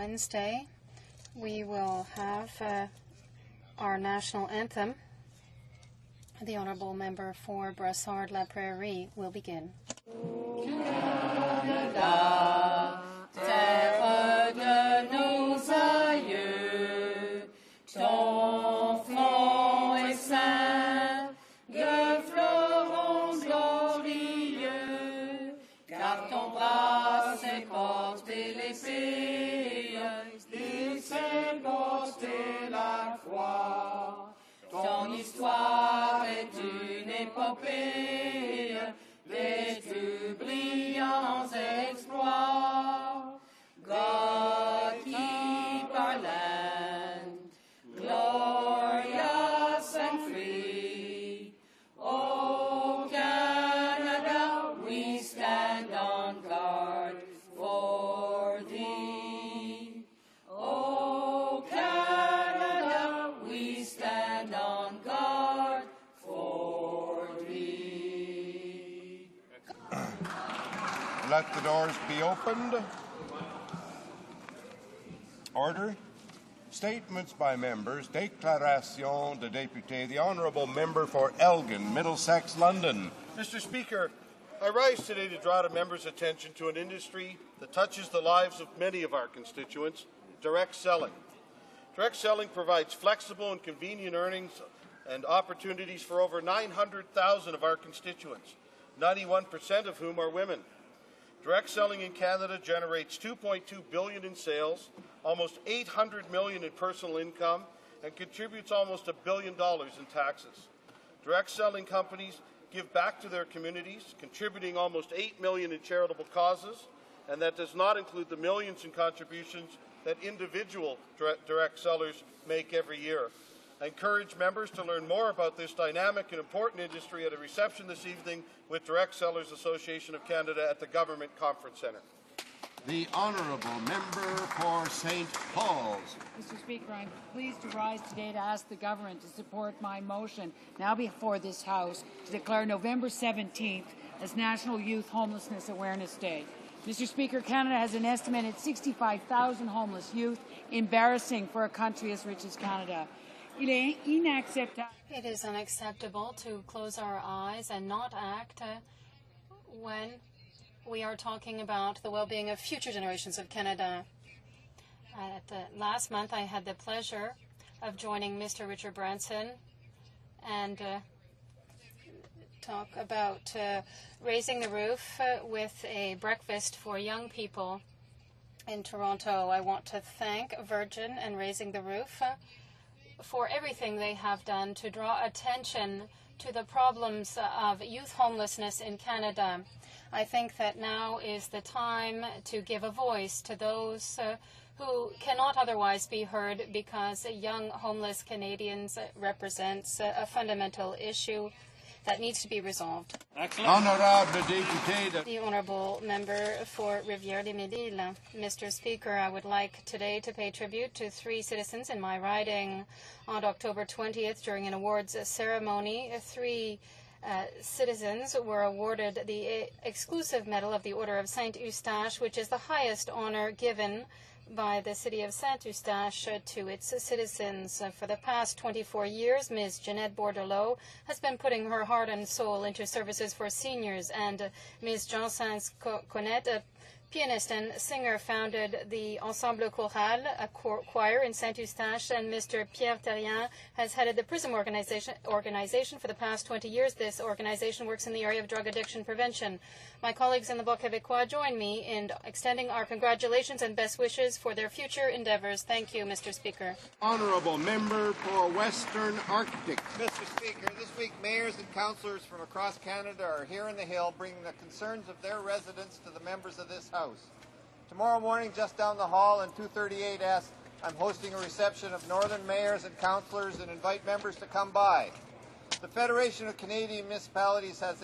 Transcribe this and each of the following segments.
Wednesday, we will have our national anthem. The Honourable Member for Brassard-La Prairie will begin. Canada, terre de nos aïeux, ton front est saint, de fleurons glorieux, car ton bras sait porter l'épée, il sait porter la croix. Ton histoire est une épopée des plus brillants exploits. God keep our land glorious and free. O Canada, we stand on guard for thee. O Canada, we stand on guard for thee. Let the doors be opened. Order. Statements by members. Déclaration de député. The Honourable Member for Elgin, Middlesex, London. Mr. Speaker, I rise today to draw the members' attention to an industry that touches the lives of many of our constituents, direct selling. Direct selling provides flexible and convenient earnings and opportunities for over 900,000 of our constituents, 91% of whom are women. Direct selling in Canada generates $2.2 billion in sales, almost $800 million in personal income, and contributes almost $1 billion in taxes. Direct selling companies give back to their communities, contributing almost $8 million in charitable causes, and that does not include the millions in contributions that individual direct sellers make every year. I encourage members to learn more about this dynamic and important industry at a reception this evening with Direct Sellers Association of Canada at the Government Conference Centre. The Honourable Member for St. Paul's. Mr. Speaker, I'm pleased to rise today to ask the government to support my motion now before this House to declare November 17th as National Youth Homelessness Awareness Day. Mr. Speaker, Canada has an estimated 65,000 homeless youth, embarrassing for a country as rich as Canada. It is unacceptable to close our eyes and not act when we are talking about the well-being of future generations of Canada. Last month, I had the pleasure of joining Mr. Richard Branson and talk about raising the roof with a breakfast for young people in Toronto. I want to thank Virgin and Raising the Roof for everything they have done to draw attention to the problems of youth homelessness in Canada. I think that now is the time to give a voice to those who cannot otherwise be heard, because young homeless Canadians represents a fundamental issue that needs to be resolved. The Honourable Member for Rivière-des-Midi. Mr. Speaker, I would like today to pay tribute to 3 citizens in my riding. On October 20th, during an awards ceremony, 3 citizens were awarded the exclusive medal of the Order of Saint-Eustache, which is the highest honour given by the city of Saint-Eustache to its citizens. For the past 24 years, Ms. Jeanette Bordelot has been putting her heart and soul into services for seniors, and Ms. Jean-Saint-Connet, a pianist and singer, founded the Ensemble Choral, a choir in Saint-Eustache, and Mr. Pierre Terrien has headed the PRISM organization for the past 20 years. This organization works in the area of drug addiction prevention. My colleagues in the Bloc Québécois join me in extending our congratulations and best wishes for their future endeavours. Thank you, Mr. Speaker. Honourable Member for Western Arctic. Mr. Speaker, this week mayors and councillors from across Canada are here in the Hill bringing the concerns of their residents to the members of this House. Tomorrow morning, just down the hall in 238S, I'm hosting a reception of Northern mayors and councillors and invite members to come by. The Federation of Canadian Municipalities has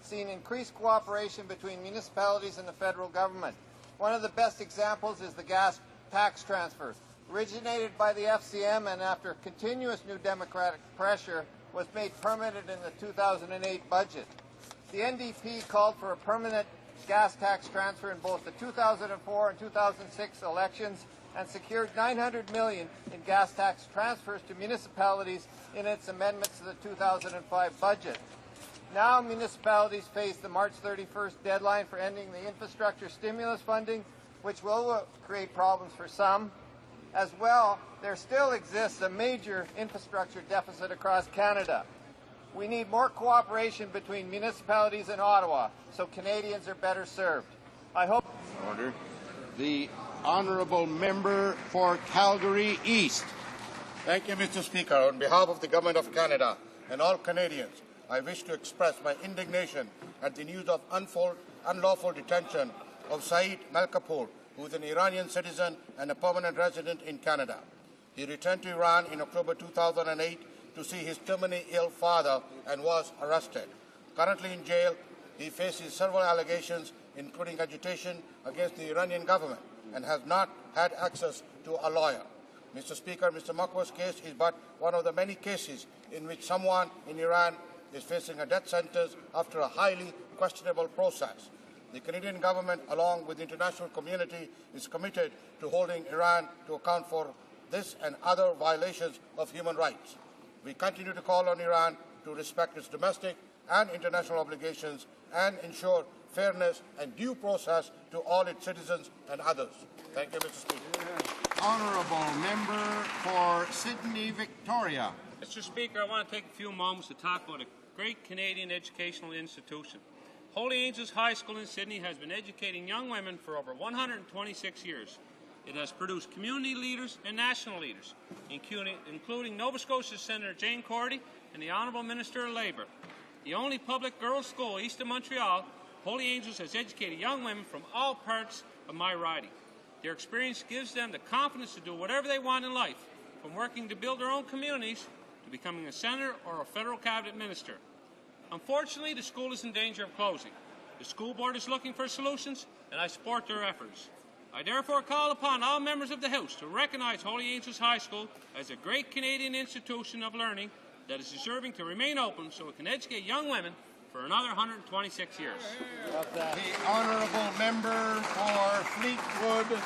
seen increased cooperation between municipalities and the federal government. One of the best examples is the gas tax transfer. Originated by the FCM and after continuous new democratic pressure, was made permanent in the 2008 budget. The NDP called for a permanent gas tax transfer in both the 2004 and 2006 elections, and secured $900 million in gas tax transfers to municipalities in its amendments to the 2005 budget. Now municipalities face the March 31st deadline for ending the infrastructure stimulus funding, which will create problems for some. As well, there still exists a major infrastructure deficit across Canada. We need more cooperation between municipalities and Ottawa so Canadians are better served. I hope... Order. The honourable member for Calgary East. Thank you, Mr. Speaker. On behalf of the Government of Canada and all Canadians, I wish to express my indignation at the news of unlawful detention of Saeed Malkapour, who is an Iranian citizen and a permanent resident in Canada. He returned to Iran in October 2008 to see his terminally ill father and was arrested. Currently in jail, he faces several allegations, including agitation against the Iranian government, and has not had access to a lawyer. Mr. Speaker, Mr. Makwar's case is but one of the many cases in which someone in Iran is facing a death sentence after a highly questionable process. The Canadian government, along with the international community, is committed to holding Iran to account for this and other violations of human rights. We continue to call on Iran to respect its domestic and international obligations and ensure fairness and due process to all its citizens and others. Thank you, Mr. Speaker. Honourable member for Sydney, Victoria. Mr. Speaker, I want to take a few moments to talk about a great Canadian educational institution. Holy Angels High School in Sydney has been educating young women for over 126 years. It has produced community leaders and national leaders, including Nova Scotia Senator Jane Cordy and the Honourable Minister of Labour. The only public girls' school east of Montreal, Holy Angels has educated young women from all parts of my riding. Their experience gives them the confidence to do whatever they want in life, from working to build their own communities to becoming a senator or a federal cabinet minister. Unfortunately, the school is in danger of closing. The school board is looking for solutions, and I support their efforts. I therefore call upon all members of the House to recognize Holy Angels High School as a great Canadian institution of learning that is deserving to remain open so it can educate young women for another 126 years. The honourable member for Fleetwood,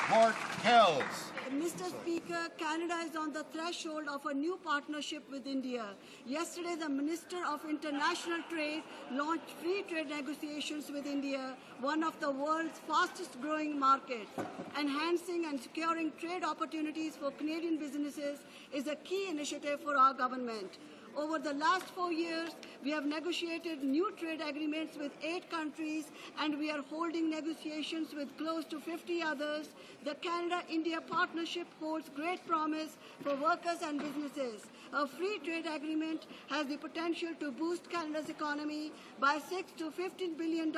Port Kells. Mr. Speaker, Canada is on the threshold of a new partnership with India. Yesterday, the Minister of International Trade launched free trade negotiations with India, one of the world's fastest growing markets. Enhancing and securing trade opportunities for Canadian businesses is a key initiative for our government. Over the last 4 years, we have negotiated new trade agreements with 8 countries, and we are holding negotiations with close to 50 others. The Canada-India partnership holds great promise for workers and businesses. A free trade agreement has the potential to boost Canada's economy by $6 to $15 billion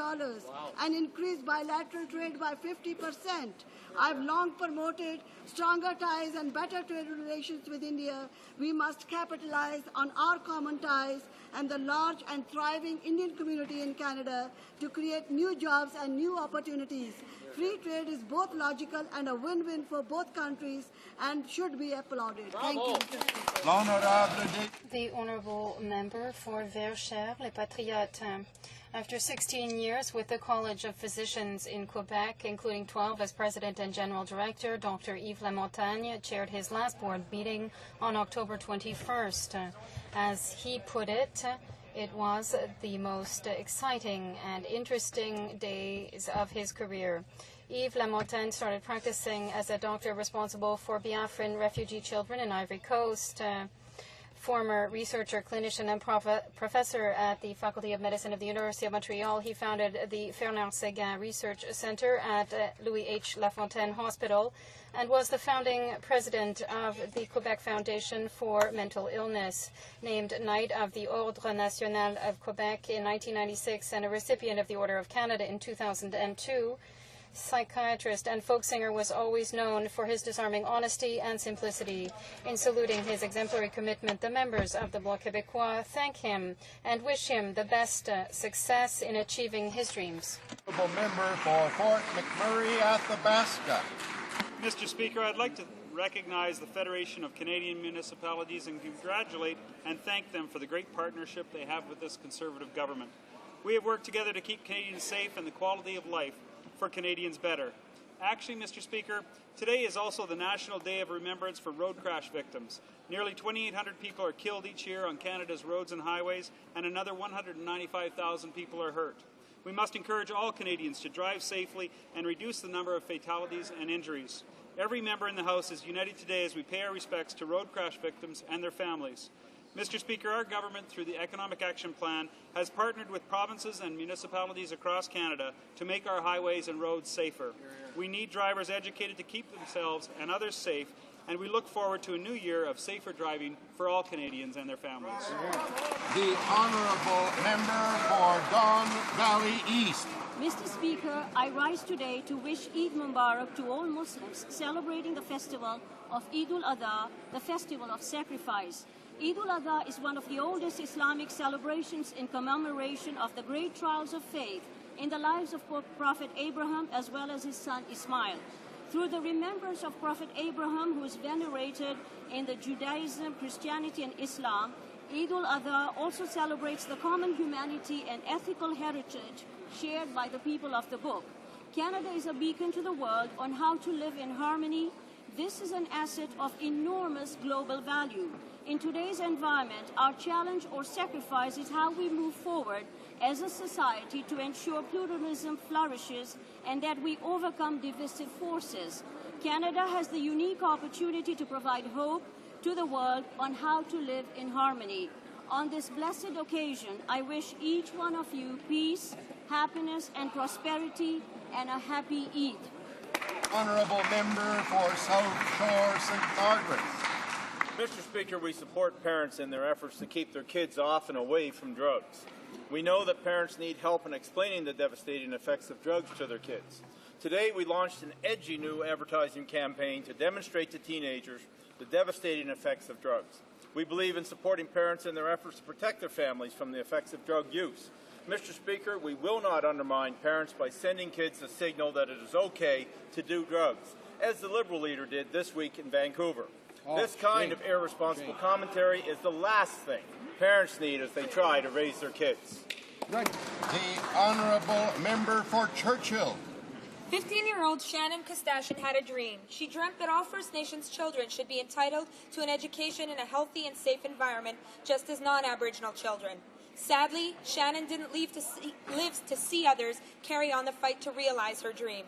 and increase bilateral trade by 50%. I've long promoted stronger ties and better trade relations with India. We must capitalize on our common ties and the large and thriving Indian community in Canada to create new jobs and new opportunities. Free trade is both logical and a win-win for both countries and should be applauded. Thank you, Mr. Speaker. The Honourable Member for Verchères, Les Patriotes. After 16 years with the College of Physicians in Quebec, including 12 as President and General Director, Dr. Yves Lamontagne chaired his last board meeting on October 21st. As he put it, it was the most exciting and interesting days of his career. Yves Lamontagne started practicing as a doctor responsible for Biafran refugee children in Ivory Coast. Former researcher, clinician, and professor at the Faculty of Medicine of the University of Montreal, he founded the Fernand-Séguin Research Centre at Louis H. Lafontaine Hospital and was the founding president of the Quebec Foundation for Mental Illness. Named Knight of the Ordre National of Quebec in 1996 and a recipient of the Order of Canada in 2002, psychiatrist and folk singer was always known for his disarming honesty and simplicity. In saluting his exemplary commitment, the members of the Bloc Québécois thank him and wish him the best success in achieving his dreams. Honourable member for Fort McMurray, Athabasca. Mr. Speaker, I'd like to recognize the Federation of Canadian Municipalities and congratulate and thank them for the great partnership they have with this Conservative government. We have worked together to keep Canadians safe and the quality of life for Canadians better. Actually, Mr. Speaker, today is also the National Day of Remembrance for road crash victims. Nearly 2,800 people are killed each year on Canada's roads and highways, and another 195,000 people are hurt. We must encourage all Canadians to drive safely and reduce the number of fatalities and injuries. Every member in the House is united today as we pay our respects to road crash victims and their families. Mr. Speaker, our government, through the Economic Action Plan, has partnered with provinces and municipalities across Canada to make our highways and roads safer. We need drivers educated to keep themselves and others safe, and we look forward to a new year of safer driving for all Canadians and their families. The Honourable Member for Don Valley East. Mr. Speaker, I rise today to wish Eid Mubarak to all Muslims celebrating the festival of Eid al-Adha, the festival of sacrifice. Eid al-Adha is one of the oldest Islamic celebrations in commemoration of the great trials of faith in the lives of Prophet Abraham as well as his son Ismail. Through the remembrance of Prophet Abraham, who is venerated in the Judaism, Christianity, and Islam, Eid al-Adha also celebrates the common humanity and ethical heritage shared by the people of the book. Canada is a beacon to the world on how to live in harmony. This is an asset of enormous global value. In today's environment, our challenge or sacrifice is how we move forward as a society to ensure pluralism flourishes and that we overcome divisive forces. Canada has the unique opportunity to provide hope to the world on how to live in harmony. On this blessed occasion, I wish each one of you peace, happiness, and prosperity, and a happy Eid. Honourable Member for South Shore St. Margaret. Mr. Speaker, we support parents in their efforts to keep their kids off and away from drugs. We know that parents need help in explaining the devastating effects of drugs to their kids. Today, we launched an edgy new advertising campaign to demonstrate to teenagers the devastating effects of drugs. We believe in supporting parents in their efforts to protect their families from the effects of drug use. Mr. Speaker, we will not undermine parents by sending kids a signal that it is okay to do drugs, as the Liberal leader did this week in Vancouver. This kind of irresponsible commentary is the last thing parents need as they try to raise their kids. The Honourable Member for Churchill. 15-year-old Shannon Kostashian had a dream. She dreamt that all First Nations children should be entitled to an education in a healthy and safe environment, just as non-Aboriginal children. Sadly, Shannon didn't live to see others carry on the fight to realize her dream.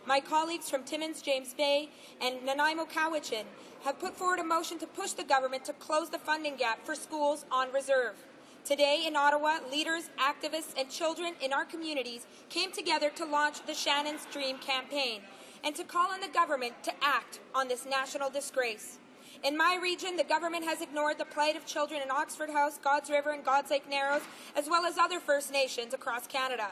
My colleagues from Timmins, James Bay, and Nanaimo Cowichan have put forward a motion to push the government to close the funding gap for schools on reserve. Today in Ottawa, leaders, activists, and children in our communities came together to launch the Shannon's Dream campaign and to call on the government to act on this national disgrace. In my region, the government has ignored the plight of children in Oxford House, God's River, and God's Lake Narrows, as well as other First Nations across Canada.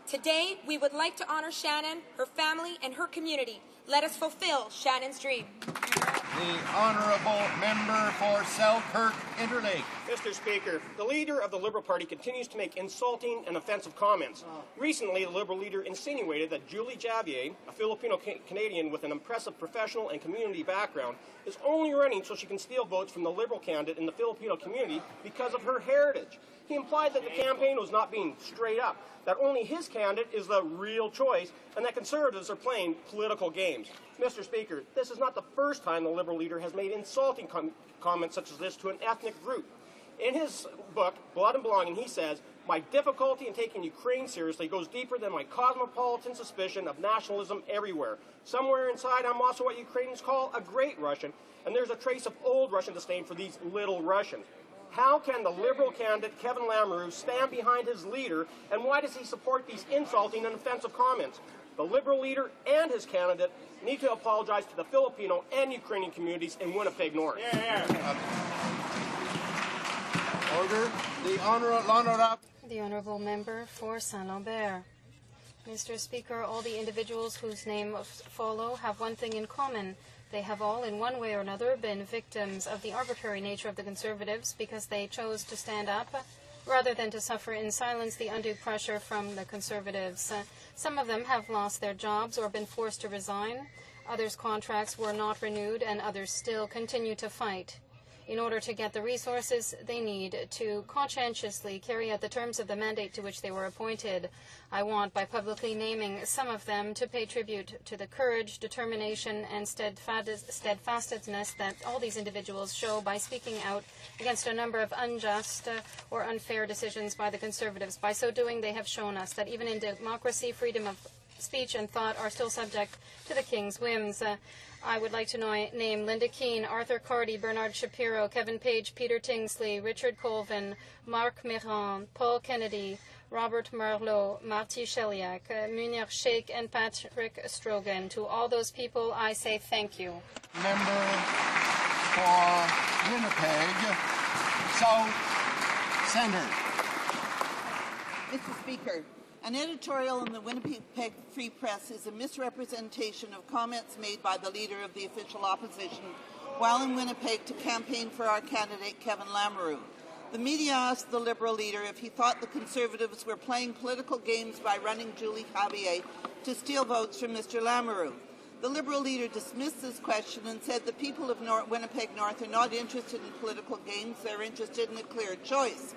Today, we would like to honor Shannon, her family, and her community. Let us fulfill Shannon's dream. The Honourable Member for Selkirk Interlake. Mr. Speaker, the leader of the Liberal Party continues to make insulting and offensive comments. Recently, the Liberal leader insinuated that Julie Javier, a Filipino-Canadian with an impressive professional and community background, is only running so she can steal votes from the Liberal candidate in the Filipino community because of her heritage. He implied that the campaign was not being straight up, that only his candidate is the real choice, and that Conservatives are playing political games. Mr. Speaker, this is not the first time the Liberal leader has made insulting comments such as this to an ethnic group. In his book, Blood and Belonging, he says, "My difficulty in taking Ukraine seriously goes deeper than my cosmopolitan suspicion of nationalism everywhere. Somewhere inside, I'm also what Ukrainians call a great Russian, and there's a trace of old Russian disdain for these little Russians." How can the Liberal candidate, Kevin Lamoureux, stand behind his leader, and why does he support these insulting and offensive comments? The Liberal leader and his candidate need to apologize to the Filipino and Ukrainian communities in Winnipeg North. Order. The Honourable Member for Saint-Lambert. Mr. Speaker, all the individuals whose names follow have one thing in common. They have all, in one way or another, been victims of the arbitrary nature of the Conservatives because they chose to stand up rather than to suffer in silence the undue pressure from the Conservatives. Some of them have lost their jobs or been forced to resign. Others' contracts were not renewed, and others still continue to fight. in order to get the resources they need to conscientiously carry out the terms of the mandate to which they were appointed. I want, by publicly naming some of them, to pay tribute to the courage, determination, and steadfastness that all these individuals show by speaking out against a number of unjust or unfair decisions by the Conservatives. By so doing, they have shown us that even in democracy, freedom of speech and thought are still subject to the King's whims. I would like to name Linda Keane, Arthur Carty, Bernard Shapiro, Kevin Page, Peter Tingsley, Richard Colvin, Marc Méran, Paul Kennedy, Robert Merlot, Marty Sheliak, Munir Sheikh, and Patrick Strogan. To all those people, I say thank you. Member for Winnipeg South Centre. Mr. Speaker, an editorial in the Winnipeg Free Press is a misrepresentation of comments made by the Leader of the official opposition while in Winnipeg to campaign for our candidate, Kevin Lamoureux. The media asked the Liberal leader if he thought the Conservatives were playing political games by running Julie Javier to steal votes from Mr. Lamoureux. The Liberal leader dismissed this question and said the people of Winnipeg North are not interested in political games, they're interested in a clear choice.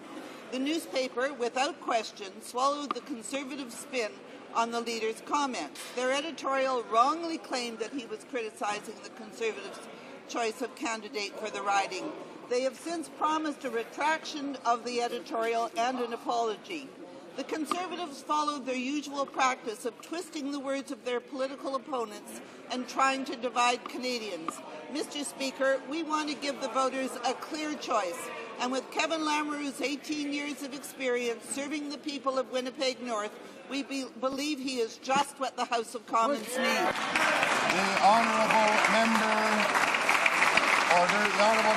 The newspaper, without question, swallowed the Conservative spin on the leader's comments. Their editorial wrongly claimed that he was criticizing the Conservatives' choice of candidate for the riding. They have since promised a retraction of the editorial and an apology. The Conservatives followed their usual practice of twisting the words of their political opponents and trying to divide Canadians. Mr. Speaker, we want to give the voters a clear choice. And with Kevin Lamoureux's 18 years of experience serving the people of Winnipeg North, we believe he is just what the House of Commons needs. The honourable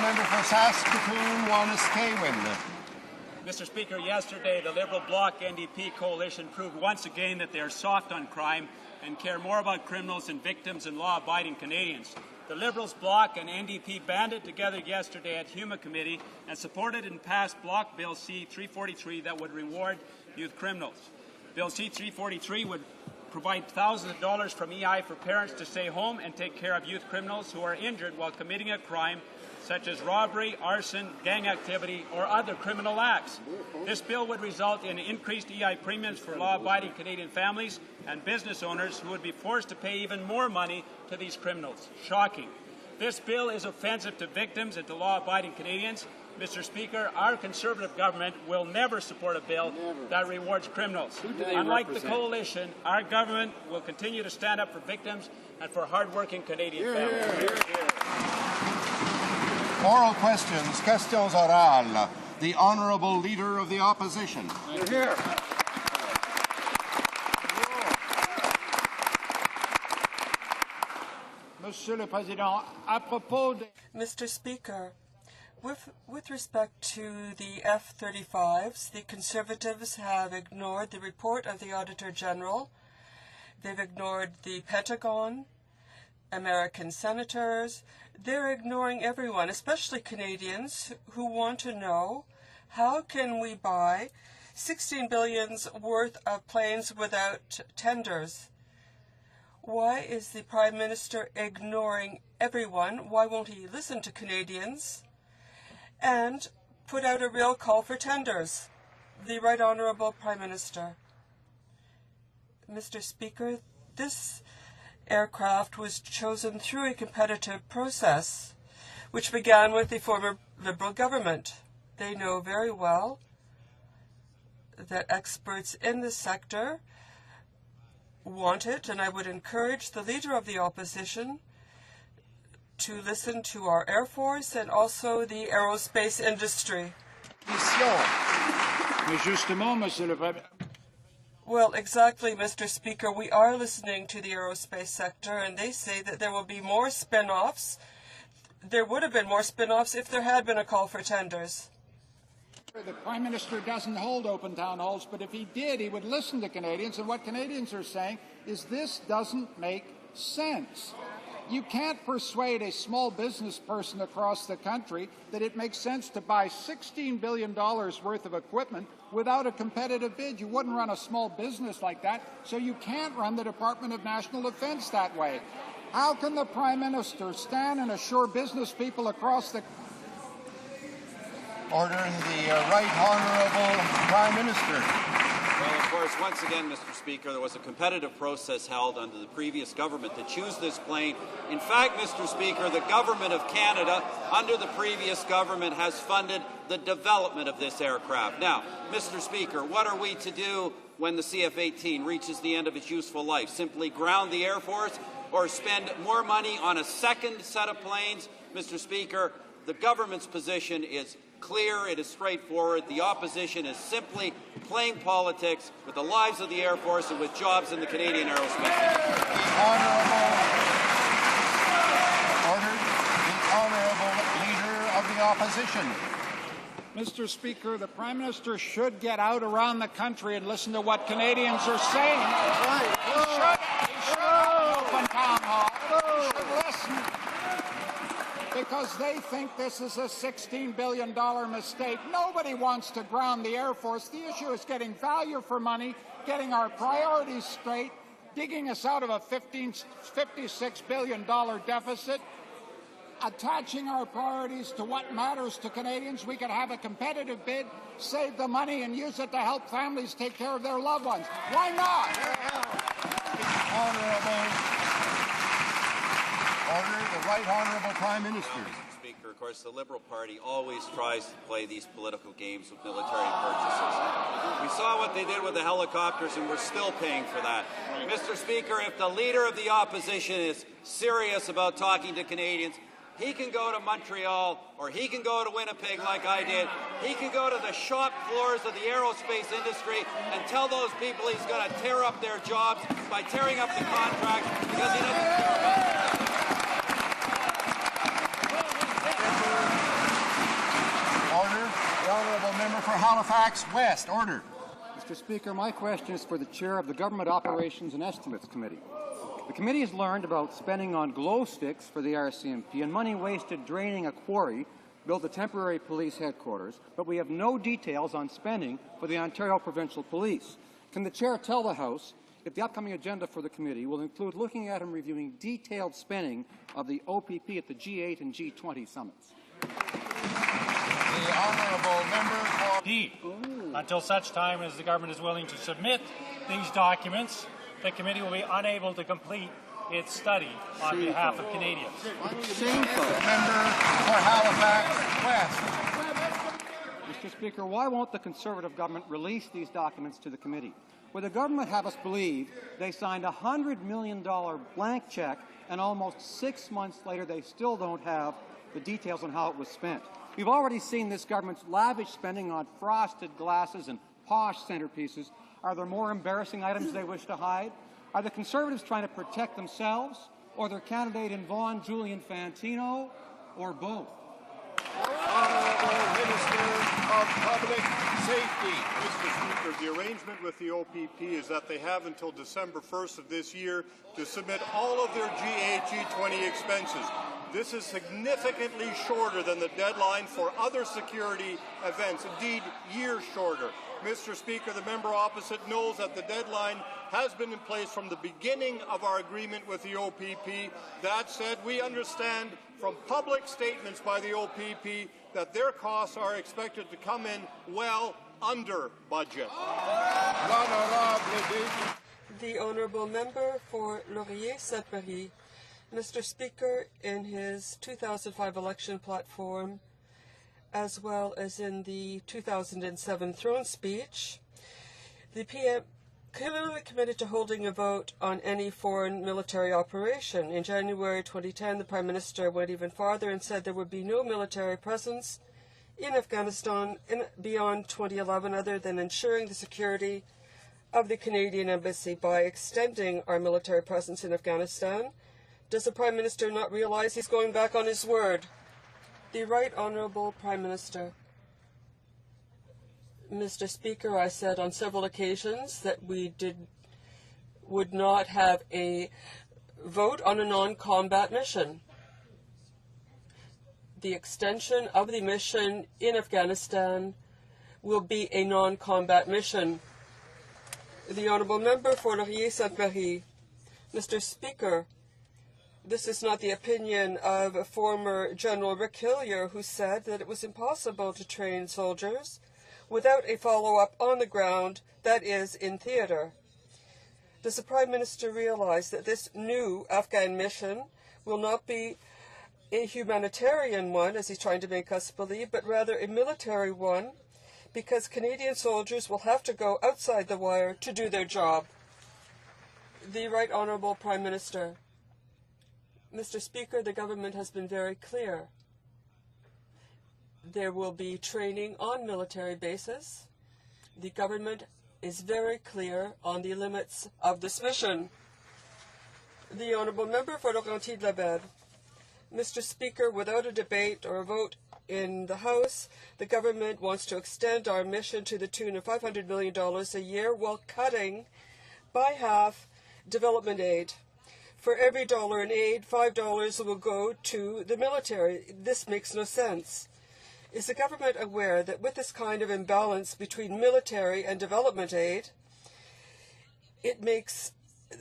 member for Saskatoon, Wanuskewin. Mr. Speaker, yesterday the Liberal Bloc NDP coalition proved once again that they are soft on crime and care more about criminals and victims than law-abiding Canadians. The Liberals Bloc and NDP banded together yesterday at HoC Committee and supported and passed Bloc Bill C-343 that would reward youth criminals. Bill C-343 would provide thousands of dollars from EI for parents to stay home and take care of youth criminals who are injured while committing a crime such as robbery, arson, gang activity, or other criminal acts. This bill would result in increased EI premiums for law-abiding Canadian families and business owners who would be forced to pay even more money to these criminals. Shocking. This bill is offensive to victims and to law-abiding Canadians. Mr. Speaker, our Conservative government will never support a bill that rewards criminals. Unlike the coalition, our government will continue to stand up for victims and for hard-working Canadian families. Oral questions, questions orales. The Honourable Leader of the Opposition. Here. Monsieur le Président, à propos de... Mr. Speaker, with respect to the F-35s, the Conservatives have ignored the report of the Auditor General. They've ignored the Pentagon, American senators. They're ignoring everyone, especially Canadians, who want to know how can we buy $16 billion worth of planes without tenders? Why is the Prime Minister ignoring everyone? Why won't he listen to Canadians and put out a real call for tenders? The Right Honourable Prime Minister. Mr. Speaker, this aircraft was chosen through a competitive process, which began with the former Liberal government. They know very well that experts in the sector want it, and I would encourage the Leader of the Opposition to listen to our Air Force and also the aerospace industry. Well, exactly, Mr. Speaker. We are listening to the aerospace sector, and they say that there will be more spin-offs. There would have been more spin-offs if there had been a call for tenders. The Prime Minister doesn't hold open town halls, but if he did, he would listen to Canadians, and what Canadians are saying is this doesn't make sense. You can't persuade a small business person across the country that it makes sense to buy $16 billion worth of equipment without a competitive bid. You wouldn't run a small business like that, so you can't run the Department of National Defence that way. How can the Prime Minister stand and assure business people across the Ordering the Right Honourable Prime Minister. Well, of course, once again, Mr. Speaker, there was a competitive process held under the previous government to choose this plane. In fact, Mr. Speaker, the Government of Canada, under the previous government, has funded the development of this aircraft. Now, Mr. Speaker, what are we to do when the CF-18 reaches the end of its useful life? Simply ground the Air Force or spend more money on a second set of planes? Mr. Speaker, the government's position is clear, it is straightforward. The opposition is simply playing politics with the lives of the Air Force and with jobs in the Canadian aerospace industry. The Honourable Leader of the Opposition. Mr. Speaker, the Prime Minister should get out around the country and listen to what Canadians are saying. He should open town hall. He should listen. Because they think this is a $16 billion mistake. Nobody wants to ground the Air Force. The issue is getting value for money, getting our priorities straight, digging us out of a $56 billion deficit, attaching our priorities to what matters to Canadians. We could have a competitive bid, save the money, and use it to help families take care of their loved ones. Why not? Order the Right Honourable Prime Minister. Mr. Speaker, of course, the Liberal Party always tries to play these political games with military purchases. We saw what they did with the helicopters, and we're still paying for that. Mr. Speaker, if the Leader of the Opposition is serious about talking to Canadians, he can go to Montreal or he can go to Winnipeg like I did. He can go to the shop floors of the aerospace industry and tell those people he's going to tear up their jobs by tearing up the contracts because he doesn't care about them. Order. The Honourable Member for Halifax West. Order. Mr. Speaker, my question is for the Chair of the Government Operations and Estimates Committee. The committee has learned about spending on glow sticks for the RCMP and money wasted draining a quarry built a temporary police headquarters, but we have no details on spending for the Ontario Provincial Police. Can the Chair tell the House if the upcoming agenda for the committee will include looking at and reviewing detailed spending of the OPP at the G8 and G20 summits? The Honourable Member for D. Until such time as the government is willing to submit these documents, the committee will be unable to complete its study on behalf of Canadians. Shameful. Member for Halifax West. Mr. Speaker, why won't the Conservative government release these documents to the committee? Would the government have us believe they signed a $100 million blank check and almost 6 months later they still don't have the details on how it was spent? We've already seen this government's lavish spending on frosted glasses and posh centerpieces. Are there more embarrassing items they wish to hide? Are the Conservatives trying to protect themselves or their candidate in Vaughan, Julian Fantino, or both? Honourable Minister of Public Safety. Mr. Speaker, the arrangement with the OPP is that they have until December 1st of this year to submit all of their G8, G20 expenses. This is significantly shorter than the deadline for other security events, indeed years shorter. Mr. Speaker, the member opposite knows that the deadline has been in place from the beginning of our agreement with the OPP. That said, we understand from public statements by the OPP that their costs are expected to come in well under budget. The Honourable Member for Laurier-Sainte-Marie. Mr. Speaker, in his 2005 election platform, as well as in the 2007 throne speech, the PM clearly committed to holding a vote on any foreign military operation. In January 2010, the Prime Minister went even farther and said there would be no military presence in Afghanistan beyond 2011 other than ensuring the security of the Canadian Embassy by extending our military presence in Afghanistan. Does the Prime Minister not realize he's going back on his word? The Right Honourable Prime Minister. Mr. Speaker, I said on several occasions that we would not have a vote on a non-combat mission. The extension of the mission in Afghanistan will be a non-combat mission. The Honourable Member for Laurier-Sainte-Marie. Mr. Speaker, This is not the opinion of former General Rick Hillier, who said that it was impossible to train soldiers without a follow-up on the ground, that is, in theater. Does the Prime Minister realize that this new Afghan mission will not be a humanitarian one, as he's trying to make us believe, but rather a military one, because Canadian soldiers will have to go outside the wire to do their job? The Right Honourable Prime Minister. Mr. Speaker, the government has been very clear. There will be training on military bases. The government is very clear on the limits of this mission. The Honourable Member for Laurentides-Labelle. Mr. Speaker, without a debate or a vote in the House, the government wants to extend our mission to the tune of $500 million a year while cutting by half development aid. For every dollar in aid, $5 will go to the military. This makes no sense. Is the government aware that with this kind of imbalance between military and development aid, it makes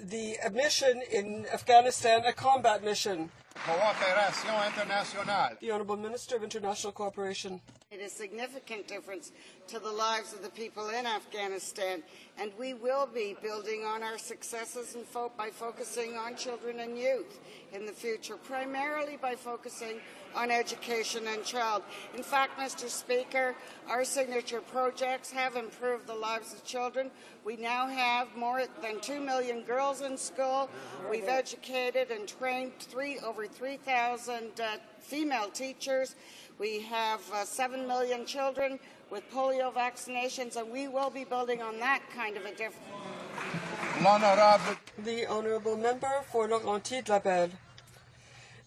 the mission in Afghanistan a combat mission? Coopération internationale. The Honourable Minister of International Cooperation. It is a significant difference to the lives of the people in Afghanistan, and we will be building on our successes by focusing on children and youth in the future, primarily by focusing on education and child. In fact, Mr. Speaker, our signature projects have improved the lives of children. We now have more than 2 million girls in school. We've educated and trained over 3,000 female teachers. We have 7 million children with polio vaccinations, and we will be building on that kind of a difference. The Honourable Member for Laurentides-Labelle.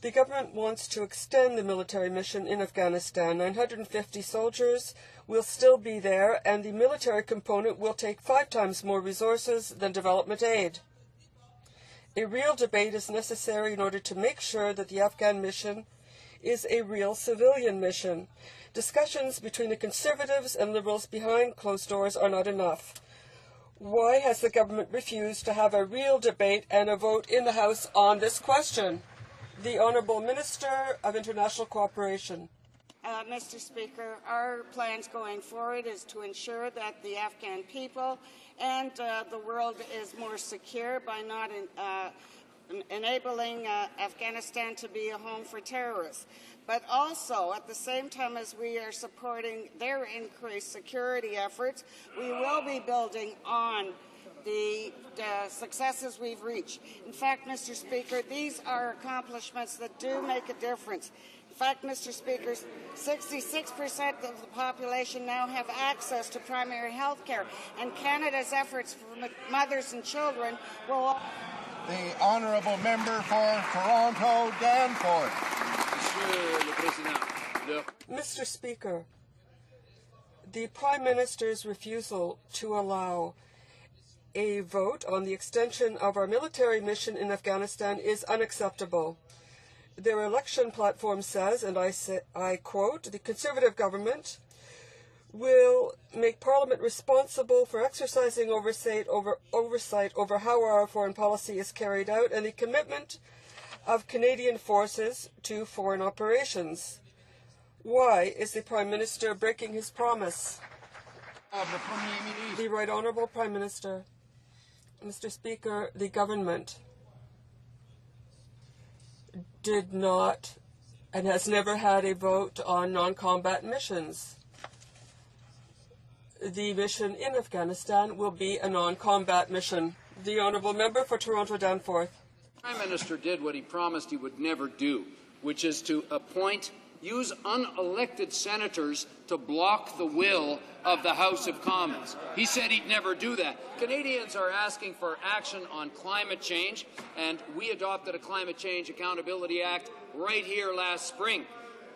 The government wants to extend the military mission in Afghanistan. 950 soldiers will still be there, and the military component will take 5 times more resources than development aid. A real debate is necessary in order to make sure that the Afghan mission is a real civilian mission. Discussions between the Conservatives and Liberals behind closed doors are not enough. Why has the government refused to have a real debate and a vote in the House on this question? The Honourable Minister of International Cooperation. Mr. Speaker, our plans going forward is to ensure that the Afghan people and the world is more secure by not enabling Afghanistan to be a home for terrorists. But also, at the same time as we are supporting their increased security efforts, we will be building on the successes we've reached. In fact, Mr. Speaker, these are accomplishments that do make a difference. In fact, Mr. Speaker, 66% of the population now have access to primary health care, and Canada's efforts for mothers and children will... The Honourable Member for Toronto Danforth. Mr. Speaker, the Prime Minister's refusal to allow a vote on the extension of our military mission in Afghanistan is unacceptable. Their election platform says, and I quote, the Conservative government will make Parliament responsible for exercising oversight over how our foreign policy is carried out and the commitment of Canadian forces to foreign operations. Why is the Prime Minister breaking his promise? The Right Honourable Prime Minister. Mr. Speaker, the government did not and has never had a vote on non-combat missions. The mission in Afghanistan will be a non-combat mission. The Honourable Member for Toronto Danforth. The Prime Minister did what he promised he would never do, which is to use unelected senators to block the will of the House of Commons. He said he'd never do that. Canadians are asking for action on climate change, and we adopted a Climate Change Accountability Act right here last spring.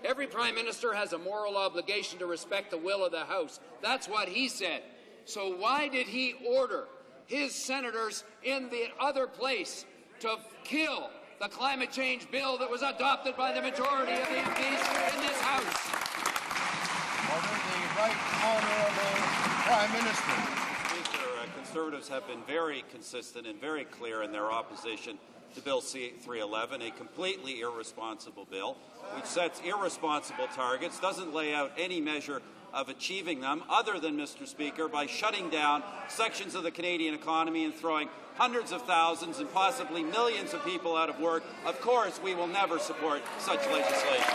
Every Prime Minister has a moral obligation to respect the will of the House. That's what he said. So why did he order his senators in the other place to kill the climate change bill that was adopted by the majority of the MPs in this House? Order the Right Honourable Prime Minister. Speaker, Conservatives have been very consistent and very clear in their opposition the Bill C-311, a completely irresponsible bill, which sets irresponsible targets, doesn't lay out any measure of achieving them, other than, Mr. Speaker, by shutting down sections of the Canadian economy and throwing hundreds of thousands and possibly millions of people out of work. Of course, we will never support such legislation.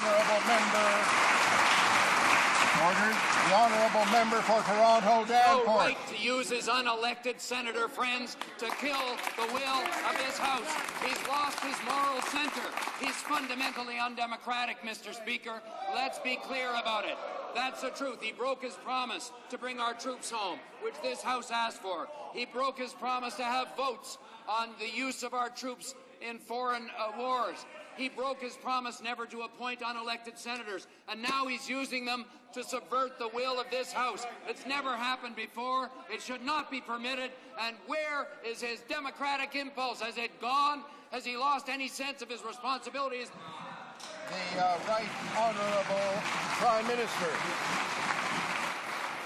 Honourable member. Ordered. The honourable member for Toronto Danforth. No right to use his unelected senator friends to kill the will of this House. He's lost his moral centre. He's fundamentally undemocratic, Mr. Speaker. Let's be clear about it. That's the truth. He broke his promise to bring our troops home, which this House asked for. He broke his promise to have votes on the use of our troops in foreign wars. He broke his promise never to appoint unelected senators, and now he's using them to subvert the will of this House. It's never happened before. It should not be permitted. And where is his democratic impulse? Has it gone? Has he lost any sense of his responsibilities? The Right Honourable Prime Minister.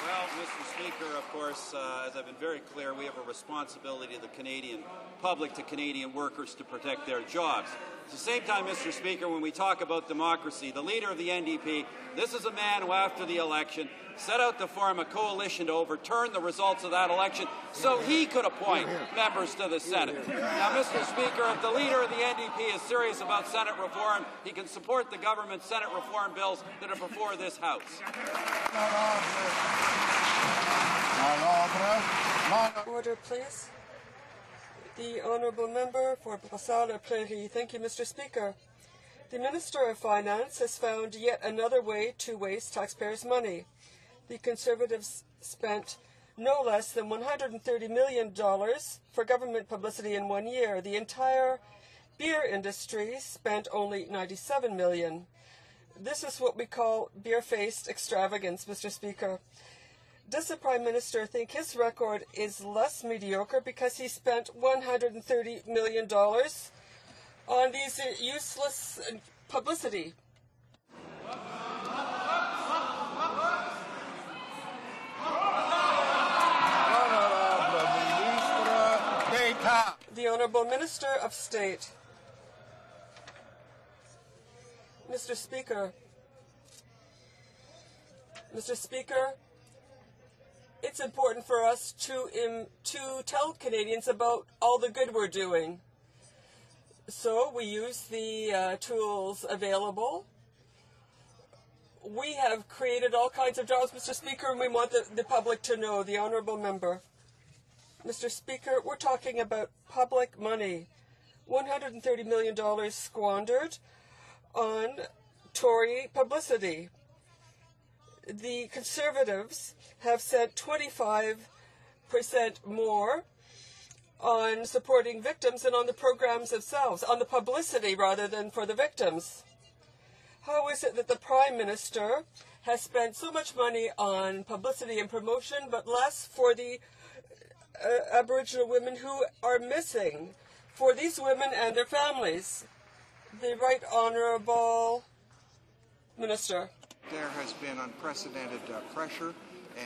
Well, Mr. Speaker, of course, as I've been very clear, we have a responsibility to the Canadian public, to Canadian workers, to protect their jobs. At the same time, Mr. Speaker, when we talk about democracy, the leader of the NDP, this is a man who, after the election, set out to form a coalition to overturn the results of that election so he could appoint members to the Senate. Now, Mr. Speaker, if the leader of the NDP is serious about Senate reform, he can support the government's Senate reform bills that are before this House. Order, please. The honourable member for Brassard-Prairie. Thank you, Mr. Speaker. The Minister of Finance has found yet another way to waste taxpayers' money. The Conservatives spent no less than $130 million for government publicity in 1 year. The entire beer industry spent only $97 million. This is what we call beer-faced extravagance, Mr. Speaker. Does the Prime Minister think his record is less mediocre because he spent $130 million on these useless publicity? The Honourable Minister of State. Mr. Speaker. Mr. Speaker, it's important for us to tell Canadians about all the good we're doing. So we use the tools available. We have created all kinds of jobs, Mr. Speaker, and we want the public to know, the honourable member. Mr. Speaker, we're talking about public money. $130 million squandered on Tory publicity. The Conservatives have sent 25% more on supporting victims and on the programs themselves, on the publicity rather than for the victims. How is it that the Prime Minister has spent so much money on publicity and promotion but less for the Aboriginal women who are missing, for these women and their families? The Right Honourable Minister. There has been unprecedented pressure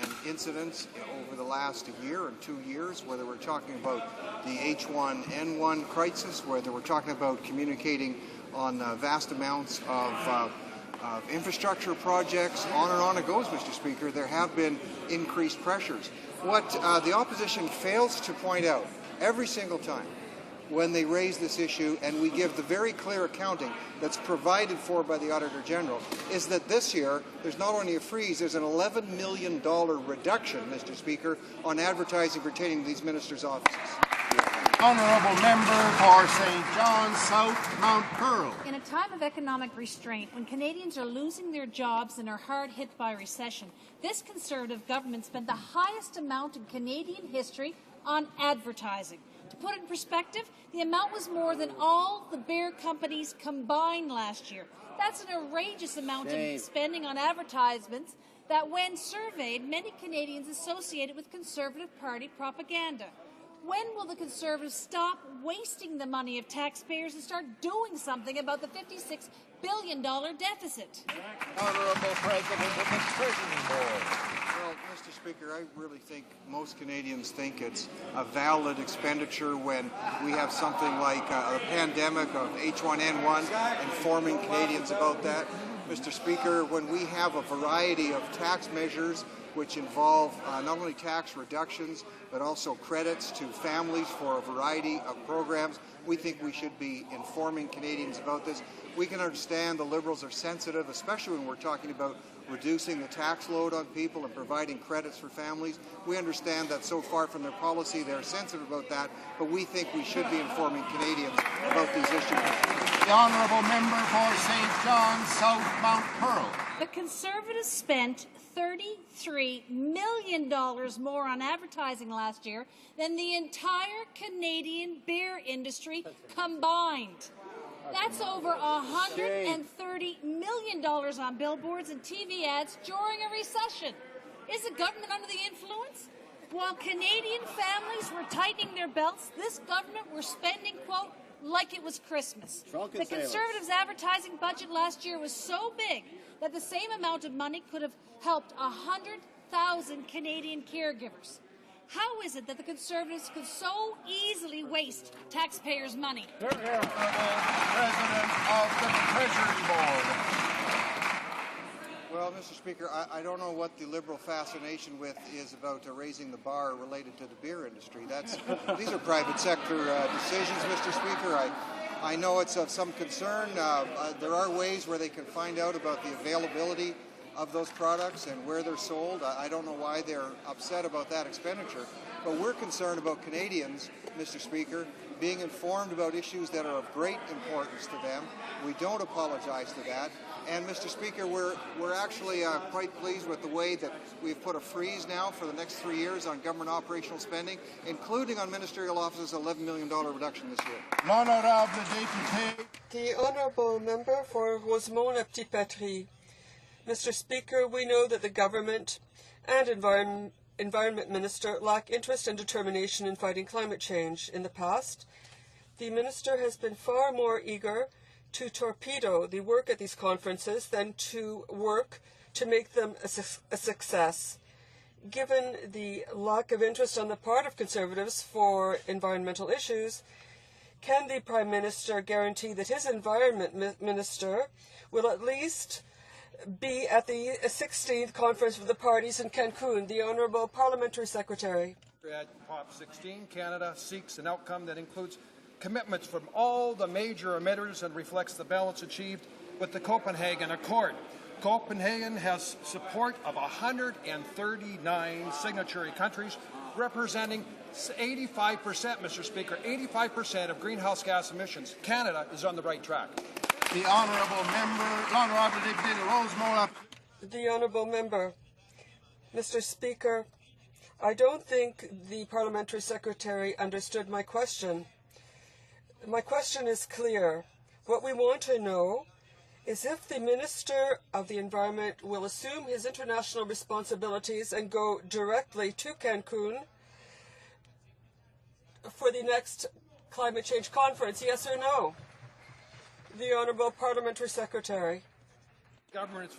and incidents over the last year and 2 years, whether we're talking about the H1N1 crisis, whether we're talking about communicating on vast amounts of infrastructure projects, on and on it goes, Mr. Speaker. There have been increased pressures. What the opposition fails to point out every single time when they raise this issue, and we give the very clear accounting that's provided for by the Auditor General, is that this year there's not only a freeze, there's an $11 million reduction, Mr. Speaker, on advertising pertaining to these ministers' offices. Honourable member for St. John's South, Mount Pearl. In a time of economic restraint, when Canadians are losing their jobs and are hard hit by recession, this Conservative government spent the highest amount in Canadian history on advertising. To put it in perspective, the amount was more than all the beer companies combined last year. That's an outrageous amount of spending on advertisements that, when surveyed, many Canadians associated with Conservative Party propaganda. When will the Conservatives stop wasting the money of taxpayers and start doing something about the $56 billion deficit? Honourable President of the Prison Board. Well, Well, Mr. Speaker, I really think most Canadians think it's a valid expenditure when we have something like a pandemic of H1N1, informing Canadians about that. Mr. Speaker, when we have a variety of tax measures which involve not only tax reductions but also credits to families for a variety of programs, we think we should be informing Canadians about this. We can understand the Liberals are sensitive, especially when we're talking about reducing the tax load on people and providing credits for families. We understand that so far from their policy they're sensitive about that, but we think we should be informing Canadians about these issues. The honourable member for St. John's South Mount Pearl. The Conservatives spent $33 million more on advertising last year than the entire Canadian beer industry combined. That's over $130 million on billboards and TV ads during a recession. Is the government under the influence? While Canadian families were tightening their belts, this government were spending, quote, like it was Christmas. The Conservatives' advertising budget last year was so big that the same amount of money could have helped 100,000 Canadian caregivers. How is it that the Conservatives could so easily waste taxpayers' money? President of the Treasury Board. Well, Mr. Speaker, I don't know what the Liberal fascination with is about raising the bar related to the beer industry. These are private sector decisions, Mr. Speaker. I know it's of some concern. There are ways where they can find out about the availability of those products and where they're sold. I don't know why they're upset about that expenditure, but we're concerned about Canadians, Mr. Speaker, being informed about issues that are of great importance to them. We don't apologize to that. And, Mr. Speaker, we're actually quite pleased with the way that we've put a freeze now for the next 3 years on government operational spending, including on ministerial offices, $11 million reduction this year. L'honorable député. The honourable member for Rosemont-la-Petite-Patrie. Mr. Speaker, we know that the government and Environment Minister lack interest and determination in fighting climate change. In the past, the Minister has been far more eager to torpedo the work at these conferences than to work to make them a success. Given the lack of interest on the part of Conservatives for environmental issues, can the Prime Minister guarantee that his Environment Minister will at least be at the 16th Conference of the Parties in Cancun? The Honourable Parliamentary Secretary. At COP16, Canada seeks an outcome that includes commitments from all the major emitters and reflects the balance achieved with the Copenhagen Accord. Copenhagen has support of 139 signatory countries, representing 85%, Mr. Speaker, 85% of greenhouse gas emissions. Canada is on the right track. The honourable member, l'honourable député de Rosemont. The honourable member. Mr. Speaker, I don't think the Parliamentary Secretary understood my question. My question is clear. What we want to know is if the Minister of the Environment will assume his international responsibilities and go directly to Cancun for the next climate change conference, yes or no? The Honourable Parliamentary Secretary. The government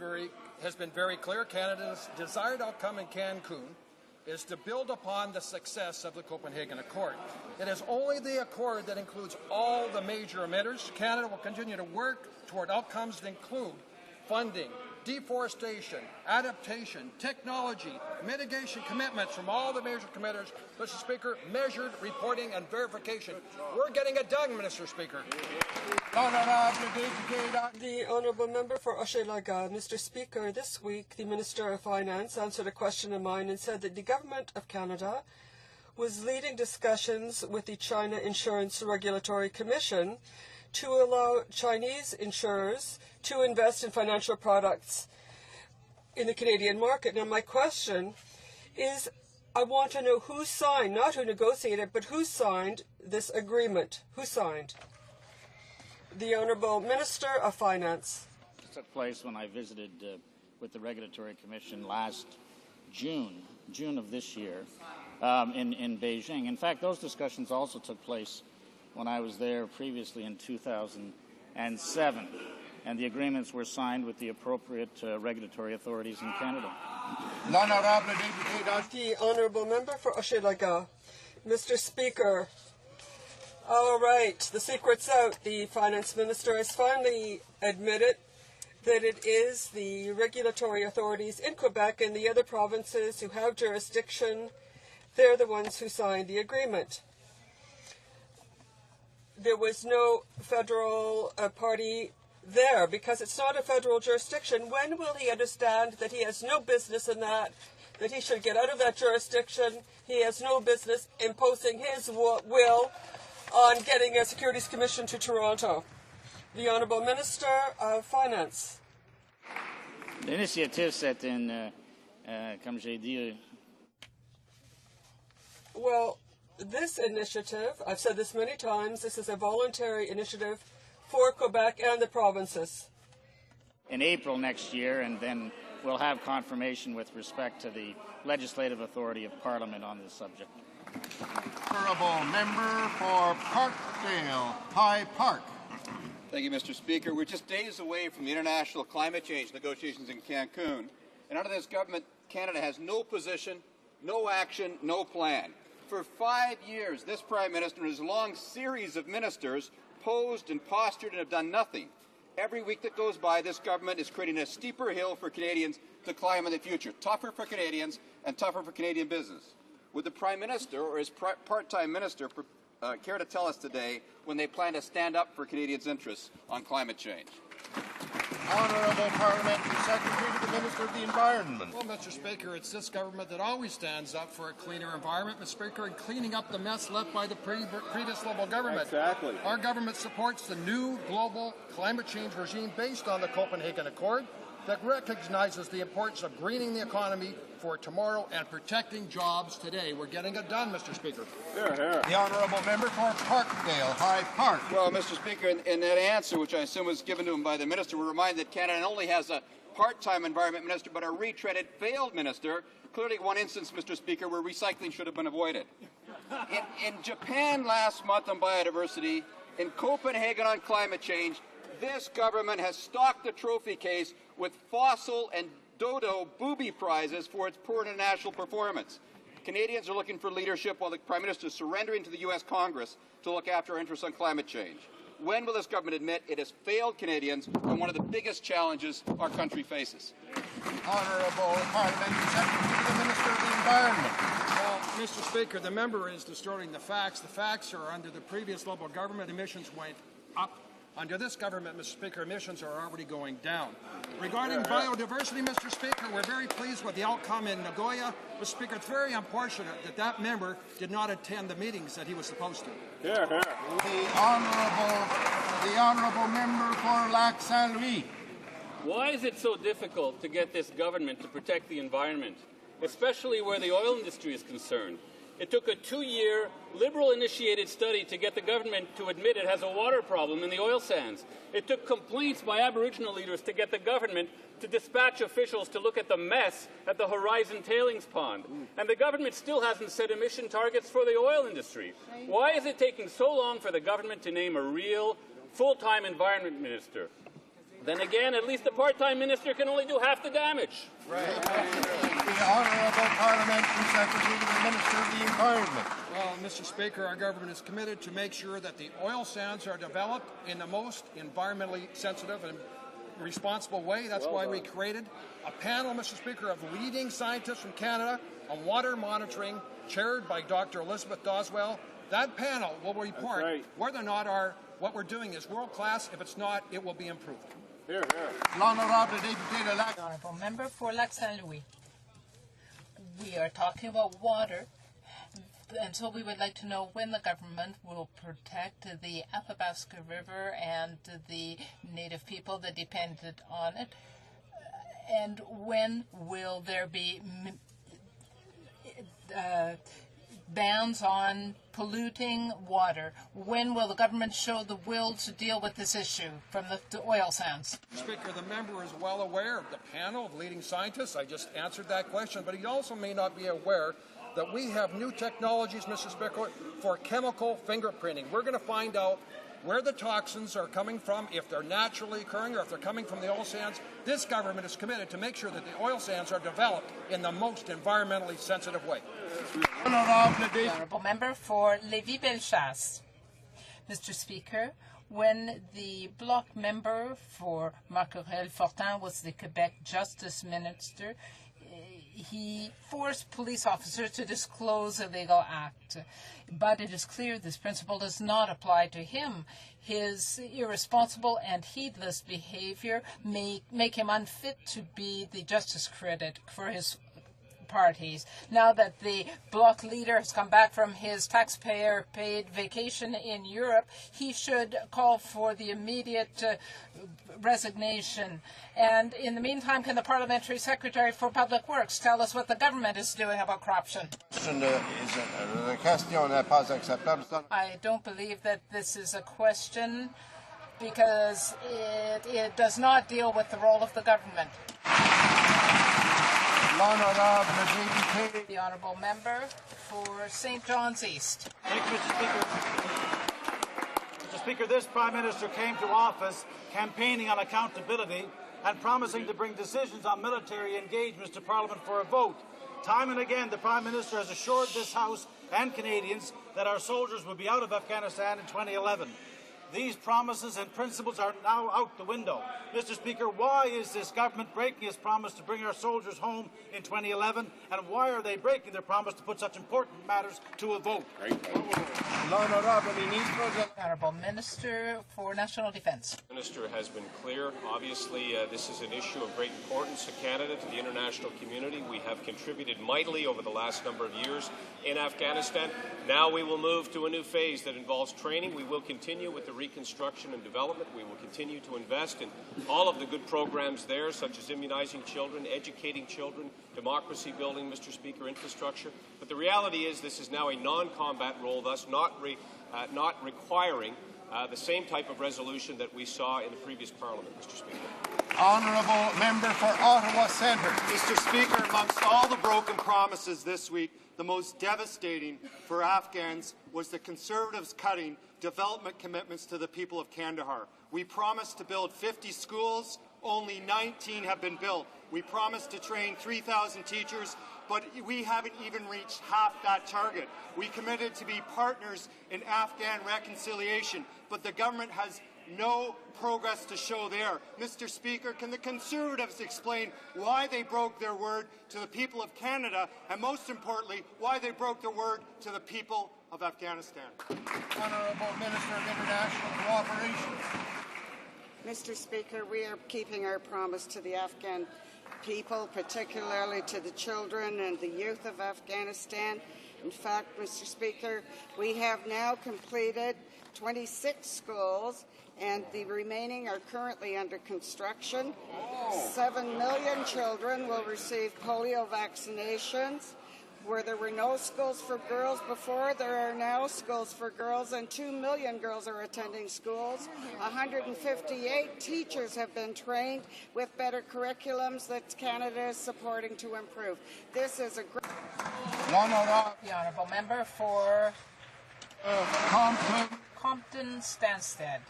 has been very clear. Canada's desired outcome in Cancun is to build upon the success of the Copenhagen Accord. It is only the accord that includes all the major emitters. Canada will continue to work toward outcomes that include funding, deforestation, adaptation, technology, mitigation commitments from all the major committers. Mr. Speaker, measured reporting and verification. We're getting it done, Mr. Speaker. The Honourable Member for Hochelaga. Mr. Speaker, this week the Minister of Finance answered a question of mine and said that the Government of Canada was leading discussions with the China Insurance Regulatory Commission to allow Chinese insurers to invest in financial products in the Canadian market. Now, my question is, I want to know who signed, not who negotiated, but who signed this agreement. Who signed? The Honourable Minister of Finance. This took place when I visited with the Regulatory Commission last June of this year in Beijing. In fact, those discussions also took place when I was there previously in 2007, and the agreements were signed with the appropriate regulatory authorities in Canada. L'honorable député The honourable member for Hochelaga. Mr. Speaker, all right, the secret's out. The finance minister has finally admitted that it is the regulatory authorities in Quebec and the other provinces who have jurisdiction. They're the ones who signed the agreement. There was no federal party there because it's not a federal jurisdiction. When will he understand that he has no business in that he should get out of that jurisdiction? He has no business imposing his will on getting a Securities Commission to Toronto. The Honourable Minister of Finance. L'initiative, c'est comme j'ai dit... Well, this initiative, I've said this many times, this is a voluntary initiative for Quebec and the provinces. In April next year, and then we'll have confirmation with respect to the legislative authority of Parliament on this subject. Honourable member for Parkdale, High Park. Thank you, Mr. Speaker. We're just days away from the international climate change negotiations in Cancun, and under this government, Canada has no position, no action, no plan. For 5 years, this Prime Minister and his long series of ministers posed and postured and have done nothing. Every week that goes by, this government is creating a steeper hill for Canadians to climb in the future, tougher for Canadians and tougher for Canadian business. Would the Prime Minister or his part-time minister care to tell us today when they plan to stand up for Canadians' interests on climate change? Honourable Parliamentary Secretary to the Minister of the Environment. Well, Mr. Speaker, it's this government that always stands up for a cleaner environment, Mr. Speaker, and cleaning up the mess left by the previous Liberal government. Exactly. Our government supports the new global climate change regime based on the Copenhagen Accord that recognizes the importance of greening the economy for tomorrow and protecting jobs today. We're getting it done, Mr. Speaker. Here, here. The Honourable Member for Parkdale, High Park. Well, Mr. Speaker, in that answer, which I assume was given to him by the Minister, we're reminded that Canada not only has a part-time Environment Minister, but a retreaded, failed Minister. Clearly one instance, Mr. Speaker, where recycling should have been avoided. In Japan last month on biodiversity, in Copenhagen on climate change, this government has stocked the trophy case with fossil and dodo booby prizes for its poor international performance. Canadians are looking for leadership while the Prime Minister is surrendering to the U.S. Congress to look after our interests on climate change. When will this government admit it has failed Canadians on one of the biggest challenges our country faces? Honourable Parliamentary Secretary to the Minister of the Environment. Well, Mr. Speaker, the member is distorting the facts. The facts are under the previous Liberal government, emissions went up. Under this government, Mr. Speaker, emissions are already going down. Regarding biodiversity, Mr. Speaker, we're very pleased with the outcome in Nagoya. Mr. Speaker, it's very unfortunate that that member did not attend the meetings that he was supposed to. Here, here. The Honourable Member for Lac Saint-Louis. Why is it so difficult to get this government to protect the environment, especially where the oil industry is concerned? It took a 2-year Liberal-initiated study to get the government to admit it has a water problem in the oil sands. It took complaints by Aboriginal leaders to get the government to dispatch officials to look at the mess at the Horizon tailings pond. And the government still hasn't set emission targets for the oil industry. Why is it taking so long for the government to name a real, full-time environment minister? Then again, at least the part-time minister can only do half the damage. Right. The Honourable Parliamentary Secretary to the Minister of the Environment. Well, Mr. Speaker, our government is committed to make sure that the oil sands are developed in the most environmentally sensitive and responsible way. That's why we created a panel, Mr. Speaker, of leading scientists from Canada on water monitoring, chaired by Dr. Elizabeth Doswell. That panel will report whether or not what we're doing is world-class. If it's not, it will be improved. Here, here. L'Honorable Député de Lac. Honourable Member for Lac Saint-Louis. We are talking about water, and so we would like to know when the government will protect the Athabasca River and the native people that depended on it, and when will there be bans on polluting water? When will the government show the will to deal with this issue from the oil sands? Speaker, the member is well aware of the panel of leading scientists. I just answered that question, but he also may not be aware that we have new technologies, Mr. Speaker, for chemical fingerprinting. We're going to find out where the toxins are coming from, if they're naturally occurring or if they're coming from the oil sands. This government is committed to make sure that the oil sands are developed in the most environmentally sensitive way. The honourable member for Lévis-Bellechasse. Mr. Speaker, when the bloc member for Marc-Aurèle-Fortin was the Quebec Justice Minister, he forced police officers to disclose a legal act. But it is clear this principle does not apply to him. His irresponsible and heedless behavior may make him unfit to be the justice critic for his parties. Now that the bloc leader has come back from his taxpayer-paid vacation in Europe, he should call for the immediate resignation. And in the meantime, can the Parliamentary Secretary for Public Works tell us what the government is doing about corruption? I don't believe that this is a question because it does not deal with the role of the government. The honourable member for St. John's East. Thank you, Mr. Speaker. Mr. Speaker, this Prime Minister came to office campaigning on accountability and promising to bring decisions on military engagements to Parliament for a vote. Time and again, the Prime Minister has assured this House and Canadians that our soldiers will be out of Afghanistan in 2011. These promises and principles are now out the window. Mr. Speaker, why is this government breaking its promise to bring our soldiers home in 2011, and why are they breaking their promise to put such important matters to a vote? Honourable Minister for National Defence. The Minister has been clear. Obviously, this is an issue of great importance to Canada, to the international community. We have contributed mightily over the last number of years in Afghanistan. Now we will move to a new phase that involves training. We will continue with the reconstruction and development. We will continue to invest in all of the good programs there, such as immunizing children, educating children, democracy building, Mr. Speaker, infrastructure. But the reality is this is now a non-combat role, thus not requiring the same type of resolution that we saw in the previous Parliament, Mr. Speaker. Honourable member for Ottawa Centre. Mr. Speaker, amongst all the broken promises this week, the most devastating for Afghans was the Conservatives cutting development commitments to the people of Kandahar. We promised to build 50 schools, only 19 have been built. We promised to train 3,000 teachers, but we haven't even reached half that target. We committed to be partners in Afghan reconciliation, but the government has no progress to show there. Mr. Speaker, can the Conservatives explain why they broke their word to the people of Canada, and most importantly, why they broke their word to the people of Afghanistan? Honourable Minister of International Cooperation. Mr. Speaker, we are keeping our promise to the Afghan people, particularly to the children and the youth of Afghanistan. In fact, Mr. Speaker, we have now completed 26 schools, and the remaining are currently under construction. 7 million children will receive polio vaccinations. Where there were no schools for girls before, there are now schools for girls, and 2 million girls are attending schools. 158 teachers have been trained with better curriculums that Canada is supporting to improve. This is a great... The honourable member for Compton Stansted.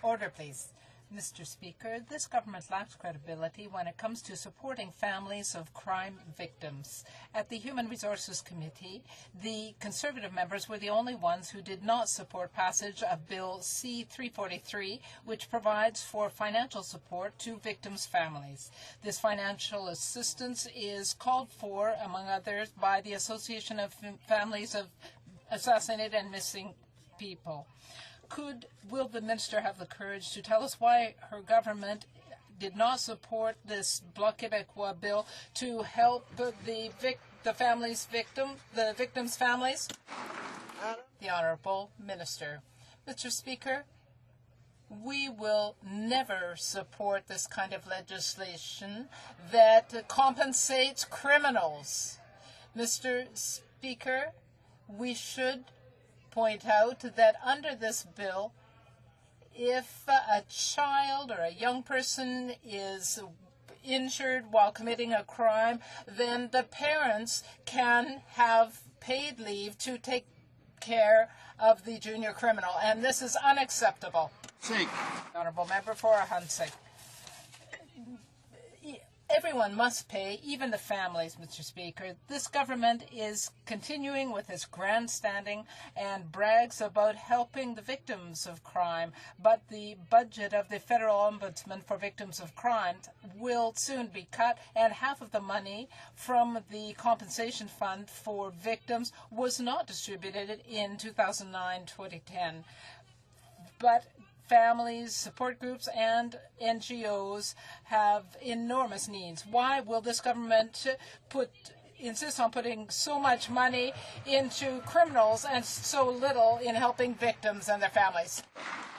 Order, please. Mr. Speaker, this government lacks credibility when it comes to supporting families of crime victims. At the Human Resources Committee, the Conservative members were the only ones who did not support passage of Bill C-343, which provides for financial support to victims' families. This financial assistance is called for, among others, by the Association of Families of Assassinated and Missing People. Will the minister have the courage to tell us why her government did not support this Bloc Québécois bill to help the victims' families? The Honourable Minister. Mr. Speaker, we will never support this kind of legislation that compensates criminals. Mr. Speaker, we should point out that under this bill, if a child or a young person is injured while committing a crime, then the parents can have paid leave to take care of the junior criminal, and this is unacceptable. Seek. Honourable Member for HoC. Everyone must pay, even the families, Mr. Speaker. This government is continuing with its grandstanding and brags about helping the victims of crime, but the budget of the Federal Ombudsman for Victims of Crime will soon be cut, and half of the money from the compensation fund for victims was not distributed in 2009-2010. But families, support groups, and NGOs have enormous needs. Why will this government insist on putting so much money into criminals and so little in helping victims and their families?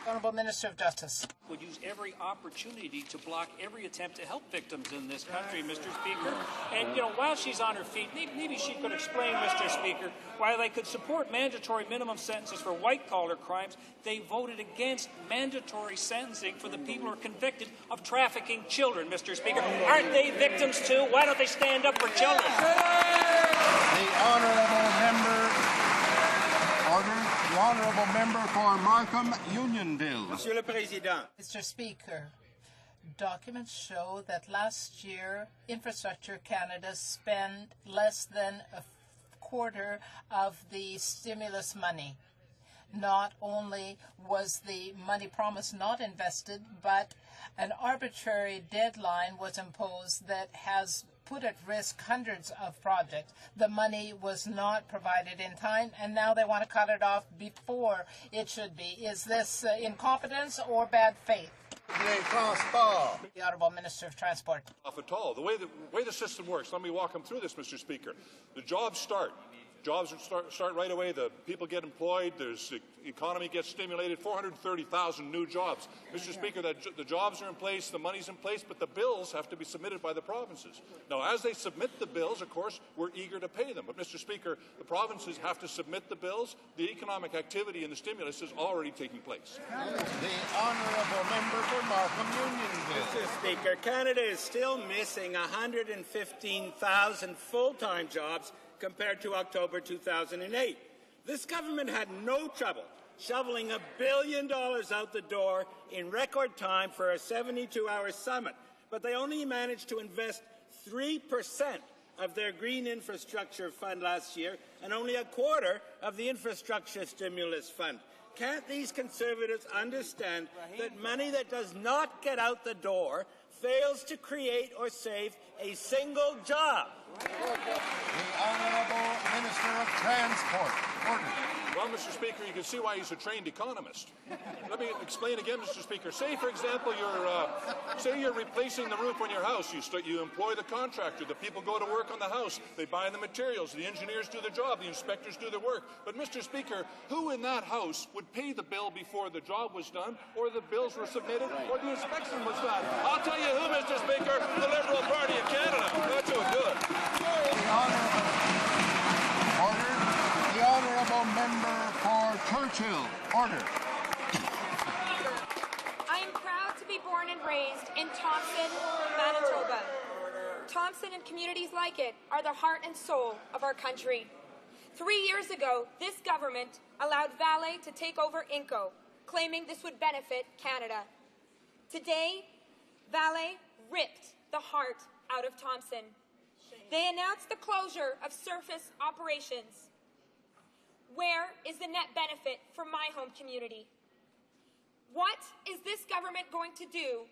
Honourable Minister of Justice. Would use every opportunity to block every attempt to help victims in this country, Mr. Speaker. And, while she's on her feet, maybe she could explain, Mr. Speaker, why they could support mandatory minimum sentences for white-collar crimes. They voted against mandatory sentencing for the people who are convicted of trafficking children, Mr. Speaker. Aren't they victims too? Why don't they stand up for children? The honourable member. Order. The honourable member for Markham Unionville. Monsieur le Président. Mr. Speaker, documents show that last year Infrastructure Canada spent less than a quarter of the stimulus money. Not only was the money promised not invested, but an arbitrary deadline was imposed that has put at risk hundreds of projects. The money was not provided in time, and now they want to cut it off before it should be. Is this incompetence or bad faith? The Honourable Minister of Transport. Off at all. The way the system works, let me walk them through this, Mr. Speaker. The jobs start. Jobs start right away. The people get employed. The economy gets stimulated. 430,000 new jobs. Mr. Speaker, the jobs are in place, the money's in place, but the bills have to be submitted by the provinces. Now, as they submit the bills, of course, we're eager to pay them. But, Mr. Speaker, the provinces have to submit the bills. The economic activity and the stimulus is already taking place. The honourable member for Markham Unionville. Mr. Speaker, Canada is still missing 115,000 full-time jobs compared to October 2008. This government had no trouble shoveling $1 billion out the door in record time for a 72-hour summit, but they only managed to invest 3% of their green infrastructure fund last year and only a quarter of the infrastructure stimulus fund. Can't these Conservatives understand that money that does not get out the door fails to create or save a single job? The Honourable Minister of Transport. Order. Well, Mr. Speaker, you can see why he's a trained economist. Let me explain again, Mr. Speaker. Say, for example, you're replacing the roof on your house. You employ the contractor. The people go to work on the house. They buy the materials. The engineers do the job. The inspectors do the work. But, Mr. Speaker, who in that house would pay the bill before the job was done, or the bills were submitted, or the inspection was done? I'll tell you who, Mr. Speaker, the Liberal Party of Canada. That's who would do it. The honourable member for Churchill. Order. I am proud to be born and raised in Thompson, Manitoba. Thompson and communities like it are the heart and soul of our country. 3 years ago, this government allowed Vale to take over Inco, claiming this would benefit Canada. Today, Vale ripped the heart out of Thompson. They announced the closure of surface operations. Where is the net benefit for my home community? What is this government going to do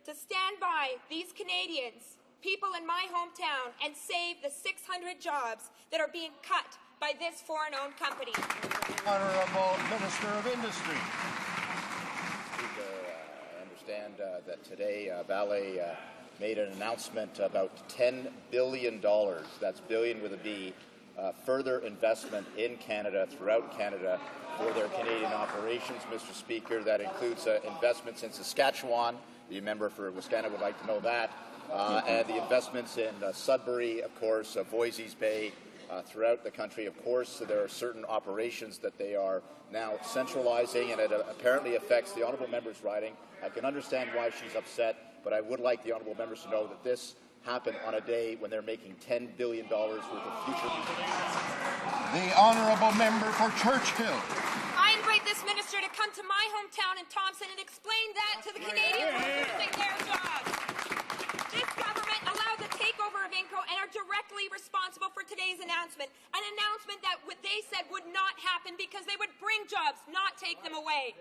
to stand by these Canadians, people in my hometown, and save the 600 jobs that are being cut by this foreign-owned company? Honourable Minister of Industry. Speaker, I understand that today Vale made an announcement about $10 billion, that's billion with a B, further investment in Canada, throughout Canada, for their Canadian operations, Mr. Speaker. That includes investments in Saskatchewan. The member for Wisconsin would like to know that. And the investments in Sudbury, of course, Voisey's Bay, throughout the country. Of course, there are certain operations that they are now centralizing, and it apparently affects the honourable member's riding. I can understand why she's upset, but I would like the honourable members to know that this happen on a day when they're making $10 billion worth of future. The honourable member for Churchill. I invite this minister to come to my hometown in Thompson and explain that to the Canadians who are losing their jobs. This government allowed the takeover of Inco and are directly responsible for today's announcement, an announcement that they said would not happen because they would bring jobs, not take them away.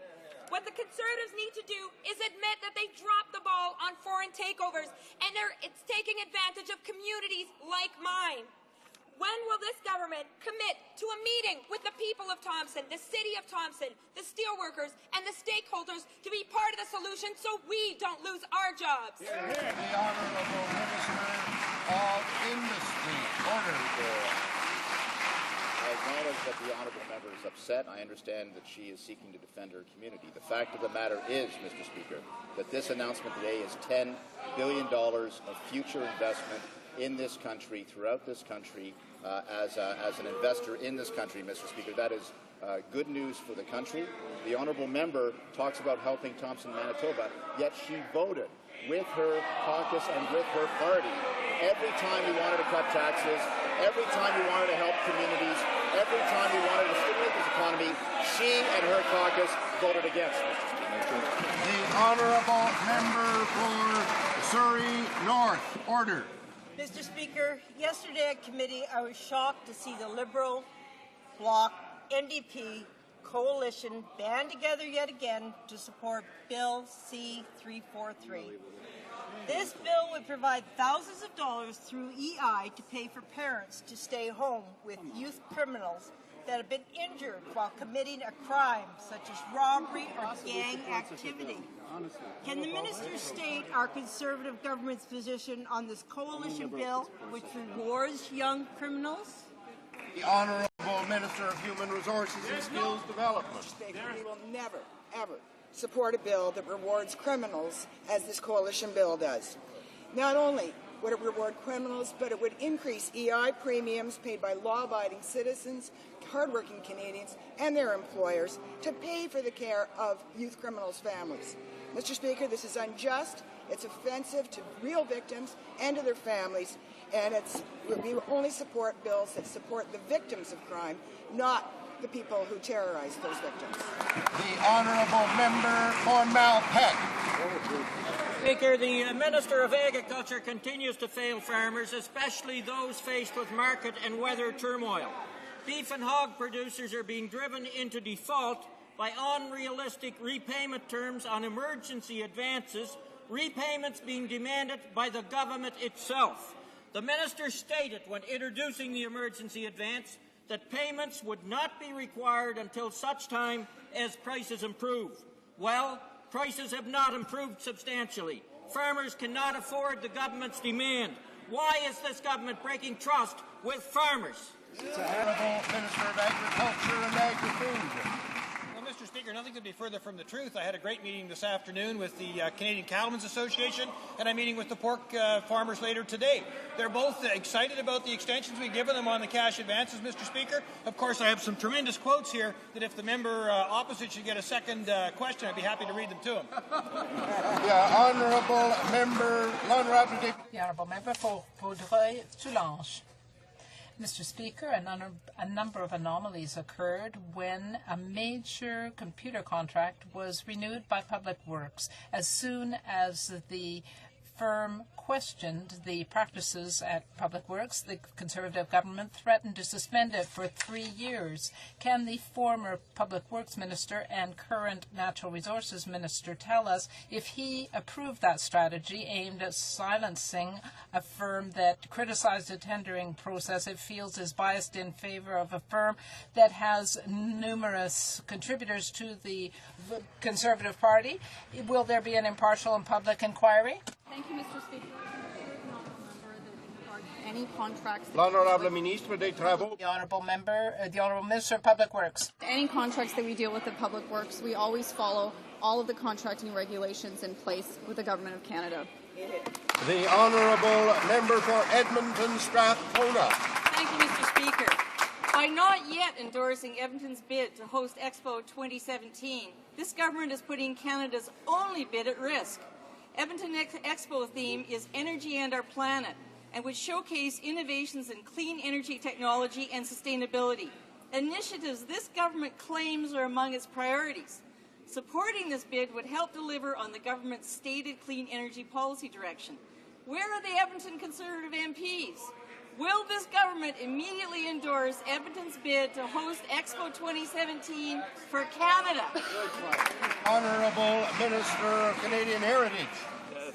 What the Conservatives need to do is admit that they dropped the ball on foreign takeovers and it's taking advantage of communities like mine. When will this government commit to a meeting with the people of Thompson, the city of Thompson, the steelworkers, and the stakeholders to be part of the solution so we don't lose our jobs? The Honourable Minister of Industry. Order. I acknowledge that the honourable member is upset. I understand that she is seeking to defend her community. The fact of the matter is, Mr. Speaker, that this announcement today is $10 billion of future investment in this country, throughout this country, as an investor in this country, Mr. Speaker. That is good news for the country. The honourable member talks about helping Thompson, Manitoba, yet she voted with her caucus and with her party every time he wanted to cut taxes, every time he wanted to help communities, every time he wanted to stimulate this economy. She and her caucus voted against, Mr. Speaker. The honourable member for Surrey North. Order. Mr. Speaker, yesterday at committee I was shocked to see the Liberal Bloc NDP coalition band together yet again to support Bill C-343. This bill would provide thousands of dollars through EI to pay for parents to stay home with youth criminals that have been injured while committing a crime such as robbery or gang activity. Can the minister state our Conservative government's position on this coalition bill which rewards young criminals? The Honourable Minister of Human Resources and Skills Development. We will never, ever support a bill that rewards criminals as this coalition bill does. Not only would it reward criminals, but it would increase EI premiums paid by law-abiding citizens, hardworking Canadians, and their employers to pay for the care of youth criminals' families. Mr. Speaker, this is unjust, it's offensive to real victims and to their families, and we only support bills that support the victims of crime, not the people who terrorize those victims. The Honourable Member for Malpeque. Speaker, the Minister of Agriculture continues to fail farmers, especially those faced with market and weather turmoil. Beef and hog producers are being driven into default by unrealistic repayment terms on emergency advances, repayments being demanded by the government itself. The minister stated when introducing the emergency advance that payments would not be required until such time as prices improve. Well, prices have not improved substantially. Farmers cannot afford the government's demand. Why is this government breaking trust with farmers? The Honourable Minister of Agriculture and Agri-Food. Well, Mr. Speaker, nothing could be further from the truth. I had a great meeting this afternoon with the Canadian Cattlemen's Association, and I'm meeting with the pork farmers later today. They're both excited about the extensions we've given them on the cash advances, Mr. Speaker. Of course, I have some tremendous quotes here that if the member opposite should get a second question, I'd be happy to read them to him. The Honourable Member, The Honourable Member for Vaudreuil-Soulanges. Mr. Speaker, a number of anomalies occurred when a major computer contract was renewed by Public Works. As soon as the firm questioned the practices at Public Works, the Conservative government threatened to suspend it for 3 years. Can the former Public Works Minister and current Natural Resources Minister tell us if he approved that strategy aimed at silencing a firm that criticized the tendering process it feels is biased in favor of a firm that has numerous contributors to the Conservative Party? Will there be an impartial and public inquiry? Thank you, Mr. Speaker. Any contracts. L'Honourable Ministre des Travaux. The Honourable Member, the Honourable Minister of Public Works. Any contracts that we deal with at Public Works, we always follow all of the contracting regulations in place with the Government of Canada. The Honourable Member for Edmonton Strathcona. Thank you, Mr. Speaker. By not yet endorsing Edmonton's bid to host Expo 2017, this government is putting Canada's only bid at risk. Edmonton Expo theme is Energy and Our Planet, and would showcase innovations in clean energy technology and sustainability, initiatives this government claims are among its priorities. Supporting this bid would help deliver on the government's stated clean energy policy direction. Where are the Edmonton Conservative MPs? Will this government immediately endorse Edmonton's bid to host Expo 2017 for Canada? Honourable Minister of Canadian Heritage.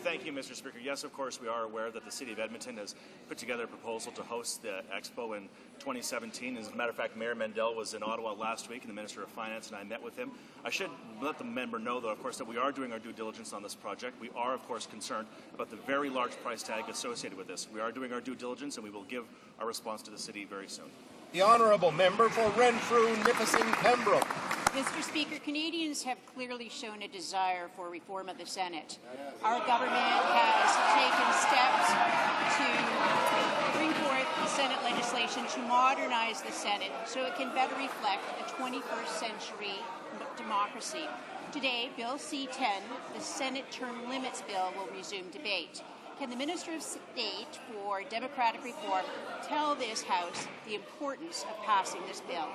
Thank you, Mr. Speaker. Yes, of course, we are aware that the City of Edmonton has put together a proposal to host the Expo in 2017. As a matter of fact, Mayor Mendel was in Ottawa last week, and the Minister of Finance and I met with him. I should let the member know, though, of course, that we are doing our due diligence on this project. We are, of course, concerned about the very large price tag associated with this. We are doing our due diligence, and we will give our response to the City very soon. The Honourable Member for Renfrew, Nipissing, Pembroke. Mr. Speaker, Canadians have clearly shown a desire for reform of the Senate. Our government has taken steps to bring forth the Senate legislation to modernize the Senate so it can better reflect a 21st century democracy. Today, Bill C-10, the Senate Term Limits Bill, will resume debate. Can the Minister of State for Democratic Reform tell this House the importance of passing this bill?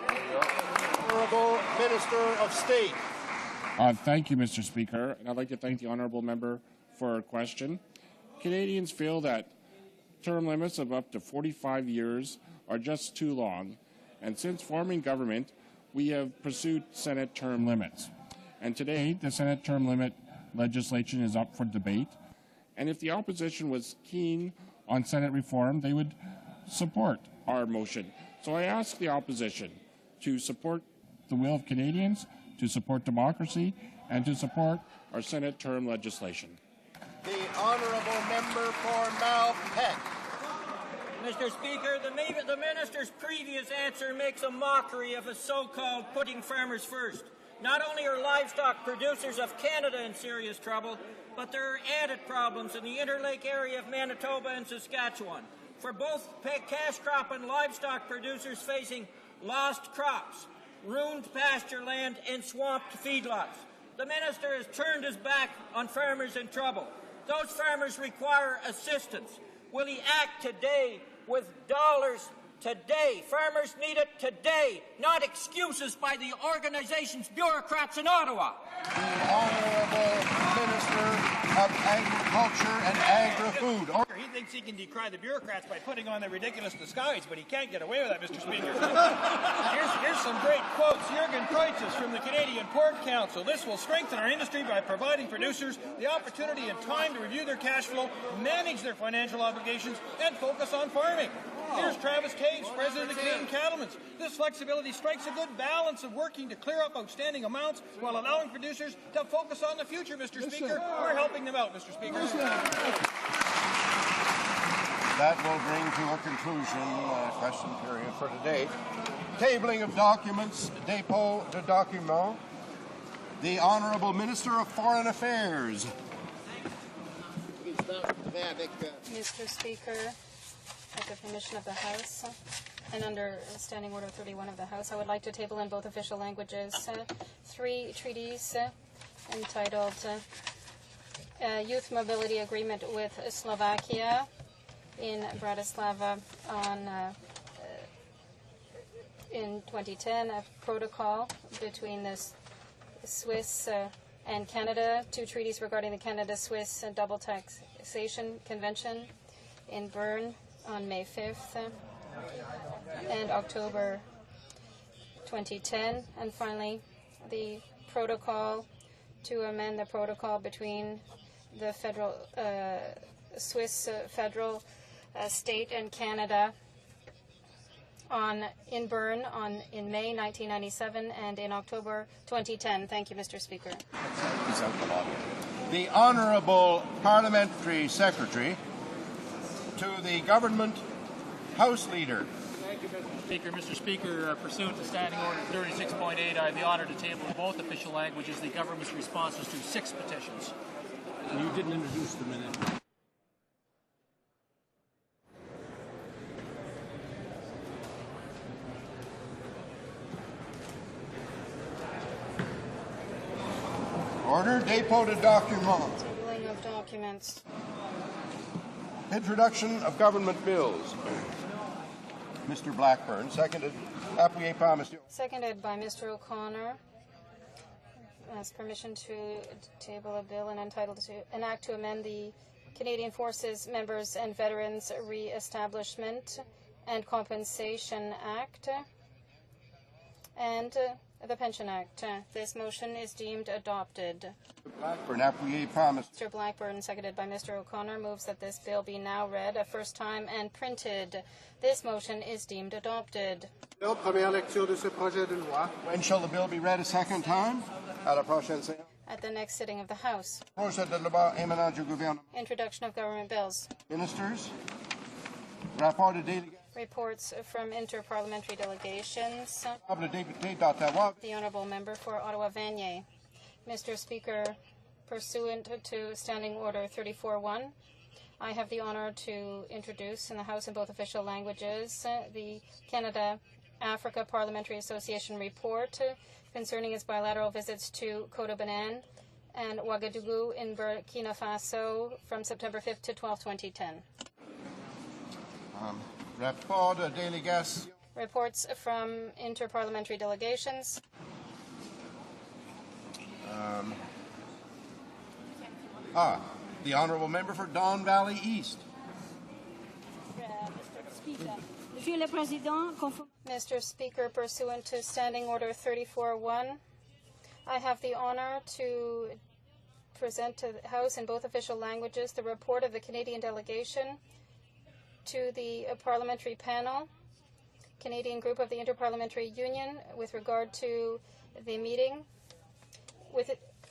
Honourable Minister of State. Thank you, Mr. Speaker, and I'd like to thank the honourable member for her question. Canadians feel that term limits of up to 45 years are just too long, and since forming government, we have pursued Senate term limits. And today, the Senate term limit legislation is up for debate. And if the opposition was keen on Senate reform, they would support our motion. So I ask the opposition to support the will of Canadians, to support democracy, and to support our Senate term legislation. The Honourable Member for Malpeque. Mr. Speaker, the minister's previous answer makes a mockery of a so-called putting farmers first. Not only are livestock producers of Canada in serious trouble, but there are added problems in the Interlake area of Manitoba and Saskatchewan, for both cash crop and livestock producers facing lost crops, ruined pasture land, and swamped feedlots. The minister has turned his back on farmers in trouble. Those farmers require assistance. Will he act today with dollars today? Farmers need it today, not excuses by the organization's bureaucrats in Ottawa. The Honourable Minister of Agriculture and Agri-Food. He thinks he can decry the bureaucrats by putting on their ridiculous disguise, but he can't get away with that, Mr. Speaker. Here's some great quotes. Jürgen Kreutzes from the Canadian Pork Council. This will strengthen our industry by providing producers the opportunity and time to review their cash flow, manage their financial obligations, and focus on farming. Here's Travis Caves, president of Canadian Cattlemen's. This flexibility strikes a good balance of working to clear up outstanding amounts while allowing producers to focus on the future, Mr. Speaker. We're helping them out, Mr. Speaker. That will bring to a conclusion question period for today. Tabling of documents, dépôt de documents. The Honourable Minister of Foreign Affairs. Mr. Speaker, with the permission of the House, and under Standing Order 31 of the House, I would like to table in both official languages 3 treaties entitled Youth Mobility Agreement with Slovakia in Bratislava in 2010, a protocol between the Swiss and Canada, 2 treaties regarding the Canada-Swiss Double Taxation Convention in Bern on May 5th and October 2010, and finally the protocol to amend the protocol between the federal Swiss federal state and Canada in Bern in May 1997 and in October 2010. Thank you, Mr. Speaker. The Honourable Parliamentary Secretary to the Government House Leader. Thank you, Mr. Speaker. Mr. Speaker, pursuant to Standing Order 36.8, I have the honour to table in both official languages the government's responses to 6 petitions. You didn't introduce them in it. Order, dépôt de documents. Tabling of documents. documents. Introduction of government bills. Mr. Blackburn, seconded. Appuyé par Monsieur. Seconded by Mr. O'Connor. Ask permission to table a bill and entitled to an act to amend the Canadian Forces Members and Veterans Re-establishment and Compensation Act and the Pension Act. This motion is deemed adopted. Blackburn, appuyé par Mr. Blackburn, seconded by Mr. O'Connor, moves that this bill be now read a first time and printed. This motion is deemed adopted. When shall the bill be read a second time? À la prochaine séance. At the next sitting of the House. Projet de loi émanant du gouvernement. Introduction of government bills. Ministers. Rapport de délégation. Reports from interparliamentary delegations. Le député d'Ottawa. The Honourable Member for Ottawa-Vanier. Mr. Speaker, pursuant to Standing Order 34.1, I have the honour to introduce in the House in both official languages the Canada-Africa Parliamentary Association report concerning its bilateral visits to Cotobanan and Ouagadougou in Burkina Faso from September 5th to 12th, 2010. Rapport de délégation. Reports from interparliamentary delegations. The Honourable Member for Don Valley East. Mr. Speaker, pursuant to Standing Order 34.1, I have the honour to present to the House in both official languages the report of the Canadian delegation to the parliamentary panel, Canadian group of the Interparliamentary Union, with regard to the meeting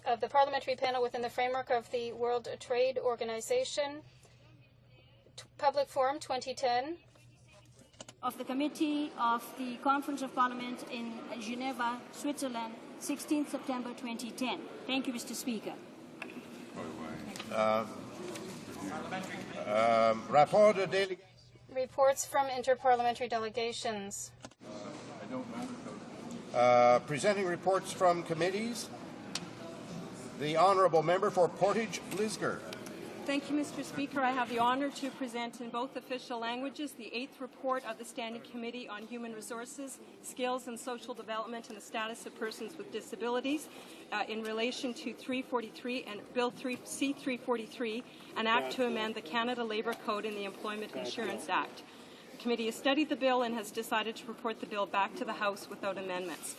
of the parliamentary panel within the framework of the World Trade Organization, Public Forum 2010. Of the Committee of the Conference of Parliament in Geneva, Switzerland, 16 September 2010. Thank you, Mr. Speaker. Rapport de délégation. Reports from interparliamentary delegations. Presenting reports from committees. The Honourable Member for Portage-Lisgar. Thank you, Mr. Speaker. I have the honour to present in both official languages the 8th report of the Standing Committee on Human Resources, Skills and Social Development and the Status of Persons with Disabilities in relation to 343 and Bill C-343, an act to amend the Canada Labour Code and the Employment Insurance Act. The committee has studied the bill and has decided to report the bill back to the House without amendments.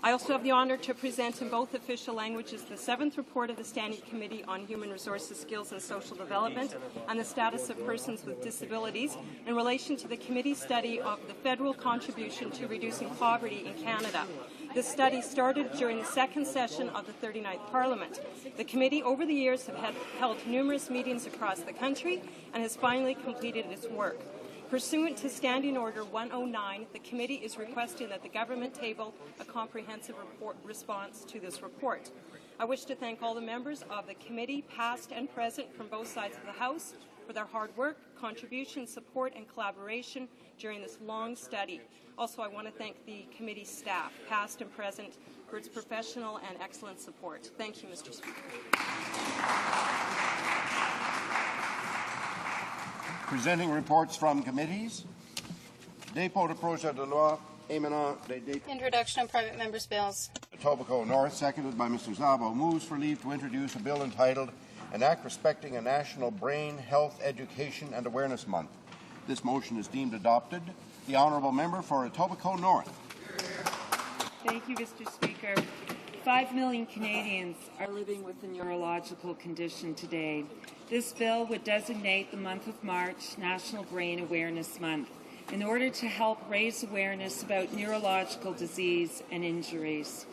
I also have the honour to present in both official languages the 7th report of the Standing Committee on Human Resources, Skills and Social Development and the Status of Persons with Disabilities in relation to the committee's study of the federal contribution to reducing poverty in Canada. This study started during the second session of the 39th Parliament. The committee over the years have held numerous meetings across the country and has finally completed its work. Pursuant to Standing Order 109, the committee is requesting that the government table a comprehensive response to this report. I wish to thank all the members of the committee, past and present, from both sides of the House, for their hard work, contribution, support, and collaboration during this long study. Also, I want to thank the committee staff, past and present, for its professional and excellent support. Thank you, Mr. Speaker. Presenting reports from committees. Dépôt de projet de loi émanant des députés. Introduction of private members' bills. Etobicoke North, seconded by Mr. Szabo, moves for leave to introduce a bill entitled An Act Respecting a National Brain Health Education and Awareness Month. This motion is deemed adopted. The Honourable Member for Etobicoke North. Thank you, Mr. Speaker. 5 million Canadians are living with a neurological condition today. This bill would designate the month of March National Brain Awareness Month in order to help raise awareness about neurological disease and injuries.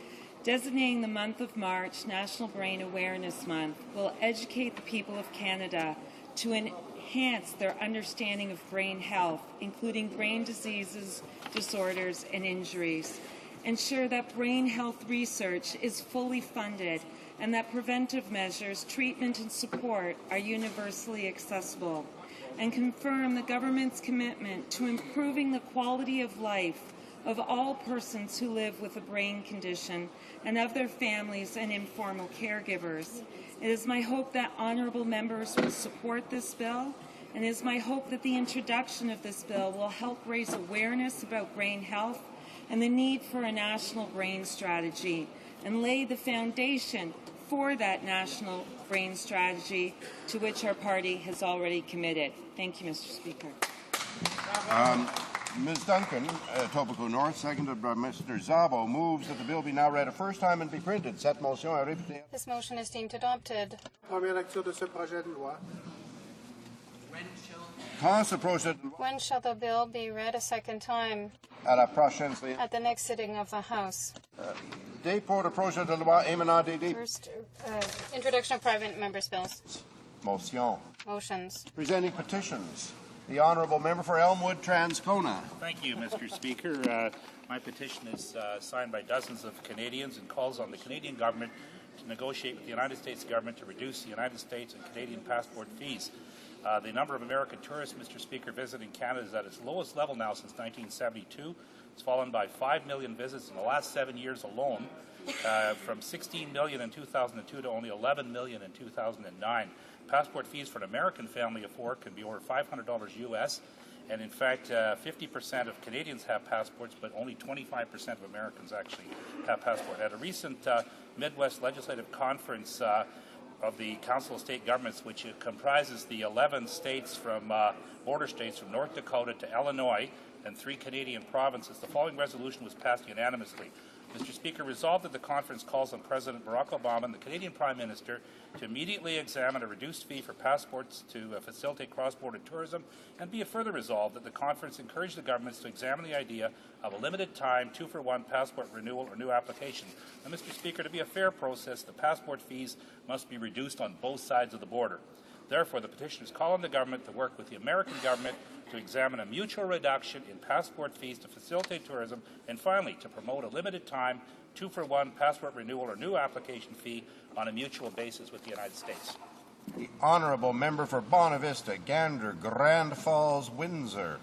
Designating the month of March National Brain Awareness Month will educate the people of Canada to enhance their understanding of brain health, including brain diseases, disorders, and injuries. Ensure that brain health research is fully funded and that preventive measures, treatment, and support are universally accessible. And confirm the government's commitment to improving the quality of life of all persons who live with a brain condition and of their families and informal caregivers. It is my hope that honourable members will support this bill, and it is my hope that the introduction of this bill will help raise awareness about brain health and the need for a national brain strategy, and lay the foundation for that national brain strategy to which our party has already committed. Thank you, Mr. Speaker. Ms. Duncan, Etobicoke North, seconded by Mr. Szabo, moves that the bill be now read a first time and be printed. Cette motion est répétée. This motion is deemed adopted. Première lecture de ce projet de loi. Quand ce projet de loi When shall the bill be read a second time? à la prochaine séance? At the next sitting of the House. Dépôt de projet de loi émanant des députés. First, introduction of private members' bills. Motion. Motions. Presenting petitions. The Honourable Member for Elmwood, Transcona. Thank you, Mr. Speaker. My petition is signed by dozens of Canadians and calls on the Canadian government to negotiate with the United States government to reduce the United States and Canadian passport fees. The number of American tourists, Mr. Speaker, visiting Canada is at its lowest level now since 1972. It's fallen by 5 million visits in the last 7 years alone, from 16 million in 2002 to only 11 million in 2009. Passport fees for an American family of four can be over $500 US, and in fact, 50% of Canadians have passports, but only 25% of Americans actually have passports. At a recent Midwest Legislative Conference of the Council of State Governments, which comprises the 11 states from border states from North Dakota to Illinois and 3 Canadian provinces, the following resolution was passed unanimously. Mr. Speaker, resolved that the conference calls on President Barack Obama and the Canadian Prime Minister to immediately examine a reduced fee for passports to facilitate cross-border tourism, and be it further resolved that the conference encourage the governments to examine the idea of a limited time 2-for-1 passport renewal or new application. Now, Mr. Speaker, to be a fair process, the passport fees must be reduced on both sides of the border. Therefore, the petitioners call on the government to work with the American government to examine a mutual reduction in passport fees to facilitate tourism, and finally, to promote a limited time 2-for-1 passport renewal or new application fee on a mutual basis with the United States. The Honourable Member for Bonavista, Gander, Grand Falls, Windsor.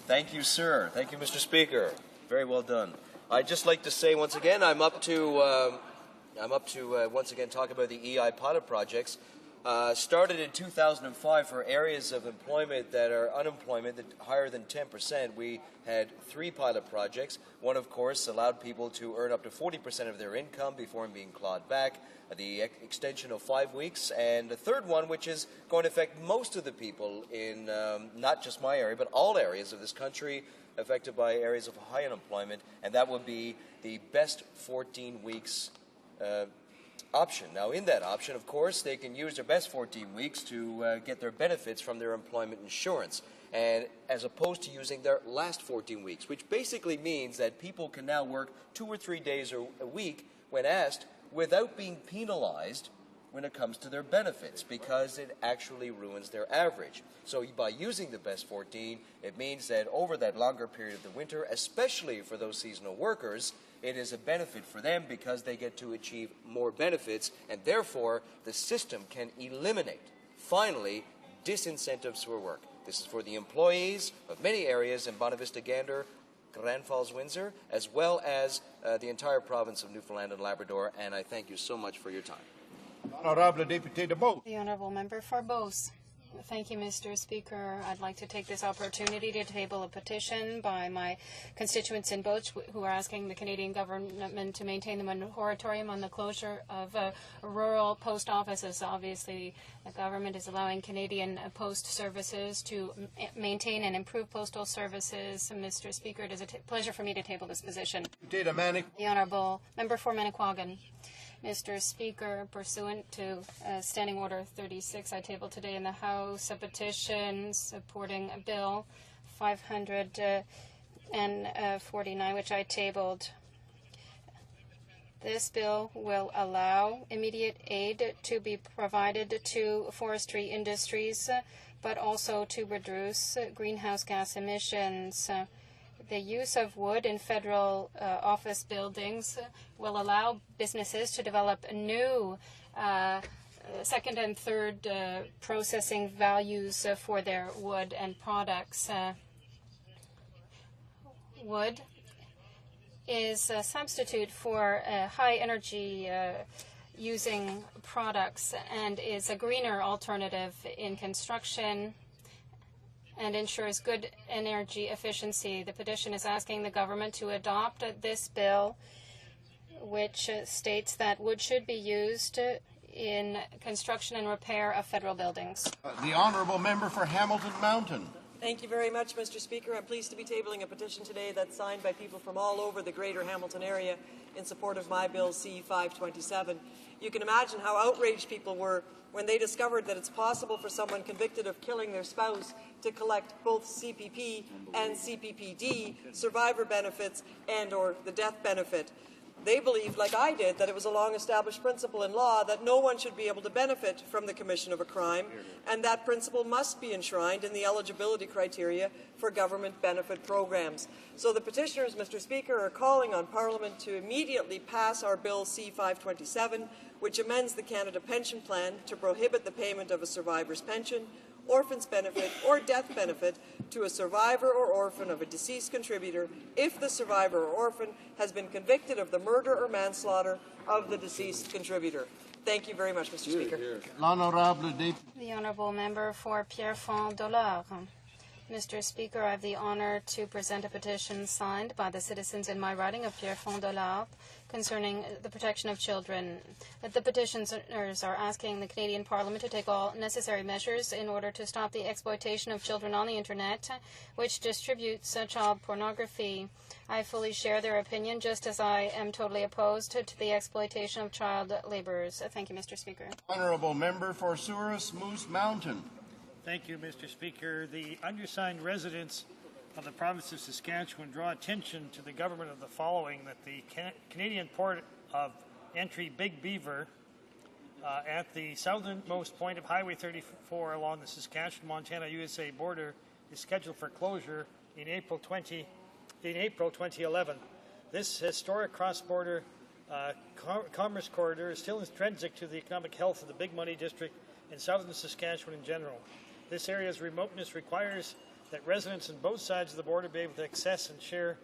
Thank you, sir. Thank you, Mr. Speaker. Very well done. I'd just like to say once again, I'm up to once again talk about the EI pilot projects. Started in 2005 for areas of employment that are unemployment that higher than 10%. We had 3 pilot projects. One, of course, allowed people to earn up to 40% of their income before being clawed back. The extension of 5 weeks, and the third one, which is going to affect most of the people in not just my area, but all areas of this country affected by areas of high unemployment, and that would be the best 14 weeks option. Now, in that option, of course, they can use their best 14 weeks to get their benefits from their employment insurance, and as opposed to using their last 14 weeks, which basically means that people can now work 2 or 3 days a week when asked, without being penalized when it comes to their benefits, because it actually ruins their average. So by using the best 14, it means that over that longer period of the winter, especially for those seasonal workers, it is a benefit for them because they get to achieve more benefits, and therefore the system can eliminate, finally, disincentives for work. This is for the employees of many areas in Bonavista, Gander, Grand Falls, Windsor, as well as the entire province of Newfoundland and Labrador, and I thank you so much for your time. Honorable Député de Beauce. The Honourable Member for Beauce. Thank you, Mr. Speaker. I'd like to take this opportunity to table a petition by my constituents in Beauce who are asking the Canadian government to maintain the moratorium on the closure of rural post offices. Obviously, the government is allowing Canadian post services to maintain and improve postal services. Mr. Speaker, it is a pleasure for me to table this position. The Honourable Member for Manicouagan. Mr. Speaker, pursuant to Standing Order 36, I tabled today in the House a petition supporting Bill 549, which I tabled. This bill will allow immediate aid to be provided to forestry industries, but also to reduce greenhouse gas emissions. The use of wood in federal office buildings will allow businesses to develop new second and third processing values for their wood and products. Wood is a substitute for high energy using products and is a greener alternative in construction and ensures good energy efficiency. The petition is asking the government to adopt this bill, which states that wood should be used in construction and repair of federal buildings. The honourable member for Hamilton Mountain. Thank you very much, Mr. Speaker. I'm pleased to be tabling a petition today that's signed by people from all over the greater Hamilton area in support of my bill C-527. You can imagine how outraged people were when they discovered that it's possible for someone convicted of killing their spouse to collect both CPP and CPPD survivor benefits and or the death benefit. They believed, like I did, that it was a long-established principle in law that no one should be able to benefit from the commission of a crime, and that principle must be enshrined in the eligibility criteria for government benefit programs. So the petitioners, Mr. Speaker, are calling on Parliament to immediately pass our Bill C-527, which amends the Canada Pension Plan to prohibit the payment of a survivor's pension, orphan's benefit, or death benefit to a survivor or orphan of a deceased contributor if the survivor or orphan has been convicted of the murder or manslaughter of the deceased contributor. Thank you very much, Mr. Speaker. The honourable member for Pierrefonds-Dollard. Mr. Speaker, I have the honour to present a petition signed by the citizens in my riding of Pierrefonds-Dollard concerning the protection of children. The petitioners are asking the Canadian Parliament to take all necessary measures in order to stop the exploitation of children on the Internet, which distributes child pornography. I fully share their opinion, just as I am totally opposed to the exploitation of child labourers. Thank you, Mr. Speaker. Honourable member for Souris Moose Mountain. Thank you, Mr. Speaker. The undersigned residents of the province of Saskatchewan draw attention to the government of the following: that the Canadian port of entry Big Beaver at the southernmost point of Highway 34 along the Saskatchewan-Montana-USA border is scheduled for closure in April 2011. This historic cross-border commerce corridor is still intrinsic to the economic health of the Big Money District and southern Saskatchewan in general. This area's remoteness requires that residents on both sides of the border be able to access and share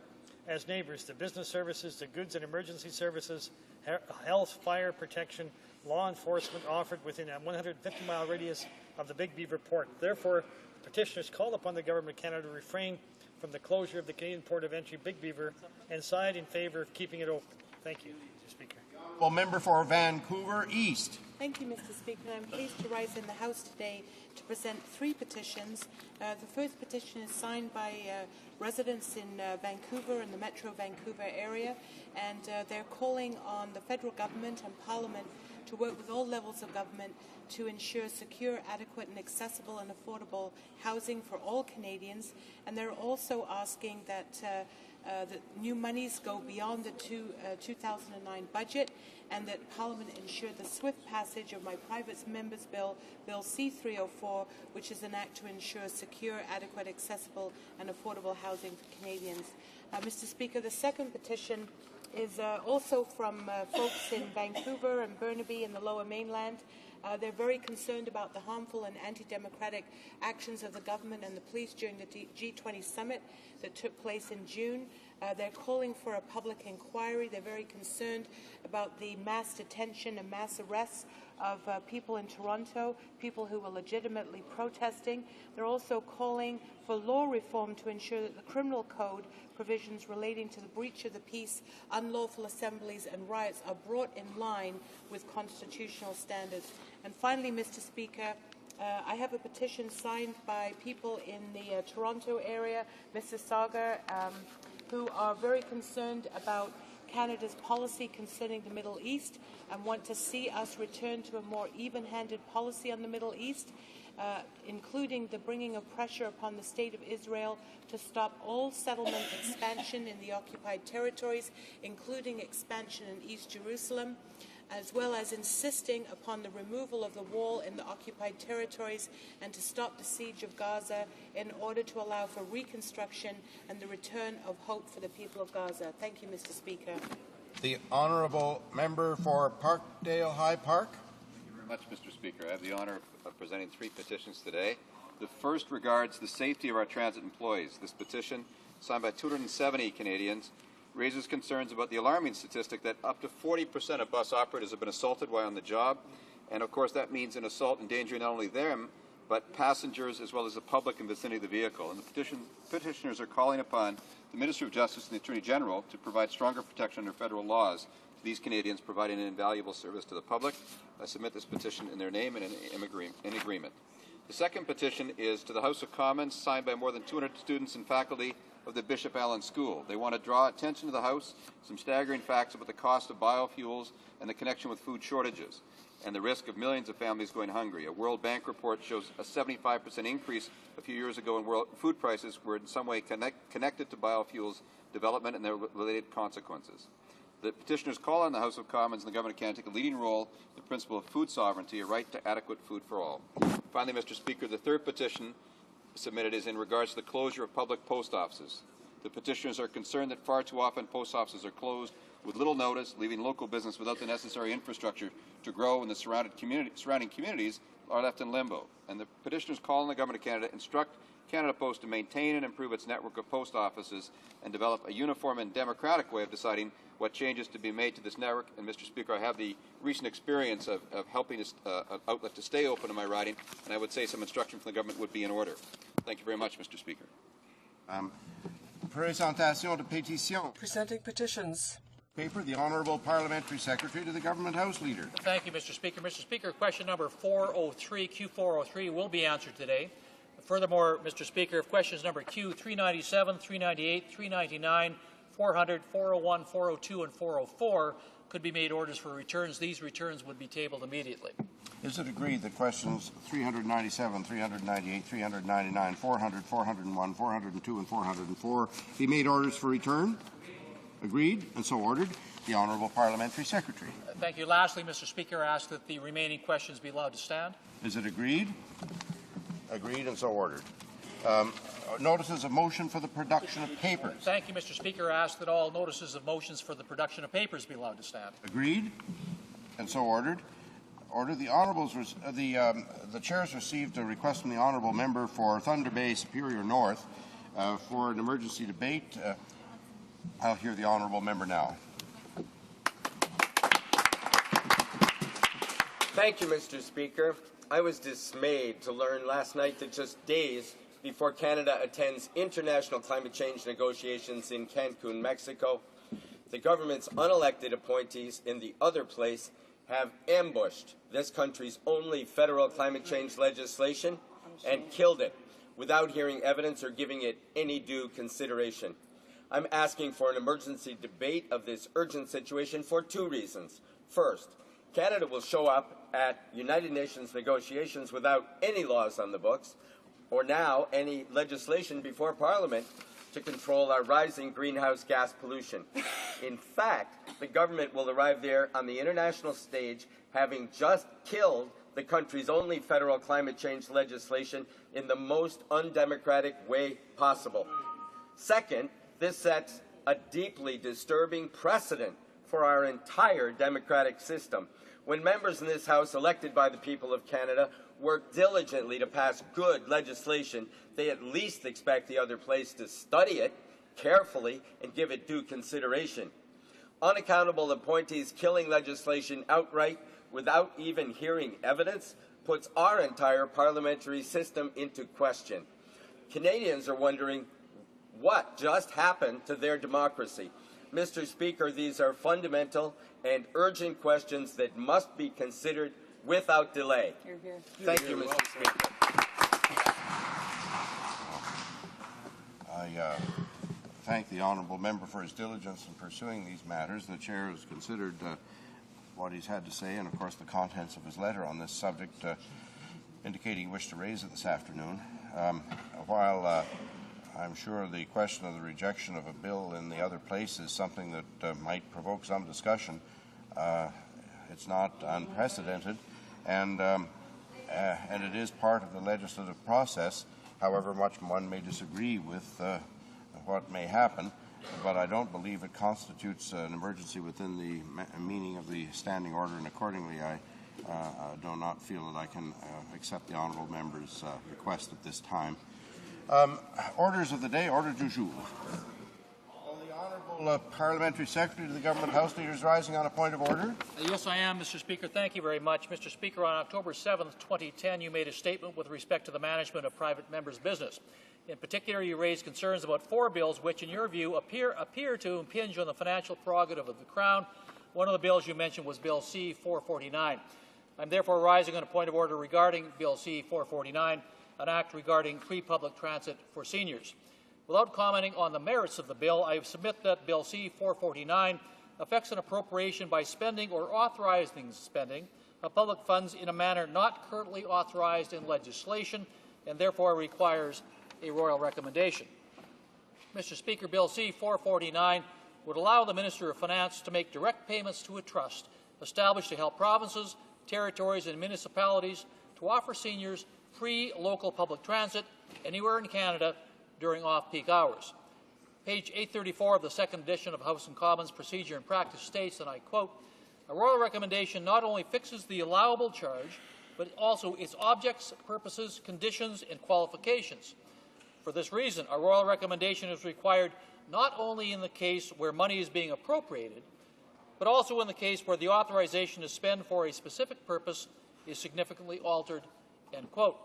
as neighbors the business services, the goods and emergency services, health, fire protection, law enforcement offered within a 150-mile radius of the Big Beaver port. Therefore, petitioners call upon the Government of Canada to refrain from the closure of the Canadian port of entry Big Beaver and side in favour of keeping it open. Thank you, Mr. Speaker. Well, member for Vancouver East. Thank you, Mr. Speaker. I'm pleased to rise in the House today to present three petitions. The first petition is signed by residents in Vancouver and the Metro Vancouver area, and they're calling on the federal government and Parliament to work with all levels of government to ensure secure, adequate and accessible and affordable housing for all Canadians. And they're also asking that the new monies go beyond the 2009 budget, and that Parliament ensure the swift passage of my private member's bill, Bill C-304, which is an act to ensure secure, adequate, accessible and affordable housing for Canadians. Mr. Speaker, the second petition is also from folks in Vancouver and Burnaby in the Lower Mainland. They're very concerned about the harmful and anti-democratic actions of the government and the police during the G20 summit that took place in June. They're calling for a public inquiry. They're very concerned about the mass detention and mass arrests of people in Toronto, people who were legitimately protesting. They're also calling for law reform to ensure that the criminal code provisions relating to the breach of the peace, unlawful assemblies and riots are brought in line with constitutional standards. And finally, Mr. Speaker, I have a petition signed by people in the Toronto area, Mississauga, who are very concerned about Canada's policy concerning the Middle East and want to see us return to a more even-handed policy on the Middle East, including the bringing of pressure upon the State of Israel to stop all settlement expansion in the occupied territories, including expansion in East Jerusalem, as well as insisting upon the removal of the wall in the occupied territories and to stop the siege of Gaza in order to allow for reconstruction and the return of hope for the people of Gaza. Thank you, Mr. Speaker. The honourable member for Parkdale High Park. Thank you very much, Mr. Speaker. I have the honour of presenting three petitions today. The first regards the safety of our transit employees. This petition, signed by 270 Canadians, raises concerns about the alarming statistic that up to 40% of bus operators have been assaulted while on the job. And of course, that means an assault endangering not only them, but passengers as well as the public in the vicinity of the vehicle. And the petitioners are calling upon the Minister of Justice and the Attorney General to provide stronger protection under federal laws to these Canadians, providing an invaluable service to the public. I submit this petition in their name and in agreement. The second petition is to the House of Commons, signed by more than 200 students and faculty of the Bishop Allen School. They want to draw attention to the House some staggering facts about the cost of biofuels and the connection with food shortages and the risk of millions of families going hungry. A World Bank report shows a 75% increase a few years ago in world food prices were in some way connected to biofuels development and their related consequences. The petitioners call on the House of Commons and the Government of Canada to take a leading role in the principle of food sovereignty, a right to adequate food for all. Finally, Mr. Speaker, the third petition submitted is in regards to the closure of public post offices. The petitioners are concerned that far too often post offices are closed with little notice, leaving local business without the necessary infrastructure to grow, and the surrounding communities are left in limbo. And the petitioners call on the Government of Canada to instruct Canada Post to maintain and improve its network of post offices and develop a uniform and democratic way of deciding what changes to be made to this network. And, Mr. Speaker, I have the recent experience of helping this outlet to stay open in my riding, and I would say some instruction from the government would be in order. Thank you very much, Mr. Speaker. Présentation de pétition. Presenting petitions. Paper, the Honourable Parliamentary Secretary to the Government House Leader. Thank you, Mr. Speaker. Mr. Speaker, question number 403, Q403, will be answered today. Furthermore, Mr. Speaker, if questions number Q 397, 398, 399, 400, 401, 402, and 404 could be made orders for returns, these returns would be tabled immediately. Is it agreed that questions 397, 398, 399, 400, 401, 402, and 404 be made orders for return? Agreed, and so ordered. The Honourable Parliamentary Secretary. Thank you. Lastly, Mr. Speaker, I ask that the remaining questions be allowed to stand. Is it agreed? Agreed, and so ordered. Notices of motion for the production of papers. Thank you, Mr. Speaker. I ask that all notices of motions for the production of papers be allowed to stand. Agreed, and so ordered. Order. The Honourables, the Chair has received a request from the Honourable Member for Thunder Bay, Superior North, for an emergency debate. I'll hear the Honourable Member now. Thank you, Mr. Speaker. I was dismayed to learn last night that just days before Canada attends international climate change negotiations in Cancun, Mexico, the government's unelected appointees in the other place have ambushed this country's only federal climate change legislation and killed it without hearing evidence or giving it any due consideration. I'm asking for an emergency debate of this urgent situation for two reasons. First, Canada will show up at United Nations negotiations without any laws on the books, or now any legislation before Parliament to control our rising greenhouse gas pollution. In fact, the government will arrive there on the international stage having just killed the country's only federal climate change legislation in the most undemocratic way possible. Second, this sets a deeply disturbing precedent for our entire democratic system. When members in this House elected by the people of Canada work diligently to pass good legislation, they at least expect the other place to study it carefully and give it due consideration. Unaccountable appointees killing legislation outright without even hearing evidence puts our entire parliamentary system into question. Canadians are wondering what just happened to their democracy. Mr. Speaker, these are fundamental and urgent questions that must be considered without delay. Hear, hear. Thank you, Mr. Speaker. I thank the Honourable Member for his diligence in pursuing these matters. The Chair has considered what he's had to say and, of course, the contents of his letter on this subject, indicating he wished to raise it this afternoon. While I'm sure the question of the rejection of a bill in the other place is something that might provoke some discussion, it's not unprecedented, and it is part of the legislative process, however much one may disagree with what may happen, but I don't believe it constitutes an emergency within the meaning of the standing order, and accordingly I do not feel that I can accept the Honourable Member's request at this time. Orders of the day, order du jour. Parliamentary Secretary to the Government House Leader is rising on a point of order. Yes, I am, Mr. Speaker. Thank you very much. Mr. Speaker, on October 7th, 2010, you made a statement with respect to the management of private members' business. In particular, you raised concerns about 4 bills which, in your view, appear to impinge on the financial prerogative of the Crown. One of the bills you mentioned was Bill C-449. I'm therefore rising on a point of order regarding Bill C-449, an act regarding free public transit for seniors. Without commenting on the merits of the bill, I submit that Bill C-449 affects an appropriation by spending or authorizing spending of public funds in a manner not currently authorized in legislation and therefore requires a royal recommendation. Mr. Speaker, Bill C-449 would allow the Minister of Finance to make direct payments to a trust established to help provinces, territories and municipalities to offer seniors free local public transit anywhere in Canada during off-peak hours. Page 834 of the second edition of House and Commons Procedure and Practice states, and I quote, "A royal recommendation not only fixes the allowable charge, but also its objects, purposes, conditions, and qualifications. For this reason, a royal recommendation is required not only in the case where money is being appropriated, but also in the case where the authorization to spend for a specific purpose is significantly altered," end quote.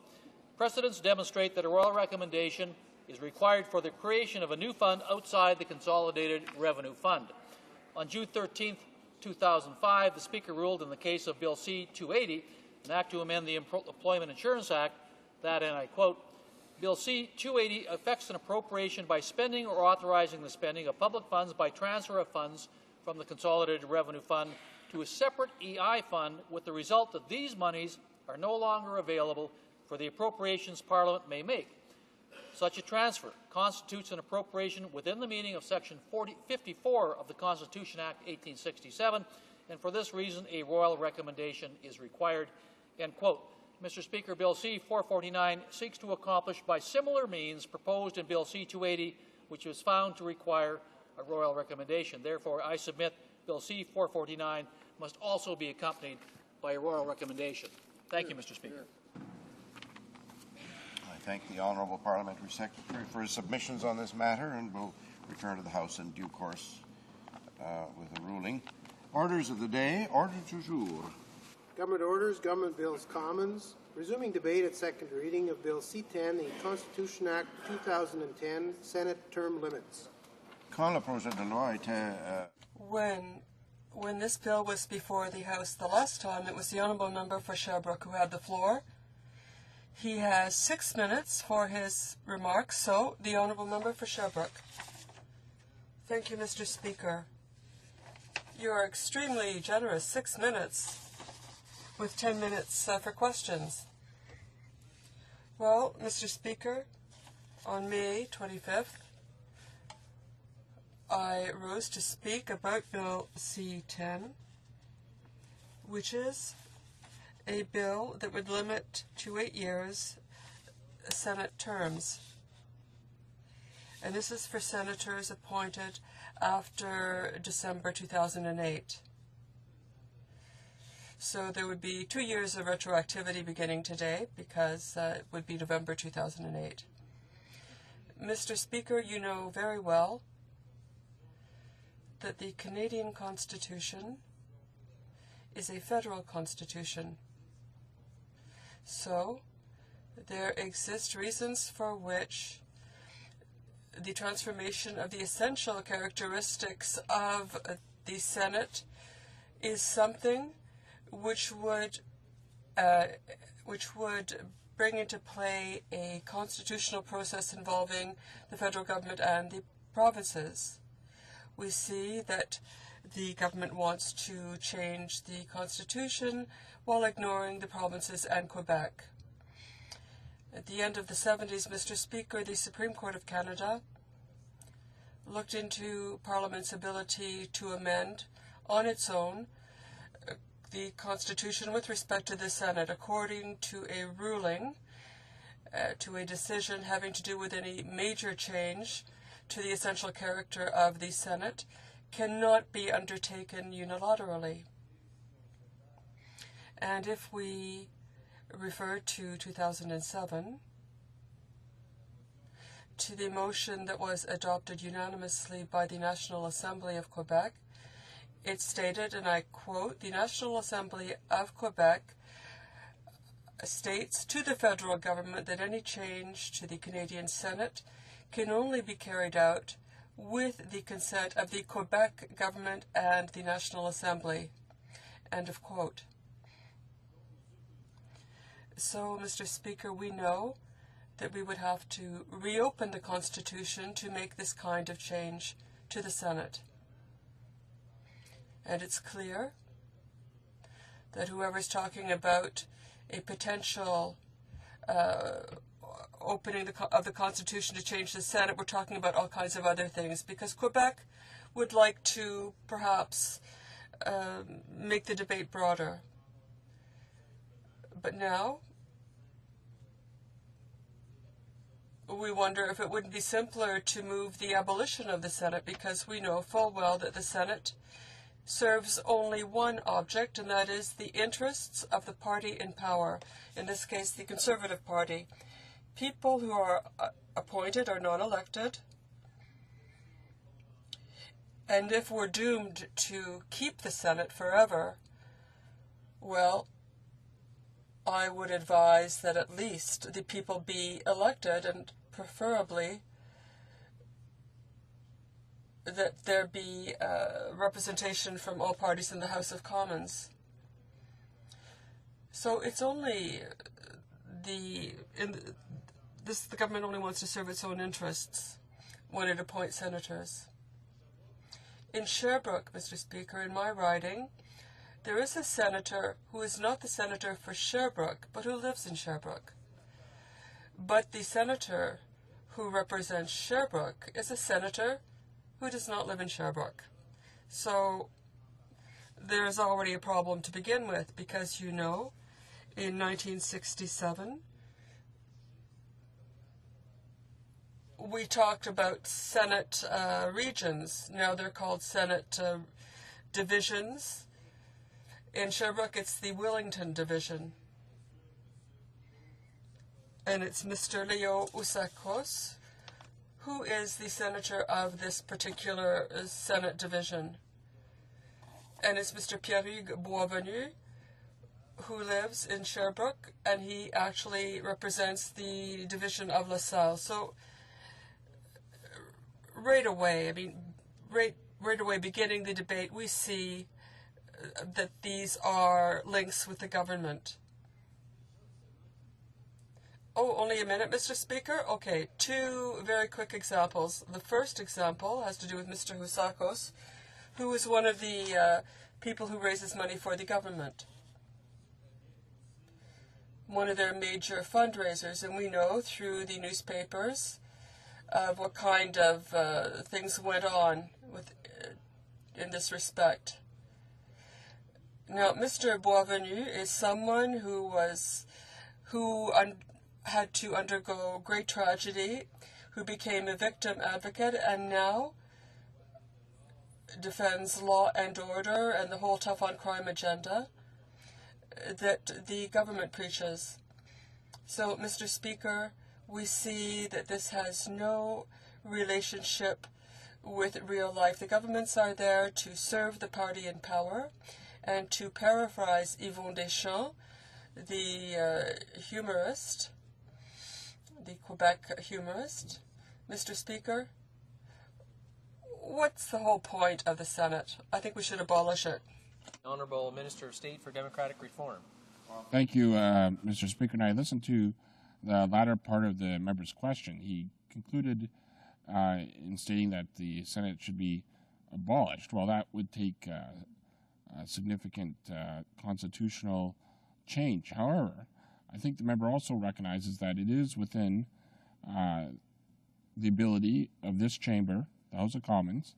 Precedents demonstrate that a royal recommendation is required for the creation of a new fund outside the Consolidated Revenue Fund. On June 13, 2005, the Speaker ruled in the case of Bill C-280, an act to amend the Employment Insurance Act, that, and I quote, "Bill C-280 affects an appropriation by spending or authorizing the spending of public funds by transfer of funds from the Consolidated Revenue Fund to a separate EI fund, with the result that these monies are no longer available for the appropriations Parliament may make. Such a transfer constitutes an appropriation within the meaning of Section 54 of the Constitution Act 1867, and for this reason a royal recommendation is required," end quote. Mr. Speaker, Bill C-449 seeks to accomplish by similar means proposed in Bill C-280, which was found to require a royal recommendation. Therefore, I submit Bill C-449 must also be accompanied by a royal recommendation. Thank you, Mr. Speaker. I thank the Honourable Parliamentary Secretary for his submissions on this matter, and will return to the House in due course with a ruling. Orders of the day. Order du jour. Government orders, Government Bills Commons. Resuming debate at second reading of Bill C-10, the Constitution Act 2010, Senate term limits. Quand le projet de loi était... When this bill was before the House the last time, it was the Honourable Member for Sherbrooke who had the floor. He has 6 minutes for his remarks, so the Honourable Member for Sherbrooke. Thank you, Mr. Speaker. You are extremely generous, 6 minutes, with 10 minutes for questions. Well, Mr. Speaker, on May 25th, I rose to speak about Bill C-10, which is a bill that would limit to 8 years Senate terms. And this is for senators appointed after December 2008. So there would be 2 years of retroactivity beginning today, because it would be November 2008. Mr. Speaker, you know very well that the Canadian Constitution is a federal constitution. So there exist reasons for which the transformation of the essential characteristics of the Senate is something which would bring into play a constitutional process involving the federal government and the provinces. We see that the government wants to change the Constitution while ignoring the provinces and Quebec. At the end of the 70s, Mr. Speaker, the Supreme Court of Canada looked into Parliament's ability to amend on its own the Constitution with respect to the Senate, according to a ruling, to a decision having to do with any major change to the essential character of the Senate, cannot be undertaken unilaterally. And if we refer to 2007, to the motion that was adopted unanimously by the National Assembly of Quebec. It stated, and I quote, "The National Assembly of Quebec states to the federal government that any change to the Canadian Senate can only be carried out with the consent of the Quebec government and the National Assembly." End of quote. So, Mr. Speaker, we know that we would have to reopen the Constitution to make this kind of change to the Senate. And it's clear that whoever's talking about a potential opening of the Constitution to change the Senate, we're talking about all kinds of other things, because Quebec would like to perhaps make the debate broader. But now we wonder if it wouldn't be simpler to move the abolition of the Senate, because we know full well that the Senate serves only one object, and that is the interests of the party in power, in this case the Conservative Party. People who are appointed are not elected, and if we're doomed to keep the Senate forever, well, I would advise that at least the people be elected, and preferably that there be representation from all parties in the House of Commons. So it's only the government only wants to serve its own interests when it appoints senators. In Sherbrooke, Mr. Speaker, in my riding, there is a senator who is not the senator for Sherbrooke, but who lives in Sherbrooke. But the senator who represents Sherbrooke is a senator who does not live in Sherbrooke. So there's already a problem to begin with, because you know, in 1967, we talked about Senate regions. Now they're called Senate divisions. In Sherbrooke, it's the Wellington Division. And it's Mr. Leo Usakos, who is the senator of this particular Senate division. And it's Mr. Pierre-Hugues Boisvenu, who lives in Sherbrooke, and he actually represents the division of LaSalle. So right away, right away, beginning the debate, we see that these are links with the government. Oh, only a minute, Mr. Speaker? Okay, two very quick examples. The first example has to do with Mr. Husakos, who is one of the people who raises money for the government. One of their major fundraisers, and we know through the newspapers of what kind of things went on with in this respect. Now, Mr. Boisvenu is someone who had to undergo great tragedy, who became a victim advocate, and now defends law and order and the whole tough on crime agenda that the government preaches. So, Mr. Speaker, we see that this has no relationship with real life. The governments are there to serve the party in power, and to paraphrase Yvon Deschamps, the humorist, the Quebec humorist, Mr. Speaker, what's the whole point of the Senate? I think we should abolish it. Honourable Minister of State for Democratic Reform. Thank you, Mr. Speaker. And I listened to the latter part of the member's question. He concluded in stating that the Senate should be abolished. Well, that would take a significant constitutional change. However, I think the member also recognizes that it is within the ability of this chamber, the House of Commons,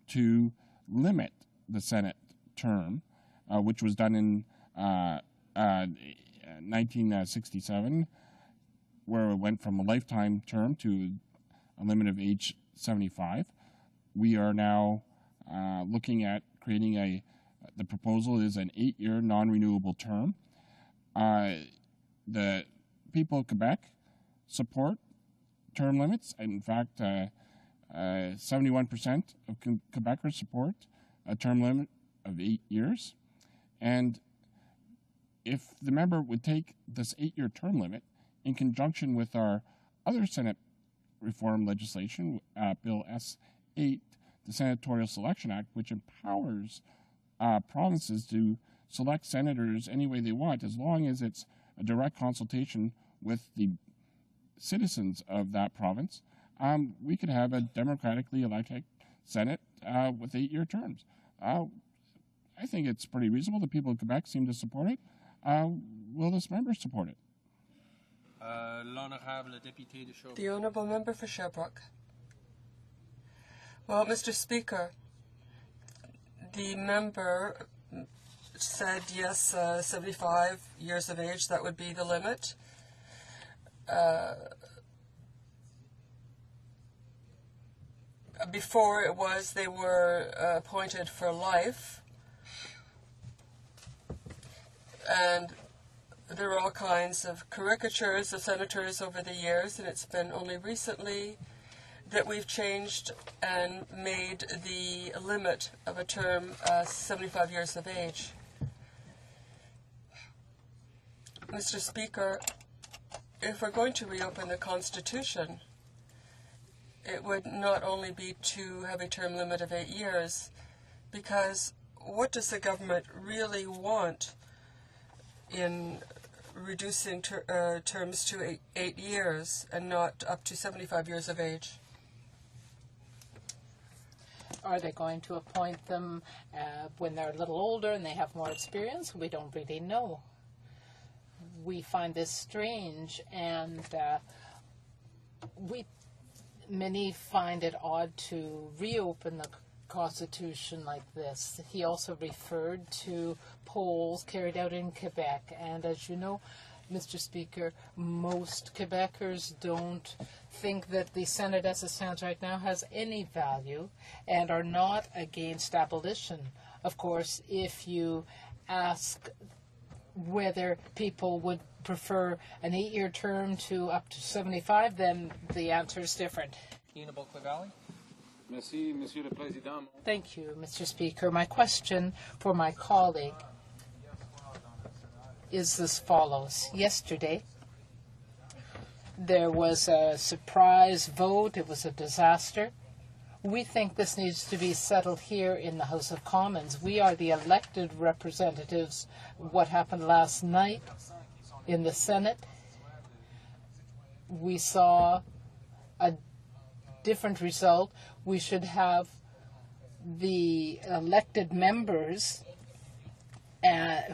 to limit the Senate term, which was done in 1967, where it went from a lifetime term to a limit of age 75. We are now looking at creating the proposal is an 8-year non-renewable term. The people of Quebec support term limits. In fact, 71% of Quebecers support a term limit of 8 years. And if the member would take this 8-year term limit in conjunction with our other Senate reform legislation, Bill S-8, the Senatorial Selection Act, which empowers provinces to select senators any way they want, as long as it's a direct consultation with the citizens of that province, we could have a democratically elected Senate with 8-year terms. I think it's pretty reasonable. The people of Quebec seem to support it. Will this member support it? The Honourable Member for Sherbrooke. Well, Mr. Speaker, the member said yes, 75 years of age, that would be the limit. Before it was, they were appointed for life. And there were all kinds of caricatures of senators over the years, and it's been only recently that we've changed and made the limit of a term 75 years of age. Mr. Speaker, if we're going to reopen the Constitution, it would not only be to have a term limit of 8 years, because what does the government really want in reducing terms to 8 years and not up to 75 years of age? Are they going to appoint them when they're a little older and they have more experience? We don't really know. We find this strange, and many find it odd to reopen the Constitution like this. He also referred to polls carried out in Quebec, and as you know, Mr. Speaker, most Quebecers don't think that the Senate as it stands right now has any value and are not against abolition. Of course, if you ask whether people would prefer an 8-year term to up to 75, then the answer is different. Thank you, Mr. Speaker. My question for my colleague is as follows. Yesterday, there was a surprise vote. It was a disaster. We think this needs to be settled here in the House of Commons. We are the elected representatives. What happened last night in the Senate, we saw a different result. We should have the elected members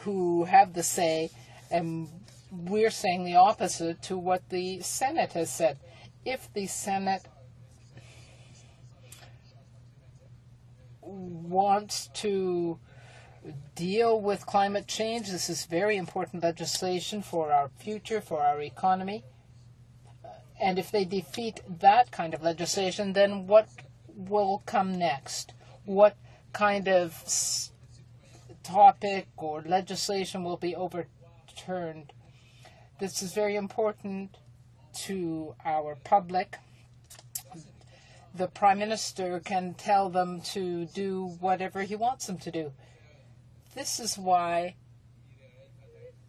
who have the say, and we're saying the opposite to what the Senate has said. If the Senate wants to deal with climate change, this is very important legislation for our future, for our economy. And if they defeat that kind of legislation, then what will come next? What kind of topic or legislation will be overturned? This is very important to our public. The Prime Minister can tell them to do whatever he wants them to do. This is why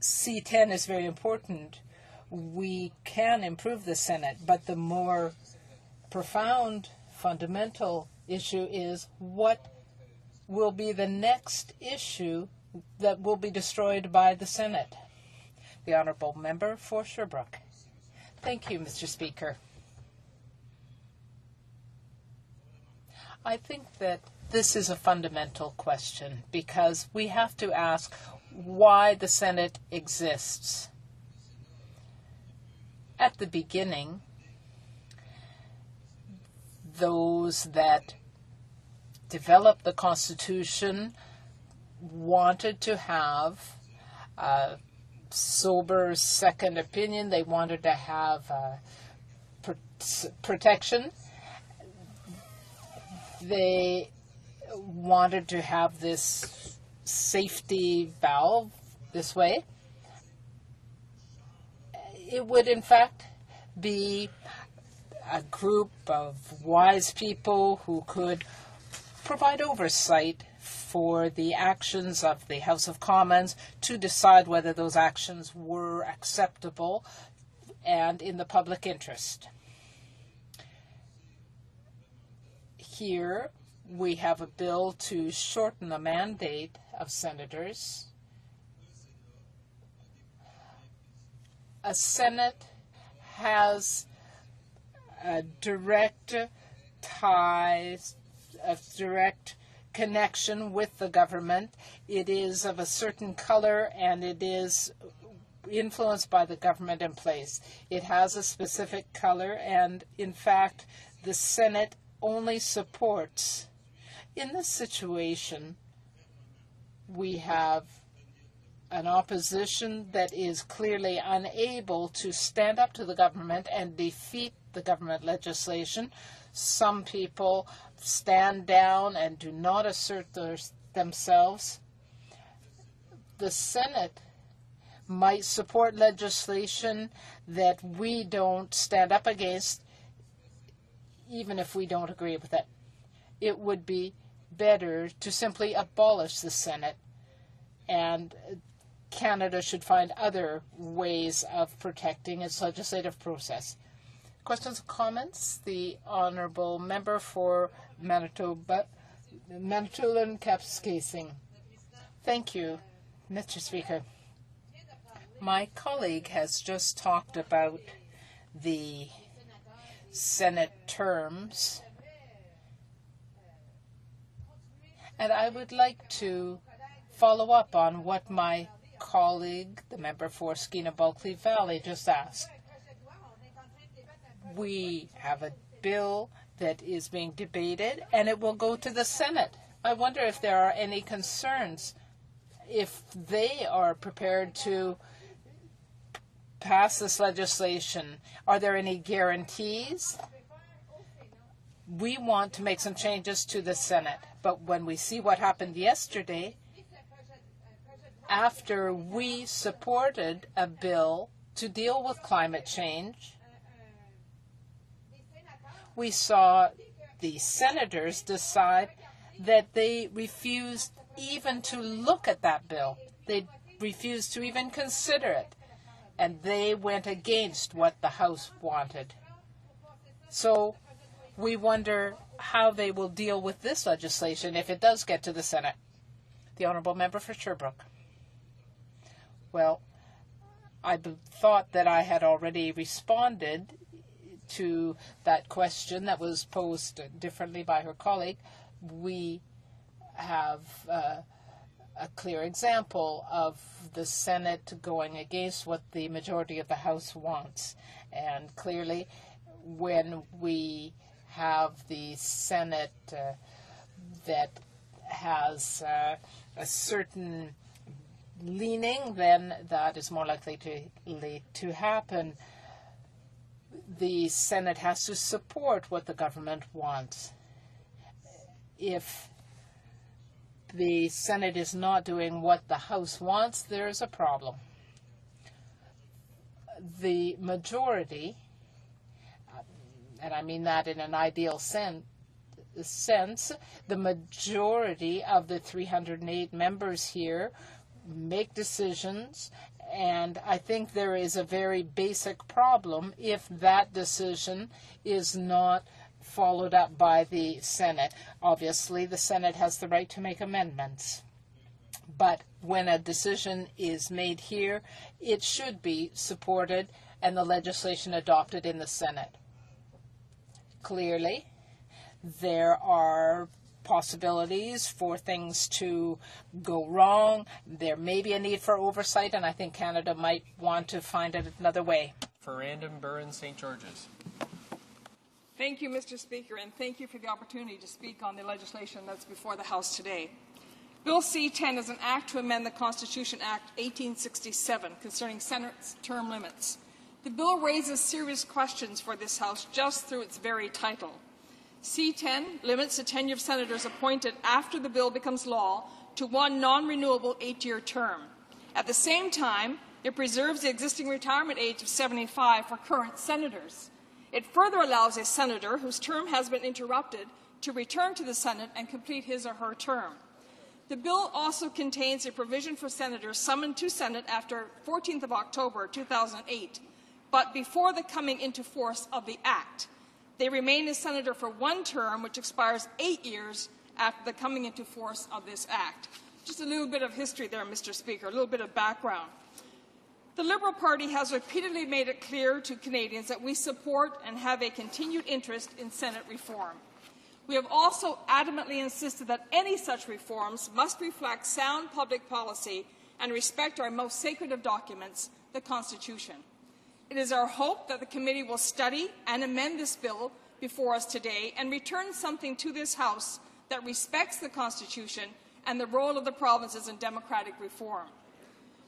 C10 is very important. We can improve the Senate, but the more profound, fundamental issue is what will be the next issue that will be destroyed by the Senate. The Honourable Member for Sherbrooke. Thank you, Mr. Speaker. I think that this is a fundamental question because we have to ask why the Senate exists. At the beginning, those that developed the Constitution wanted to have a sober second opinion. They wanted to have protection. They wanted to have this safety valve this way. It would, in fact, be a group of wise people who could provide oversight for the actions of the House of Commons to decide whether those actions were acceptable and in the public interest. Here we have a bill to shorten the mandate of senators. A Senate has a direct ties, a direct connection with the government. It is of a certain color and it is influenced by the government in place. It has a specific color and, in fact, the Senate only supports. In this situation, we have an opposition that is clearly unable to stand up to the government and defeat the government legislation. Some people stand down and do not assert themselves. The Senate might support legislation that we don't stand up against, even if we don't agree with it. It would be better to simply abolish the Senate, and Canada should find other ways of protecting its legislative process. Questions or comments? The Honourable Member for Manitoba, Manitoulin-Kapuskasing. Thank you, Mr. Speaker. My colleague has just talked about the Senate terms, and I would like to follow up on what my colleague, the member for Skeena-Bulkley Valley, just asked. We have a bill that is being debated, and it will go to the Senate. I wonder if there are any concerns, if they are prepared to pass this legislation. Are there any guarantees? We want to make some changes to the Senate, but when we see what happened yesterday, after we supported a bill to deal with climate change, we saw the senators decide that they refused even to look at that bill. They refused to even consider it, and they went against what the House wanted. So we wonder how they will deal with this legislation if it does get to the Senate. The Honourable Member for Sherbrooke. Well, I thought that I had already responded to that question that was posed differently by her colleague. We have a clear example of the Senate going against what the majority of the House wants. And clearly, when we have the Senate that has a certain leaning, then that is more likely to happen. The Senate has to support what the government wants. If the Senate is not doing what the House wants, there is a problem. The majority, and I mean that in an ideal sense, the majority of the 308 members here make decisions, and I think there is a very basic problem if that decision is not followed up by the Senate. Obviously, the Senate has the right to make amendments, but when a decision is made here, it should be supported and the legislation adopted in the Senate. Clearly, there are possibilities for things to go wrong. There may be a need for oversight, and I think Canada might want to find it another way. For Random Burren, St. George's. Thank you, Mr. Speaker, and thank you for the opportunity to speak on the legislation that's before the House today. Bill C-10 is an act to amend the Constitution Act 1867 concerning Senate's term limits. The bill raises serious questions for this House just through its very title. C-10 limits the tenure of senators appointed after the bill becomes law to one non-renewable 8-year term. At the same time, it preserves the existing retirement age of 75 for current senators. It further allows a senator whose term has been interrupted to return to the Senate and complete his or her term. The bill also contains a provision for senators summoned to Senate after 14th of October 2008, but before the coming into force of the Act. They remain a senator for one term, which expires 8 years after the coming into force of this Act. Just a little bit of history there, Mr. Speaker, a little bit of background. The Liberal Party has repeatedly made it clear to Canadians that we support and have a continued interest in Senate reform. We have also adamantly insisted that any such reforms must reflect sound public policy and respect our most sacred of documents, the Constitution. It is our hope that the committee will study and amend this bill before us today and return something to this House that respects the Constitution and the role of the provinces in democratic reform.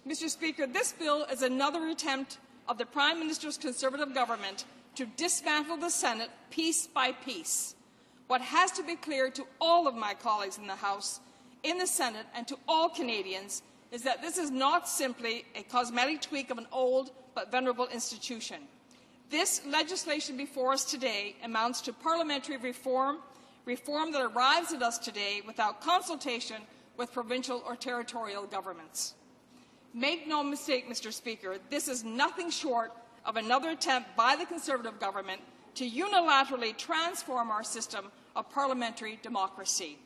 Mr. Speaker, this bill is another attempt of the Prime Minister's Conservative government to dismantle the Senate piece by piece. What has to be clear to all of my colleagues in the House, in the Senate, and to all Canadians is that this is not simply a cosmetic tweak of an old but venerable institution. This legislation before us today amounts to parliamentary reform, reform that arrives at us today without consultation with provincial or territorial governments. Make no mistake, Mr. Speaker, this is nothing short of another attempt by the Conservative government to unilaterally transform our system of parliamentary democracy.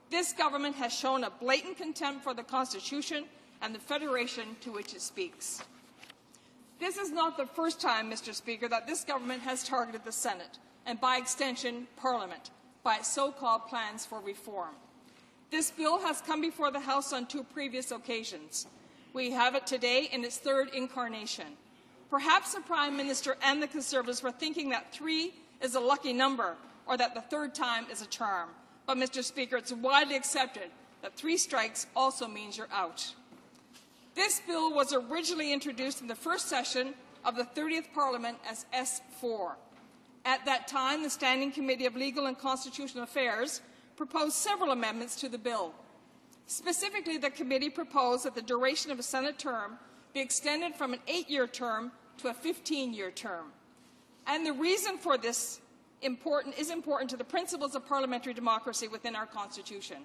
This government has shown a blatant contempt for the Constitution and the Federation to which it speaks. This is not the first time, Mr. Speaker, that this government has targeted the Senate, and by extension, Parliament, by its so-called plans for reform. This bill has come before the House on 2 previous occasions. We have it today in its 3rd incarnation. Perhaps the Prime Minister and the Conservatives were thinking that 3 is a lucky number, or that the 3rd time is a charm. But, Mr. Speaker, it's widely accepted that 3 strikes also means you're out. This bill was originally introduced in the first session of the 30th Parliament as S4. At that time, the Standing Committee of Legal and Constitutional Affairs proposed several amendments to the bill. Specifically, the committee proposed that the duration of a Senate term be extended from an 8-year term to a 15-year term. And the reason for this is important to the principles of parliamentary democracy within our Constitution.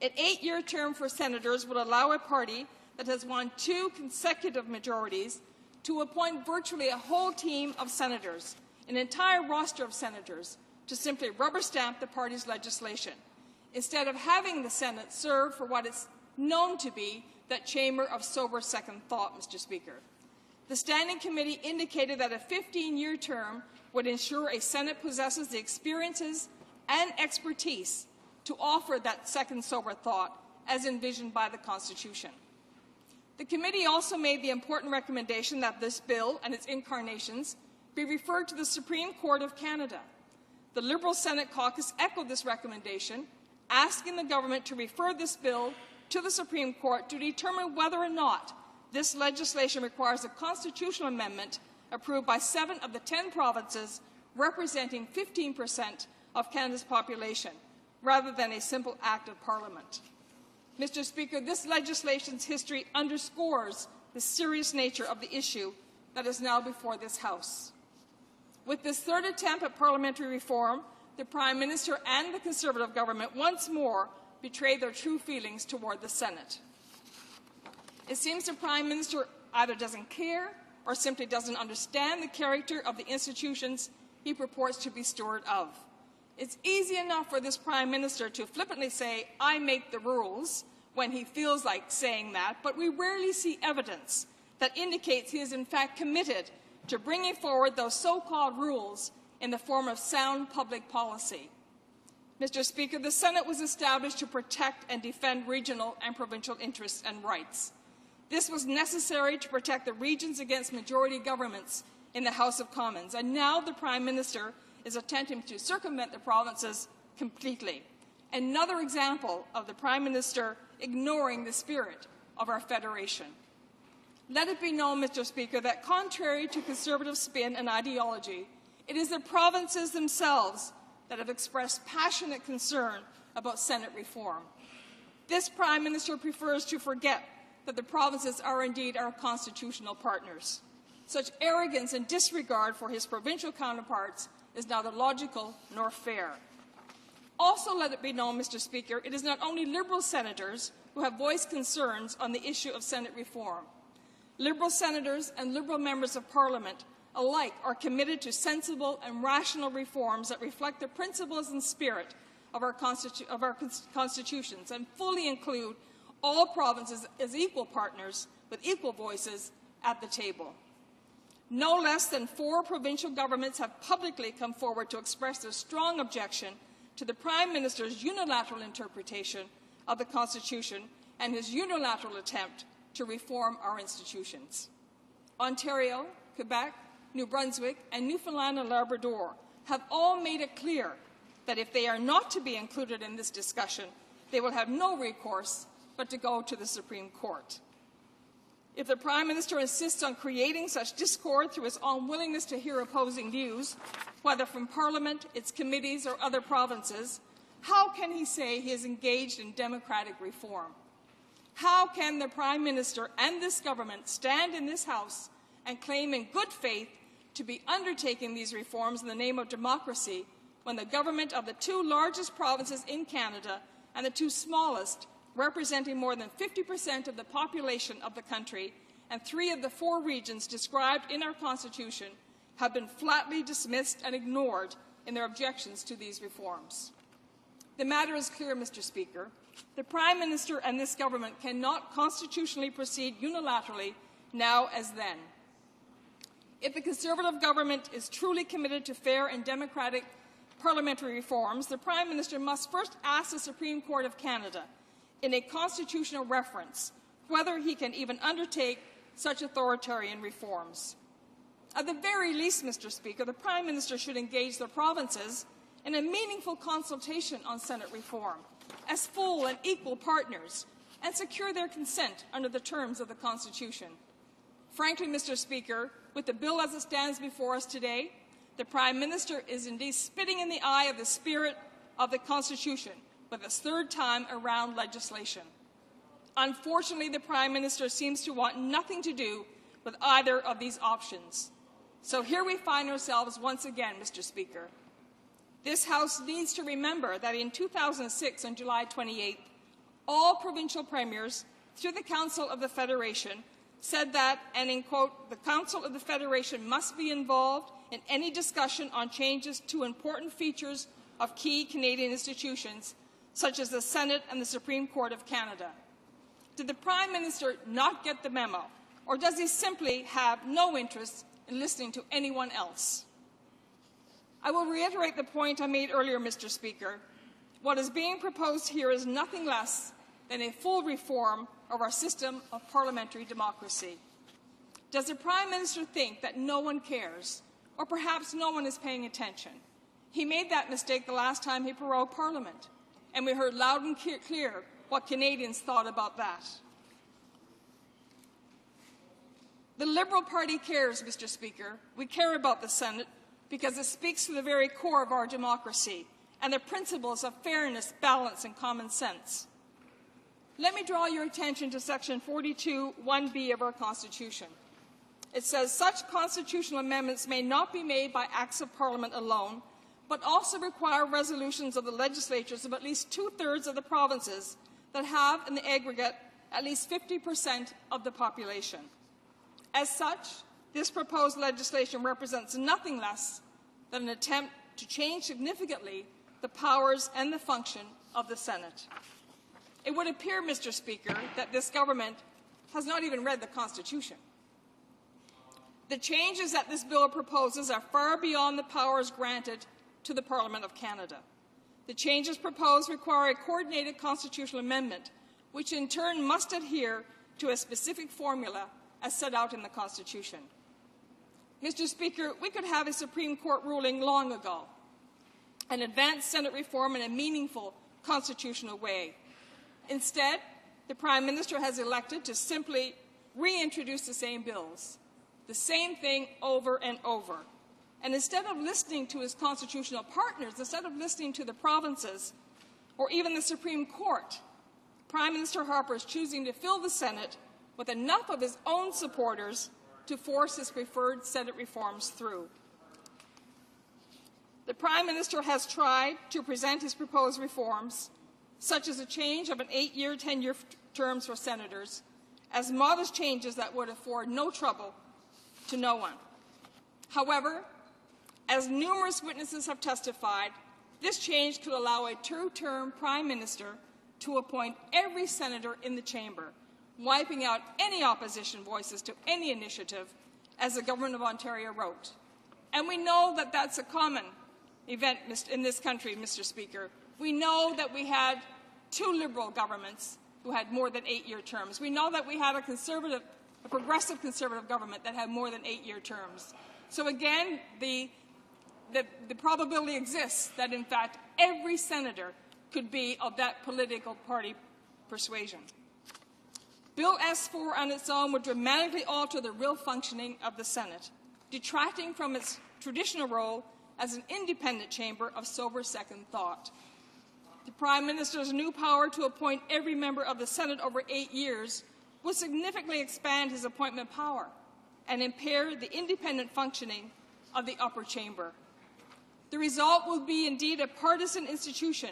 An 8-year term for senators would allow a party that has won 2 consecutive majorities to appoint virtually a whole team of senators, an entire roster of senators, to simply rubber stamp the party's legislation, instead of having the Senate serve for what is known to be that chamber of sober second thought, Mr. Speaker. The Standing Committee indicated that a 15-year term would ensure a Senate possesses the experiences and expertise to offer that second sober thought as envisioned by the Constitution. The committee also made the important recommendation that this bill and its incarnations be referred to the Supreme Court of Canada. The Liberal Senate caucus echoed this recommendation, asking the government to refer this bill to the Supreme Court to determine whether or not this legislation requires a constitutional amendment approved by 7 of the 10 provinces, representing 15% of Canada's population, rather than a simple act of Parliament. Mr. Speaker, this legislation's history underscores the serious nature of the issue that is now before this House. With this 3rd attempt at parliamentary reform, the Prime Minister and the Conservative government once more betrayed their true feelings toward the Senate. It seems the Prime Minister either doesn't care or simply doesn't understand the character of the institutions he purports to be steward of. It's easy enough for this Prime Minister to flippantly say, "I make the rules," when he feels like saying that, but we rarely see evidence that indicates he is in fact committed to bringing forward those so-called rules in the form of sound public policy. Mr. Speaker, the Senate was established to protect and defend regional and provincial interests and rights. This was necessary to protect the regions against majority governments in the House of Commons, and now the Prime Minister is attempting to circumvent the provinces completely. Another example of the Prime Minister ignoring the spirit of our federation. Let it be known, Mr. Speaker, that contrary to Conservative spin and ideology, it is the provinces themselves that have expressed passionate concern about Senate reform. This Prime Minister prefers to forget that the provinces are indeed our constitutional partners. Such arrogance and disregard for his provincial counterparts is neither logical nor fair. Also, let it be known, Mr. Speaker, it is not only Liberal senators who have voiced concerns on the issue of Senate reform. Liberal senators and Liberal members of Parliament alike are committed to sensible and rational reforms that reflect the principles and spirit of our constitutions and fully include all provinces as equal partners with equal voices at the table. No less than 4 provincial governments have publicly come forward to express their strong objection to the Prime Minister's unilateral interpretation of the Constitution and his unilateral attempt to reform our institutions. Ontario, Quebec, New Brunswick, and Newfoundland and Labrador have all made it clear that if they are not to be included in this discussion, they will have no recourse but to go to the Supreme Court. If the Prime Minister insists on creating such discord through his unwillingness to hear opposing views, whether from Parliament, its committees, or other provinces, how can he say he is engaged in democratic reform? How can the Prime Minister and this government stand in this House and claim in good faith to be undertaking these reforms in the name of democracy when the government of the 2 largest provinces in Canada and the 2 smallest, representing more than 50% of the population of the country, and 3 of the 4 regions described in our Constitution have been flatly dismissed and ignored in their objections to these reforms? The matter is clear, Mr. Speaker. The Prime Minister and this government cannot constitutionally proceed unilaterally now as then. If the Conservative government is truly committed to fair and democratic parliamentary reforms, the Prime Minister must first ask the Supreme Court of Canada, in a constitutional reference, whether he can even undertake such authoritarian reforms. At the very least, Mr. Speaker, the Prime Minister should engage the provinces in a meaningful consultation on Senate reform as full and equal partners and secure their consent under the terms of the Constitution. Frankly, Mr. Speaker, with the bill as it stands before us today, the Prime Minister is indeed spitting in the eye of the spirit of the Constitution with its 3rd time around legislation. Unfortunately, the Prime Minister seems to want nothing to do with either of these options. So here we find ourselves once again, Mr. Speaker. This House needs to remember that in 2006, on July 28th, all provincial premiers, through the Council of the Federation, said that, and in quote, the Council of the Federation must be involved in any discussion on changes to important features of key Canadian institutions, such as the Senate and the Supreme Court of Canada. Did the Prime Minister not get the memo, or does he simply have no interest in listening to anyone else? I will reiterate the point I made earlier, Mr. Speaker. What is being proposed here is nothing less than a full reform of our system of parliamentary democracy. Does the Prime Minister think that no one cares, or perhaps no one is paying attention? He made that mistake the last time he prorogued Parliament, and we heard loud and clear what Canadians thought about that. The Liberal Party cares, Mr. Speaker. We care about the Senate because it speaks to the very core of our democracy and the principles of fairness, balance, and common sense. Let me draw your attention to Section 42(1)(b) of our Constitution. It says, such constitutional amendments may not be made by acts of Parliament alone, but also require resolutions of the legislatures of at least 2/3 of the provinces that have, in the aggregate, at least 50% of the population. As such, this proposed legislation represents nothing less than an attempt to change significantly the powers and the function of the Senate. It would appear, Mr. Speaker, that this government has not even read the Constitution. The changes that this bill proposes are far beyond the powers granted to the Parliament of Canada. The changes proposed require a coordinated constitutional amendment, which in turn must adhere to a specific formula as set out in the Constitution. Mr. Speaker, we could have a Supreme Court ruling long ago and advance Senate reform in a meaningful constitutional way. Instead, the Prime Minister has elected to simply reintroduce the same bills, the same thing over and over. And instead of listening to his constitutional partners, instead of listening to the provinces or even the Supreme Court, Prime Minister Harper is choosing to fill the Senate with enough of his own supporters to force his preferred Senate reforms through. The Prime Minister has tried to present his proposed reforms, such as a change of an 8-year, 10-year terms for senators, as modest changes that would afford no trouble to no one. However, as numerous witnesses have testified, this change could allow a two-term Prime Minister to appoint every senator in the chamber, wiping out any opposition voices to any initiative, as the Government of Ontario wrote. And we know that that's a common event in this country, Mr. Speaker. We know that we had 2 Liberal governments who had more than 8-year terms. We know that we had a progressive Conservative government that had more than 8-year terms. So again, the probability exists that, in fact, every senator could be of that political party persuasion. Bill S4 on its own would dramatically alter the real functioning of the Senate, detracting from its traditional role as an independent chamber of sober second thought. The Prime Minister's new power to appoint every member of the Senate over 8 years would significantly expand his appointment power and impair the independent functioning of the upper chamber. The result will be indeed a partisan institution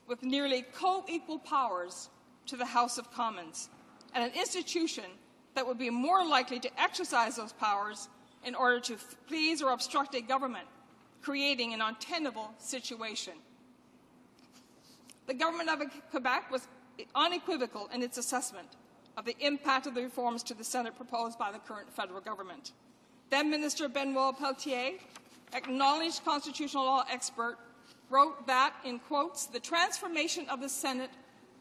with nearly co-equal powers to the House of Commons, and an institution that would be more likely to exercise those powers in order to please or obstruct a government, creating an untenable situation. The Government of Quebec was unequivocal in its assessment of the impact of the reforms to the Senate proposed by the current federal government. Then Minister Benoit Pelletier, acknowledged constitutional law expert, wrote that, in quotes, "The transformation of the Senate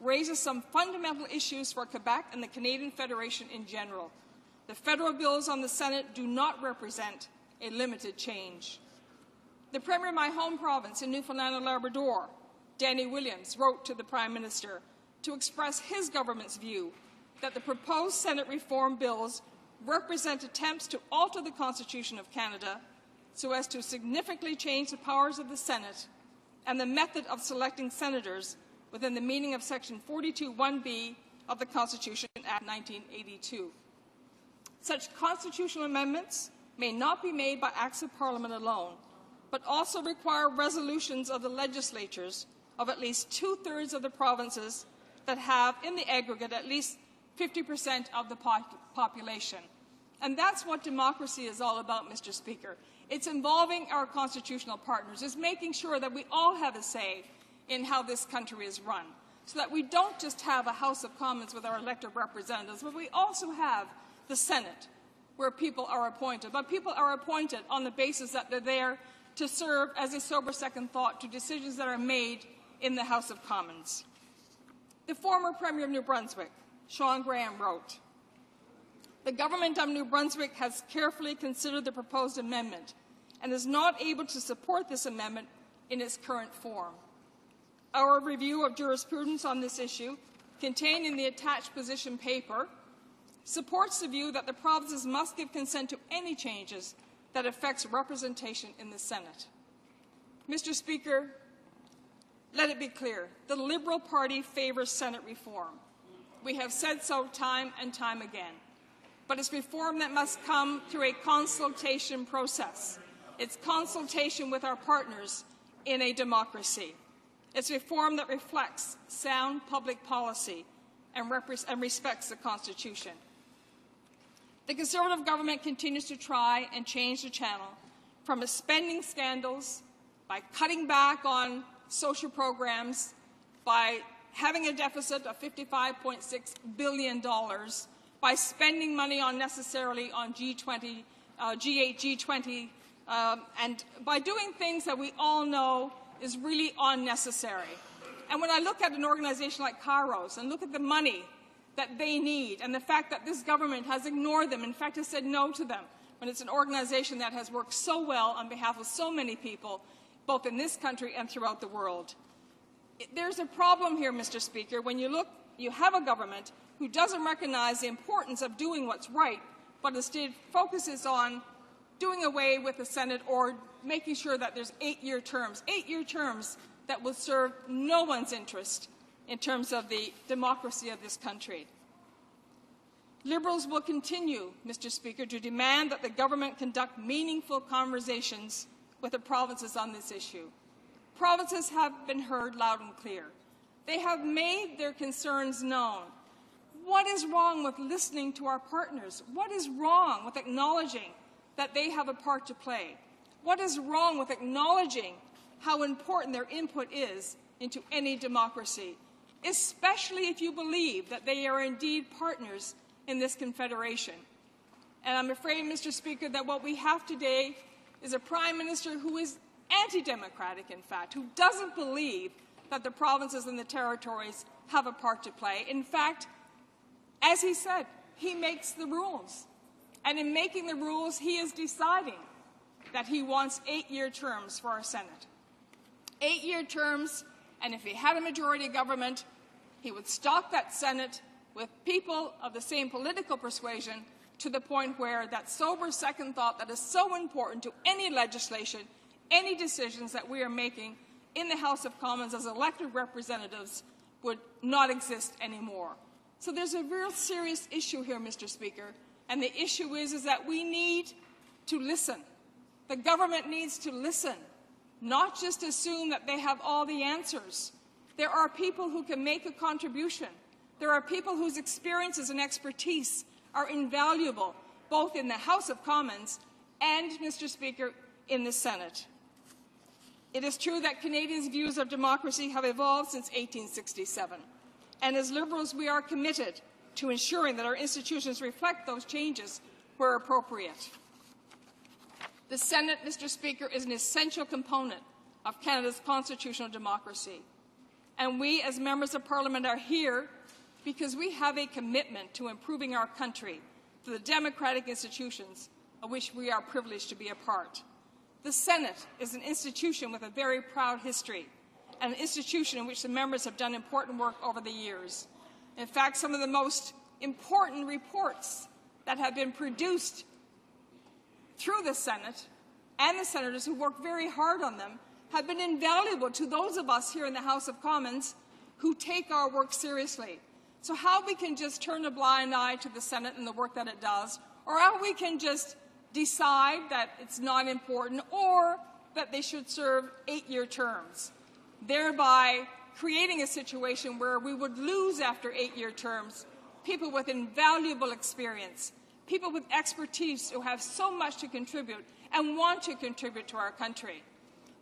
raises some fundamental issues for Quebec and the Canadian Federation in general. The federal bills on the Senate do not represent a limited change." The Premier of my home province in Newfoundland and Labrador, Danny Williams, wrote to the Prime Minister to express his government's view that the proposed Senate reform bills represent attempts to alter the Constitution of Canada so as to significantly change the powers of the Senate and the method of selecting senators within the meaning of Section 42(1)(b) of the Constitution Act 1982. Such constitutional amendments may not be made by acts of Parliament alone, but also require resolutions of the legislatures of at least 2/3 of the provinces that have, in the aggregate, at least 50% of the population. And that's what democracy is all about, Mr. Speaker. It's involving our constitutional partners. It's making sure that we all have a say in how this country is run, so that we don't just have a House of Commons with our elected representatives, but we also have the Senate, where people are appointed. But people are appointed on the basis that they're there to serve as a sober second thought to decisions that are made in the House of Commons. The former Premier of New Brunswick, Sean Graham, wrote, "The Government of New Brunswick has carefully considered the proposed amendment and is not able to support this amendment in its current form. Our review of jurisprudence on this issue, contained in the attached position paper, supports the view that the provinces must give consent to any changes that affects representation in the Senate." Mr. Speaker, let it be clear, the Liberal Party favours Senate reform. We have said so time and time again. But it's reform that must come through a consultation process. It's consultation with our partners in a democracy. It's reform that reflects sound public policy and respects the Constitution. The Conservative government continues to try and change the channel from spending scandals, by cutting back on social programs, by having a deficit of $55.6 billion, by spending money unnecessarily on G8, G20, and by doing things that we all know is really unnecessary. And when I look at an organization like Kairos and look at the money that they need and the fact that this government has ignored them, in fact has said no to them, when it's an organization that has worked so well on behalf of so many people, both in this country and throughout the world. There's a problem here, Mr. Speaker, when you have a government who doesn't recognize the importance of doing what's right, but instead focuses on doing away with the Senate or making sure that there's 8-year terms that will serve no one's interest in terms of the democracy of this country. Liberals will continue, Mr. Speaker, to demand that the government conduct meaningful conversations with the provinces on this issue. Provinces have been heard loud and clear. They have made their concerns known. What is wrong with listening to our partners? What is wrong with acknowledging that they have a part to play? What is wrong with acknowledging how important their input is into any democracy, especially if you believe that they are indeed partners in this confederation? And I'm afraid, Mr. Speaker, that what we have today is a Prime Minister who is anti-democratic, in fact, who doesn't believe that the provinces and the territories have a part to play. In fact, as he said, he makes the rules. And in making the rules, he is deciding that he wants 8-year terms for our Senate. 8-year terms, and if he had a majority government, he would stock that Senate with people of the same political persuasion to the point where that sober second thought that is so important to any legislation, any decisions that we are making in the House of Commons as elected representatives would not exist anymore. So there's a real serious issue here, Mr. Speaker, and the issue is that we need to listen. The government needs to listen, not just assume that they have all the answers. There are people who can make a contribution. There are people whose experiences and expertise are invaluable, both in the House of Commons and, Mr. Speaker, in the Senate. It is true that Canadians' views of democracy have evolved since 1867. And as Liberals, we are committed to ensuring that our institutions reflect those changes where appropriate. The Senate, Mr. Speaker, is an essential component of Canada's constitutional democracy. And we, as members of Parliament, are here because we have a commitment to improving our country through the democratic institutions of which we are privileged to be a part. The Senate is an institution with a very proud history, and an institution in which the members have done important work over the years. In fact, some of the most important reports that have been produced through the Senate and the senators who worked very hard on them have been invaluable to those of us here in the House of Commons who take our work seriously. So how we can just turn a blind eye to the Senate and the work that it does, or how we can just decide that it's not important or that they should serve 8-year terms, thereby creating a situation where we would lose after 8-year terms people with invaluable experience, people with expertise who have so much to contribute and want to contribute to our country.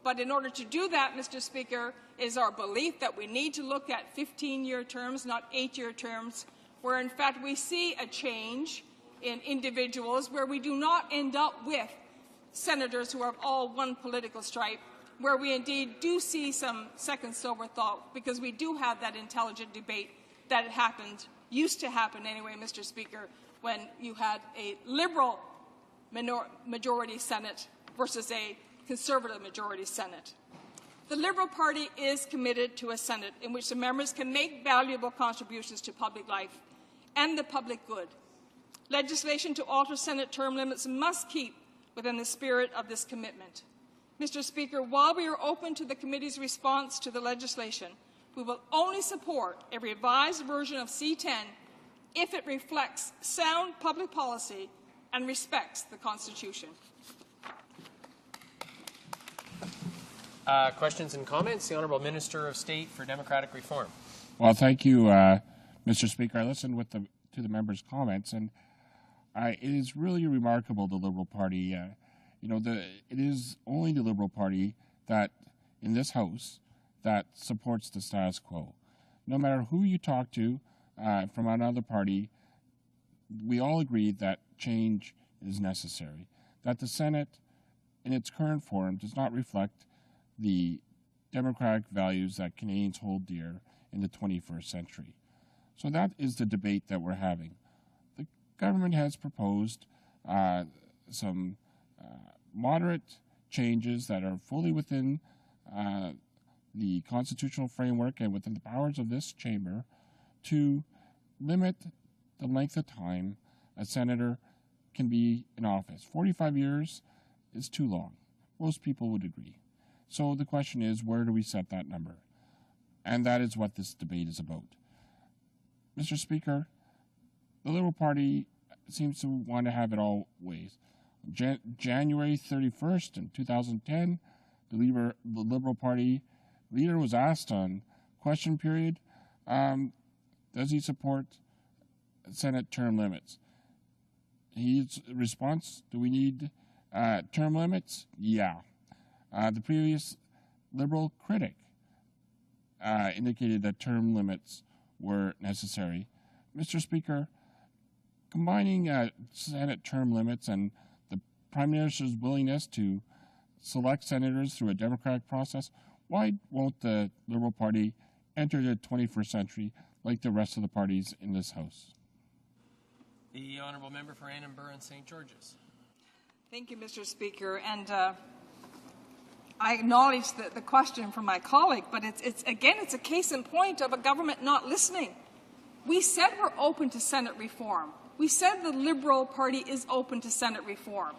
But in order to do that, Mr. Speaker, is our belief that we need to look at 15-year terms, not 8-year terms, where in fact we see a change in individuals, where we do not end up with senators who are all one political stripe, where we indeed do see some second sober thought, because we do have that intelligent debate that used to happen anyway, Mr. Speaker, when you had a Liberal majority Senate versus a Conservative majority Senate. The Liberal Party is committed to a Senate in which the members can make valuable contributions to public life and the public good. Legislation to alter Senate term limits must keep within the spirit of this commitment. Mr. Speaker, while we are open to the committee's response to the legislation, we will only support a revised version of C-10 if it reflects sound public policy and respects the Constitution. Questions and comments? The Honourable Minister of State for Democratic Reform. Well, thank you, Mr. Speaker. I listened to the members' comments, and it is really remarkable, the Liberal Party. It is only the Liberal Party that, in this House, that supports the status quo. No matter who you talk to from another party, we all agree that change is necessary, that the Senate, in its current form, does not reflect the democratic values that Canadians hold dear in the 21st century. So that is the debate that we're having. The government has proposed some moderate changes that are fully within the constitutional framework and within the powers of this chamber to limit the length of time a senator can be in office. 45 years is too long. Most people would agree. So the question is, where do we set that number? And that is what this debate is about. Mr. Speaker, The Liberal Party seems to want to have it all ways. January 31st in 2010, the Liberal Party leader was asked on question period, does he support Senate term limits? His response, do we need term limits? Yeah. The previous Liberal critic indicated that term limits were necessary. Mr. Speaker, combining Senate term limits and the Prime Minister's willingness to select senators through a democratic process, why won't the Liberal Party enter the 21st century like the rest of the parties in this House? The honourable member for Annenberg and St. George's. Thank you, Mr. Speaker. And I acknowledge the question from my colleague, but it's a case in point of a government not listening. We said we're open to Senate reform. We said the Liberal Party is open to Senate reform.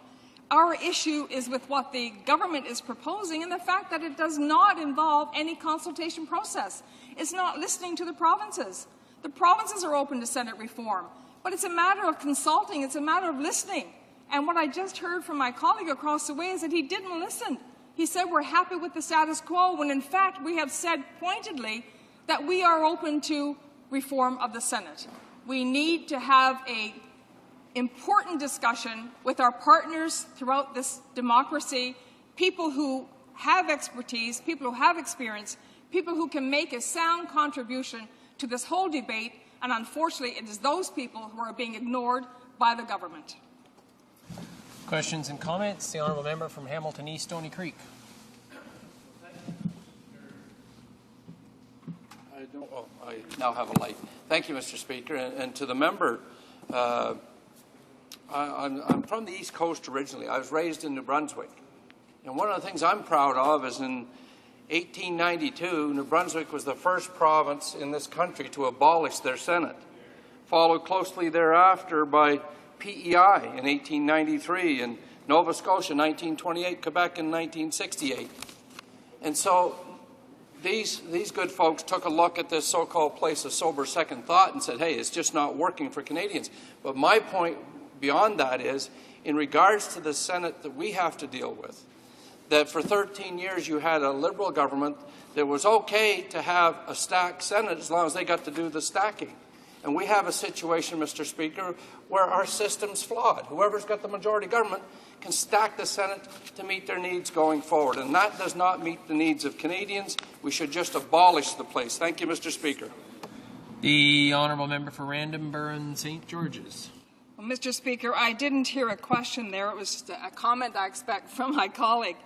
Our issue is with what the government is proposing and the fact that it does not involve any consultation process. It's not listening to the provinces. The provinces are open to Senate reform, but it's a matter of consulting. It's a matter of listening. And what I just heard from my colleague across the way is that he didn't listen. He said we're happy with the status quo, when in fact we have said pointedly that we are open to reform of the Senate. We need to have an important discussion with our partners throughout this democracy, people who have expertise, people who have experience, people who can make a sound contribution to this whole debate, and unfortunately it is those people who are being ignored by the government. Questions and comments? The honourable member from Hamilton East, Stony Creek. I now have a light. Thank you, Mr. Speaker. And to the member, I'm from the East Coast originally. I was raised in New Brunswick. And one of the things I'm proud of is in 1892, New Brunswick was the first province in this country to abolish their Senate, followed closely thereafter by PEI in 1893, and Nova Scotia in 1928, Quebec in 1968. And so these good folks took a look at this so-called place of sober second thought and said, hey, it's just not working for Canadians. But my point beyond that is, in regards to the Senate that we have to deal with, that for 13 years you had a Liberal government that was okay to have a stacked Senate as long as they got to do the stacking. And we have a situation, Mr. Speaker, where our system's flawed. Whoever's got the majority government can stack the Senate to meet their needs going forward. And that does not meet the needs of Canadians. We should just abolish the place. Thank you, Mr. Speaker. The honourable member for Randenburg and St. George's. Well, Mr. Speaker, I didn't hear a question there. It was just a comment I expect from my colleague.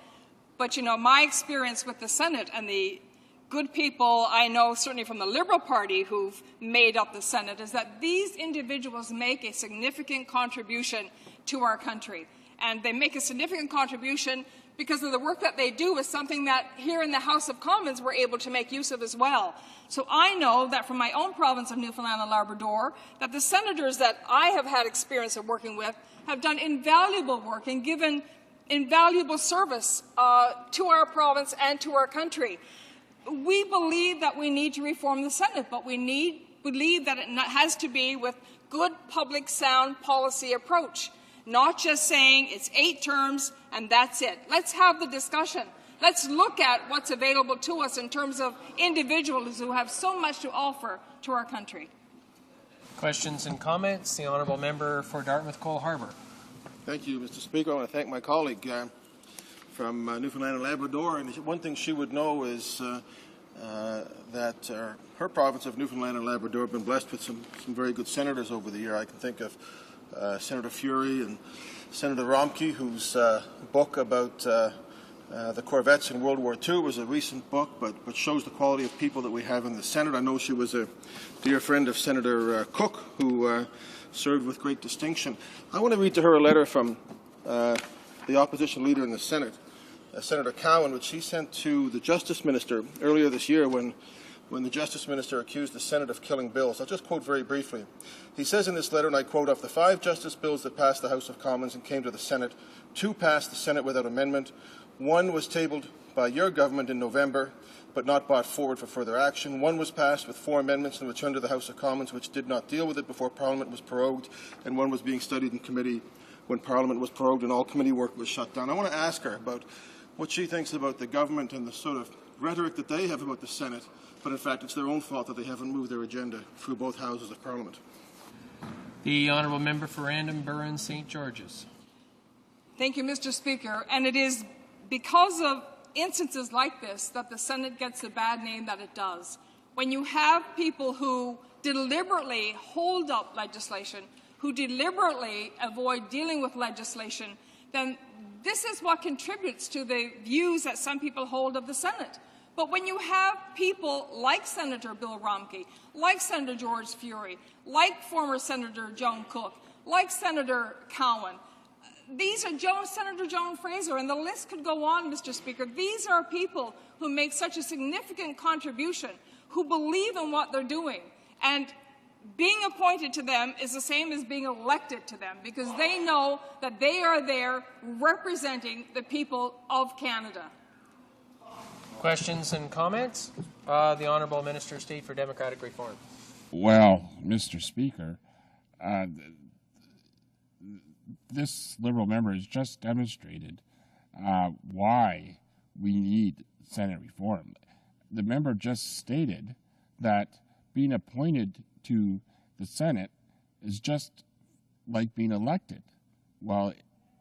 But, you know, my experience with the Senate and the good people I know, certainly from the Liberal Party, who've made up the Senate, is that these individuals make a significant contribution to our country. And they make a significant contribution because of the work that they do is something that here in the House of Commons we're able to make use of as well. So I know that from my own province of Newfoundland and Labrador, that the senators that I have had experience of working with have done invaluable work and given invaluable service to our province and to our country. We believe that we need to reform the Senate, but we believe that it has to be with good public sound policy approach, not just saying it's 8 terms and that's it. Let's have the discussion. Let's look at what's available to us in terms of individuals who have so much to offer to our country. Questions and comments? The honourable member for Dartmouth Cole Harbour. Thank you, Mr. Speaker. I want to thank my colleague from Newfoundland and Labrador. And one thing she would know is that her province of Newfoundland and Labrador have been blessed with some very good senators over the year. I can think of Senator Fury and Senator Romke, whose book about the Corvettes in World War II was a recent book, but shows the quality of people that we have in the Senate. I know she was a dear friend of Senator Cook, who served with great distinction. I want to read to her a letter from the opposition leader in the Senate, Senator Cowan, which he sent to the Justice Minister earlier this year when the Justice Minister accused the Senate of killing bills. I'll just quote very briefly. He says in this letter, and I quote, "Of the 5 justice bills that passed the House of Commons and came to the Senate, 2 passed the Senate without amendment. 1 was tabled by your government in November. but not brought forward for further action. One was passed with 4 amendments and returned to the House of Commons, which did not deal with it before Parliament was prorogued, and one was being studied in committee when Parliament was prorogued and all committee work was shut down. I want to ask her about what she thinks about the government and the sort of rhetoric that they have about the Senate, but in fact it's their own fault that they haven't moved their agenda through both houses of Parliament. The honourable member for Random Burren St. George's. Thank you, Mr. Speaker. And it is because of instances like this that the Senate gets the bad name that it does. When you have people who deliberately hold up legislation, who deliberately avoid dealing with legislation, then this is what contributes to the views that some people hold of the Senate. But when you have people like Senator Bill Romkey, like Senator George Fury, like former Senator Joan Cook, like Senator Cowan, these are Senator Joan Fraser, and the list could go on, Mr. Speaker. These are people who make such a significant contribution, who believe in what they're doing. And being appointed to them is the same as being elected to them, because they know that they are there representing the people of Canada. Questions and comments? The Honourable Minister of State for Democratic Reform. Well, Mr. Speaker, this Liberal member has just demonstrated why we need Senate reform. The member just stated that being appointed to the Senate is just like being elected. Well,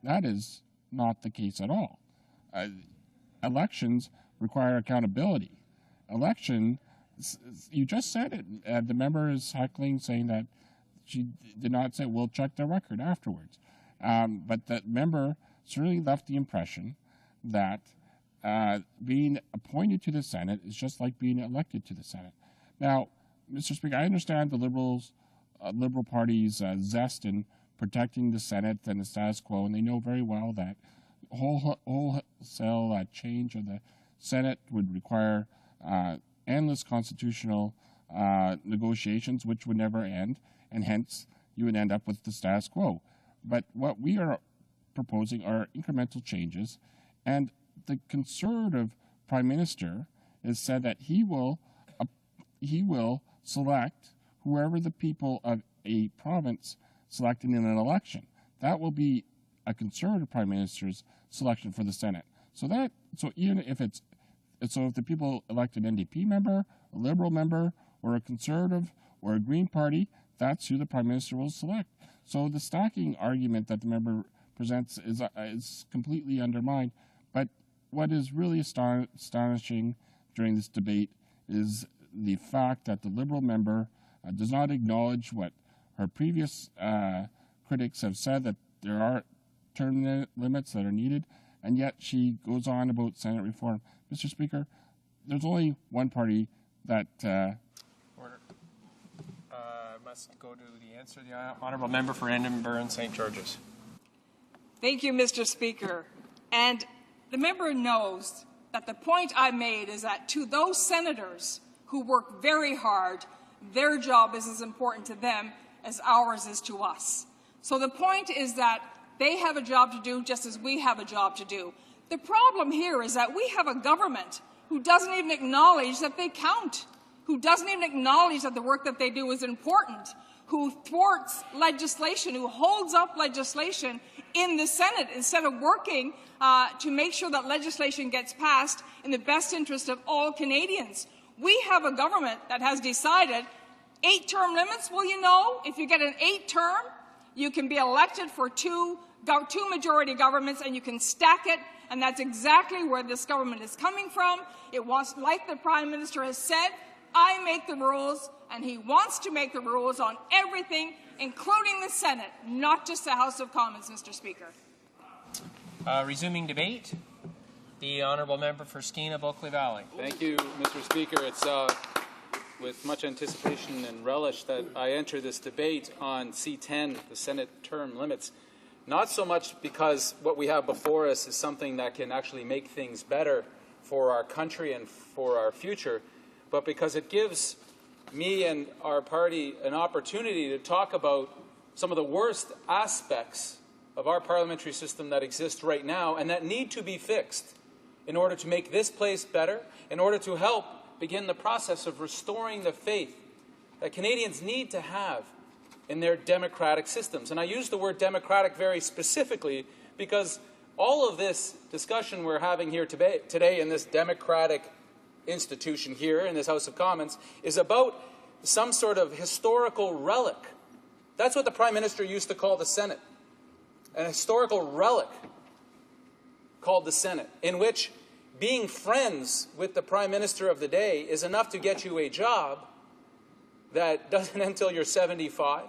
that is not the case at all. Elections require accountability. Election, you just said it. The member is heckling, saying that she did not say, we'll check the record afterwards. But that member certainly left the impression that being appointed to the Senate is just like being elected to the Senate. Now, Mr. Speaker, I understand the Liberal Party's zest in protecting the Senate and the status quo, and they know very well that wholesale change of the Senate would require endless constitutional negotiations, which would never end, and hence you would end up with the status quo. But what we are proposing are incremental changes, and the Conservative Prime Minister has said that he will select whoever the people of a province selected in an election. That will be a Conservative Prime Minister's selection for the Senate. So even if if the people elect an NDP member, a Liberal member, or a Conservative, or a Green Party, that's who the Prime Minister will select. So the stacking argument that the member presents is completely undermined. But what is really astonishing during this debate is the fact that the Liberal member does not acknowledge what her previous critics have said, that there are term limits that are needed, and yet she goes on about Senate reform. Mr. Speaker, there's only one party that... Order. Must go to the answer. The Honourable Member for Random Burren St. George's. Thank you, Mr. Speaker. And the member knows that the point I made is that to those senators who work very hard, their job is as important to them as ours is to us. So the point is that they have a job to do just as we have a job to do. The problem here is that we have a government who doesn't even acknowledge that they count, who doesn't even acknowledge that the work that they do is important, who thwarts legislation, who holds up legislation in the Senate instead of working to make sure that legislation gets passed in the best interest of all Canadians. We have a government that has decided 8-term limits. Well, you know, if you get an 8-term, you can be elected for two majority governments and you can stack it, and that's exactly where this government is coming from. It wants, like the Prime Minister has said, I make the rules, and he wants to make the rules on everything, including the Senate, not just the House of Commons, Mr. Speaker. Resuming debate, the Honourable Member for Skeena-Bulkley Valley. Thank you, Mr. Speaker. It's with much anticipation and relish that I enter this debate on C10, the Senate term limits, not so much because what we have before us is something that can actually make things better for our country and for our future, but because it gives me and our party an opportunity to talk about some of the worst aspects of our parliamentary system that exist right now and that need to be fixed. in order to make this place better, in order to help begin the process of restoring the faith that Canadians need to have in their democratic systems. And I use the word democratic very specifically because all of this discussion we're having here today in this democratic institution here in this House of Commons is about some sort of historical relic. That's what the Prime Minister used to call the Senate. An historical relic called the Senate, in which being friends with the Prime Minister of the day is enough to get you a job that doesn't end until you're 75,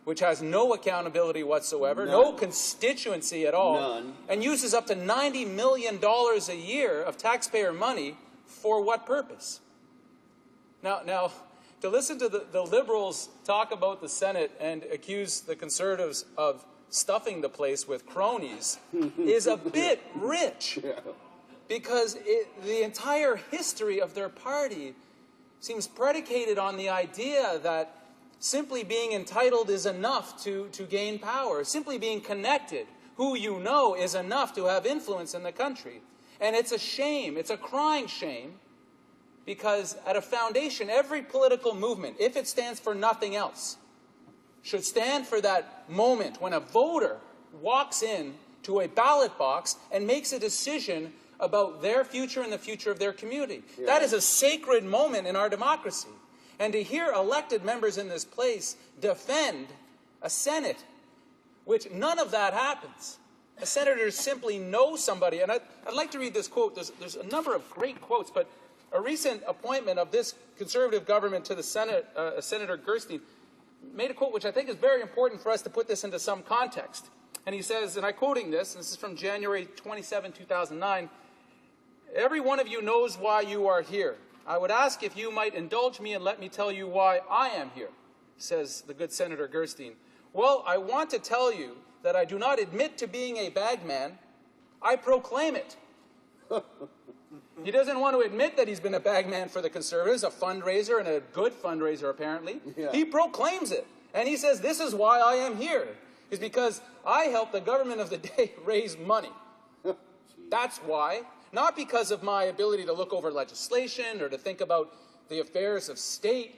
which has no accountability whatsoever, no constituency at all, and uses up to $90 million a year of taxpayer money for what purpose? Now, to listen to the Liberals talk about the Senate and accuse the Conservatives of stuffing the place with cronies is a bit rich, because the entire history of their party seems predicated on the idea that simply being entitled is enough to gain power. Simply being connected, who you know, is enough to have influence in the country. And it's a shame, it's a crying shame, because at a foundation, every political movement, if it stands for nothing else, should stand for that moment when a voter walks in to a ballot box and makes a decision about their future and the future of their community. Yeah. That is a sacred moment in our democracy. And to hear elected members in this place defend a Senate, which none of that happens. A senator simply knows somebody. And I'd like to read this quote. There's a number of great quotes, but a recent appointment of this Conservative government to the Senate, Senator Gerstein, made a quote which I think is very important for us to put this into some context. And he says, and I'm quoting this is from January 27, 2009, "Every one of you knows why you are here. I would ask if you might indulge me and let me tell you why I am here," says the good Senator Gerstein. "Well, I want to tell you that I do not admit to being a bagman. I proclaim it." He doesn't want to admit that he's been a bagman for the Conservatives, a fundraiser, and a good fundraiser, apparently. Yeah. He proclaims it. And he says, "This is why I am here, is because I help the government of the day raise money." That's why. Not because of my ability to look over legislation or to think about the affairs of state,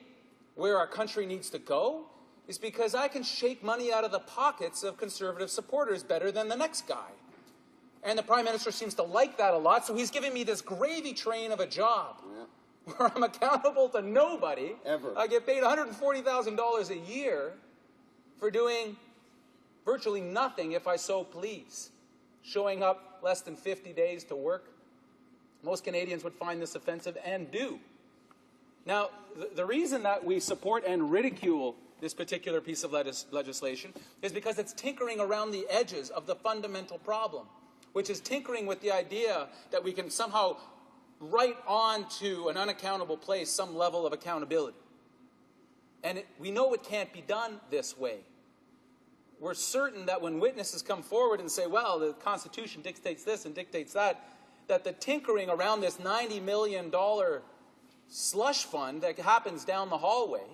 where our country needs to go. It's because I can shake money out of the pockets of Conservative supporters better than the next guy. And the Prime Minister seems to like that a lot, so he's giving me this gravy train of a job where I'm accountable to nobody. Ever. I get paid $140,000 a year for doing virtually nothing if I so please. Showing up less than 50 days to work. Most Canadians would find this offensive and do. Now, the reason that we support and ridicule this particular piece of legislation is because it's tinkering around the edges of the fundamental problem, which is tinkering with the idea that we can somehow write on to an unaccountable place some level of accountability. And we know it can't be done this way. We're certain that when witnesses come forward and say, well, the Constitution dictates this and dictates that, that the tinkering around this $90 million slush fund that happens down the hallway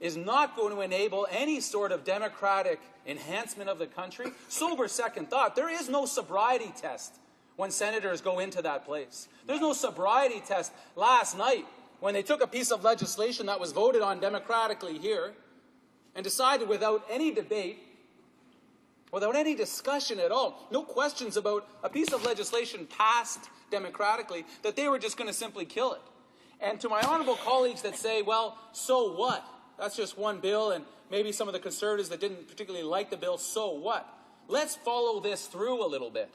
is not going to enable any sort of democratic enhancement of the country. Sober second thought, there is no sobriety test when senators go into that place. There's no sobriety test last night when they took a piece of legislation that was voted on democratically here and decided without any debate, without any discussion at all, no questions about a piece of legislation passed democratically, that they were just going to simply kill it. And to my honourable colleagues that say, well, so what? That's just one bill, and maybe some of the Conservatives that didn't particularly like the bill, so what? Let's follow this through a little bit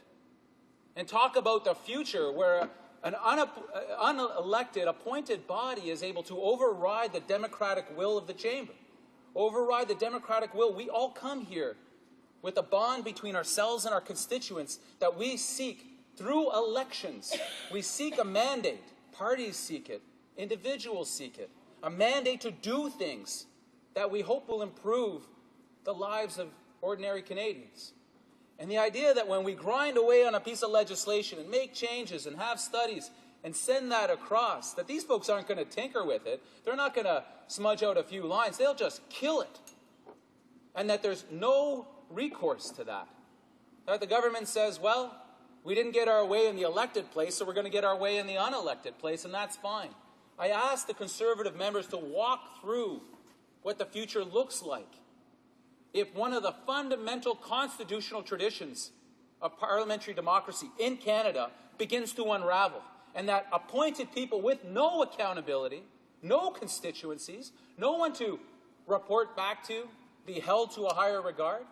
and talk about the future where an unelected, appointed body is able to override the democratic will of the chamber, override the democratic will. We all come here with a bond between ourselves and our constituents that we seek through elections. We seek a mandate. Parties seek it. Individuals seek it. A mandate to do things that we hope will improve the lives of ordinary Canadians. And the idea that when we grind away on a piece of legislation and make changes and have studies and send that across, that these folks aren't going to tinker with it. They're not going to smudge out a few lines. They'll just kill it. And that there's no recourse to that. That the government says, well, We didn't get our way in the elected place, so we're going to get our way in the unelected place, and that's fine. I asked the Conservative members to walk through what the future looks like if one of the fundamental constitutional traditions of parliamentary democracy in Canada begins to unravel, and that appointed people with no accountability, no constituencies, no one to report back to, be held to a higher regard,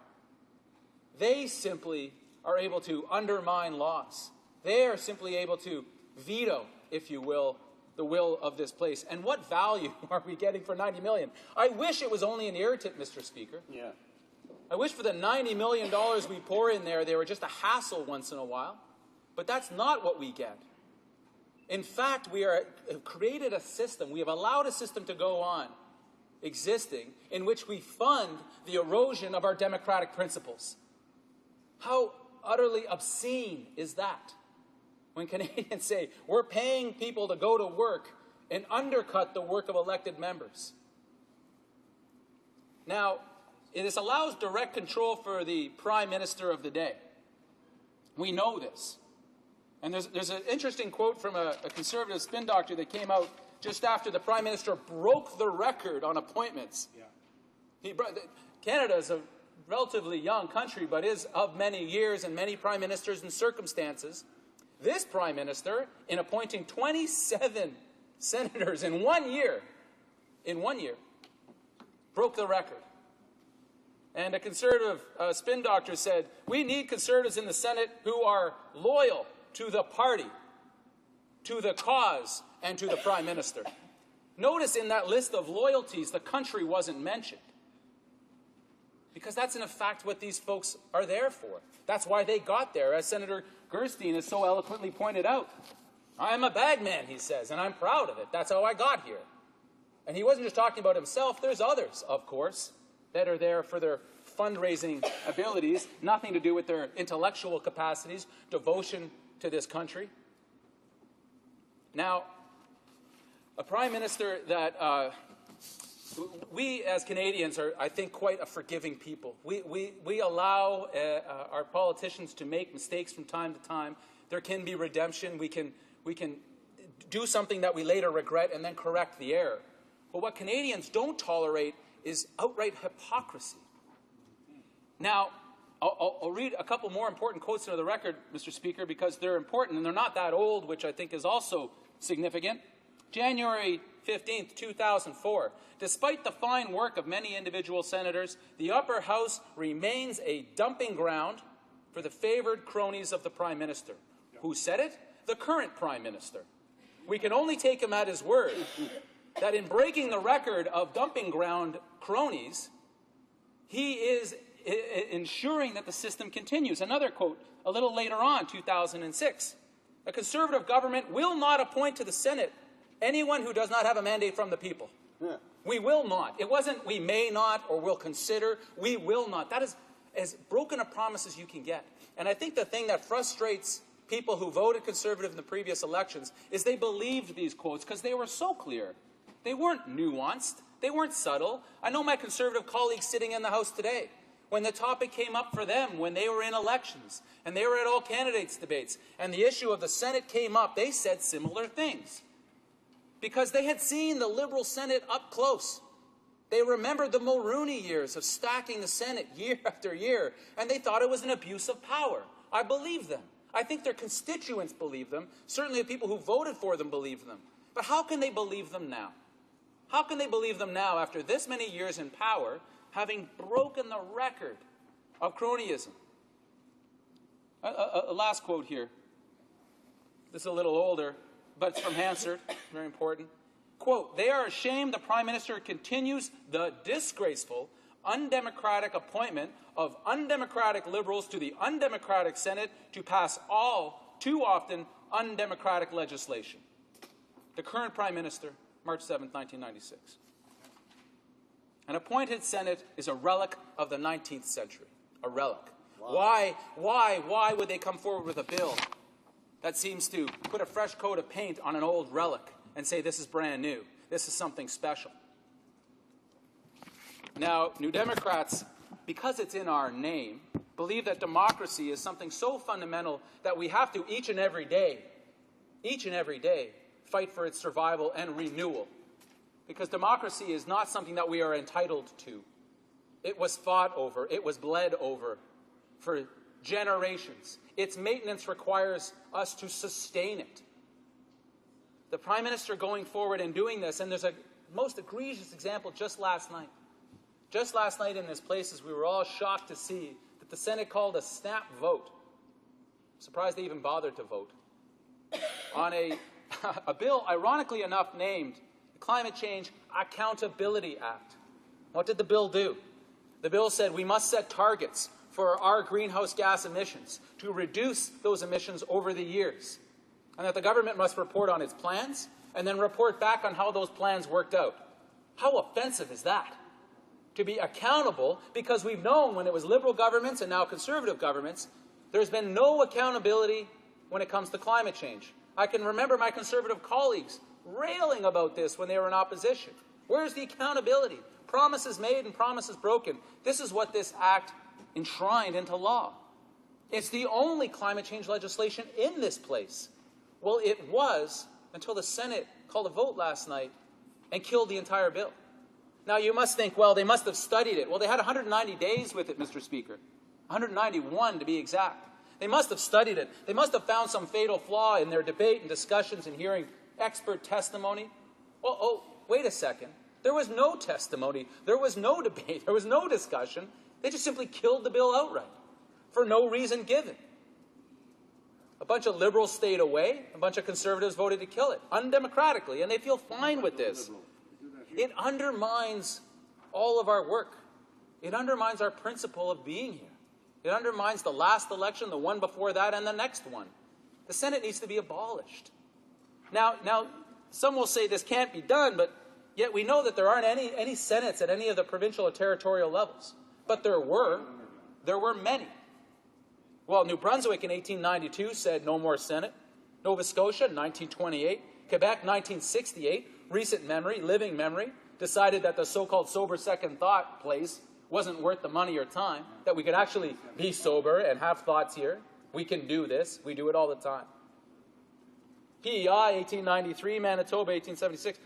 they simply are able to undermine laws. They are simply able to veto, if you will, the will of this place. And what value are we getting for $90 million? I wish it was only an irritant, Mr. Speaker. Yeah. I wish for the $90 million we pour in there, they were just a hassle once in a while. But that's not what we get. In fact, we have created a system, we have allowed a system to go on existing in which we fund the erosion of our democratic principles. How utterly obscene is that? When Canadians say, we're paying people to go to work and undercut the work of elected members. Now, this allows direct control for the Prime Minister of the day. We know this. And there's an interesting quote from a Conservative spin doctor that came out just after the Prime Minister broke the record on appointments. Yeah. Canada is a relatively young country, but is of many years and many prime ministers and circumstances. This prime minister, in appointing 27 senators in 1 year, broke the record. And a Conservative spin doctor said, we need Conservatives in the Senate who are loyal to the party, to the cause, and to the Prime Minister. Notice in that list of loyalties, the country wasn't mentioned. Because that's in fact what these folks are there for. That's why they got there, as Senator Gerstein has so eloquently pointed out. I am a bagman, he says, and I'm proud of it. That's how I got here. And he wasn't just talking about himself. There's others, of course, that are there for their fundraising abilities, nothing to do with their intellectual capacities, devotion to this country. Now, a Prime Minister that we as Canadians are, I think, quite a forgiving people. We allow our politicians to make mistakes from time to time. There can be redemption. We can do something that we later regret and then correct the error. But what Canadians don't tolerate is outright hypocrisy. Now, I'll read a couple more important quotes into the record, Mr. Speaker, because they're important and they're not that old, which I think is also significant. January 15th, 2004. Despite the fine work of many individual senators, the upper house remains a dumping ground for the favored cronies of the Prime Minister. Who said it? The current Prime Minister. We can only take him at his word that in breaking the record of dumping ground cronies, he is ensuring that the system continues. Another quote, a little later on, 2006. A Conservative government will not appoint to the Senate anyone who does not have a mandate from the people. Yeah. We will not. It wasn't we may not or will consider. We will not. That is as broken a promise as you can get. And I think the thing that frustrates people who voted Conservative in the previous elections is they believed these quotes because they were so clear. They weren't nuanced. They weren't subtle. I know my Conservative colleagues sitting in the House today, when the topic came up for them, when they were in elections, and they were at all candidates debates, and the issue of the Senate came up, they said similar things. Because they had seen the Liberal Senate up close. They remembered the Mulroney years of stacking the Senate year after year, and they thought it was an abuse of power. I believe them. I think their constituents believe them. Certainly the people who voted for them believe them. But how can they believe them now? How can they believe them now after this many years in power, having broken the record of cronyism? A last quote here. This is a little older, but it's from Hansard, very important. Quote, they are ashamed the Prime Minister continues the disgraceful, undemocratic appointment of undemocratic Liberals to the undemocratic Senate to pass all too often undemocratic legislation. The current Prime Minister, March 7, 1996. An appointed Senate is a relic of the 19th century. A relic. Wow. Why would they come forward with a bill that seems to put a fresh coat of paint on an old relic and say this is brand new, this is something special? Now, New Democrats, because it's in our name, believe that democracy is something so fundamental that we have to each and every day, fight for its survival and renewal. Because democracy is not something that we are entitled to. It was fought over. It was bled over for generations. Its maintenance requires us to sustain it. The Prime Minister going forward and doing this, and there's a most egregious example just last night. Just last night in this place, as we were all shocked to see that the Senate called a snap vote. I'm surprised they even bothered to vote. On a bill, ironically enough, named the Climate Change Accountability Act. What did the bill do? The bill said we must set targets for our greenhouse gas emissions to reduce those emissions over the years, and that the government must report on its plans and then report back on how those plans worked out. How offensive is that? To be accountable, because we've known when it was Liberal governments and now Conservative governments, there's been no accountability when it comes to climate change. I can remember my Conservative colleagues railing about this when they were in opposition. Where's the accountability? Promises made and promises broken. This is what this act enshrined into law. It's the only climate change legislation in this place. Well, it was until the Senate called a vote last night and killed the entire bill. Now, you must think, well, they must have studied it. Well, they had 190 days with it, Mr. Speaker. 191 to be exact. They must have studied it. They must have found some fatal flaw in their debate and discussions and hearing expert testimony. Oh, wait a second. There was no testimony. There was no debate. There was no discussion. They just simply killed the bill outright for no reason given. A bunch of Liberals stayed away. A bunch of Conservatives voted to kill it undemocratically, and they feel fine with this. It undermines all of our work. It undermines our principle of being here. It undermines the last election, the one before that, and the next one. The Senate needs to be abolished. Now, some will say this can't be done, but yet we know that there aren't any Senates at any of the provincial or territorial levels. But there were many. Well, New Brunswick in 1892 said no more Senate. Nova Scotia in 1928. Quebec 1968, recent memory, living memory, decided that the so-called sober second thought place wasn't worth the money or time, that we could actually be sober and have thoughts here. We can do this. We do it all the time. PEI 1893, Manitoba 1876.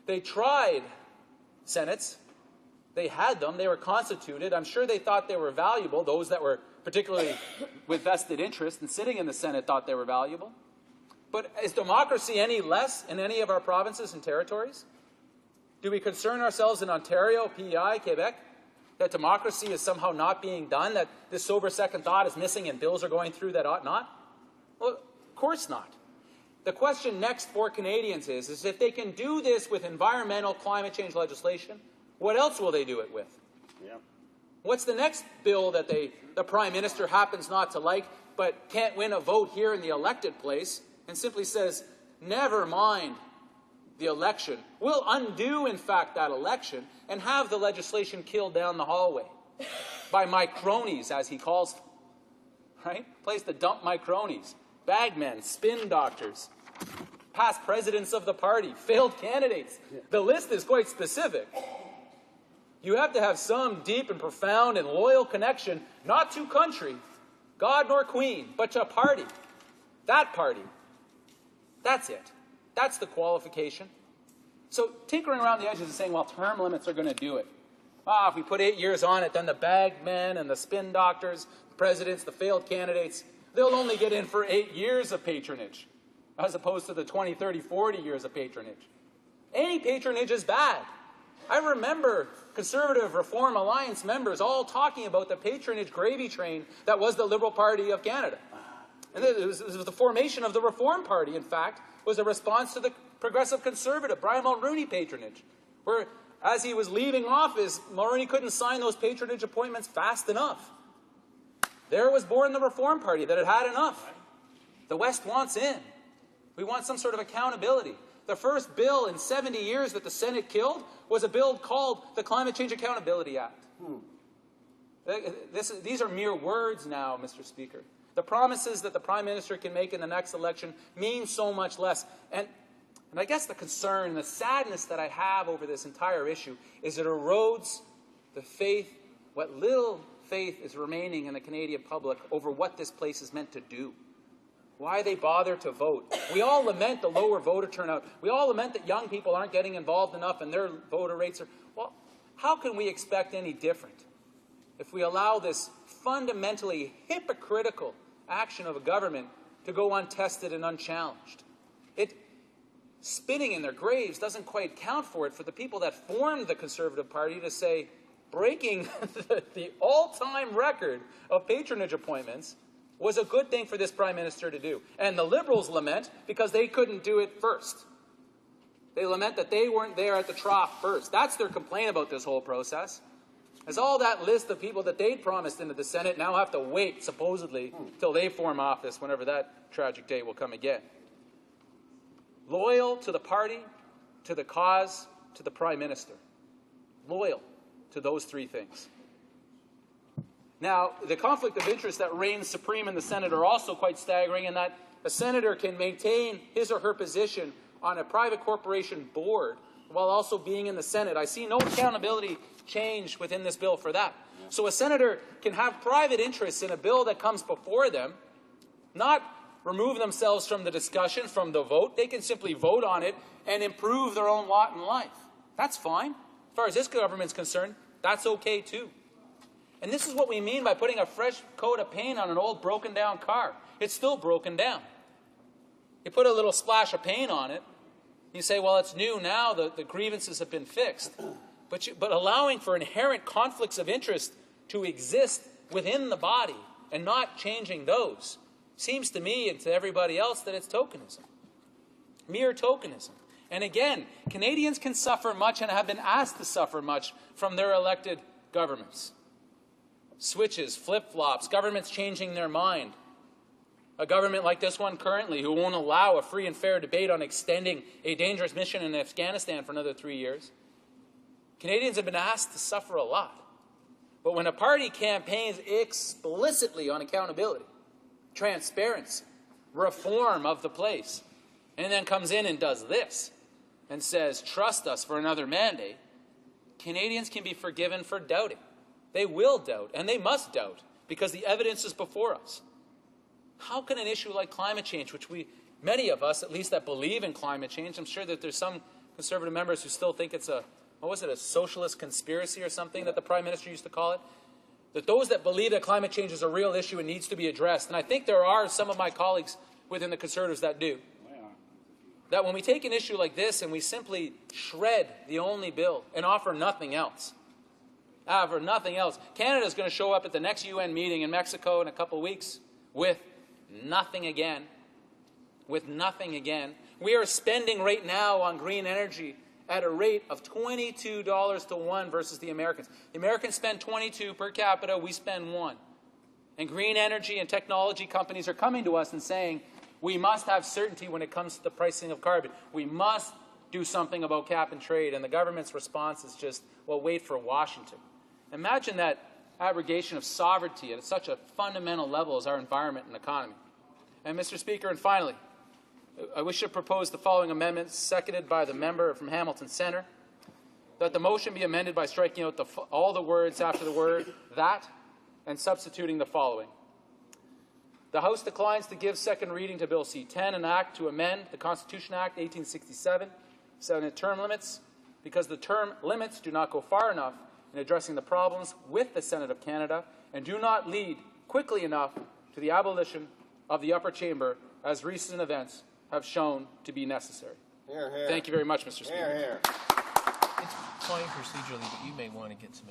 They tried Senates. They had them. They were constituted. I'm sure they thought they were valuable. Those that were particularly with vested interest and sitting in the Senate thought they were valuable. But is democracy any less in any of our provinces and territories? Do we concern ourselves in Ontario, PEI, Quebec, that democracy is somehow not being done, that this sober second thought is missing and bills are going through that ought not? Well, of course not. The question next for Canadians is if they can do this with environmental climate change legislation, what else will they do it with? Yeah. What's the next bill that the Prime Minister happens not to like but can't win a vote here in the elected place and simply says, never mind the election. We'll undo, in fact, that election and have the legislation killed down the hallway by my cronies, as he calls them. Right? Place to dump my cronies. Bagmen, spin doctors, past presidents of the party, failed candidates. The list is quite specific. You have to have some deep and profound and loyal connection, not to country, God nor Queen, but to a party. That party. That's it. That's the qualification. So tinkering around the edges and saying, well, term limits are going to do it. If we put 8 years on it, then the bagmen and the spin doctors, the presidents, the failed candidates, they'll only get in for 8 years of patronage, as opposed to the 20, 30, 40 years of patronage. Any patronage is bad. I remember Conservative Reform Alliance members all talking about the patronage gravy train that was the Liberal Party of Canada. And it was the formation of the Reform Party, in fact, was a response to the Progressive Conservative, Brian Mulroney patronage, where as he was leaving office, Mulroney couldn't sign those patronage appointments fast enough. There was born the Reform Party that had had enough. The West wants in. We want some sort of accountability. The first bill in 70 years that the Senate killed was a bill called the Climate Change Accountability Act. These are mere words now, Mr. Speaker. The promises that the Prime Minister can make in the next election mean so much less. And I guess the concern, the sadness that I have over this entire issue is it erodes the faith, what little faith is remaining in the Canadian public over what this place is meant to do. Why they bother to vote. We all lament the lower voter turnout. We all lament that young people aren't getting involved enough and their voter rates are... Well, how can we expect any different if we allow this fundamentally hypocritical action of a government to go untested and unchallenged? Spinning in their graves doesn't quite count for it for the people that formed the Conservative Party to say, breaking the all-time record of patronage appointments was a good thing for this Prime Minister to do. And the Liberals lament because they couldn't do it first. They lament that they weren't there at the trough first. That's their complaint about this whole process. As all that list of people that they'd promised into the Senate now have to wait, supposedly, till they form office, whenever that tragic day will come again. Loyal to the party, to the cause, to the Prime Minister. Loyal to those three things. Now, the conflict of interest that reigns supreme in the Senate are also quite staggering in that a senator can maintain his or her position on a private corporation board while also being in the Senate. I see no accountability change within this bill for that. So a senator can have private interests in a bill that comes before them, not remove themselves from the discussion, from the vote. They can simply vote on it and improve their own lot in life. That's fine. As far as this government's concerned, that's okay too. And this is what we mean by putting a fresh coat of paint on an old broken down car. It's still broken down. You put a little splash of paint on it. You say, well, it's new now. The grievances have been fixed. But allowing for inherent conflicts of interest to exist within the body and not changing those seems to me and to everybody else that it's tokenism. Mere tokenism. And again, Canadians can suffer much and have been asked to suffer much from their elected governments. Switches, flip-flops, governments changing their mind. A government like this one currently who won't allow a free and fair debate on extending a dangerous mission in Afghanistan for another 3 years. Canadians have been asked to suffer a lot. But when a party campaigns explicitly on accountability, transparency, reform of the place, and then comes in and does this and says, trust us for another mandate, Canadians can be forgiven for doubting. They will doubt, and they must doubt, because the evidence is before us. How can an issue like climate change, which many of us, at least that believe in climate change, I'm sure that there's some Conservative members who still think it's a socialist conspiracy or something that the Prime Minister used to call it, that those that believe that climate change is a real issue and needs to be addressed, and I think there are some of my colleagues within the Conservatives that do, that when we take an issue like this and we simply shred the only bill and offer nothing else, Canada's going to show up at the next UN meeting in Mexico in a couple of weeks with nothing again. With nothing again. We are spending right now on green energy at a rate of $22 to 1 versus the Americans. The Americans spend 22 per capita, we spend 1. And green energy and technology companies are coming to us and saying, we must have certainty when it comes to the pricing of carbon. We must do something about cap and trade. And the government's response is just, well, wait for Washington. Imagine that abrogation of sovereignty at such a fundamental level as our environment and economy. And Mr. Speaker, and finally, I wish to propose the following amendment, seconded by the member from Hamilton Centre, that the motion be amended by striking out all the words after the word that and substituting the following. The House declines to give second reading to Bill C-10, an act to amend the Constitution Act 1867, Senate term limits, because the term limits do not go far enough in addressing the problems with the Senate of Canada and do not lead quickly enough to the abolition of the upper chamber as recent events have shown to be necessary. Hear, hear. Thank you very much, Mr. Speaker. Hear, hear. It's fine procedurally, but you may want to get some...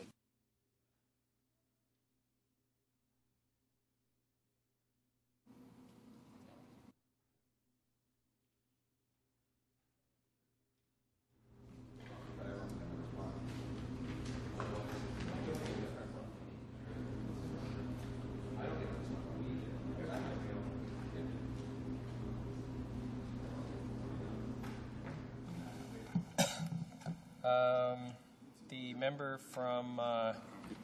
The member from...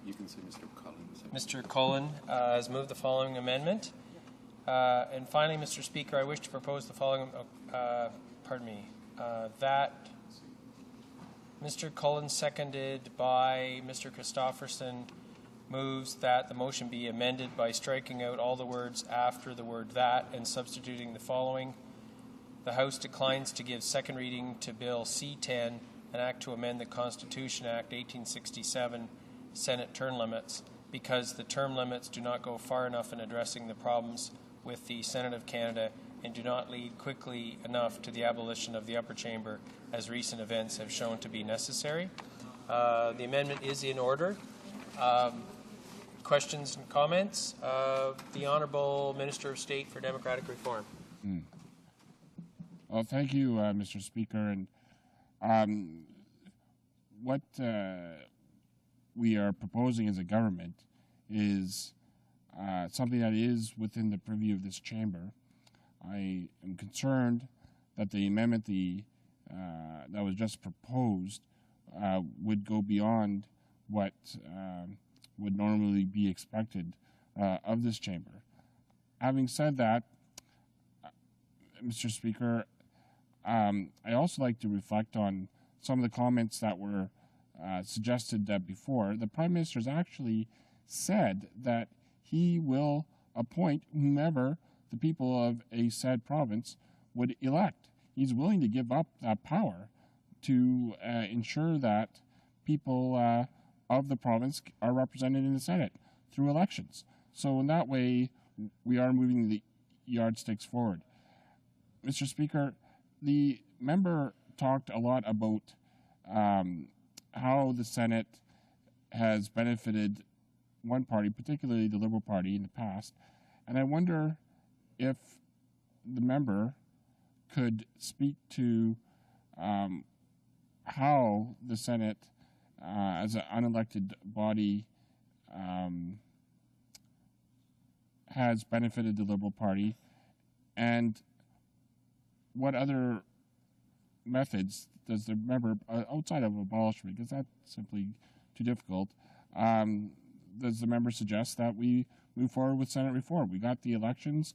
you can say Mr. Cullen. Mr. Cullen has moved the following amendment. And finally, Mr. Speaker, I wish to propose the following... that Mr. Cullen, seconded by Mr. Christofferson, moves that the motion be amended by striking out all the words after the word that and substituting the following. The House declines to give second reading to Bill C-10, an act to amend the Constitution Act 1867, Senate term limits, because the term limits do not go far enough in addressing the problems with the Senate of Canada and do not lead quickly enough to the abolition of the upper chamber, as recent events have shown to be necessary. The amendment is in order. Questions and comments? The Honourable Minister of State for Democratic Reform. Well, thank you, Mr. Speaker. And what we are proposing as a government is something that is within the purview of this chamber. I am concerned that the amendment that was just proposed would go beyond what would normally be expected of this chamber. Having said that, Mr. Speaker, I also like to reflect on some of the comments that were suggested before. The Prime Minister has actually said that he will appoint whomever the people of a said province would elect. He's willing to give up that power to ensure that people of the province are represented in the Senate through elections. So in that way, we are moving the yardsticks forward. Mr. Speaker, the member talked a lot about how the Senate has benefited one party, particularly the Liberal Party, in the past. And I wonder if the member could speak to how the Senate, as an unelected body, has benefited the Liberal Party, and what other methods does the member, outside of abolishment, because that's simply too difficult, does the member suggest that we move forward with Senate reform? We got the elections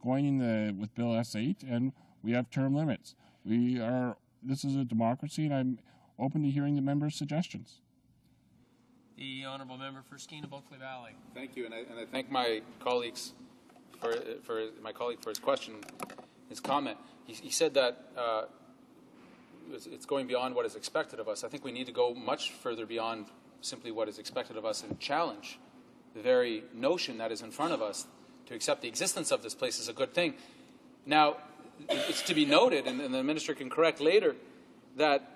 going with Bill S-8, and we have term limits. This is a democracy, and I'm open to hearing the member's suggestions. The Honourable Member for Skeena-Bulkley Valley. Thank you, and I thank my colleagues for my colleague for his question, his comment. He said that it's going beyond what is expected of us. I think we need to go much further beyond simply what is expected of us and challenge the very notion that is in front of us. To accept the existence of this place is a good thing. Now, it's to be noted, and the Minister can correct later, that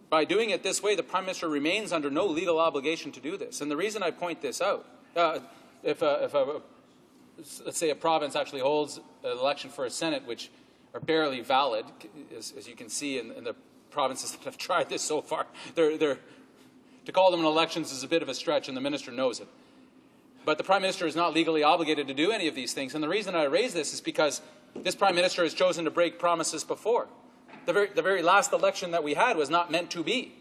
by doing it this way, the Prime Minister remains under no legal obligation to do this. And the reason I point this out, if let's say a province actually holds an election for a Senate, which are barely valid, as you can see in the provinces that have tried this so far, to call them elections is a bit of a stretch, and the Minister knows it. But the Prime Minister is not legally obligated to do any of these things. And the reason I raise this is because this Prime Minister has chosen to break promises before. The very last election that we had was not meant to be,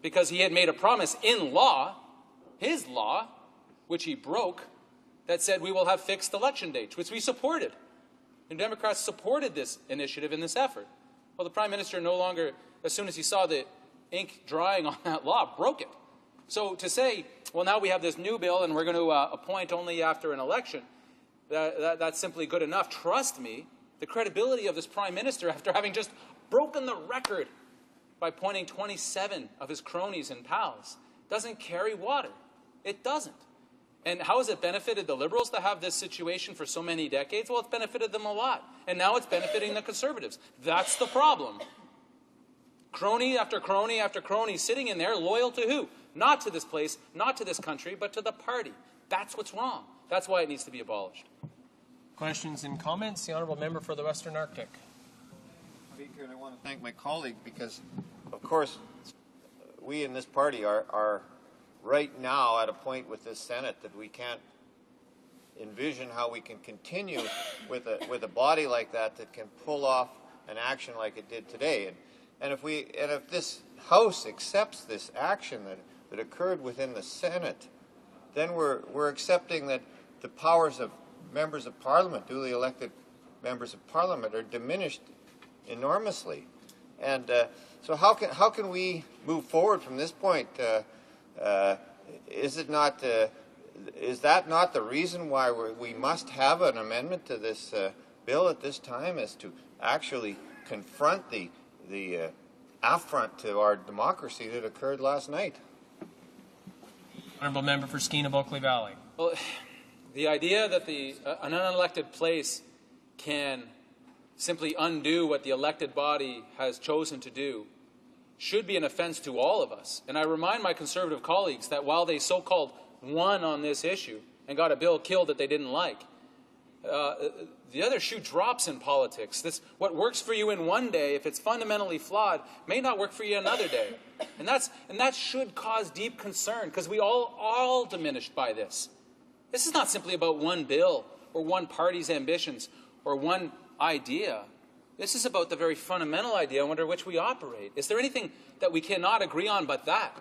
because he had made a promise in law, his law, which he broke, that said we will have fixed election dates, which we supported. And Democrats supported this initiative and this effort. Well, the Prime Minister no longer, as soon as he saw the ink drying on that law, broke it. So to say, well, now we have this new bill and we're going to appoint only after an election, that's simply good enough. Trust me, the credibility of this Prime Minister, after having just broken the record by appointing 27 of his cronies and pals, doesn't carry water. It doesn't. And how has it benefited the Liberals to have this situation for so many decades? Well, it's benefited them a lot. And now it's benefiting the Conservatives. That's the problem. Crony after crony after crony sitting in there, loyal to who? Not to this place, not to this country, but to the party. That's what's wrong. That's why it needs to be abolished. Questions and comments? The Honourable Member for the Western Arctic. Speaker, and I want to thank my colleague because, of course, we in this party are right now at a point with this Senate that we can't envision how we can continue with a body like that can pull off an action like it did today. And if this House accepts this action that occurred within the Senate, then we're accepting that the powers of members of Parliament, duly elected members of Parliament, are diminished enormously. And so how can we move forward from this point is it not? Is that not the reason why we must have an amendment to this bill at this time, is to actually confront the affront to our democracy that occurred last night? Honourable Member for Skeena-Bulkley Valley. Well, the idea that an unelected place can simply undo what the elected body has chosen to do should be an offense to all of us. And I remind my Conservative colleagues that while they so-called won on this issue and got a bill killed that they didn't like, the other shoe drops in politics. What works for you in one day, if it's fundamentally flawed, may not work for you another day. And that should cause deep concern, because we all diminished by this. This is not simply about one bill or one party's ambitions or one idea. This is about the very fundamental idea under which we operate. Is there anything that we cannot agree on but that?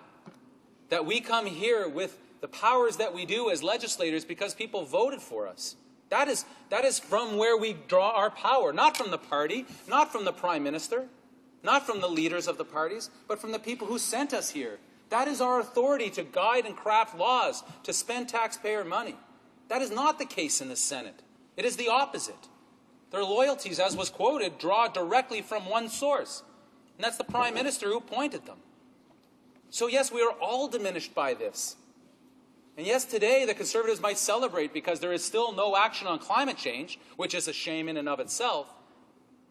That we come here with the powers that we do as legislators because people voted for us. That is from where we draw our power, not from the party, not from the Prime Minister, not from the leaders of the parties, but from the people who sent us here. That is our authority to guide and craft laws, to spend taxpayer money. That is not the case in the Senate. It is the opposite. Their loyalties, as was quoted, draw directly from one source, and that's the Prime Minister who appointed them. So yes, we are all diminished by this. And yes, today the Conservatives might celebrate because there is still no action on climate change, which is a shame in and of itself,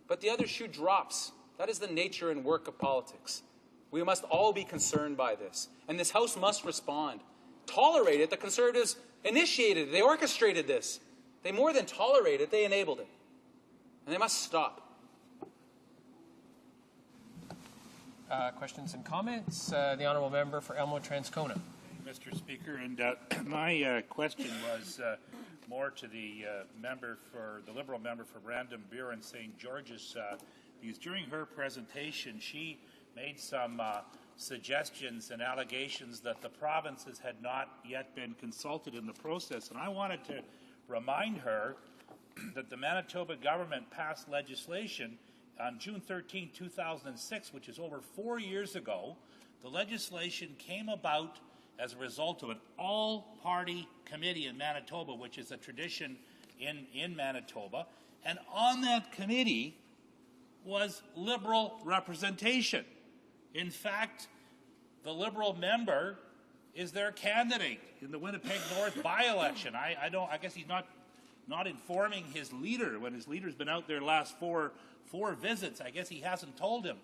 but the other shoe drops. That is the nature and work of politics. We must all be concerned by this, and this House must respond. Tolerate it. The Conservatives initiated it. They orchestrated this. They more than tolerated it, they enabled it. And they must stop. Questions and comments? The Honourable Member for Elmwood-Transcona. Mr. Speaker, and my question was more to the Liberal member for Random Buren St. George's, because during her presentation she made some suggestions and allegations that the provinces had not yet been consulted in the process, and I wanted to remind her that the Manitoba government passed legislation on June 13, 2006, which is over 4 years ago. The legislation came about as a result of an all-party committee in Manitoba, which is a tradition in Manitoba. And on that committee was Liberal representation. In fact, the Liberal member is their candidate in the Winnipeg North by-election. I guess he's not informing his leader when his leader's been out there last four visits. I guess he hasn't told him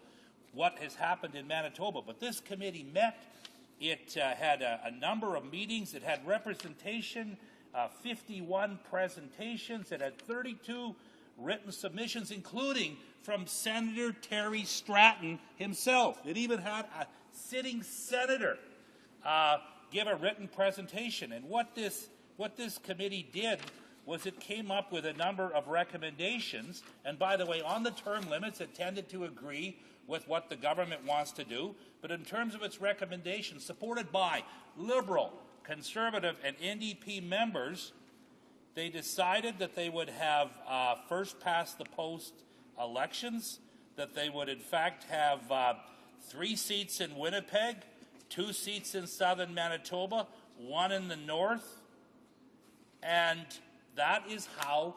what has happened in Manitoba. But this committee met. It had a number of meetings. It had representation, 51 presentations. It had 32 written submissions, including from Senator Terry Stratton himself. It even had a sitting senator give a written presentation. And what this committee did was it came up with a number of recommendations. And by the way, on the term limits, it tended to agree with what the government wants to do. But in terms of its recommendations, supported by Liberal, Conservative, and NDP members, they decided that they would have first-past-the-post elections, that they would in fact have 3 seats in Winnipeg, 2 seats in southern Manitoba, 1 in the north, and that is how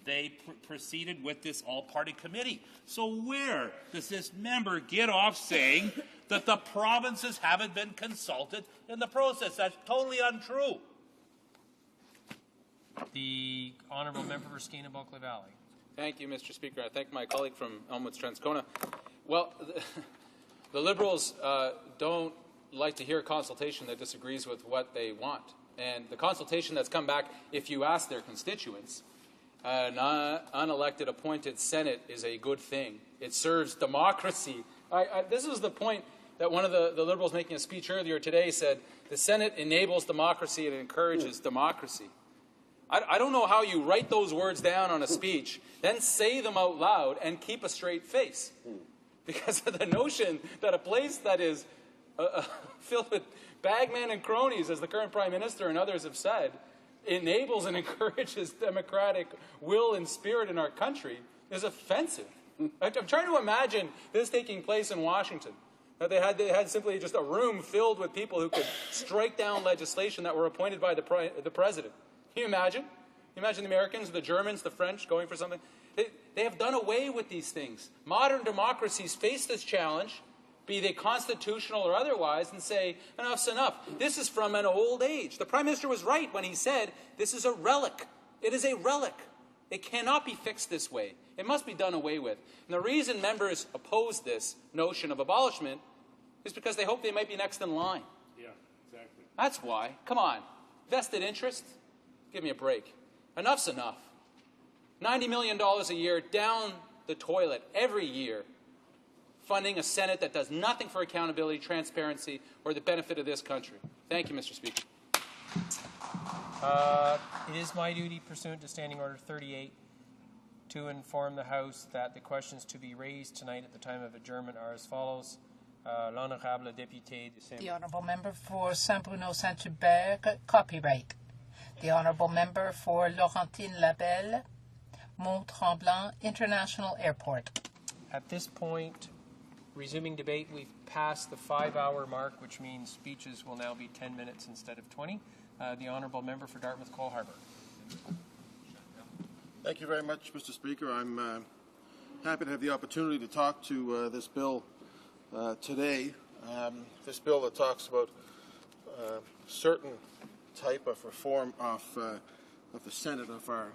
they proceeded with this all-party committee. So where does this member get off saying that the provinces haven't been consulted in the process? That's totally untrue. The Honourable Member for Skeena-Bulkley Valley. Thank you, Mr. Speaker. I thank my colleague from Elmwood-Transcona. Well, the Liberals don't like to hear consultation that disagrees with what they want. And the consultation that's come back, if you ask their constituents, an unelected appointed Senate is a good thing. It serves democracy. This was the point that one of the Liberals making a speech earlier today said, the Senate enables democracy and encourages democracy. I don't know how you write those words down on a speech, then say them out loud and keep a straight face. Because of the notion that a place that is filled with bagmen and cronies, as the current Prime Minister and others have said, enables and encourages democratic will and spirit in our country is offensive. I'm trying to imagine this taking place in Washington. That they had simply just a room filled with people who could strike down legislation that were appointed by the president. Can you imagine? Can you imagine the Americans, the Germans, the French going for something? They have done away with these things. Modern democracies face this challenge, be they constitutional or otherwise, and say, enough's enough. This is from an old age. The Prime Minister was right when he said, this is a relic. It is a relic. It cannot be fixed this way. It must be done away with. And the reason members oppose this notion of abolishment is because they hope they might be next in line. Yeah, exactly. That's why. Come on. Vested interest? Give me a break. Enough's enough. $90 million a year down the toilet every year, funding a Senate that does nothing for accountability, transparency, or the benefit of this country. Thank you, Mr. Speaker. It is my duty, pursuant to Standing Order 38, to inform the House that the questions to be raised tonight at the time of adjournment are as follows. L'honorable député de Saint- The Honourable Member for Saint-Bruno-Saint-Hubert, copyright. The Honourable Member for Laurentine-Labelle, Mont-Tremblant International Airport. At this point, resuming debate, we've passed the 5-hour mark, which means speeches will now be 10 minutes instead of 20. The Honourable Member for Dartmouth-Cole Harbour. Thank you very much, Mr. Speaker. I'm happy to have the opportunity to talk to this bill today. This bill that talks about certain type of reform of the Senate, of our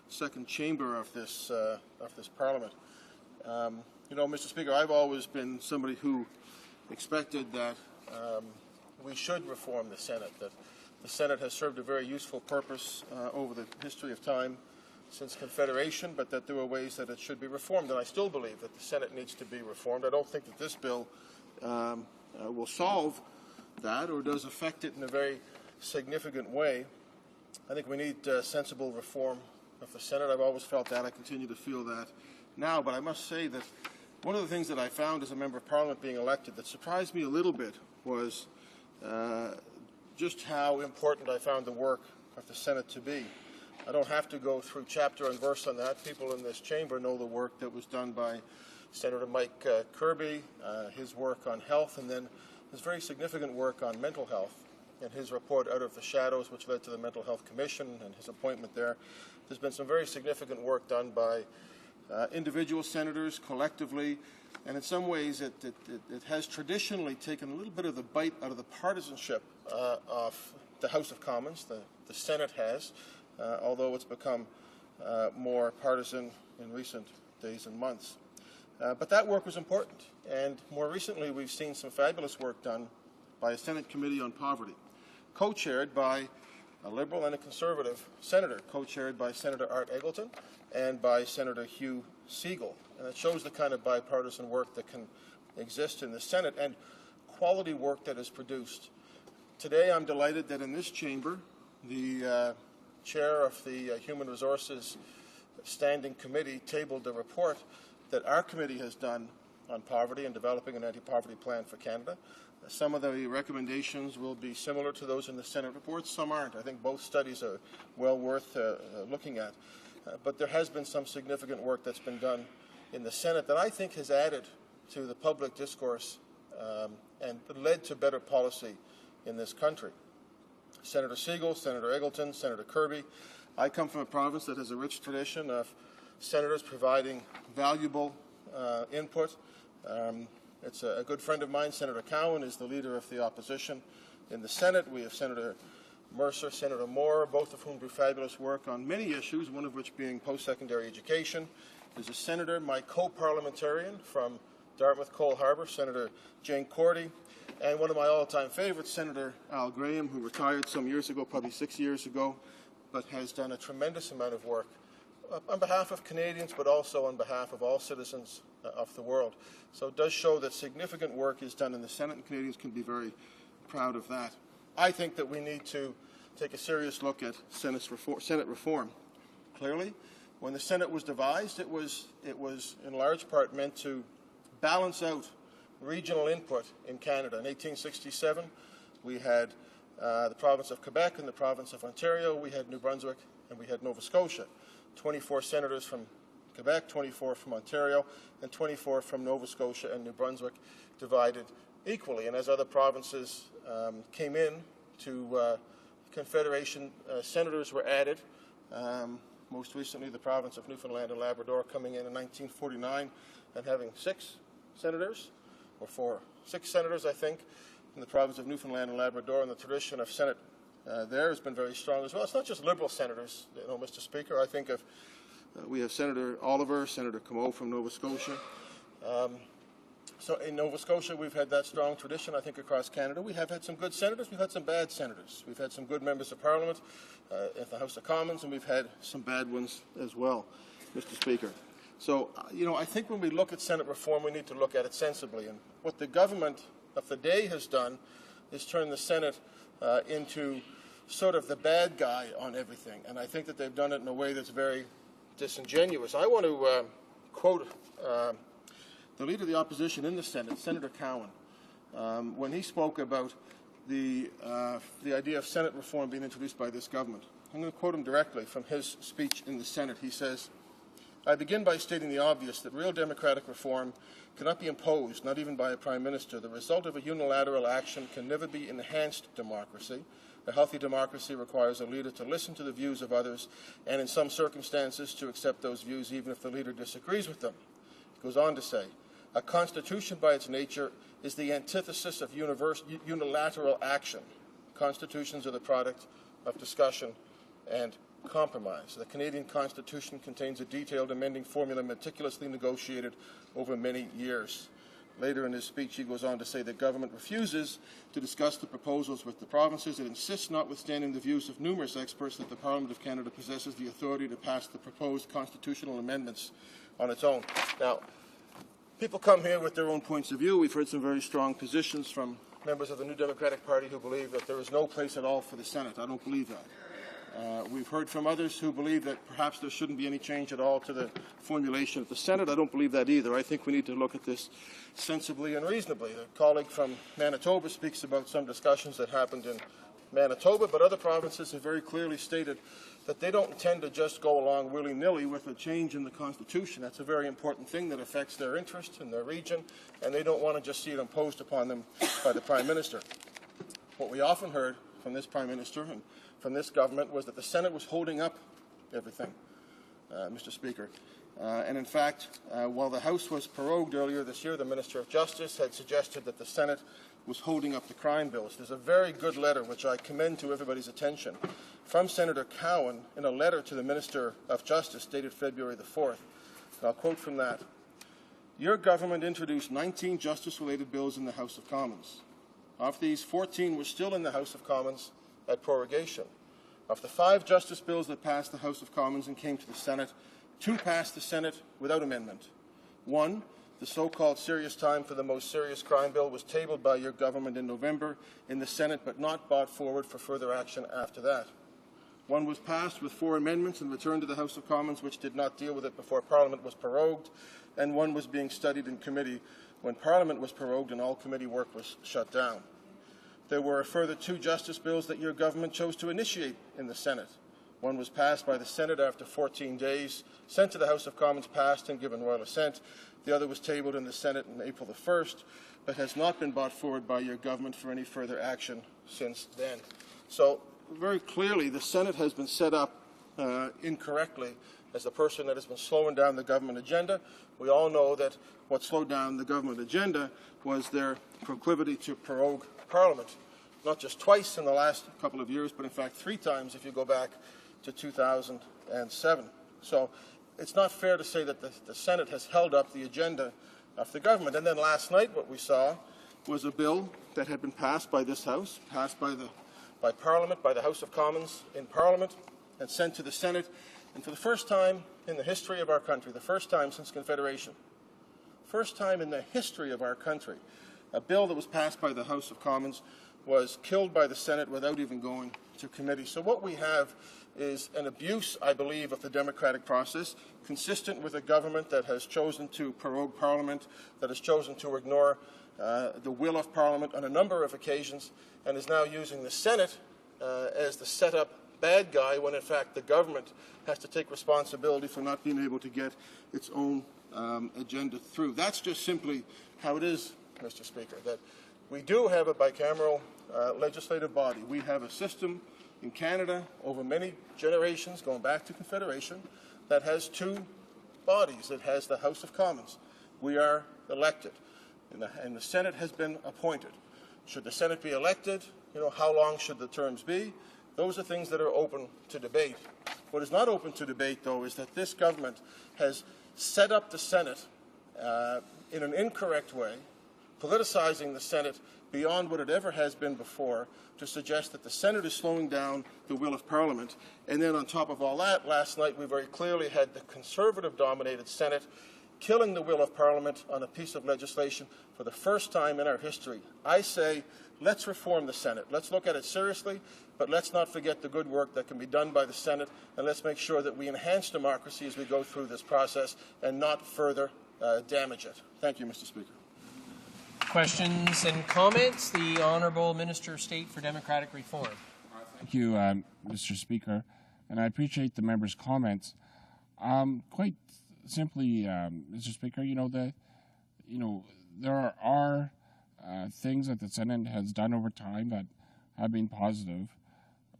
second chamber of this Parliament. You know, Mr. Speaker, I've always been somebody who expected that we should reform the Senate, that the Senate has served a very useful purpose over the history of time since Confederation, but that there were ways that it should be reformed, and I still believe that the Senate needs to be reformed. I don't think that this bill will solve that or does affect it in a very significant way. I think we need sensible reform of the Senate. I've always felt that. I continue to feel that now, but I must say that one of the things that I found as a member of Parliament being elected that surprised me a little bit was just how important I found the work of the Senate to be. I don't have to go through chapter and verse on that. People in this chamber know the work that was done by Senator Mike Kirby, his work on health, and then his very significant work on mental health and his report Out of the Shadows, which led to the Mental Health Commission and his appointment there. There's been some very significant work done by individual senators collectively, and in some ways it has traditionally taken a little bit of the bite out of the partisanship of the House of Commons. The Senate has, although it's become more partisan in recent days and months. But that work was important, and more recently we've seen some fabulous work done by a Senate Committee on Poverty, co-chaired by a Liberal and a Conservative senator, co-chaired by Senator Art Eggleton and by Senator Hugh Siegel. And it shows the kind of bipartisan work that can exist in the Senate and quality work that is produced. Today I'm delighted that in this chamber, the chair of the Human Resources Standing Committee tabled a report that our committee has done on poverty and developing an anti-poverty plan for Canada. Some of the recommendations will be similar to those in the Senate report. Some aren't. I think both studies are well worth looking at. But there has been some significant work that's been done in the Senate that I think has added to the public discourse and led to better policy in this country. Senator Siegel, Senator Eggleton, Senator Kirby. I come from a province that has a rich tradition of senators providing valuable input. It's a good friend of mine, Senator Cowan, is the leader of the opposition in the Senate. We have Senator Mercer, Senator Moore, both of whom do fabulous work on many issues, one of which being post-secondary education. There's a senator, my co-parliamentarian from Dartmouth-Cole Harbour, Senator Jane Cordy, and one of my all-time favorites, Senator Al Graham, who retired some years ago, probably 6 years ago, but has done a tremendous amount of work on behalf of Canadians, but also on behalf of all citizens of the world. So it does show that significant work is done in the Senate, and Canadians can be very proud of that. I think that we need to take a serious look at Senate reform. Clearly, when the Senate was devised, it was in large part meant to balance out regional input in Canada. In 1867, we had the province of Quebec and the province of Ontario. We had New Brunswick and we had Nova Scotia. 24 senators from Quebec, 24 from Ontario, and 24 from Nova Scotia and New Brunswick, divided equally. And as other provinces came in to Confederation, senators were added. Most recently, the province of Newfoundland and Labrador coming in 1949 and having 6 senators, or 6 senators, I think, in the province of Newfoundland and Labrador, and the tradition of Senate there has been very strong as well. It's not just Liberal senators, you know, Mr. Speaker. I think of we have Senator Oliver, Senator Comeau from Nova Scotia. So in Nova Scotia, we've had that strong tradition. I think across Canada, we have had some good senators. We've had some bad senators. We've had some good members of Parliament at the House of Commons, and we've had some bad ones as well, Mr. Speaker. So, you know, I think when we look at Senate reform, we need to look at it sensibly. And what the government of the day has done is turn the Senate into sort of the bad guy on everything. And I think that they've done it in a way that's very disingenuous. I want to quote the Leader of the Opposition in the Senate, Senator Cowan, when he spoke about the idea of Senate reform being introduced by this government. I'm going to quote him directly from his speech in the Senate. He says, "I begin by stating the obvious, that real democratic reform cannot be imposed, not even by a Prime Minister. The result of a unilateral action can never be enhanced democracy. A healthy democracy requires a leader to listen to the views of others, and in some circumstances to accept those views even if the leader disagrees with them." He goes on to say, "A constitution by its nature is the antithesis of unilateral action. Constitutions are the product of discussion and compromise. The Canadian Constitution contains a detailed amending formula meticulously negotiated over many years." Later in his speech, he goes on to say that government refuses to discuss the proposals with the provinces. It insists, notwithstanding the views of numerous experts, that the Parliament of Canada possesses the authority to pass the proposed constitutional amendments on its own. Now, people come here with their own points of view. We've heard some very strong positions from members of the New Democratic Party who believe that there is no place at all for the Senate. I don't believe that. We've heard from others who believe that perhaps there shouldn't be any change at all to the formulation of the Senate. I don't believe that either. I think we need to look at this sensibly and reasonably. A colleague from Manitoba speaks about some discussions that happened in Manitoba, but other provinces have very clearly stated that they don't intend to just go along willy-nilly with a change in the Constitution. That's a very important thing that affects their interest in their region, and they don't want to just see it imposed upon them by the Prime Minister. What we often heard from this Prime Minister and from this government was that the Senate was holding up everything, Mr. Speaker. And in fact, while the House was prorogued earlier this year, the Minister of Justice had suggested that the Senate was holding up the crime bills. There's a very good letter, which I commend to everybody's attention, from Senator Cowan in a letter to the Minister of Justice dated February the 4th. And I'll quote from that. "Your government introduced 19 justice-related bills in the House of Commons. Of these, 14 were still in the House of Commons at prorogation. Of the 5 justice bills that passed the House of Commons and came to the Senate, 2 passed the Senate without amendment. 1, the so-called serious time for the most serious crime bill, was tabled by your government in November in the Senate but not brought forward for further action after that. 1 was passed with 4 amendments and returned to the House of Commons, which did not deal with it before Parliament was prorogued, and 1 was being studied in committee when Parliament was prorogued and all committee work was shut down. There were a further 2 justice bills that your government chose to initiate in the Senate. 1 was passed by the Senate after 14 days, sent to the House of Commons, passed and given royal assent. The other was tabled in the Senate on April the 1st, but has not been brought forward by your government for any further action since then." So, very clearly, the Senate has been set up incorrectly as the person that has been slowing down the government agenda. We all know that what slowed down the government agenda was their proclivity to prorogue Parliament, not just twice in the last couple of years, but in fact 3 times if you go back to 2007. So it's not fair to say that the Senate has held up the agenda of the government. And then last night what we saw was a bill that had been passed by this House, passed by Parliament, by the House of Commons in Parliament, and sent to the Senate. And for the first time in the history of our country, the first time since Confederation, first time in the history of our country, a bill that was passed by the House of Commons was killed by the Senate without even going to committee. So what we have is an abuse, I believe, of the democratic process, consistent with a government that has chosen to prorogue Parliament, that has chosen to ignore the will of Parliament on a number of occasions, and is now using the Senate as the setup bad guy when in fact the government has to take responsibility for not being able to get its own agenda through. That's just simply how it is, Mr. Speaker, that we do have a bicameral legislative body. We have a system in Canada over many generations, going back to Confederation, that has two bodies. It has the House of Commons. We are elected, and the Senate has been appointed. Should the Senate be elected? How long should the terms be? Those are things that are open to debate. What is not open to debate, though, is that this government has set up the Senate in an incorrect way, politicizing the Senate beyond what it ever has been before, to suggest that the Senate is slowing down the will of Parliament. And then on top of all that, last night we very clearly had the Conservative-dominated Senate killing the will of Parliament on a piece of legislation for the first time in our history. I say, let's reform the Senate. Let's look at it seriously, but let's not forget the good work that can be done by the Senate, and let's make sure that we enhance democracy as we go through this process and not further damage it. Thank you, Mr. Speaker. Questions and comments? The Honourable Minister of State for Democratic Reform. Thank you, Mr. Speaker, and I appreciate the member's comments. Quite simply, Mr. Speaker, there are things that the Senate has done over time that have been positive,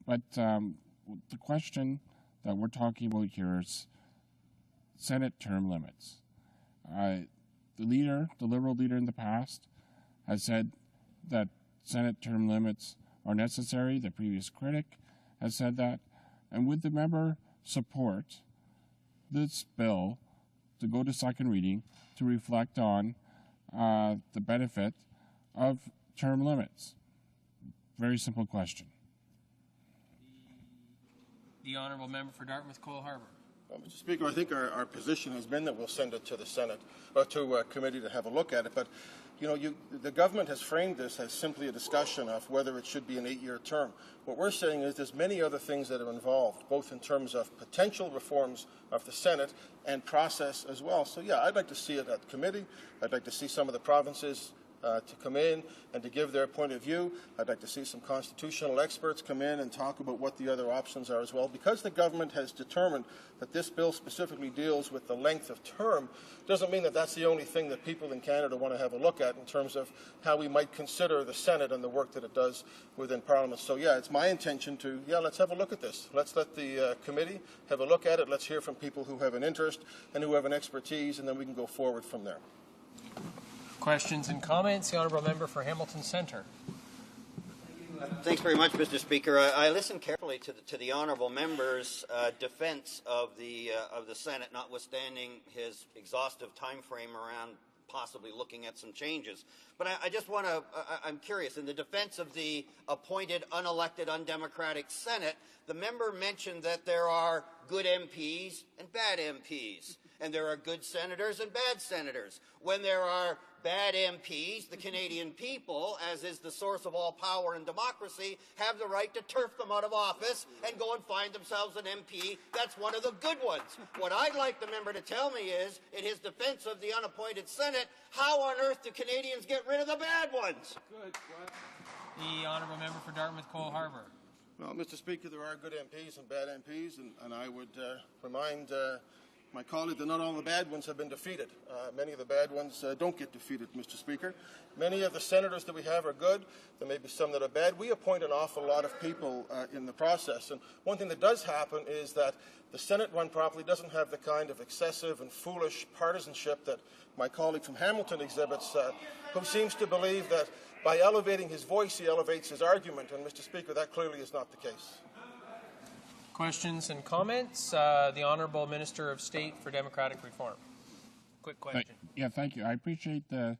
but the question that we're talking about here is Senate term limits. The Liberal leader in the past has said that Senate term limits are necessary. The previous critic has said that. And would the member support this bill to go to second reading to reflect on the benefit of term limits? Very simple question. The Honourable Member for Dartmouth Cole Harbour. Well, Mr. Speaker, I think our position has been that we'll send it to the Senate, or to committee to have a look at it. But, the government has framed this as simply a discussion of whether it should be an 8-year term. What we're saying is there's many other things that are involved, both in terms of potential reforms of the Senate and process as well. So, yeah, I'd like to see it at committee. I'd like to see some of the provinces to come in and to give their point of view. I'd like to see some constitutional experts come in and talk about what the other options are as well. Because the government has determined that this bill specifically deals with the length of term, doesn't mean that that's the only thing that people in Canada want to have a look at in terms of how we might consider the Senate and the work that it does within Parliament. So, yeah, it's my intention to, let's have a look at this. Let's let the committee have a look at it. Let's hear from people who have an interest and who have an expertise, and then we can go forward from there. Questions and comments? The Honourable Member for Hamilton Centre. Thanks very much, Mr. Speaker. I listened carefully to the honourable member's defence of the Senate, notwithstanding his exhaustive time frame around possibly looking at some changes. But I just want to, I'm curious, in the defence of the appointed, unelected, undemocratic Senate, the member mentioned that there are good MPs and bad MPs, and there are good senators and bad senators. When there are bad MPs, the Canadian people, as is the source of all power and democracy, have the right to turf them out of office and go and find themselves an MP that's one of the good ones. What I'd like the member to tell me is, in his defense of the unappointed Senate, how on earth do Canadians get rid of the bad ones? The Honourable Member for Dartmouth Cole Harbour. Well, Mr. Speaker, there are good MPs and bad MPs, and I would remind my colleague that not all the bad ones have been defeated. Many of the bad ones don't get defeated, Mr. Speaker. Many of the senators that we have are good. There may be some that are bad. We appoint an awful lot of people in the process. And one thing that does happen is that the Senate run properly doesn't have the kind of excessive and foolish partisanship that my colleague from Hamilton exhibits, who seems to believe that by elevating his voice, he elevates his argument. And, Mr. Speaker, that clearly is not the case. Questions and comments? The Honourable Minister of State for Democratic Reform. Quick question. Thank you. I appreciate the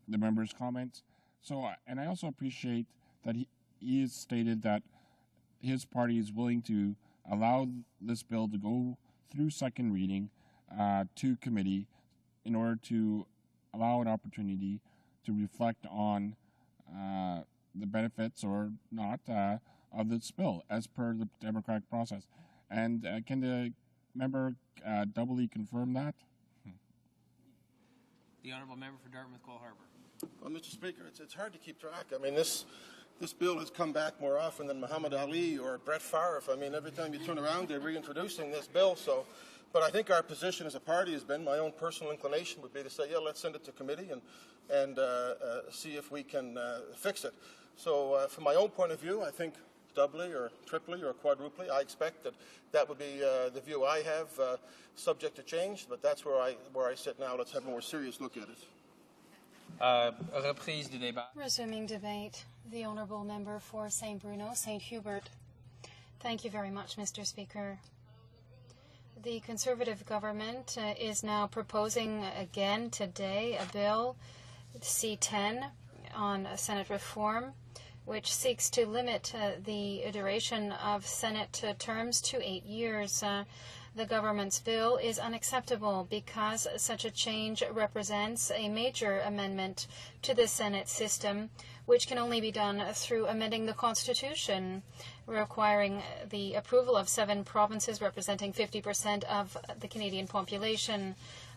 member's comments. So, and I also appreciate that he has stated that his party is willing to allow this bill to go through second reading to committee in order to allow an opportunity to reflect on the benefits or not of this bill as per the democratic process. And can the member doubly confirm that? The Honourable Member for Dartmouth Cole Harbour. Well, Mr. Speaker, it's hard to keep track. I mean, this this bill has come back more often than Muhammad Ali or Brett Favre. I mean, every time you turn around, they're reintroducing this bill. So, but I think our position as a party has been, my own personal inclination would be to say, yeah, let's send it to committee and see if we can fix it. So from my own point of view, I think doubly or triply or quadruply, I expect that would be the view I have, subject to change, but that's where I sit now. Let's have a more serious look at it. Reprise du débat. Resuming debate, the Honourable Member for St. Bruno, St. Hubert. Thank you very much, Mr. Speaker. The Conservative government is now proposing again today a bill, C-10, on Senate reform, which seeks to limit the duration of Senate terms to 8 years. The government's bill is unacceptable because such a change represents a major amendment to the Senate system, which can only be done through amending the Constitution, requiring the approval of 7 provinces representing 50% of the Canadian population.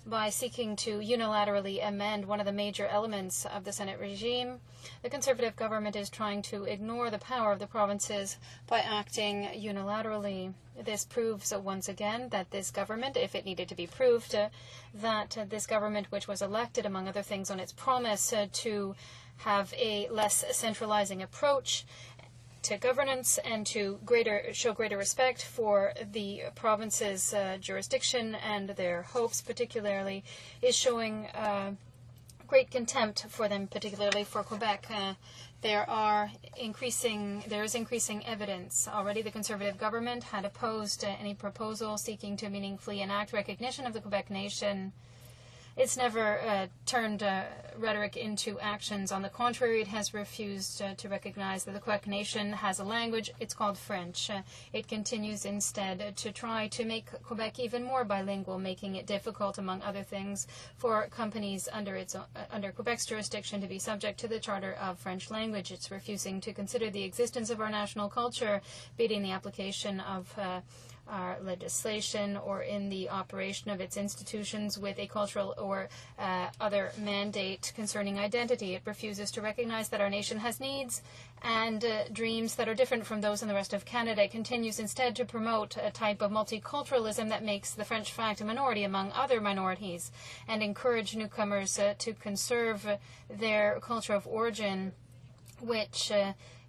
By seeking to unilaterally amend one of the major elements of the Senate regime, the Conservative government is trying to ignore the power of the provinces by acting unilaterally. This proves once again that this government, if it needed to be proved, that this government, which was elected, among other things, on its promise to have a less centralizing approach to governance and to show greater respect for the province's jurisdiction and their hopes, particularly, is showing great contempt for them, particularly for Quebec. There is increasing evidence. Already the Conservative government had opposed any proposal seeking to meaningfully enact recognition of the Quebec nation. It's never turned rhetoric into actions. On the contrary, it has refused to recognize that the Quebec nation has a language. It's called French. It continues instead to try to make Quebec even more bilingual, making it difficult, among other things, for companies under Quebec's jurisdiction to be subject to the Charter of French language. It's refusing to consider the existence of our national culture, be it in the application of our legislation or in the operation of its institutions with a cultural or other mandate concerning identity. It refuses to recognize that our nation has needs and dreams that are different from those in the rest of Canada. It continues instead to promote a type of multiculturalism that makes the French fact a minority among other minorities and encourage newcomers to conserve their culture of origin, which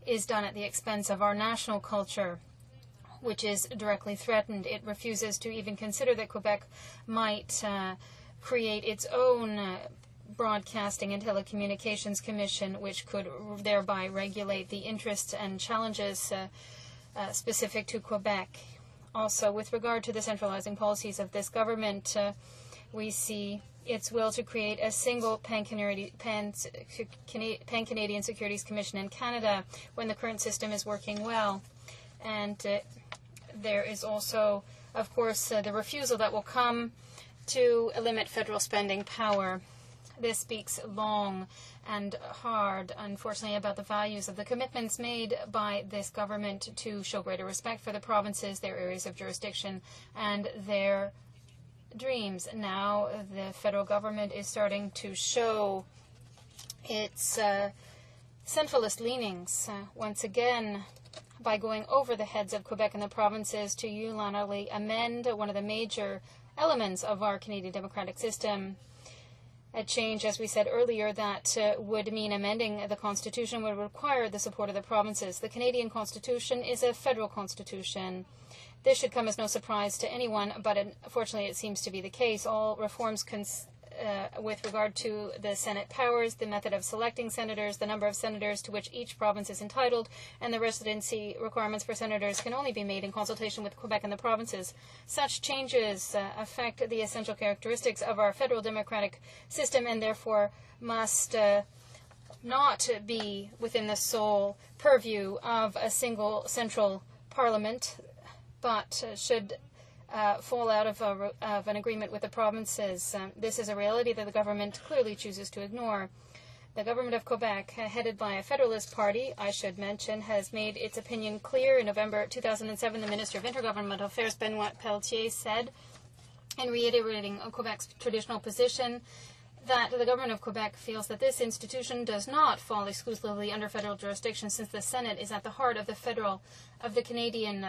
is done at the expense of our national culture, which is directly threatened. It refuses to even consider that Quebec might create its own Broadcasting and Telecommunications Commission, which could thereby regulate the interests and challenges specific to Quebec. Also, with regard to the centralizing policies of this government, we see its will to create a single Pan-Canadian Securities Commission in Canada when the current system is working well. And there is also, of course, the refusal that will come to limit federal spending power. This speaks long and hard, unfortunately, about the values of the commitments made by this government to show greater respect for the provinces, their areas of jurisdiction, and their dreams. Now the federal government is starting to show its centralist leanings once again, by going over the heads of Quebec and the provinces to unilaterally amend one of the major elements of our Canadian democratic system. A change, as we said earlier, that would mean amending the Constitution would require the support of the provinces. The Canadian Constitution is a federal constitution. This should come as no surprise to anyone, but unfortunately it seems to be the case. All reforms with regard to the Senate powers, the method of selecting senators, the number of senators to which each province is entitled, and the residency requirements for senators can only be made in consultation with Quebec and the provinces. Such changes affect the essential characteristics of our federal democratic system and therefore must not be within the sole purview of a single central parliament, but should fall out of an agreement with the provinces. This is a reality that the government clearly chooses to ignore. The government of Quebec, headed by a Federalist party, I should mention, has made its opinion clear. In November 2007, the Minister of Intergovernmental Affairs, Benoit Pelletier, said, in reiterating Quebec's traditional position, that the government of Quebec feels that this institution does not fall exclusively under federal jurisdiction, since the Senate is at the heart of the Canadian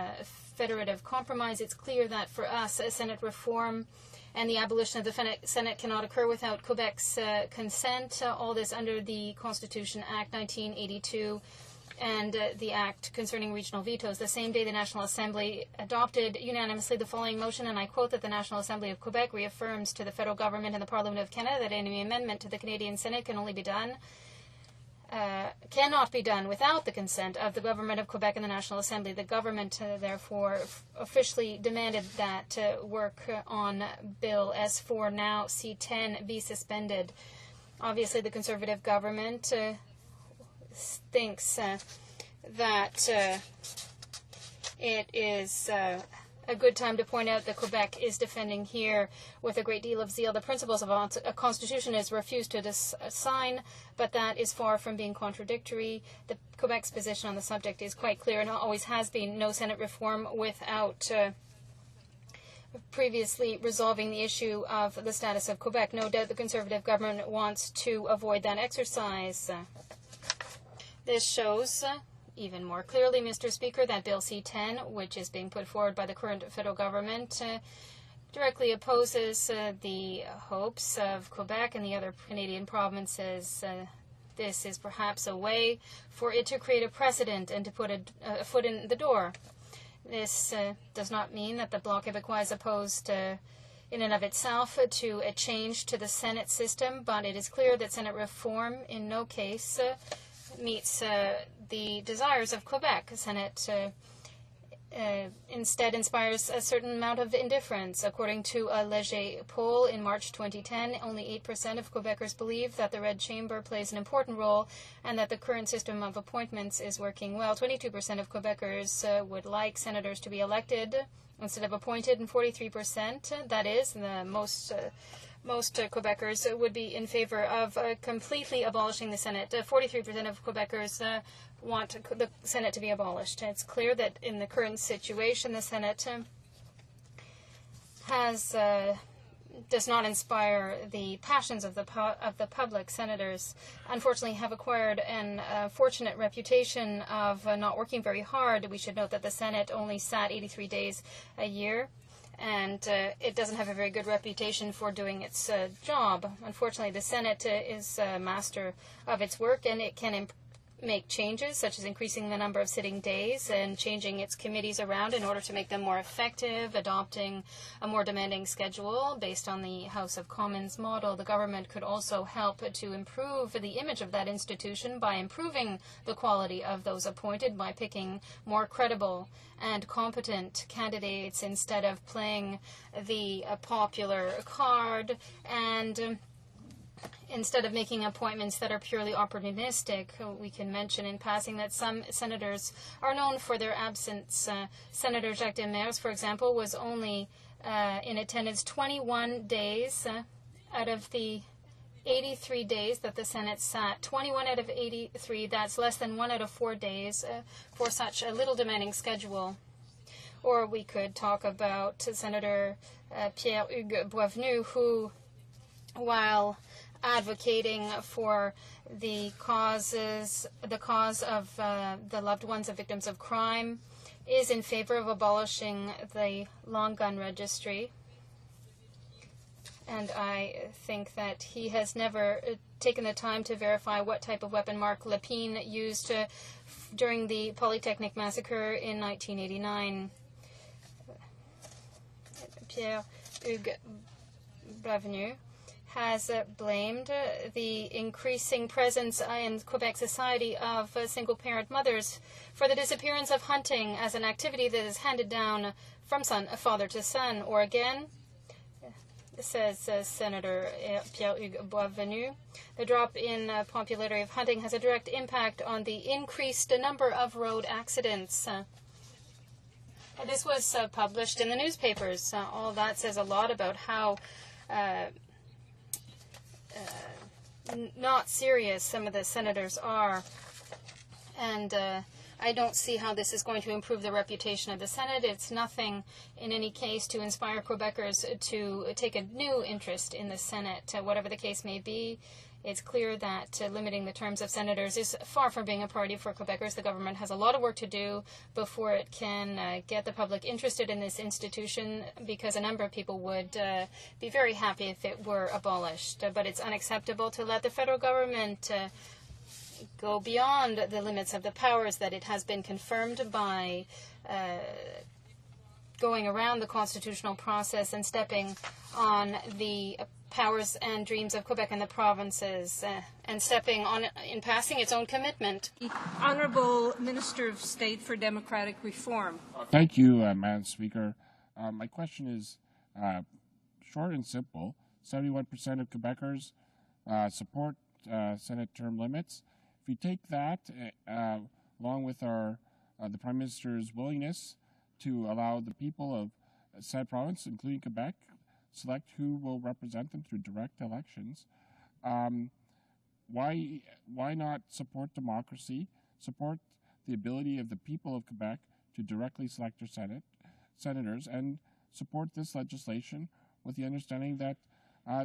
federative compromise. It's clear that for us, Senate reform and the abolition of the Senate cannot occur without Quebec's consent. All this under the Constitution Act 1982 and the Act concerning regional vetoes. The same day, the National Assembly adopted unanimously the following motion, and I quote, that the National Assembly of Quebec reaffirms to the federal government and the Parliament of Canada that any amendment to the Canadian Senate cannot be done without the consent of the government of Quebec and the National Assembly. The government, therefore, officially demanded that work on Bill S4, now C10, be suspended. Obviously, the Conservative government thinks that it is a good time to point out that Quebec is defending here with a great deal of zeal the principles of a constitution is refused to sign, but that is far from being contradictory. The Quebec's position on the subject is quite clear and always has been: no Senate reform without previously resolving the issue of the status of Quebec. No doubt the Conservative government wants to avoid that exercise. This shows even more clearly, Mr. Speaker, that Bill C-10, which is being put forward by the current federal government, directly opposes the hopes of Quebec and the other Canadian provinces. This is perhaps a way for it to create a precedent and to put a foot in the door. This does not mean that the Bloc Québécois is opposed in and of itself to a change to the Senate system, but it is clear that Senate reform in no case meets the desires of Quebec. Senate instead inspires a certain amount of indifference. According to a Léger poll in March 2010, only 8% of Quebecers believe that the Red Chamber plays an important role and that the current system of appointments is working well. 22% of Quebecers would like senators to be elected instead of appointed, and 43%, that is, the most Quebecers would be in favor of completely abolishing the Senate. 43% of Quebecers want the Senate to be abolished. It's clear that in the current situation, the Senate does not inspire the passions of the public. Senators, unfortunately, have acquired an fortunate reputation of not working very hard. We should note that the Senate only sat 83 days a year, and it doesn't have a very good reputation for doing its job. Unfortunately, the Senate is a master of its work, and it can make changes, such as increasing the number of sitting days and changing its committees around in order to make them more effective, adopting a more demanding schedule based on the House of Commons model. The government could also help to improve the image of that institution by improving the quality of those appointed, by picking more credible and competent candidates instead of playing the popular card, and instead of making appointments that are purely opportunistic. We can mention in passing that some senators are known for their absence. Senator Jacques Demers, for example, was only in attendance 21 days out of the 83 days that the Senate sat. 21 out of 83, that's less than 1 out of 4 days for such a little demanding schedule. Or we could talk about Senator Pierre-Hugues Boisvenu, who, while advocating for the cause of the loved ones of victims of crime, is in favor of abolishing the long gun registry. And I think that he has never taken the time to verify what type of weapon Marc Lépine used during the Polytechnic massacre in 1989. Pierre-Hugues Boisvenu has blamed the increasing presence in Quebec society of single-parent mothers for the disappearance of hunting as an activity that is handed down from father to son. Or again, says Senator Pierre-Hugues Boisvenu, the drop in popularity of hunting has a direct impact on the increased number of road accidents. This was published in the newspapers. All that says a lot about how not serious some of the senators are. And I don't see how this is going to improve the reputation of the Senate. It's nothing, in any case, to inspire Quebecers to take a new interest in the Senate, whatever the case may be. It's clear that limiting the terms of senators is far from being a priority for Quebecers. The government has a lot of work to do before it can get the public interested in this institution, because a number of people would be very happy if it were abolished. But it's unacceptable to let the federal government go beyond the limits of the powers that it has been confirmed by going around the constitutional process and stepping on the powers and dreams of Quebec and the provinces, and stepping on in passing its own commitment. Honourable Minister of State for Democratic Reform. Thank you, Madam Speaker. My question is short and simple. 71% of Quebecers support Senate term limits. If you take that along with the Prime Minister's willingness to allow the people of said province, including Quebec, select who will represent them through direct elections, why not support democracy, support the ability of the people of Quebec to directly select their senators, and support this legislation with the understanding that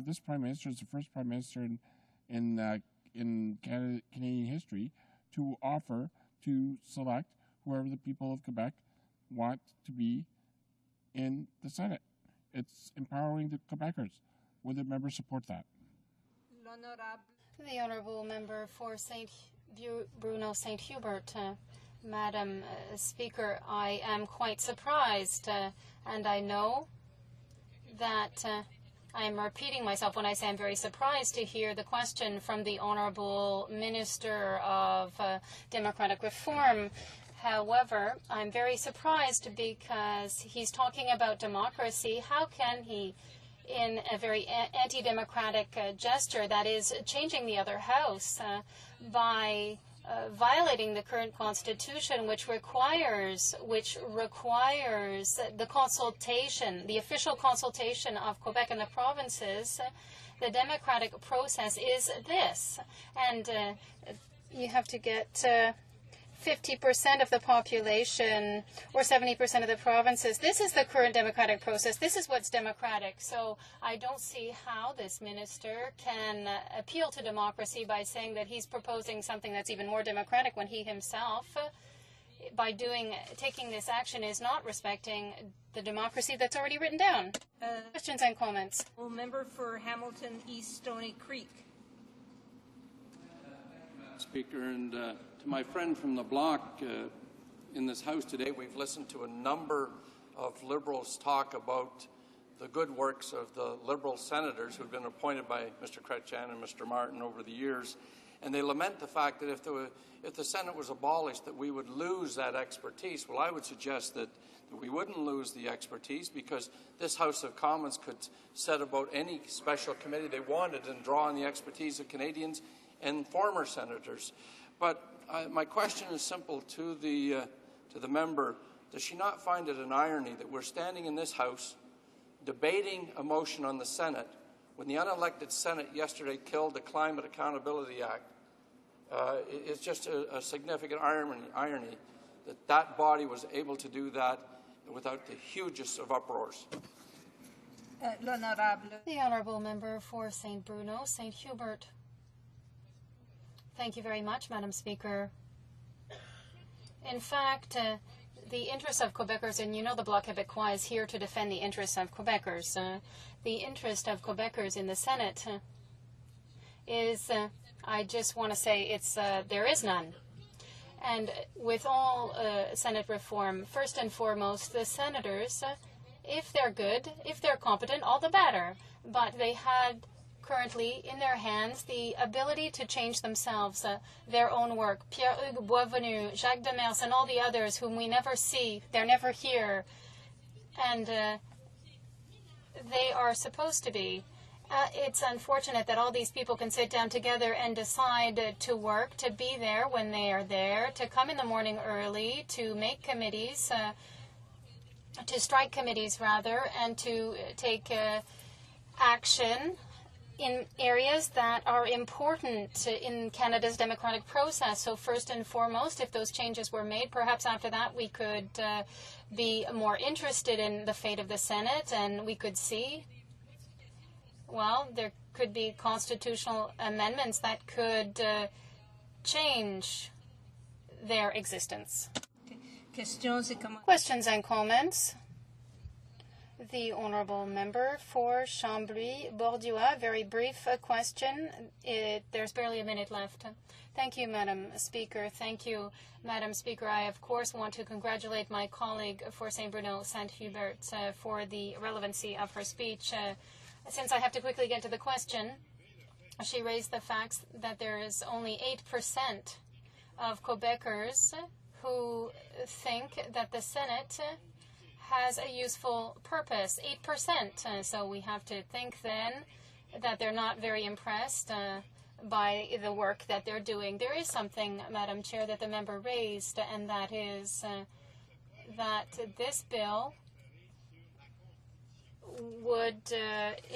this Prime Minister is the first Prime Minister in Canadian history to offer to select whoever the people of Quebec want to be in the Senate. It's empowering the Quebecers. Would the members support that? The Honourable Member for Bruno St. Hubert. Madam Speaker, I am quite surprised, and I know that I am repeating myself when I say I'm very surprised to hear the question from the Honourable Minister of Democratic Reform. However, I'm very surprised because he's talking about democracy. How can he, in a very anti-democratic gesture, that is changing the other house by violating the current constitution, which requires the consultation, the official consultation of Quebec and the provinces. The democratic process is this, and you have to get 50% of the population or 70% of the provinces. This is the current democratic process. This is what's democratic. So I don't see how this minister can appeal to democracy by saying that he's proposing something that's even more democratic when he himself, by taking this action, is not respecting the democracy that's already written down. Questions and comments? Well, member for Hamilton East Stony Creek. Speaker, and to my friend from the bloc in this House today, we've listened to a number of Liberals talk about the good works of the Liberal senators who've been appointed by Mr. Chrétien and Mr. Martin over the years, and they lament the fact that if the Senate was abolished, that we would lose that expertise. Well, I would suggest that we wouldn't lose the expertise, because this House of Commons could set about any special committee they wanted and draw on the expertise of Canadians and former senators. But my question is simple to the member. Does she not find it an irony that we're standing in this House debating a motion on the Senate when the unelected Senate yesterday killed the Climate Accountability Act? It's just a significant irony that that body was able to do that without the hugest of uproars. The Honourable Member for St. Bruno, St. Hubert. Thank you very much, Madam Speaker. In fact, the interests of Quebecers, and you know the Bloc Québécois is here to defend the interests of Quebecers. The interest of Quebecers in the Senate is, I just want to say, there is none. And with all Senate reform, first and foremost, the senators, if they're good, if they're competent, all the better. But they had currently in their hands the ability to change themselves, their own work. Pierre-Hugues Boisvenu, Jacques Demers, and all the others whom we never see, they're never here. And they are supposed to be. It's unfortunate that all these people can sit down together and decide to work, to be there when they are there, to come in the morning early, to make committees, to strike committees rather, and to take action in areas that are important in Canada's democratic process. So first and foremost, if those changes were made, perhaps after that we could be more interested in the fate of the Senate, and we could see, well, there could be constitutional amendments that could change their existence. Questions and comments? The Honourable Member for Chambly-Bordua. Very brief question. There's barely a minute left. Thank you, Madam Speaker. Thank you, Madam Speaker. I, of course, want to congratulate my colleague for St. Bruno Saint-Hubert for the relevancy of her speech. Since I have to quickly get to the question, she raised the facts that there is only 8% of Quebecers who think that the Senate has a useful purpose, 8%. So we have to think then that they're not very impressed by the work that they're doing. There is something, Madam Chair, that the member raised, and that is that this bill would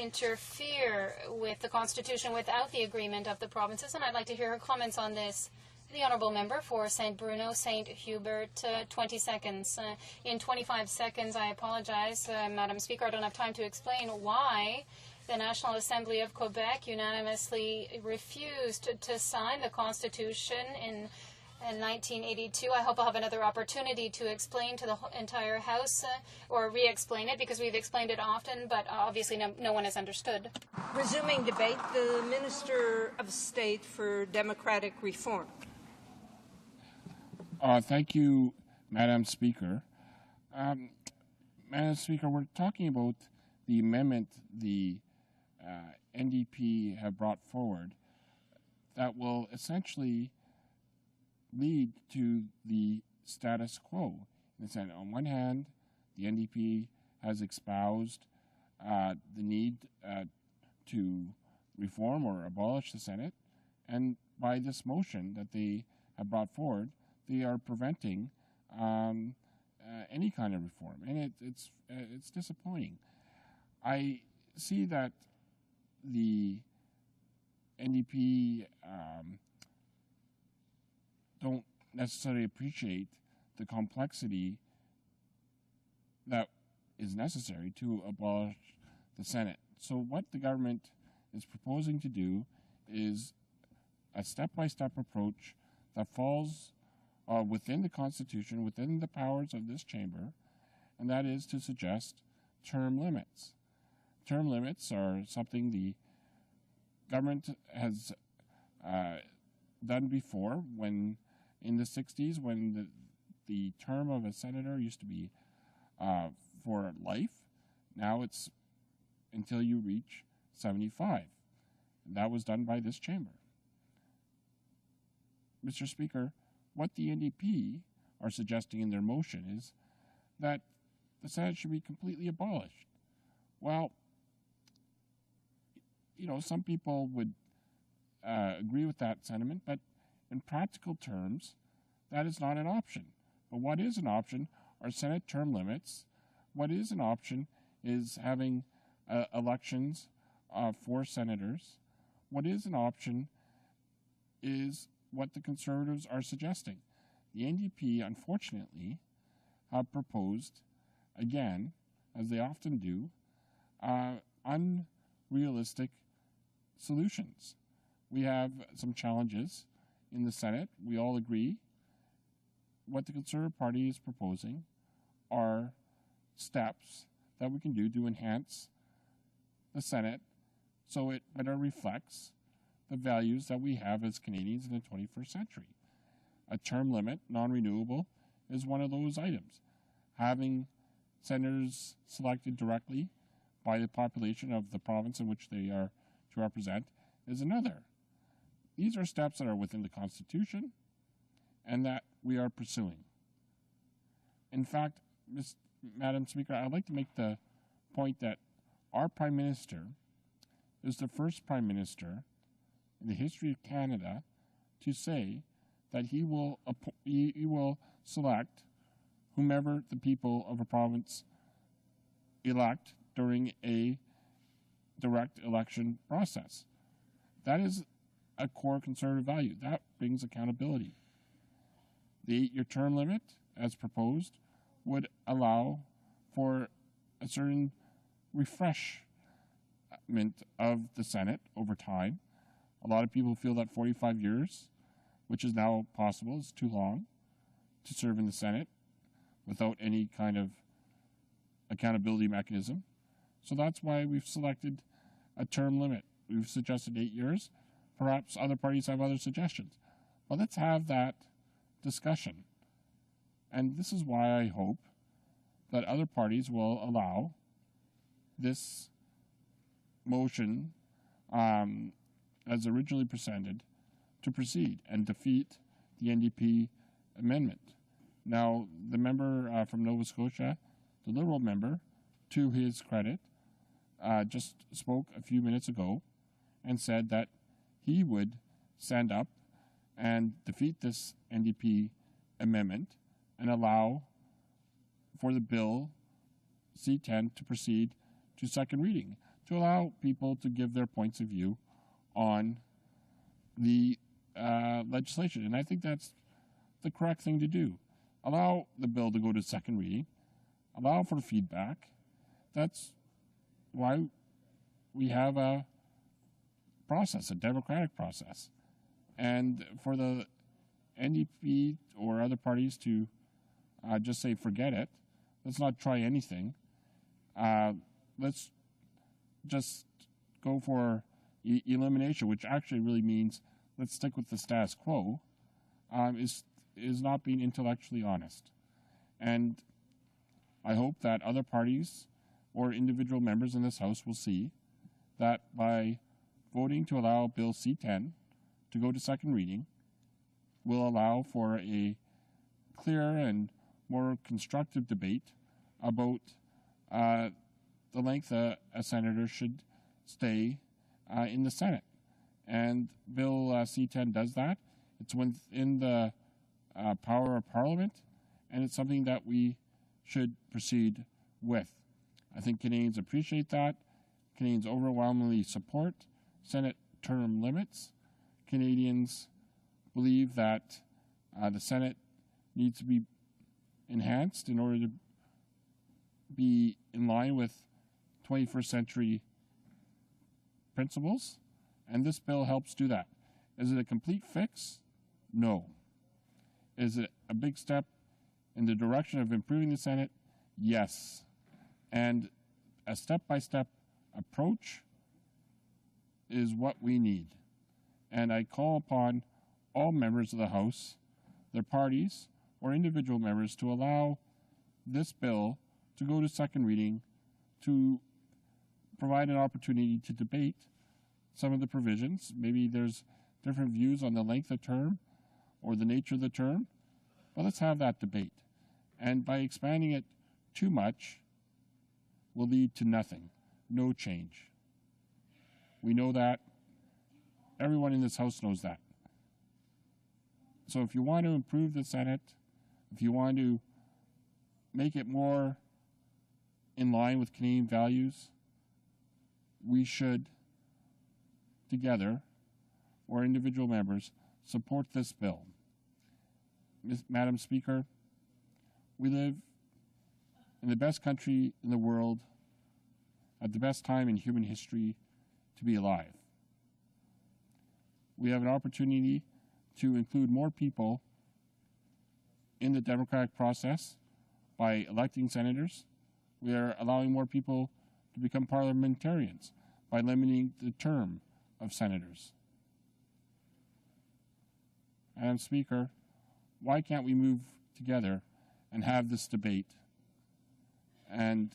interfere with the Constitution without the agreement of the provinces, and I'd like to hear her comments on this. The Honourable Member for St. Bruno Saint-Hubert, 20 seconds. In 25 seconds, I apologize, Madam Speaker, I don't have time to explain why the National Assembly of Quebec unanimously refused to sign the Constitution in 1982. I hope I'll have another opportunity to explain to the entire House or re-explain it, because we've explained it often, but obviously no one has understood. Resuming debate, the Minister of State for Democratic Reform. Thank you, Madam Speaker. Madam Speaker, we're talking about the amendment the NDP have brought forward that will essentially lead to the status quo. On one hand, the NDP has espoused the need to reform or abolish the Senate, and by this motion that they have brought forward, they are preventing any kind of reform, and it's disappointing. I see that the NDP don't necessarily appreciate the complexity that is necessary to abolish the Senate. So what the government is proposing to do is a step-by-step approach that falls within the Constitution, within the powers of this chamber, and that is to suggest term limits. Term limits are something the government has done before, when in the 60s, when the term of a senator used to be for life. Now it's until you reach 75. And that was done by this chamber. Mr. Speaker, what the NDP are suggesting in their motion is that the Senate should be completely abolished. Well, you know, some people would agree with that sentiment, but in practical terms, that is not an option. But what is an option are Senate term limits. What is an option is having elections for senators. What is an option is what the Conservatives are suggesting. The NDP, unfortunately, have proposed, again, as they often do, unrealistic solutions. We have some challenges in the Senate. We all agree. What the Conservative Party is proposing are steps that we can do to enhance the Senate so it better reflects the values that we have as Canadians in the 21st century. A term limit, non-renewable, is one of those items. Having senators selected directly by the population of the province in which they are to represent is another. These are steps that are within the Constitution and that we are pursuing. In fact, Madam Speaker, I'd like to make the point that our Prime Minister is the first Prime Minister in the history of Canada to say that he will select whomever the people of a province elect during a direct election process. That is a core conservative value. That brings accountability. The 8-year term limit, as proposed, would allow for a certain refreshment of the Senate over time. A lot of people feel that 45 years, which is now possible, is too long to serve in the Senate without any kind of accountability mechanism. So that's why we've selected a term limit. We've suggested 8 years. Perhaps other parties have other suggestions. But let's have that discussion. And this is why I hope that other parties will allow this motion, as originally presented, to proceed and defeat the NDP amendment. Now, the member from Nova Scotia, the Liberal member, to his credit, just spoke a few minutes ago and said that he would stand up and defeat this NDP amendment and allow for the bill C-10 to proceed to second reading, to allow people to give their points of view on the legislation. And I think that's the correct thing to do. Allow the bill to go to second reading, allow for feedback. That's why we have a process, a democratic process. And for the NDP or other parties to just say, forget it, let's not try anything, let's just go for elimination, which actually really means let's stick with the status quo, is not being intellectually honest. And I hope that other parties or individual members in this House will see that by voting to allow Bill C-10 to go to second reading will allow for a clear and more constructive debate about the length a senator should stay in the Senate. And Bill C-10 does that. It's within the power of Parliament, and it's something that we should proceed with. I think Canadians appreciate that. Canadians overwhelmingly support Senate term limits. Canadians believe that the Senate needs to be enhanced in order to be in line with 21st century principles, and this bill helps do that. Is it a complete fix? No. Is it a big step in the direction of improving the Senate? Yes. And a step-by-step approach is what we need. And I call upon all members of the House, their parties, or individual members to allow this bill to go to second reading, to provide an opportunity to debate some of the provisions. Maybe there's different views on the length of term or the nature of the term, but let's have that debate. And by expanding it too much will lead to nothing, no change. We know that. Everyone in this House knows that. So if you want to improve the Senate, if you want to make it more in line with Canadian values, we should, together, or individual members, support this bill. Madam Speaker, we live in the best country in the world at the best time in human history to be alive. We have an opportunity to include more people in the democratic process by electing senators. We are allowing more people to become parliamentarians by limiting the term of senators. Madam Speaker, why can't we move together and have this debate? And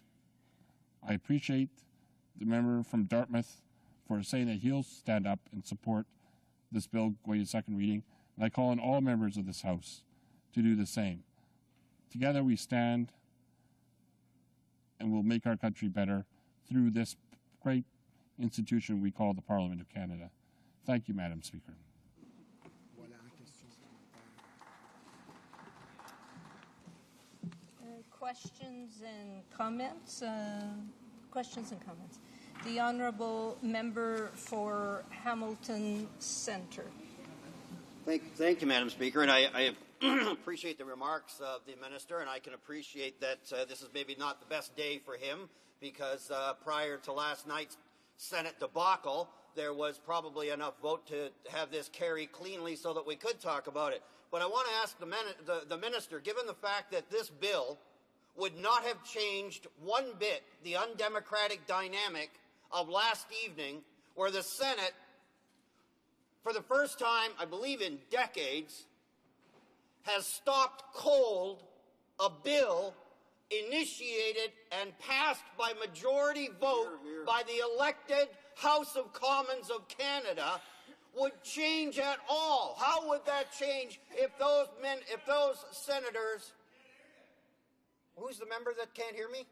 I appreciate the member from Dartmouth for saying that he'll stand up and support this bill going to second reading. And I call on all members of this House to do the same. Together we stand and we'll make our country better through this great institution we call the Parliament of Canada. Thank you, Madam Speaker. Questions and comments? Questions and comments. The Honourable Member for Hamilton Centre. Thank you, Madam Speaker, and I appreciate the remarks of the Minister, and I can appreciate that this is maybe not the best day for him because prior to last night's Senate debacle, there was probably enough vote to have this carry cleanly so that we could talk about it. But I want to ask the Minister, given the fact that this bill would not have changed one bit the undemocratic dynamic of last evening, where the Senate, for the first time, I believe in decades, has stopped cold a bill initiated and passed by majority vote by the elected House of Commons of Canada, would change at all. How would that change if those senators... Who's the member that can't hear me?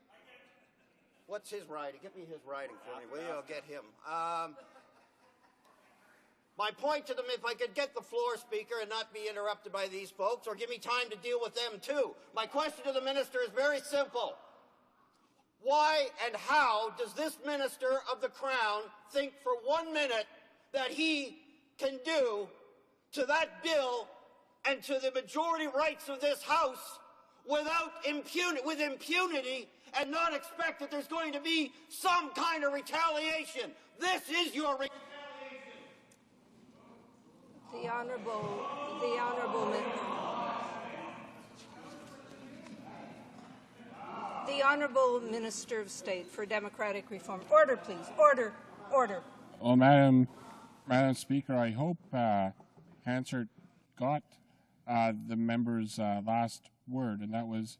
What's his writing? Get me his writing for me, will you? I'll get him. My point to them, if I could get the floor, Speaker, and not be interrupted by these folks, or give me time to deal with them too. My question to the Minister is very simple. Why and how does this Minister of the Crown think for 1 minute that he can do to that bill and to the majority rights of this House without impunity and not expect that there's going to be some kind of retaliation? This is your retaliation. The Honourable Minister of State for Democratic Reform. Order, please. Order. Order. Well, Madam Speaker, I hope Hansard got the member's last word, and that was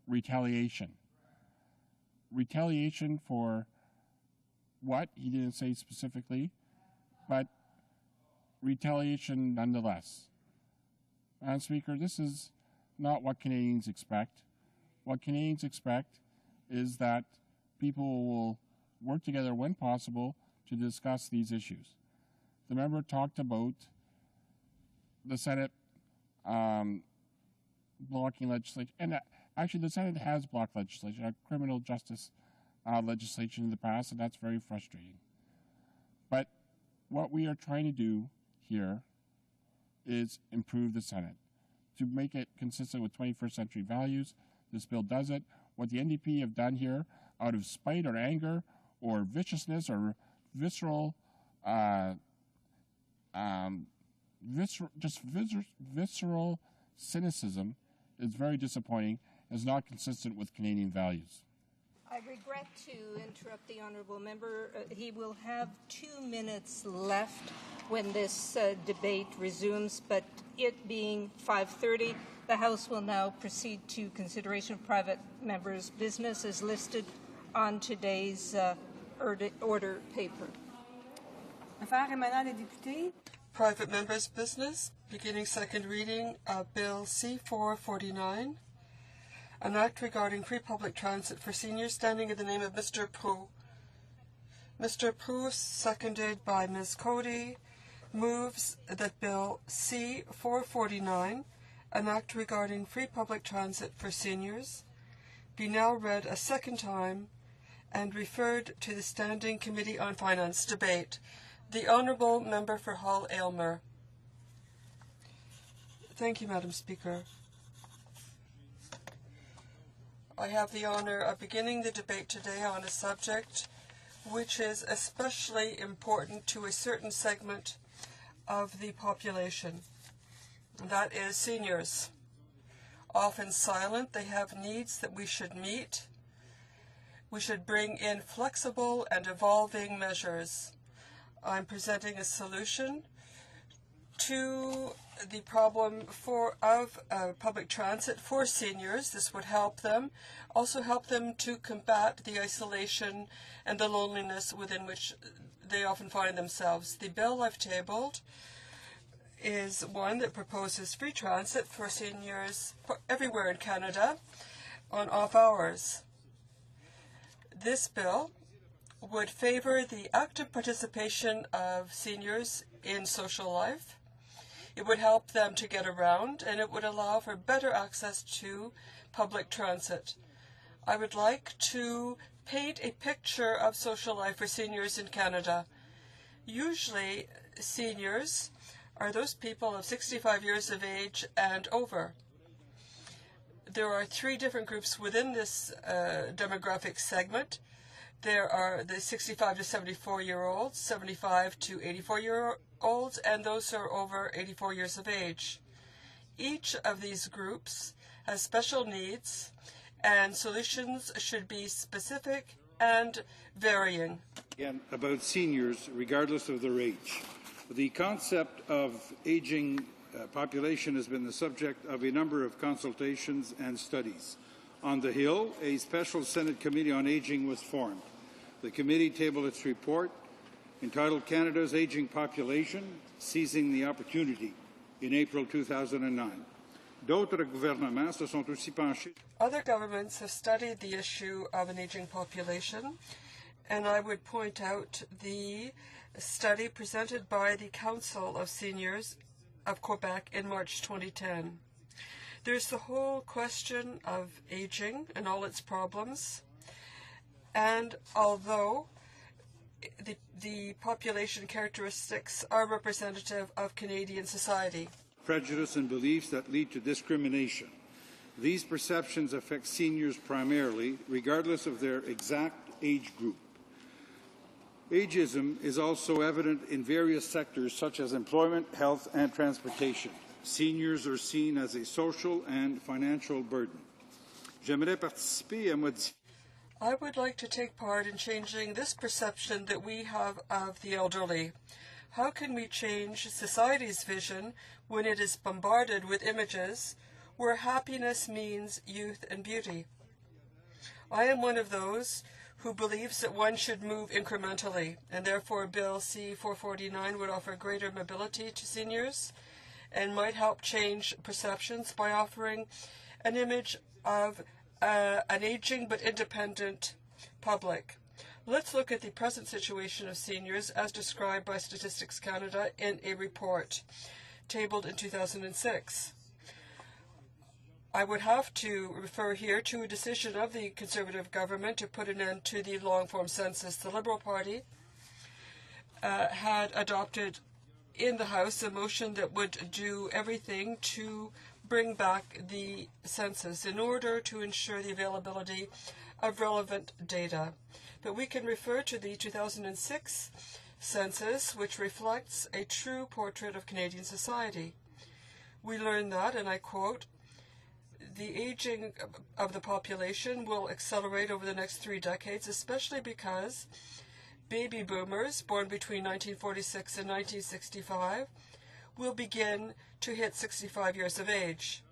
retaliation. Retaliation for what? He didn't say specifically, but retaliation nonetheless. Madam Speaker, this is not what Canadians expect. What Canadians expect is that people will work together when possible to discuss these issues. The member talked about the Senate blocking legislation, and actually the Senate has blocked legislation, criminal justice legislation in the past, and that's very frustrating. But what we are trying to do here is improve the Senate to make it consistent with 21st century values. This bill does it. What the NDP have done here, out of spite or anger or viciousness or visceral cynicism, is very disappointing. Is not consistent with Canadian values. I regret to interrupt the Honourable Member. He will have 2 minutes left when this debate resumes, but it being 5:30, the House will now proceed to consideration of private members' business as listed on today's order paper. Private members' business, beginning second reading of Bill C-449, an act regarding free public transit for seniors, standing in the name of Mr. Poe. Mr. Poe, seconded by Ms. Cody, moves that Bill C-449, an act regarding free public transit for seniors, be now read a second time and referred to the Standing Committee on Finance debate. The Honourable Member for Hull-Aylmer. Thank you, Madam Speaker. I have the honour of beginning the debate today on a subject which is especially important to a certain segment of the population, and that is seniors. Often silent, they have needs that we should meet. We should bring in flexible and evolving measures. I'm presenting a solution to the problem of public transit for seniors. This would help them, also help them to combat the isolation and the loneliness within which they often find themselves. The bill I've tabled is one that proposes free transit for seniors everywhere in Canada on off hours. This bill would favor the active participation of seniors in social life. It would help them to get around, and it would allow for better access to public transit. I would like to paint a picture of social life for seniors in Canada. Usually, seniors are those people of 65 years of age and over. There are three different groups within this demographic segment. There are the 65 to 74-year-olds, 75 to 84-year-olds, and those who are over 84 years of age. Each of these groups has special needs, and solutions should be specific and varying. Again, about seniors, regardless of their age. The concept of aging population has been the subject of a number of consultations and studies. On the Hill, a special Senate Committee on Aging was formed. The committee tabled its report entitled Canada's Aging Population, Seizing the Opportunity in April 2009. Other governments have studied the issue of an aging population, and I would point out the study presented by the Council of Seniors of Quebec in March 2010. There's the whole question of aging and all its problems, and although the population characteristics are representative of Canadian society, prejudice and beliefs that lead to discrimination. These perceptions affect seniors primarily, regardless of their exact age group. Ageism is also evident in various sectors such as employment, health, and transportation. Seniors are seen as a social and financial burden. J'aimerais participer à modifier. I would like to take part in changing this perception that we have of the elderly. How can we change society's vision when it is bombarded with images where happiness means youth and beauty? I am one of those who believes that one should move incrementally, and therefore Bill C-449 would offer greater mobility to seniors and might help change perceptions by offering an image of an aging but independent public. Let's look at the present situation of seniors as described by Statistics Canada in a report tabled in 2006. I would have to refer here to a decision of the Conservative government to put an end to the long-form census. The Liberal Party had adopted in the House a motion that would do everything to bring back the census in order to ensure the availability of relevant data. But we can refer to the 2006 census, which reflects a true portrait of Canadian society. We learn that, and I quote, the aging of the population will accelerate over the next 3 decades, especially because baby boomers born between 1946 and 1965 will begin to hit 65 years of age.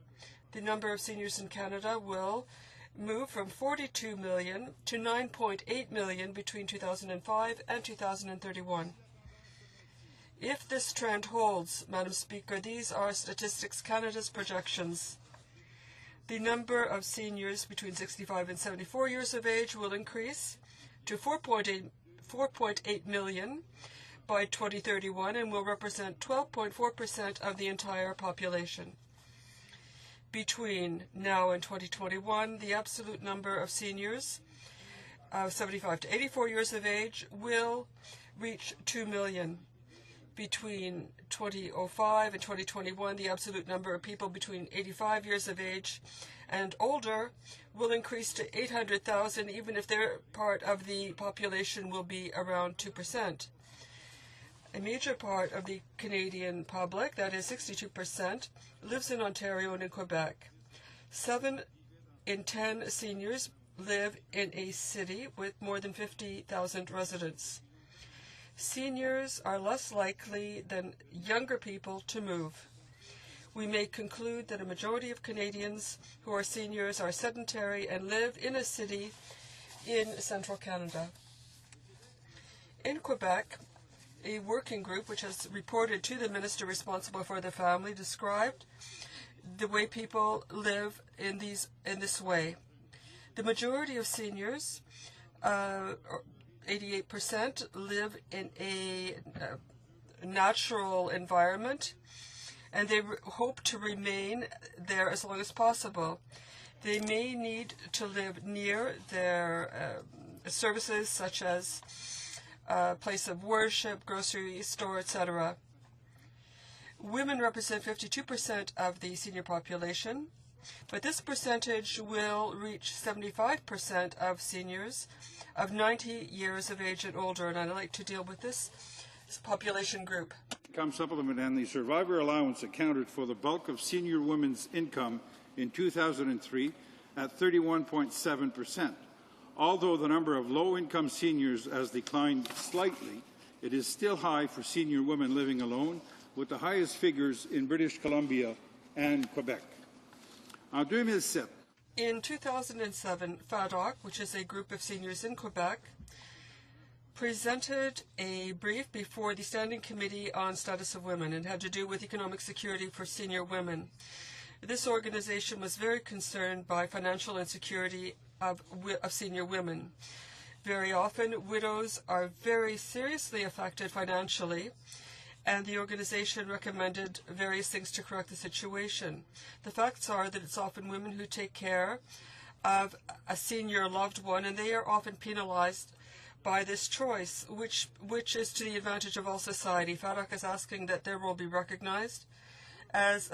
The number of seniors in Canada will move from 42 million to 9.8 million between 2005 and 2031. If this trend holds, Madam Speaker, these are Statistics Canada's projections. The number of seniors between 65 and 74 years of age will increase to 4.8 million by 2031 and will represent 12.4% of the entire population. Between now and 2021, the absolute number of seniors of 75 to 84 years of age will reach 2 million. Between 2005 and 2021, the absolute number of people between 85 years of age and older will increase to 800,000, even if their part of the population will be around 2%. A major part of the Canadian public, that is 62%, lives in Ontario and in Quebec. 7 in 10 seniors live in a city with more than 50,000 residents. Seniors are less likely than younger people to move. We may conclude that a majority of Canadians who are seniors are sedentary and live in a city in central Canada. In Quebec, a working group which has reported to the minister responsible for the family described the way people live in this way. The majority of seniors, 88%, live in a natural environment, and they hope to remain there as long as possible. They may need to live near their services such as a place of worship, grocery store, etc. Women represent 52% of the senior population, but this percentage will reach 75% of seniors of 90 years of age and older, and I'd like to deal with this population group. Income supplement and the survivor allowance accounted for the bulk of senior women's income in 2003 at 31.7%. Although the number of low-income seniors has declined slightly, it is still high for senior women living alone, with the highest figures in British Columbia and Quebec. En 2007, in 2007, FADOC, which is a group of seniors in Quebec, presented a brief before the Standing Committee on Status of Women and had to do with economic security for senior women. This organization was very concerned by financial insecurity of senior women. Very often, widows are very seriously affected financially, and the organization recommended various things to correct the situation. The facts are that it's often women who take care of a senior loved one, and they are often penalized by this choice, which is to the advantage of all society. FADOC is asking that their role be recognized as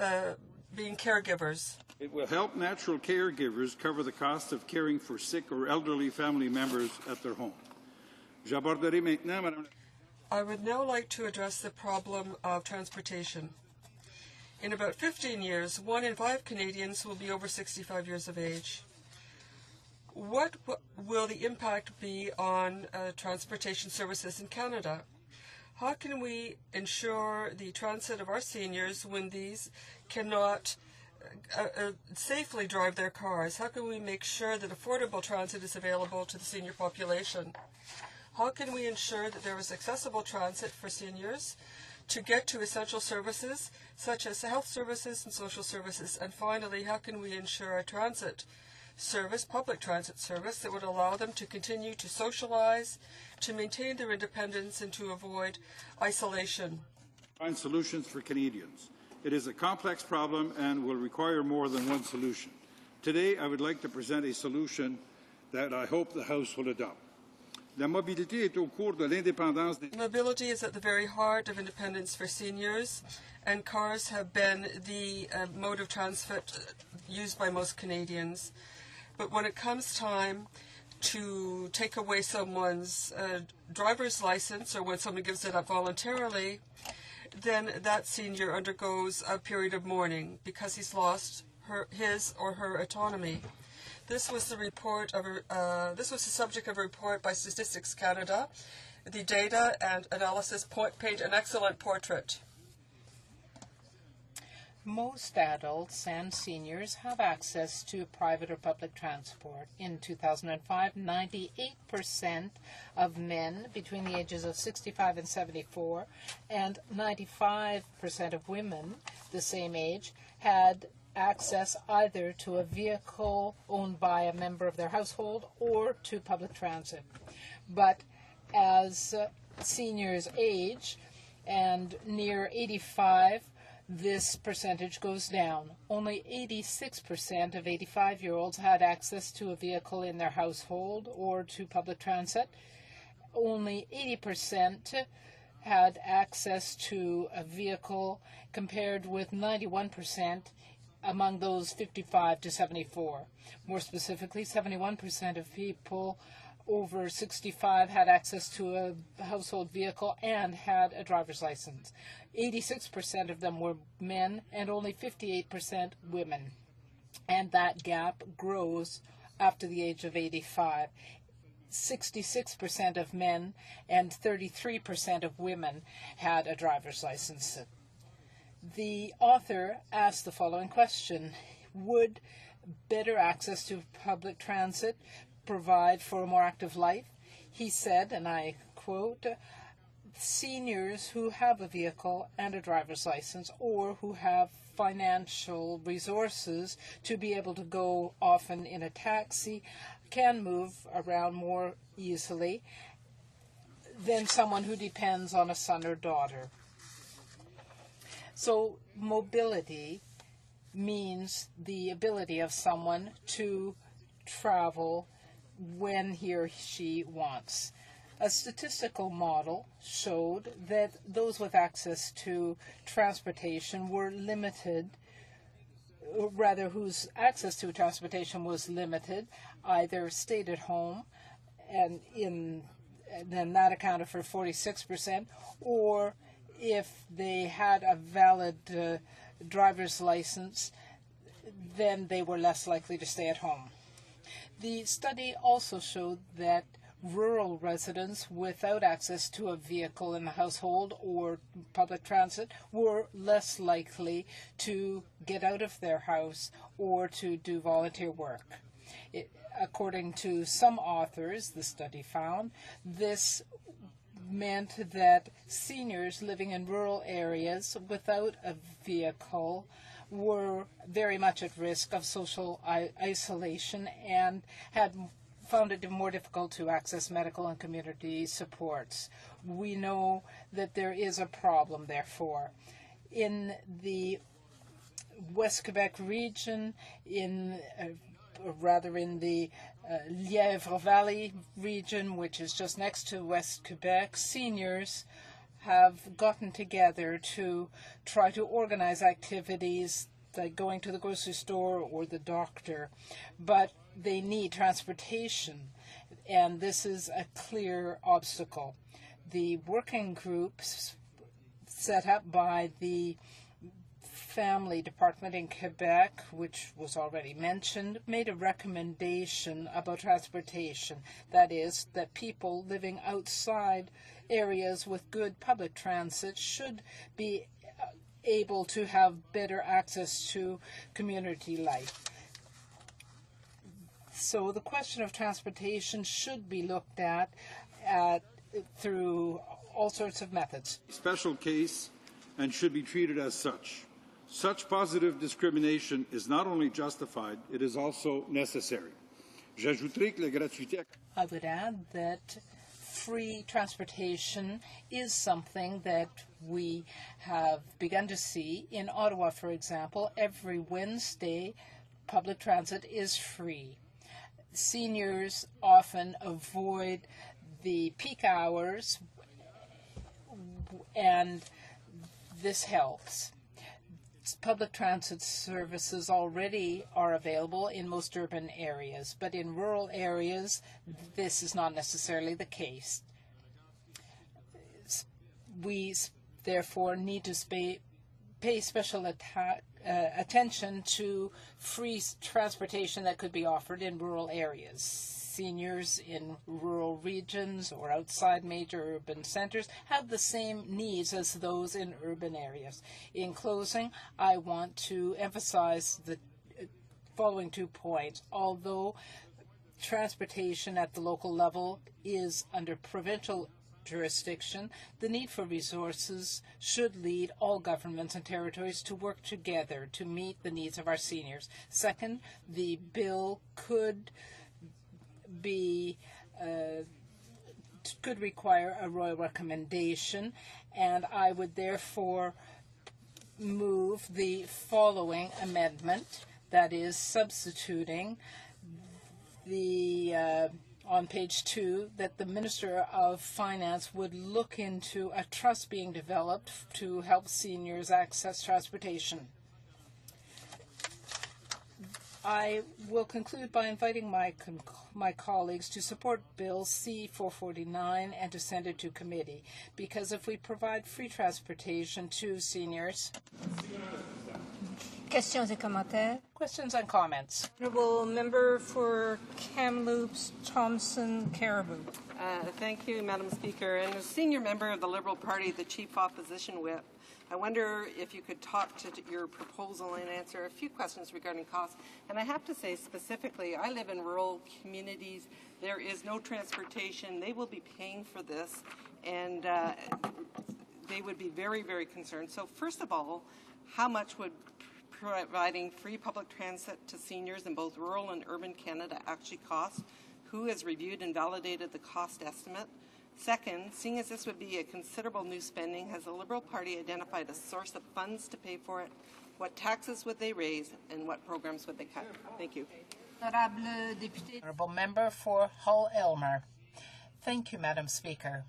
being caregivers. it will help natural caregivers cover the cost of caring for sick or elderly family members at their home. J'aborderai maintenant, Madame. I would now like to address the problem of transportation. In about 15 years, 1 in 5 Canadians will be over 65 years of age. What will the impact be on transportation services in Canada? How can we ensure the transit of our seniors when these cannot safely drive their cars? How can we make sure that affordable transit is available to the senior population? How can we ensure that there is accessible transit for seniors to get to essential services such as health services and social services? And finally, how can we ensure a transit service, public transit service, that would allow them to continue to socialize, to maintain their independence, and to avoid isolation? Find solutions for Canadians. It is a complex problem and will require more than one solution. Today, I would like to present a solution that I hope the House will adopt. La mobilité est au cours de l'indépendance des... Mobility is at the very heart of independence for seniors, and cars have been the mode of transit used by most Canadians. But when it comes time to take away someone's driver's license, or when someone gives it up voluntarily, then that senior undergoes a period of mourning because he's lost his or her autonomy. This was the subject of a report by Statistics Canada. The data and analysis paint an excellent portrait. Most adults and seniors have access to private or public transport. In 2005, 98% of men between the ages of 65 and 74 and 95% of women the same age had access either to a vehicle owned by a member of their household or to public transit. But as seniors age and near 85, this percentage goes down. Only 86% of 85-year-olds had access to a vehicle in their household or to public transit. Only 80% had access to a vehicle, compared with 91% among those 55 to 74. More specifically, 71% of people over 65 had access to a household vehicle and had a driver's license. 86% of them were men and only 58% women. And that gap grows after the age of 85. 66% of men and 33% of women had a driver's license. The author asked the following question: would better access to public transit provide for a more active life? He said, and I quote, "Seniors who have a vehicle and a driver's license, or who have financial resources to be able to go often in a taxi, can move around more easily than someone who depends on a son or daughter." So mobility means the ability of someone to travel when he or she wants. A statistical model showed that those with access to transportation were limited, rather whose access to transportation was limited, either stayed at home, and then that accounted for 46%, or if they had a valid driver's license, then they were less likely to stay at home. The study also showed that rural residents without access to a vehicle in the household or public transit were less likely to get out of their house or to do volunteer work. According to some authors, the study found, this meant that seniors living in rural areas without a vehicle were very much at risk of social isolation and had found it more difficult to access medical and community supports. We know that there is a problem, therefore. In the West Quebec region, in the Lièvre Valley region, which is just next to West Quebec, seniors have gotten together to try to organize activities like going to the grocery store or the doctor, but they need transportation, and this is a clear obstacle. The working groups set up by the Family Department in Quebec, which was already mentioned, made a recommendation about transportation. That is, that people living outside areas with good public transit should be able to have better access to community life. So the question of transportation should be looked at through all sorts of methods. Special case and should be treated as such. Such positive discrimination is not only justified, it is also necessary. J'ajouterai que la gratuité. I would add that free transportation is something that we have begun to see. In Ottawa, for example, every Wednesday, public transit is free. Seniors often avoid the peak hours, and this helps. Public transit services already are available in most urban areas, but in rural areas, this is not necessarily the case. We therefore need to pay special attention to free transportation that could be offered in rural areas. Seniors in rural regions or outside major urban centers have the same needs as those in urban areas. In closing, I want to emphasize the following 2 points. Although transportation at the local level is under provincial jurisdiction, the need for resources should lead all governments and territories to work together to meet the needs of our seniors. Second, the bill could require a royal recommendation, and I would therefore move the following amendment, that is substituting the on page 2, that the Minister of Finance would look into a trust being developed to help seniors access transportation. I will conclude by inviting my colleagues to support Bill C-449 and to send it to committee, because if we provide free transportation to seniors... Questions et commentaires. Questions and comments. Honourable Member for Kamloops, Thompson, Caribou. Thank you, Madam Speaker. And as senior member of the Liberal Party, the Chief Opposition Whip, I wonder if you could talk to your proposal and answer a few questions regarding costs. And I have to say specifically, I live in rural communities. There is no transportation. They will be paying for this, and they would be very, very concerned. So first of all, how much would providing free public transit to seniors in both rural and urban Canada actually cost? Who has reviewed and validated the cost estimate? Second, seeing as this would be a considerable new spending, has the Liberal Party identified a source of funds to pay for it? What taxes would they raise, and what programs would they cut? Thank you. Honourable Member for Hull-Elmer. Thank you, Madam Speaker.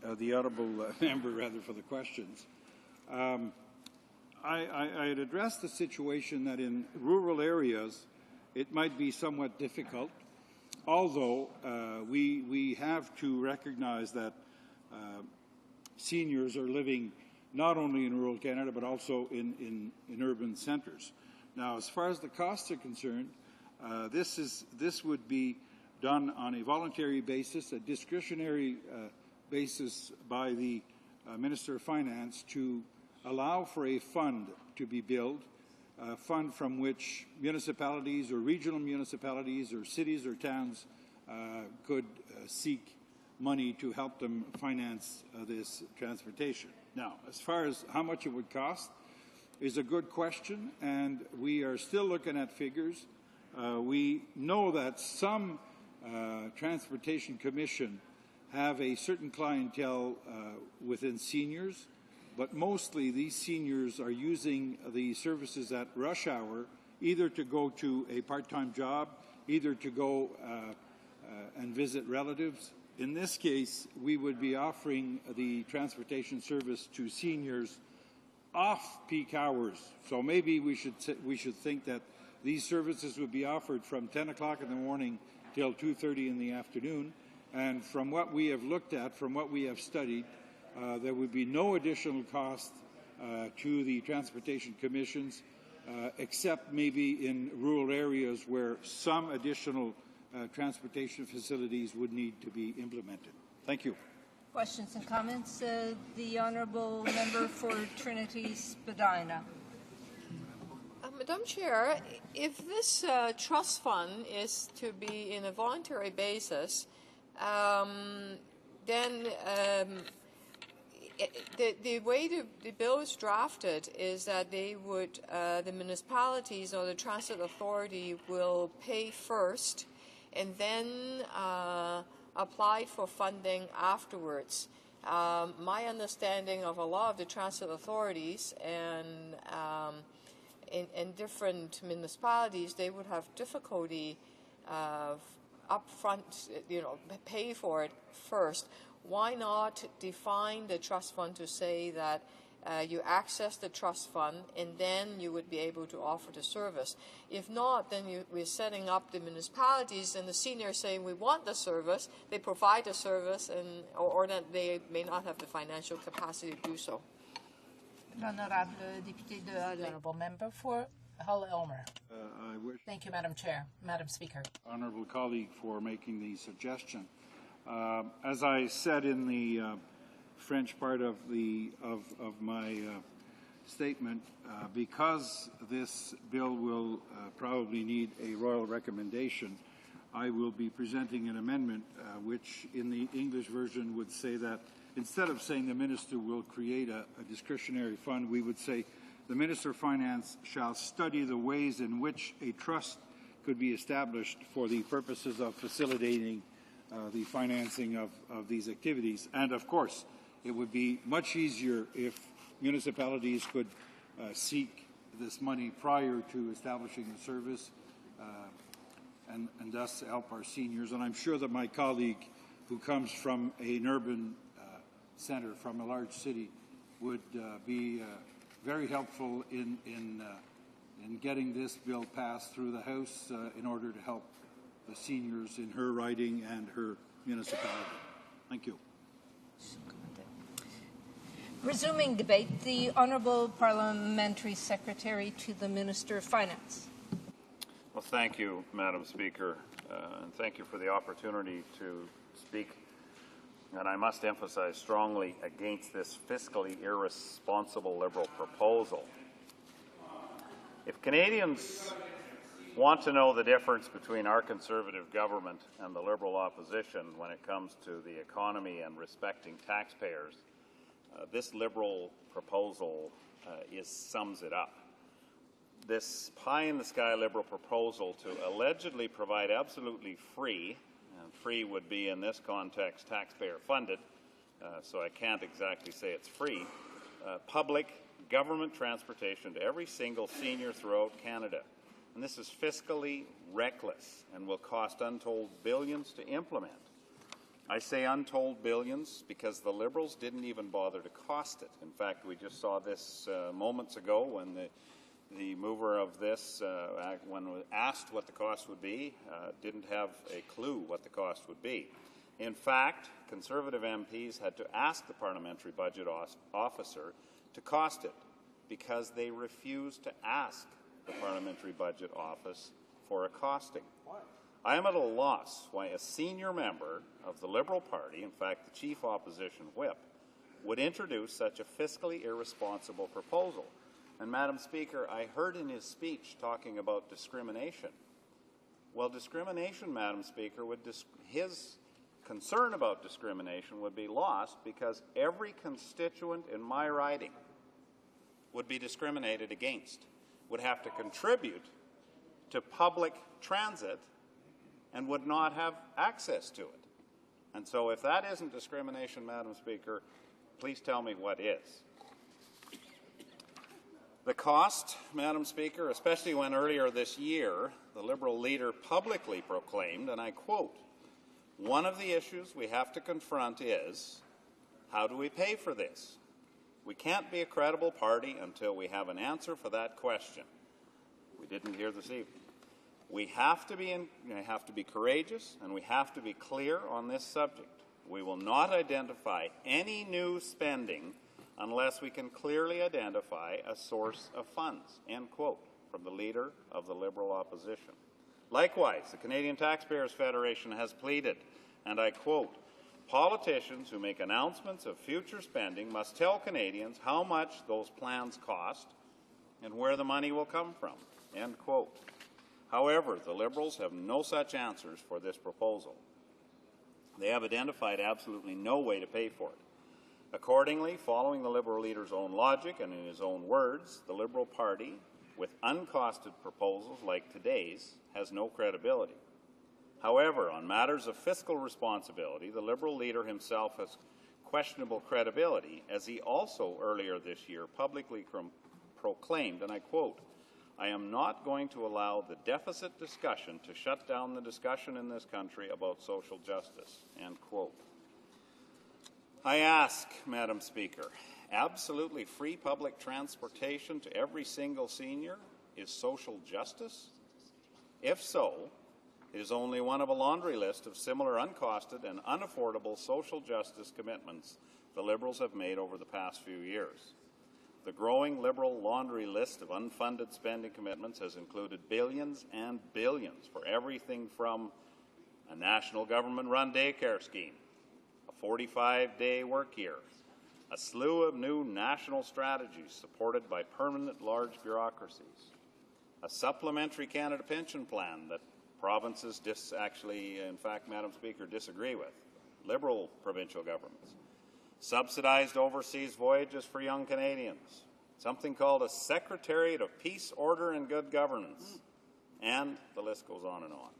The honourable member, rather, for the questions. I had addressed the situation that in rural areas it might be somewhat difficult, although we have to recognize that seniors are living not only in rural Canada but also in urban centres. Now, as far as the costs are concerned, this would be done on a voluntary basis, a discretionary basis by the Minister of Finance to allow for a fund to be built, a fund from which municipalities or regional municipalities or cities or towns could seek money to help them finance this transportation. Now, as far as how much it would cost is a good question, and we are still looking at figures. We know that some Transportation Commission have a certain clientele within seniors, but mostly these seniors are using the services at rush hour either to go to a part-time job, either to go and visit relatives. In this case, we would be offering the transportation service to seniors off-peak hours. So maybe we should think that these services would be offered from 10 o'clock in the morning till 2:30 in the afternoon. And from what we have looked at, from what we have studied, there would be no additional cost to the transportation commissions, except maybe in rural areas where some additional transportation facilities would need to be implemented. Thank you. Questions and comments? The Honourable Member for Trinity Spadina. Madam Chair, if this trust fund is to be in a voluntary basis, then the way the bill is drafted is that they would, the municipalities or the transit authority will pay first and then apply for funding afterwards. My understanding of a lot of the transit authorities and in different municipalities, they would have difficulty upfront, pay for it first. Why not define the trust fund to say that you access the trust fund and then you would be able to offer the service? If not, then we're setting up the municipalities and the seniors saying we want the service, they provide the service, or that they may not have the financial capacity to do so. Honourable Member for Hull-Elmer. Thank you, Madam Chair. Madam Speaker. Honourable colleague for making the suggestion. As I said in the French part of my statement, because this bill will probably need a royal recommendation, I will be presenting an amendment which in the English version would say that instead of saying the Minister will create a discretionary fund, we would say the Minister of Finance shall study the ways in which a trust could be established for the purposes of facilitating the financing of these activities. And of course, it would be much easier if municipalities could seek this money prior to establishing the service and thus help our seniors. And I'm sure that my colleague who comes from an urban centre, from a large city, would be very helpful in getting this bill passed through the House in order to help the seniors in her riding and her municipality. Thank you. Resuming debate, the Honourable Parliamentary Secretary to the Minister of Finance. Well, thank you, Madam Speaker, and thank you for the opportunity to speak. And I must emphasize strongly against this fiscally irresponsible Liberal proposal. If Canadians want to know the difference between our Conservative government and the Liberal opposition when it comes to the economy and respecting taxpayers, this Liberal proposal sums it up. This pie-in-the-sky Liberal proposal to allegedly provide absolutely free, and free would be in this context taxpayer-funded, so I can't exactly say it's free, public government transportation to every single senior throughout Canada. And this is fiscally reckless and will cost untold billions to implement. I say untold billions because the Liberals didn't even bother to cost it. In fact, we just saw this moments ago when the mover of this, when asked what the cost would be, didn't have a clue what the cost would be. In fact, Conservative MPs had to ask the Parliamentary Budget Officer to cost it because they refused to ask the Parliamentary Budget Office for a costing. I am at a loss why a senior member of the Liberal Party, in fact the chief opposition whip, would introduce such a fiscally irresponsible proposal. And Madam Speaker, I heard in his speech talking about discrimination. Well, discrimination, Madam Speaker, his concern about discrimination would be lost because every constituent in my riding would be discriminated against, would have to contribute to public transit and would not have access to it. And so if that isn't discrimination, Madam Speaker, please tell me what is. The cost, Madam Speaker, especially when earlier this year the Liberal leader publicly proclaimed, and I quote, "One of the issues we have to confront is, how do we pay for this? We can't be a credible party until we have an answer for that question." We didn't hear this evening. We have to be courageous and we have to be clear on this subject. We will not identify any new spending unless we can clearly identify a source of funds, end quote, from the leader of the Liberal opposition. Likewise, the Canadian Taxpayers Federation has pleaded, and I quote, "Politicians who make announcements of future spending must tell Canadians how much those plans cost and where the money will come from," end quote. However, the Liberals have no such answers for this proposal. They have identified absolutely no way to pay for it. Accordingly, following the Liberal leader's own logic and in his own words, the Liberal Party, with uncosted proposals like today's, has no credibility. However, on matters of fiscal responsibility, the Liberal leader himself has questionable credibility, as he also earlier this year publicly proclaimed, and I quote, "I am not going to allow the deficit discussion to shut down the discussion in this country about social justice," end quote. I ask, Madam Speaker, absolutely free public transportation to every single senior is social justice? If so, it is only one of a laundry list of similar uncosted and unaffordable social justice commitments the Liberals have made over the past few years. The growing Liberal laundry list of unfunded spending commitments has included billions and billions for everything from a national government-run daycare scheme, a 45-day work year, a slew of new national strategies supported by permanent large bureaucracies, a supplementary Canada pension plan that provinces in fact, Madam Speaker, disagree with, Liberal provincial governments, subsidized overseas voyages for young Canadians, something called a Secretariat of Peace, Order and Good Governance, and the list goes on and on.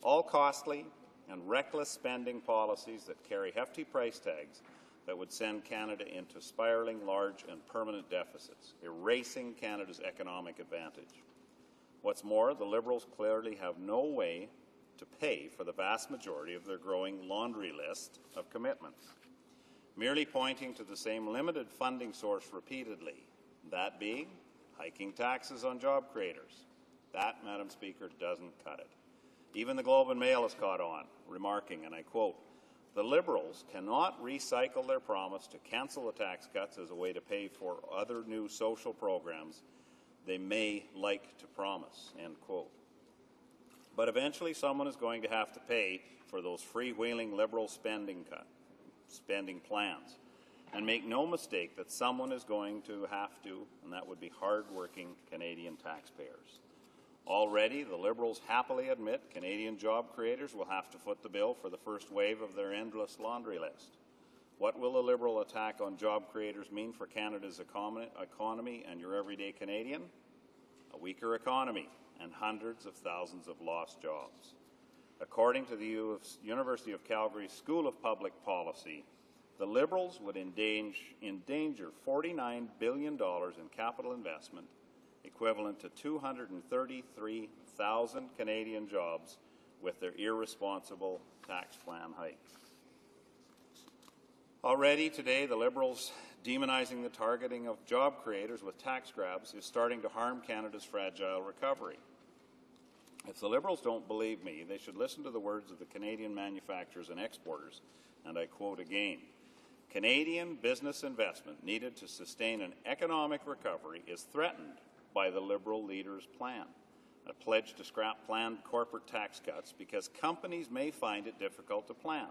All costly and reckless spending policies that carry hefty price tags that would send Canada into spiraling large and permanent deficits, erasing Canada's economic advantage. What's more, the Liberals clearly have no way to pay for the vast majority of their growing laundry list of commitments, merely pointing to the same limited funding source repeatedly, that being hiking taxes on job creators. That, Madam Speaker, doesn't cut it. Even the Globe and Mail has caught on, remarking, and I quote, "The Liberals cannot recycle their promise to cancel the tax cuts as a way to pay for other new social programs they may like to promise," end quote. But eventually someone is going to have to pay for those freewheeling Liberal spending plans. And make no mistake that someone is going to have to, and that would be hard-working Canadian taxpayers. Already, the Liberals happily admit Canadian job creators will have to foot the bill for the first wave of their endless laundry list. What will a Liberal attack on job creators mean for Canada's economy and your everyday Canadian? A weaker economy and hundreds of thousands of lost jobs. According to the University of Calgary's School of Public Policy, the Liberals would endanger $49 billion in capital investment, equivalent to 233,000 Canadian jobs, with their irresponsible tax plan hike. Already today, the Liberals demonizing the targeting of job creators with tax grabs is starting to harm Canada's fragile recovery. If the Liberals don't believe me, they should listen to the words of the Canadian manufacturers and exporters, and I quote again, "Canadian business investment needed to sustain an economic recovery is threatened by the Liberal leader's plan, a pledge to scrap planned corporate tax cuts because companies may find it difficult to plan.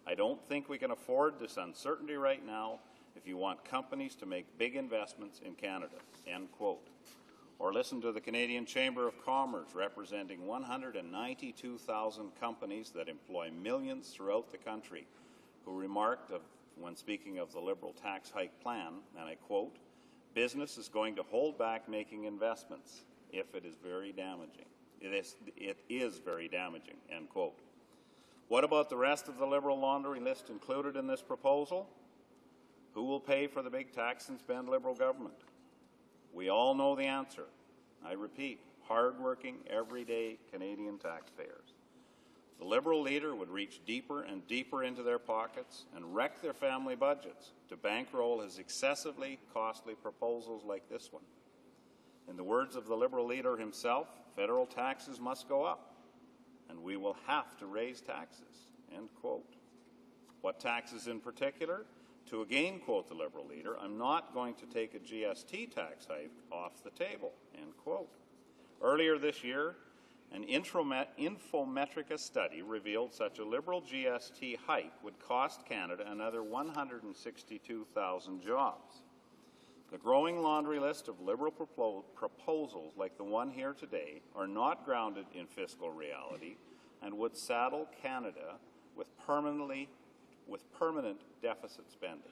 I don't think we can afford this uncertainty right now if you want companies to make big investments in Canada," end quote. Or listen to the Canadian Chamber of Commerce, representing 192,000 companies that employ millions throughout the country, who remarked when speaking of the Liberal tax hike plan, and I quote, "Business is going to hold back making investments if it is very damaging. It is very damaging," end quote. What about the rest of the Liberal laundry list included in this proposal? Who will pay for the big tax and spend Liberal government? We all know the answer. I repeat, hard-working, everyday Canadian taxpayers. The Liberal leader would reach deeper and deeper into their pockets and wreck their family budgets to bankroll his excessively costly proposals like this one. In the words of the Liberal leader himself, federal taxes must go up, and we will have to raise taxes, end quote. What taxes in particular? To again quote the Liberal leader, "I'm not going to take a GST tax hike off the table," end quote. Earlier this year, an Infometrica study revealed such a Liberal GST hike would cost Canada another 162,000 jobs. The growing laundry list of Liberal proposals like the one here today are not grounded in fiscal reality and would saddle Canada with permanent deficit spending.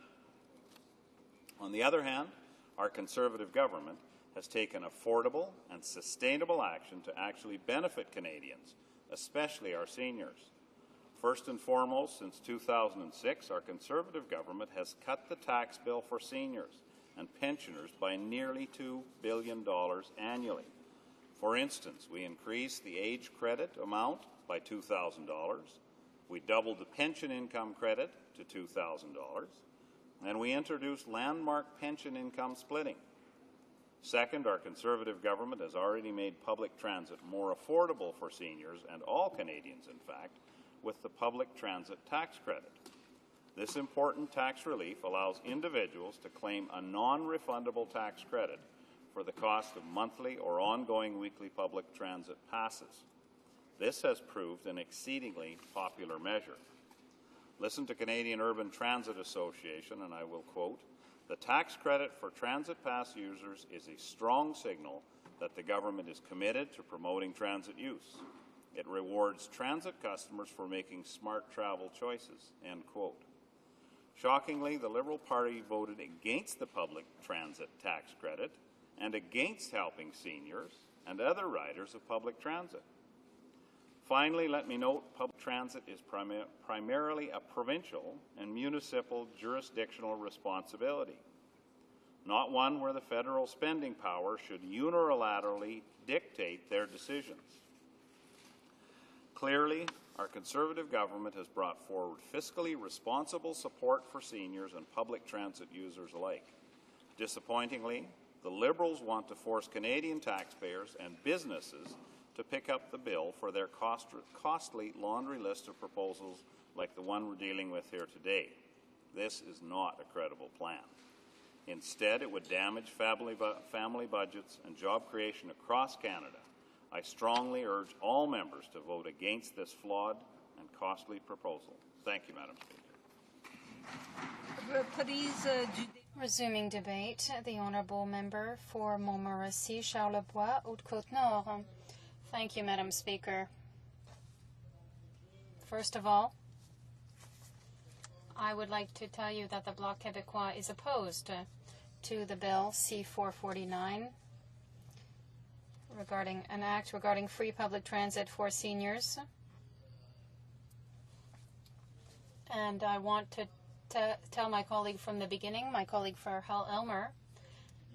On the other hand, our Conservative government has taken affordable and sustainable action to actually benefit Canadians, especially our seniors. First and foremost, since 2006, our Conservative government has cut the tax bill for seniors and pensioners by nearly $2 billion annually. For instance, we increased the age credit amount by $2,000, we doubled the pension income credit to $2,000, and we introduced landmark pension income splitting. Second, our Conservative government has already made public transit more affordable for seniors and all Canadians, in fact, with the public transit tax credit. This important tax relief allows individuals to claim a non-refundable tax credit for the cost of monthly or ongoing weekly public transit passes. This has proved an exceedingly popular measure. Listen to Canadian Urban Transit Association, and I will quote, "The tax credit for transit pass users is a strong signal that the government is committed to promoting transit use. It rewards transit customers for making smart travel choices," end quote. Shockingly, the Liberal Party voted against the public transit tax credit and against helping seniors and other riders of public transit. Finally, let me note public transit is primarily a provincial and municipal jurisdictional responsibility, not one where the federal spending power should unilaterally dictate their decisions. Clearly, our Conservative government has brought forward fiscally responsible support for seniors and public transit users alike. Disappointingly, the Liberals want to force Canadian taxpayers and businesses to pick up the bill for their costly laundry list of proposals like the one we're dealing with here today. This is not a credible plan. Instead, it would damage family budgets and job creation across Canada. I strongly urge all members to vote against this flawed and costly proposal. Thank you, Madam Speaker. Resuming debate, the Honourable Member for Montmorency, Charlebois, Haute-Côte-Nord. Thank you, Madam Speaker. First of all, I would like to tell you that the Bloc Québécois is opposed to the bill C-449 regarding an act regarding free public transit for seniors. And I want to tell my colleague from the beginning, my colleague for Hull Elmer,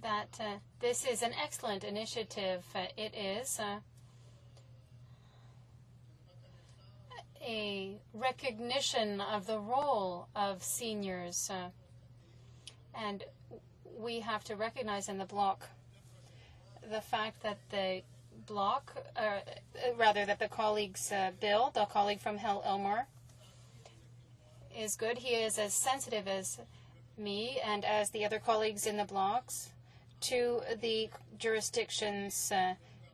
that this is an excellent initiative. It is a recognition of the role of seniors, and we have to recognize in the bloc the fact that the bloc, that the colleague's bill, the colleague from Hull Elmer, is good. He is as sensitive as me and as the other colleagues in the blocs to the jurisdictions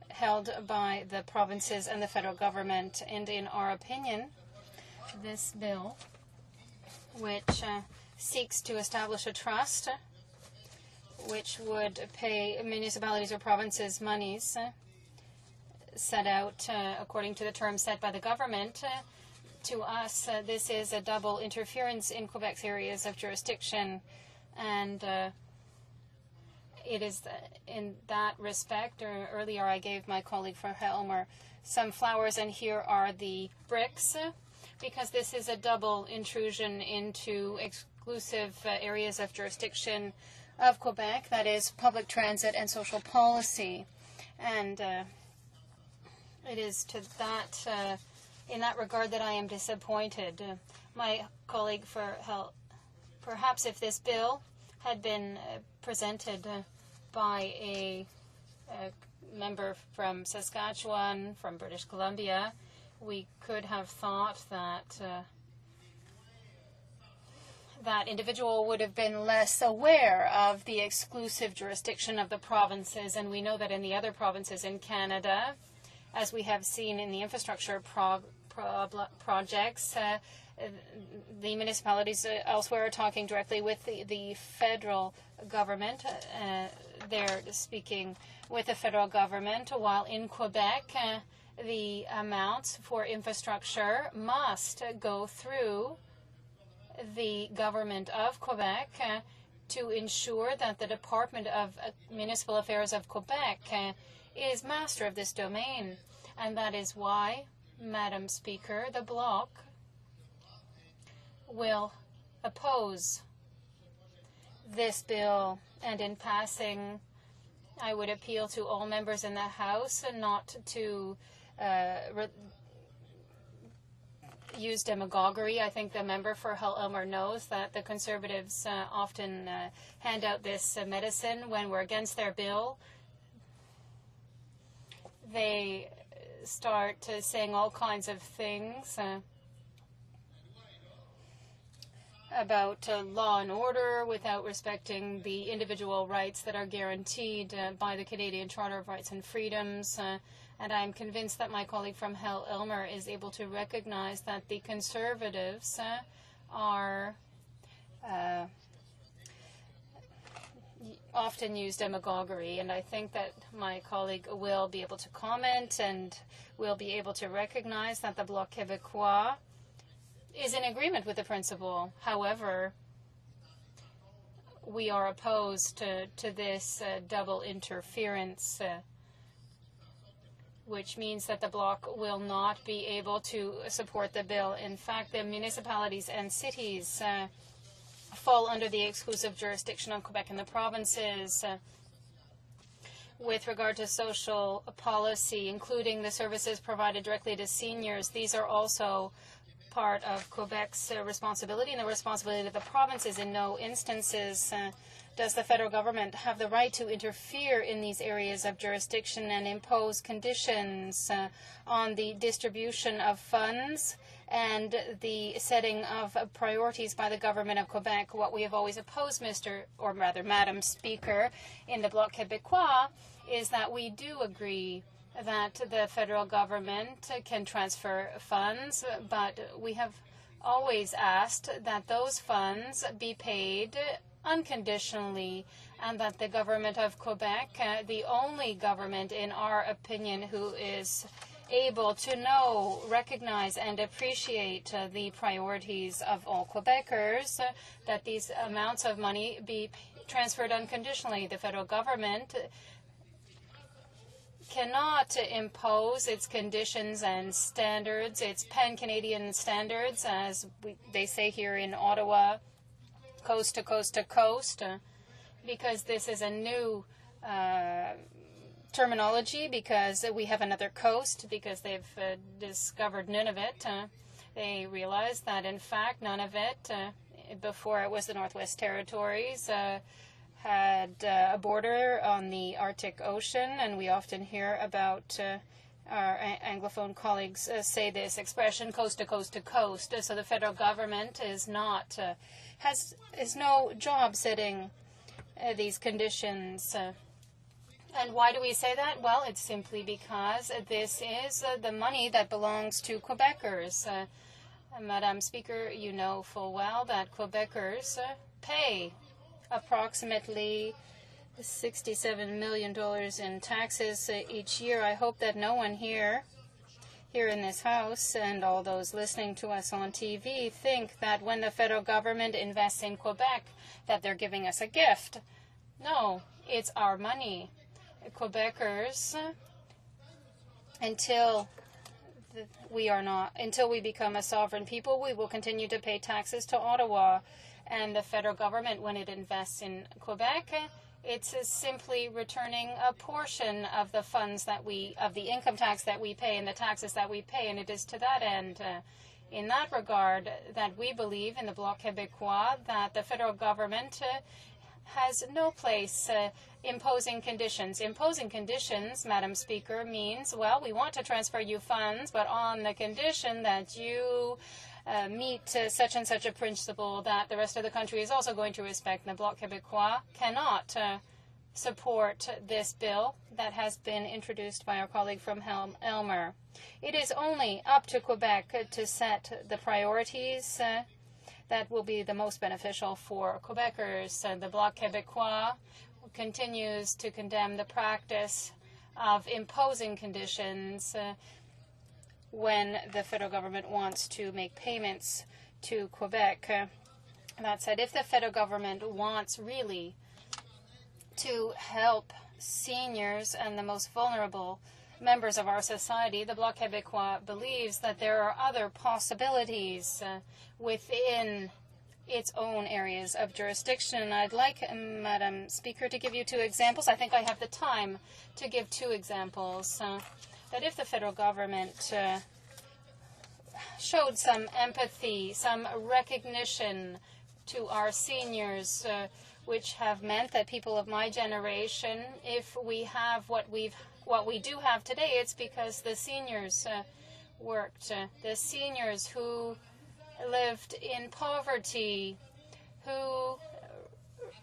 held by the provinces and the federal government. And in our opinion, this bill, which seeks to establish a trust which would pay municipalities or provinces monies set out according to the terms set by the government, to us, this is a double interference in Quebec's areas of jurisdiction, and it is in that respect. Earlier I gave my colleague from Elmer some flowers, and here are the bricks, because this is a double intrusion into exclusive areas of jurisdiction of Quebec, that is public transit and social policy. And it is to that, in that regard, that I am disappointed. My colleague for Health, perhaps if this bill had been presented by a member from Saskatchewan, from British Columbia, we could have thought that that individual would have been less aware of the exclusive jurisdiction of the provinces. And we know that in the other provinces in Canada, as we have seen in the infrastructure projects, the municipalities elsewhere are talking directly with the federal government. They're speaking with the federal government, while in Quebec, the amounts for infrastructure must go through the government of Quebec to ensure that the Department of Municipal Affairs of Quebec is master of this domain. And that is why, Madam Speaker, the Bloc will oppose this bill. And in passing, I would appeal to all members in the House not to use demagoguery. I think the member for Hull Elmer knows that the Conservatives often hand out this medicine when we're against their bill. They start saying all kinds of things about law and order without respecting the individual rights that are guaranteed by the Canadian Charter of Rights and Freedoms. And I'm convinced that my colleague from Hull Elmer is able to recognize that the Conservatives are often use demagoguery, and I think that my colleague will be able to comment and will be able to recognize that the Bloc Québécois is in agreement with the principle. However, we are opposed to this double interference, which means that the Bloc will not be able to support the bill. In fact, the municipalities and cities fall under the exclusive jurisdiction of Quebec and the provinces. With regard to social policy, including the services provided directly to seniors, these are also part of Quebec's responsibility and the responsibility of the provinces. In no instances does the federal government have the right to interfere in these areas of jurisdiction and impose conditions on the distribution of funds and the setting of priorities by the government of Quebec. What we have always opposed, Madam Speaker, in the Bloc Québécois is that we do agree that the federal government can transfer funds, but we have always asked that those funds be paid unconditionally, and that the government of Quebec, the only government in our opinion who is able to know, recognize, and appreciate the priorities of all Quebecers, that these amounts of money be transferred unconditionally. The federal government cannot impose its conditions and standards, its pan-Canadian standards, as they say here in Ottawa, coast to coast to coast, because this is a new terminology, because we have another coast, because they've discovered Nunavut. They realized that, in fact, Nunavut, before it was the Northwest Territories, had a border on the Arctic Ocean, and we often hear about our Anglophone colleagues say this expression, coast to coast to coast. So the federal government is not, has no job setting these conditions. And why do we say that? Well, it's simply because this is the money that belongs to Quebecers. Madam Speaker, you know full well that Quebecers pay approximately $67 million in taxes each year. I hope that no one here in this House and all those listening to us on TV think that when the federal government invests in Quebec that they're giving us a gift. No, it's our money. Quebecers, until we become a sovereign people, we will continue to pay taxes to Ottawa. And the federal government, when it invests in Quebec, it's simply returning a portion of the funds of the income tax that we pay and the taxes that we pay. And it is to that end, in that regard, that we believe in the Bloc Québécois that the federal government has no place imposing conditions. Imposing conditions, Madam Speaker, means, well, we want to transfer you funds, but on the condition that you meet such and such a principle that the rest of the country is also going to respect. And the Bloc Québécois cannot support this bill that has been introduced by our colleague from Elmer. It is only up to Quebec to set the priorities that will be the most beneficial for Quebecers. The Bloc Québécois continues to condemn the practice of imposing conditions when the federal government wants to make payments to Quebec. That said, if the federal government wants really to help seniors and the most vulnerable members of our society, the Bloc Québécois believes that there are other possibilities within its own areas of jurisdiction. And I'd like, Madam Speaker, to give you two examples. I think I have the time to give two examples. That if the federal government showed some empathy, some recognition to our seniors, which have meant that people of my generation, if we have what we do have today, it's because the seniors worked. The seniors who lived in poverty, who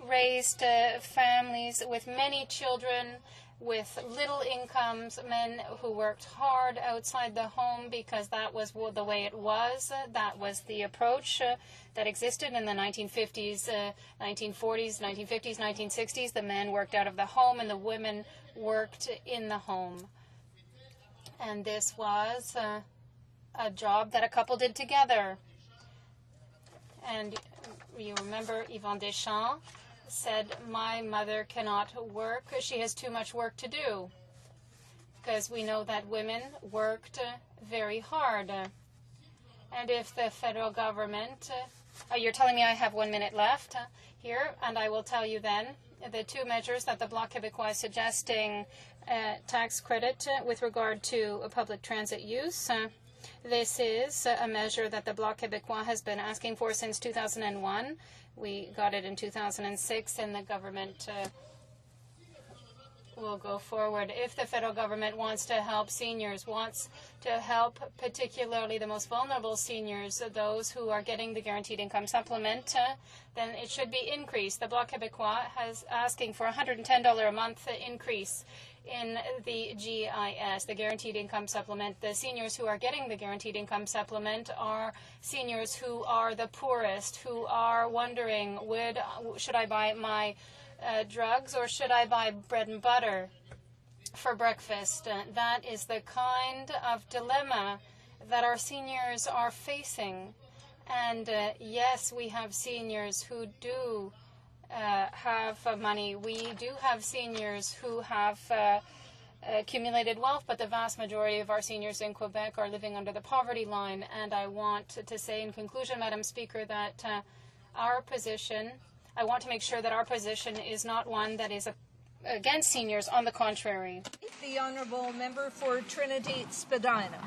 raised families with many children, with little incomes, men who worked hard outside the home because that was the way it was. That was the approach that existed in the 1950s, 1940s, 1950s, 1960s. The men worked out of the home and the women worked in the home. And this was a job that a couple did together. And you remember Yvonne Deschamps said, my mother cannot work. She has too much work to do. Because we know that women worked very hard. And if the federal government, you're telling me I have 1 minute left here, and I will tell you then the two measures that the Bloc Québécois is suggesting tax credit with regard to public transit use. This is a measure that the Bloc Québécois has been asking for since 2001. We got it in 2006, and the government will go forward. If the federal government wants to help seniors, wants to help particularly the most vulnerable seniors, those who are getting the guaranteed income supplement, then it should be increased. The Bloc Québécois is asking for a $110 a month increase in the GIS, the Guaranteed Income Supplement. The seniors who are getting the Guaranteed Income Supplement are seniors who are the poorest, who are wondering, should I buy my drugs or should I buy bread and butter for breakfast? That is the kind of dilemma that our seniors are facing. And yes, we have seniors who do have money. We do have seniors who have accumulated wealth, but the vast majority of our seniors in Quebec are living under the poverty line. And I want to say in conclusion, Madam Speaker, that our position, I want to make sure that our position is not one that is against seniors. On the contrary. The Honourable Member for Trinity Spadina.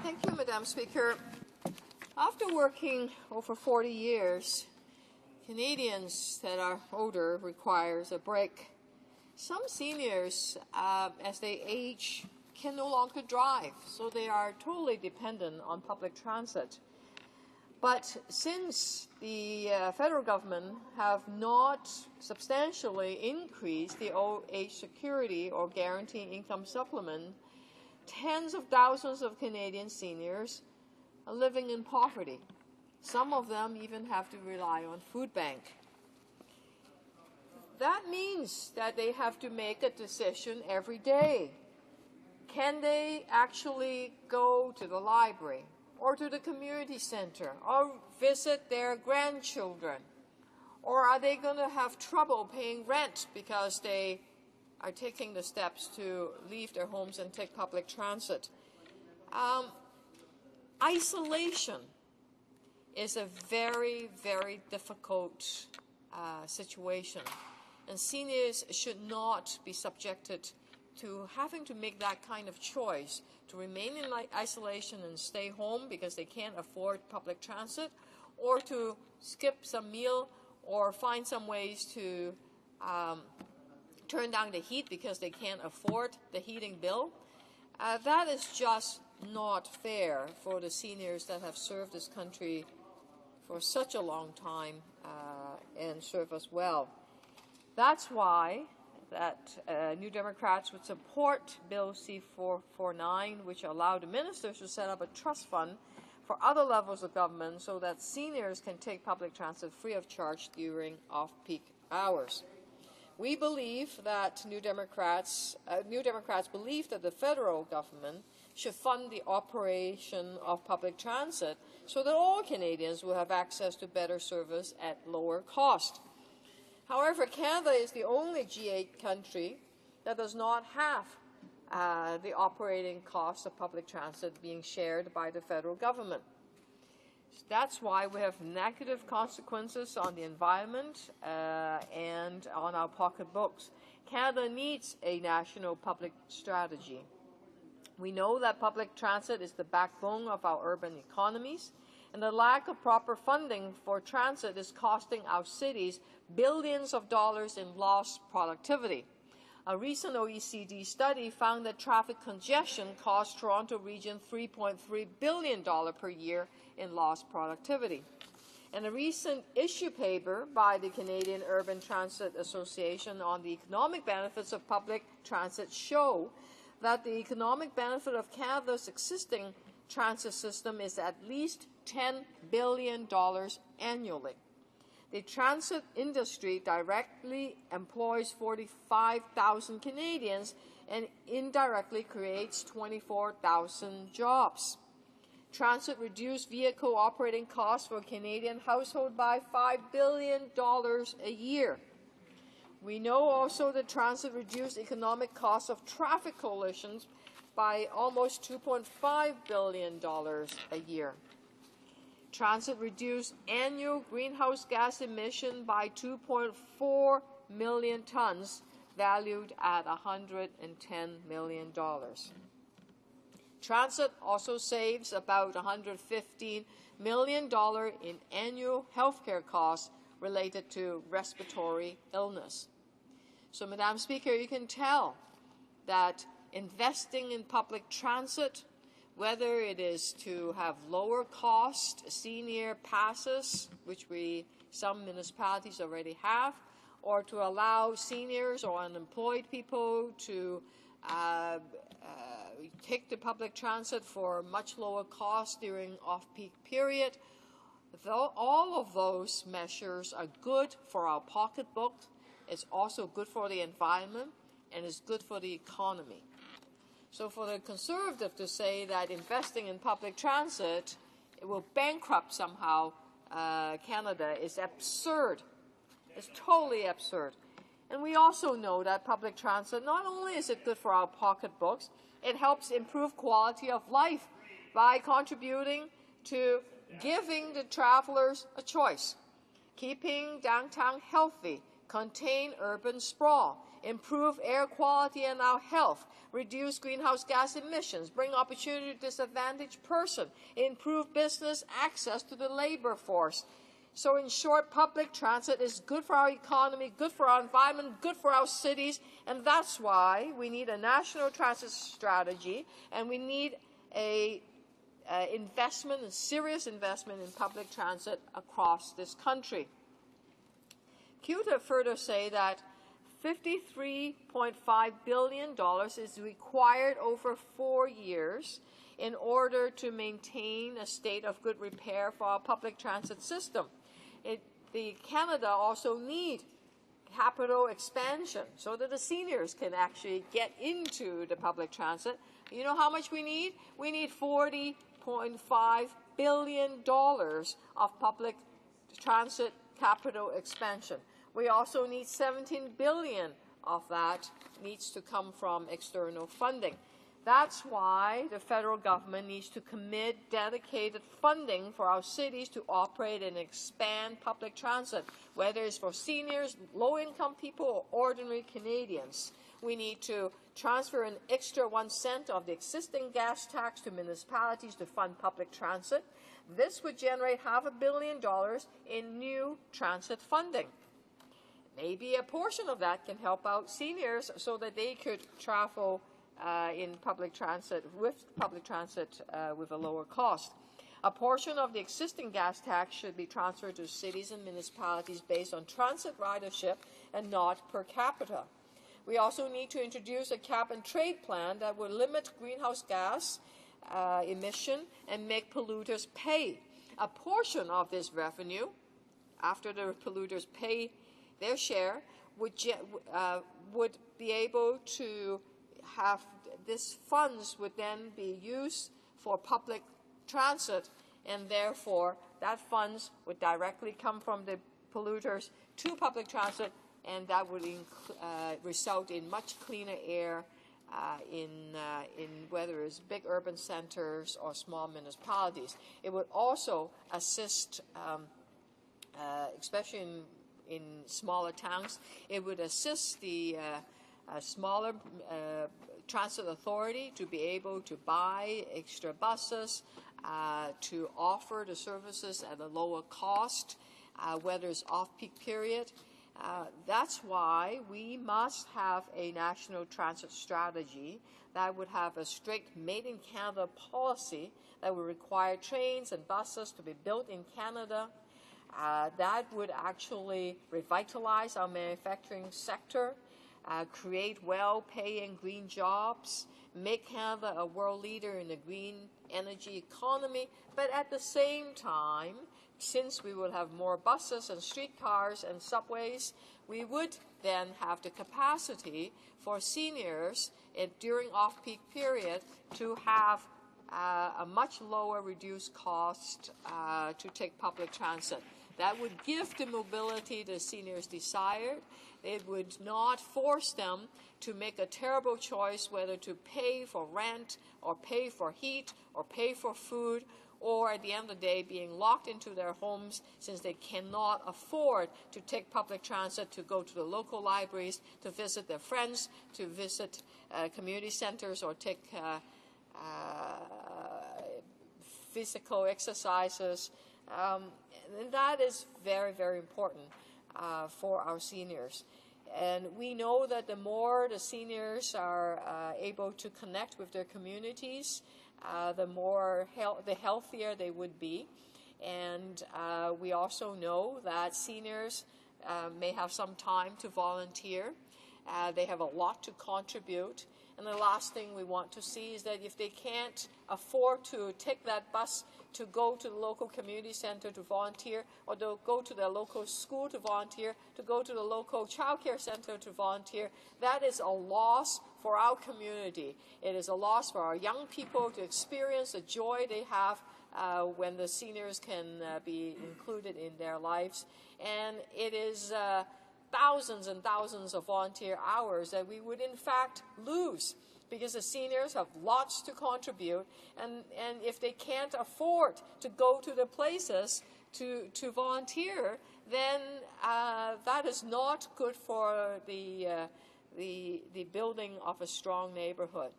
Thank you, Madam Speaker. After working over 40 years, Canadians that are older requires a break. Some seniors, as they age, can no longer drive, so they are totally dependent on public transit. But since the federal government have not substantially increased the old age security or guaranteed income supplement, tens of thousands of Canadian seniors are living in poverty. Some of them even have to rely on food bank. That means that they have to make a decision every day. Can they actually go to the library or to the community center or visit their grandchildren? Or are they going to have trouble paying rent because they are taking the steps to leave their homes and take public transit? Isolation is a very, very difficult situation. And seniors should not be subjected to having to make that kind of choice, to remain in isolation and stay home because they can't afford public transit, or to skip some meal or find some ways to turn down the heat because they can't afford the heating bill. That is just not fair for the seniors that have served this country for such a long time and serve us well. That's why New Democrats would support Bill C-449, which allowed the ministers to set up a trust fund for other levels of government so that seniors can take public transit free of charge during off-peak hours. We believe that New Democrats believe that the federal government should fund the operation of public transit so that all Canadians will have access to better service at lower cost. However, Canada is the only G8 country that does not have the operating costs of public transit being shared by the federal government. That's why we have negative consequences on the environment and on our pocketbooks. Canada needs a national public strategy. We know that public transit is the backbone of our urban economies, and the lack of proper funding for transit is costing our cities billions of dollars in lost productivity. A recent OECD study found that traffic congestion cost Toronto region $3.3 billion per year in lost productivity. And a recent issue paper by the Canadian Urban Transit Association on the economic benefits of public transit show that the economic benefit of Canada's existing transit system is at least $10 billion annually. The transit industry directly employs 45,000 Canadians and indirectly creates 24,000 jobs. Transit reduced vehicle operating costs for Canadian households by $5 billion a year. We know also that transit reduced economic costs of traffic collisions by almost $2.5 billion a year. Transit reduced annual greenhouse gas emission by 2.4 million tons, valued at $110 million. Transit also saves about $115 million in annual healthcare costs related to respiratory illness. So, Madam Speaker, you can tell that investing in public transit, whether it is to have lower cost senior passes, which some municipalities already have, or to allow seniors or unemployed people to take the public transit for much lower cost during off-peak period. Though all of those measures are good for our pocketbook, it's also good for the environment and it's good for the economy. So for the Conservative to say that investing in public transit it will bankrupt somehow Canada is absurd. It's totally absurd. And we also know that public transit, not only is it good for our pocketbooks, it helps improve quality of life by contributing to giving the travelers a choice. keeping downtown healthy, contain urban sprawl, improve air quality and our health, reduce greenhouse gas emissions, bring opportunity to disadvantaged person, improve business access to the labor force. So in short, public transit is good for our economy, good for our environment, good for our cities, and that's why we need a national transit strategy, and we need a serious investment in public transit across this country. CUTA further say that $53.5 billion is required over 4 years in order to maintain a state of good repair for our public transit system. Canada also need capital expansion so that the seniors can actually get into the public transit. You know how much we need? We need $40.5 billion of public transit capital expansion. We also need $17 billion of that needs to come from external funding. That's why the federal government needs to commit dedicated funding for our cities to operate and expand public transit, whether it's for seniors, low-income people, or ordinary Canadians. We need to transfer an extra 1 cent of the existing gas tax to municipalities to fund public transit. This would generate $500 million in new transit funding. Maybe a portion of that can help out seniors so that they could travel in public transit with a lower cost. A portion of the existing gas tax should be transferred to cities and municipalities based on transit ridership and not per capita. We also need to introduce a cap-and-trade plan that will limit greenhouse gas emission and make polluters pay. A portion of this revenue, after the polluters pay their share, would be able to have these funds would then be used for public transit, and therefore that funds would directly come from the polluters to public transit, and that would result in much cleaner air in whether it's big urban centers or small municipalities. It would also assist, especially in smaller towns, it would assist the smaller transit authority to be able to buy extra buses, to offer the services at a lower cost, whether it's off-peak period. That's why we must have a national transit strategy that would have a strict made-in-Canada policy that would require trains and buses to be built in Canada. That would actually revitalize our manufacturing sector, create well-paying green jobs, make Canada a world leader in the green energy economy, but at the same time, since we will have more buses and streetcars and subways, we would then have the capacity for seniors during off-peak period to have a much lower reduced cost to take public transit. That would give the mobility the seniors desired. It would not force them to make a terrible choice whether to pay for rent or pay for heat or pay for food, or at the end of the day being locked into their homes since they cannot afford to take public transit to go to the local libraries, to visit their friends, to visit community centers, or take physical exercises. And that is very, very important for our seniors. And we know that the more the seniors are able to connect with their communities, the healthier they would be. And we also know that seniors may have some time to volunteer. They have a lot to contribute. And the last thing we want to see is that if they can't afford to take that bus to go to the local community center to volunteer, or to go to their local school to volunteer, to go to the local child care center to volunteer, that is a loss for our community. It is a loss for our young people to experience the joy they have when the seniors can be included in their lives. And it is thousands and thousands of volunteer hours that we would in fact lose, because the seniors have lots to contribute, and if they can't afford to go to the places to volunteer, then that is not good for the building of a strong neighborhood.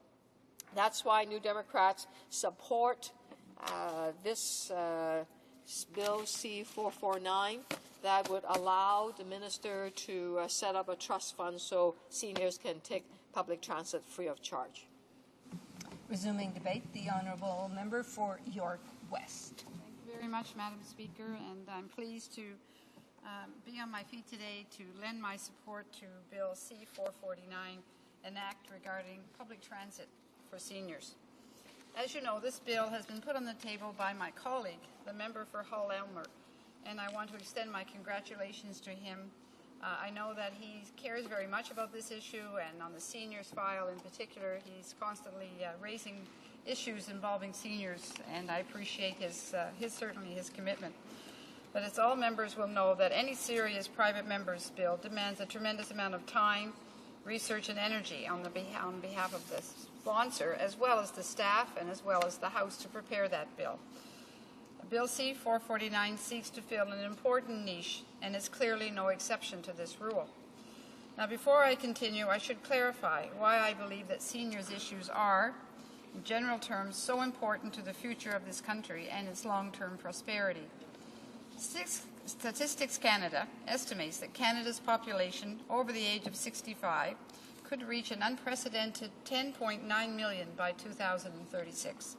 That's why New Democrats support this Bill C-449 that would allow the minister to set up a trust fund so seniors can take public transit free of charge. Resuming debate, the honourable member for York West. Thank you very much, Madam Speaker, and I'm pleased to be on my feet today to lend my support to Bill C-449, an act regarding public transit for seniors. As you know, this bill has been put on the table by my colleague, the member for Hull-Elmer, and I want to extend my congratulations to him. I know that he cares very much about this issue, and on the seniors file in particular, he's constantly raising issues involving seniors, and I appreciate certainly his commitment. But as all members will know, that any serious private member's bill demands a tremendous amount of time, research, and energy on behalf of the sponsor, as well as the staff and as well as the House to prepare that bill. Bill C-449 seeks to fill an important niche and is clearly no exception to this rule. Now, before I continue, I should clarify why I believe that seniors' issues are, in general terms, so important to the future of this country and its long-term prosperity. Statistics Canada estimates that Canada's population over the age of 65 could reach an unprecedented 10.9 million by 2036.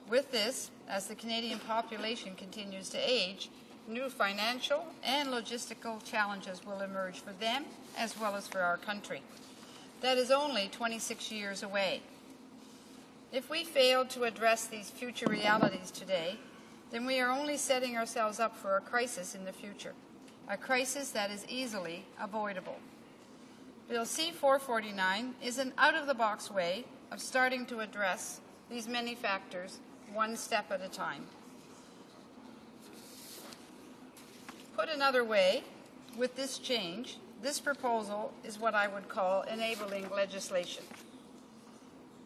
With this, as the Canadian population continues to age, new financial and logistical challenges will emerge for them as well as for our country. That is only 26 years away. If we fail to address these future realities today, then we are only setting ourselves up for a crisis in the future, a crisis that is easily avoidable. Bill C-449 is an out-of-the-box way of starting to address these many factors one step at a time. Put another way, with this change, this proposal is what I would call enabling legislation.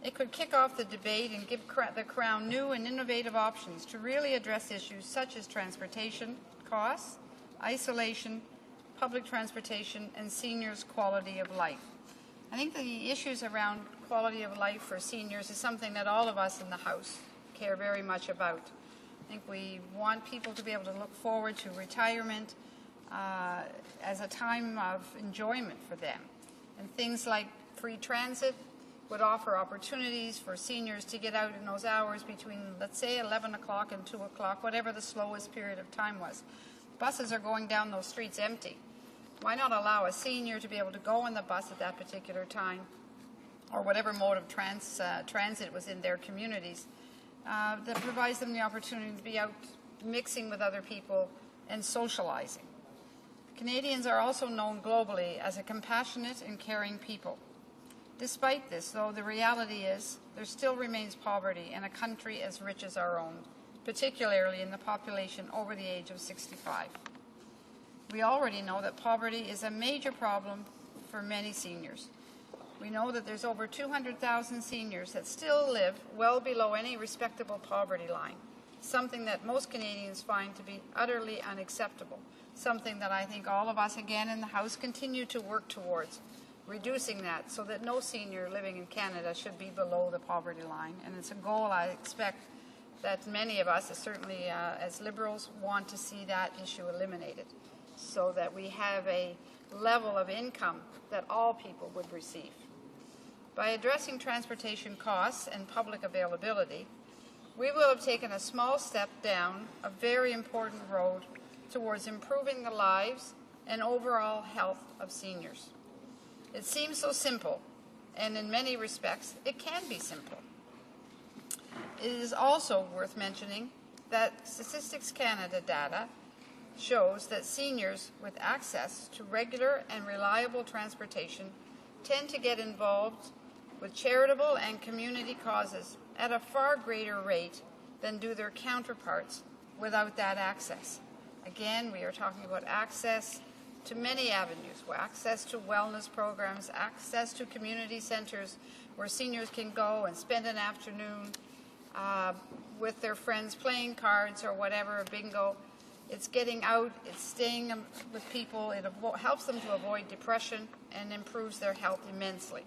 It could kick off the debate and give the Crown new and innovative options to really address issues such as transportation costs, isolation, public transportation, and seniors' quality of life. I think the issues around quality of life for seniors is something that all of us in the House care very much about. I think we want people to be able to look forward to retirement as a time of enjoyment for them. And things like free transit would offer opportunities for seniors to get out in those hours between, let's say, 11 o'clock and 2 o'clock, whatever the slowest period of time was. Buses are going down those streets empty. Why not allow a senior to be able to go on the bus at that particular time, or whatever mode of transit was in their communities, that provides them the opportunity to be out mixing with other people and socializing. Canadians are also known globally as a compassionate and caring people. Despite this, though, the reality is there still remains poverty in a country as rich as our own, particularly in the population over the age of 65. We already know that poverty is a major problem for many seniors. We know that there's over 200,000 seniors that still live well below any respectable poverty line, something that most Canadians find to be utterly unacceptable, something that I think all of us again in the House continue to work towards, reducing that so that no senior living in Canada should be below the poverty line. And it's a goal I expect that many of us, certainly as Liberals, want to see that issue eliminated so that we have a level of income that all people would receive. By addressing transportation costs and public availability, we will have taken a small step down a very important road towards improving the lives and overall health of seniors. It seems so simple, and in many respects, it can be simple. It is also worth mentioning that Statistics Canada data shows that seniors with access to regular and reliable transportation tend to get involved with charitable and community causes at a far greater rate than do their counterparts without that access. Again, we are talking about access to many avenues, access to wellness programs, access to community centers where seniors can go and spend an afternoon with their friends playing cards or whatever, bingo. It's getting out, it's staying with people, it helps them to avoid depression and improves their health immensely.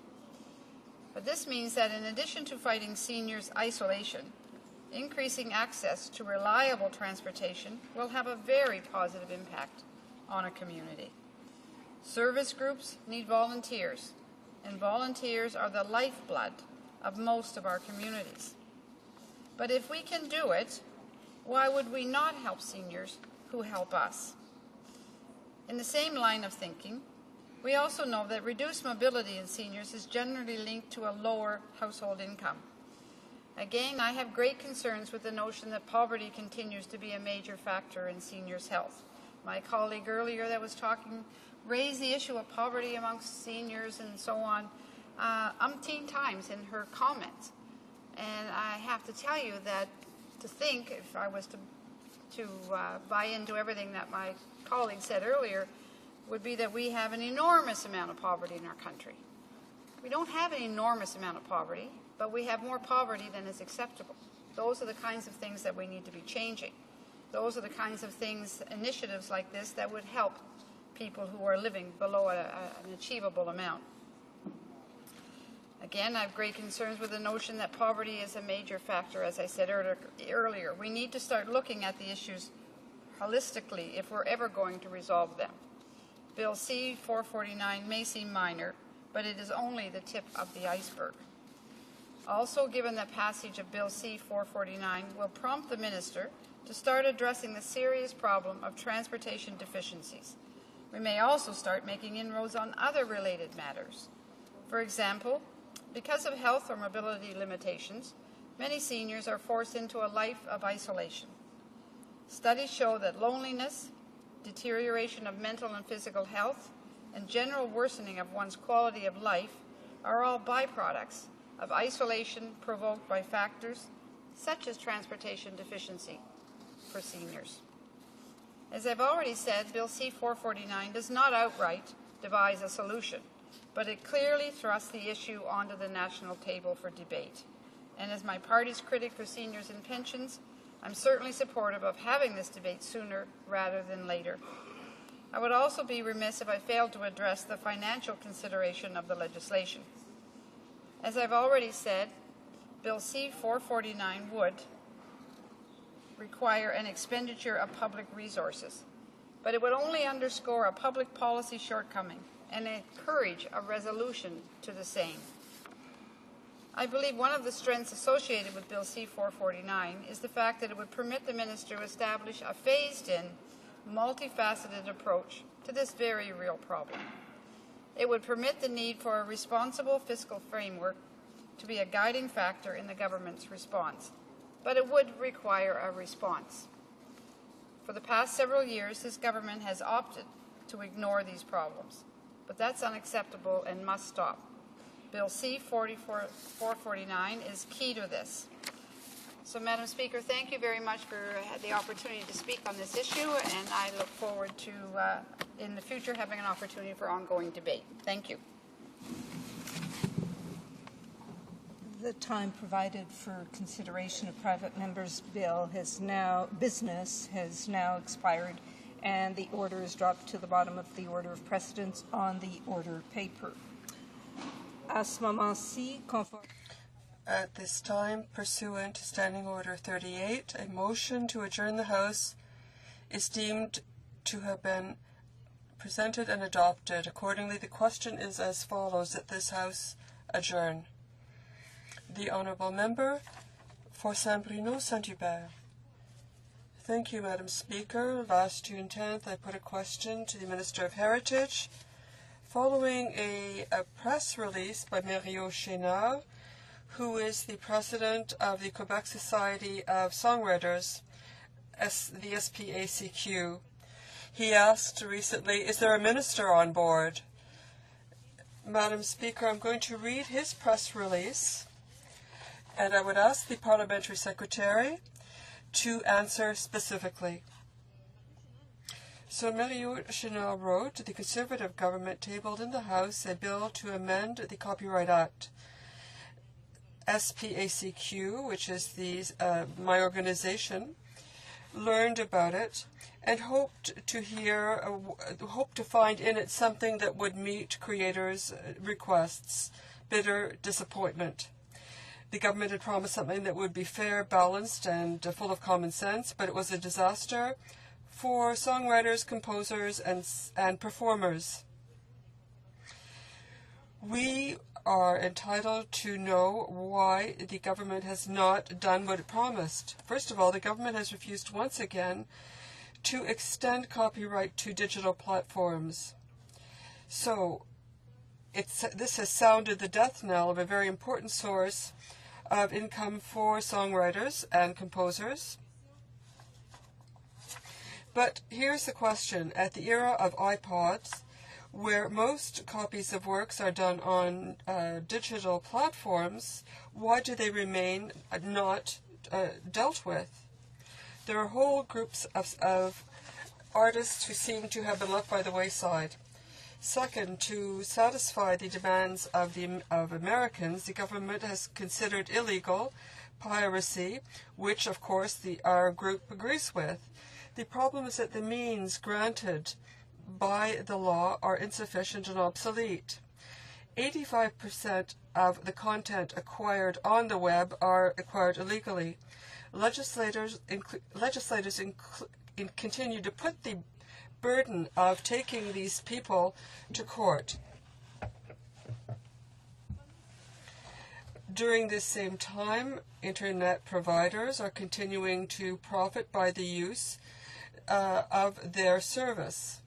But this means that in addition to fighting seniors' isolation, increasing access to reliable transportation will have a very positive impact on a community. Service groups need volunteers, and volunteers are the lifeblood of most of our communities. But if we can do it, why would we not help seniors who help us? In the same line of thinking, we also know that reduced mobility in seniors is generally linked to a lower household income. Again, I have great concerns with the notion that poverty continues to be a major factor in seniors' health. My colleague earlier that was talking raised the issue of poverty amongst seniors and so on umpteen times in her comments. And I have to tell you that to think, if I was to buy into everything that my colleague said earlier, would be that we have an enormous amount of poverty in our country. We don't have an enormous amount of poverty, but we have more poverty than is acceptable. Those are the kinds of things that we need to be changing. Those are the kinds of things, initiatives like this, that would help people who are living below an achievable amount. Again, I have great concerns with the notion that poverty is a major factor, as I said earlier. We need to start looking at the issues holistically if we're ever going to resolve them. Bill C-449 may seem minor, but it is only the tip of the iceberg. Also, given that passage of Bill C-449 will prompt the Minister to start addressing the serious problem of transportation deficiencies, we may also start making inroads on other related matters. For example, because of health or mobility limitations, many seniors are forced into a life of isolation. Studies show that loneliness, deterioration of mental and physical health, and general worsening of one's quality of life are all byproducts of isolation provoked by factors such as transportation deficiency for seniors. As I've already said, Bill C-449 does not outright devise a solution, but it clearly thrusts the issue onto the national table for debate. And as my party's critic for seniors and pensions, I'm certainly supportive of having this debate sooner rather than later. I would also be remiss if I failed to address the financial consideration of the legislation. As I've already said, Bill C-449 would require an expenditure of public resources, but it would only underscore a public policy shortcoming and encourage a resolution to the same. I believe one of the strengths associated with Bill C-449 is the fact that it would permit the Minister to establish a phased-in, multifaceted approach to this very real problem. It would permit the need for a responsible fiscal framework to be a guiding factor in the government's response, but it would require a response. For the past several years, this government has opted to ignore these problems, but that's unacceptable and must stop. Bill C-449 is key to this. So, Madam Speaker, thank you very much for the opportunity to speak on this issue, and I look forward to, in the future, having an opportunity for ongoing debate. Thank you. The time provided for consideration of private members' business has now expired, and the order is dropped to the bottom of the order of precedence on the order paper. At this time, pursuant to Standing Order 38, a motion to adjourn the House is deemed to have been presented and adopted. Accordingly, the question is as follows, that this House adjourn. The Honourable Member for Saint-Bruno Saint-Hubert. Thank you, Madam Speaker. Last June 10th, I put a question to the Minister of Heritage following a press release by Mario Chénard, who is the president of the Quebec Society of Songwriters, the SPACQ. He asked recently, is there a minister on board? Madam Speaker, I'm going to read his press release, and I would ask the Parliamentary Secretary to answer specifically. So Mario Chénard wrote, the Conservative government tabled in the House a bill to amend the Copyright Act. SPACQ, which is my organization, learned about it and hoped to find in it something that would meet creators' requests. Bitter disappointment. The government had promised something that would be fair, balanced, and full of common sense, but it was a disaster for songwriters, composers, and performers. We are entitled to know why the government has not done what it promised. First of all, the government has refused once again to extend copyright to digital platforms. So this has sounded the death knell of a very important source of income for songwriters and composers. But here's the question. At the era of iPods, where most copies of works are done on digital platforms, why do they remain not dealt with? There are whole groups of artists who seem to have been left by the wayside. Second, to satisfy the demands of Americans, the government has considered illegal piracy, which, of course, our group agrees with. The problem is that the means granted by the law are insufficient and obsolete. 85% of the content acquired on the web are acquired illegally. Legislators continue to put the burden of taking these people to court. During this same time, internet providers are continuing to profit by the use of their service.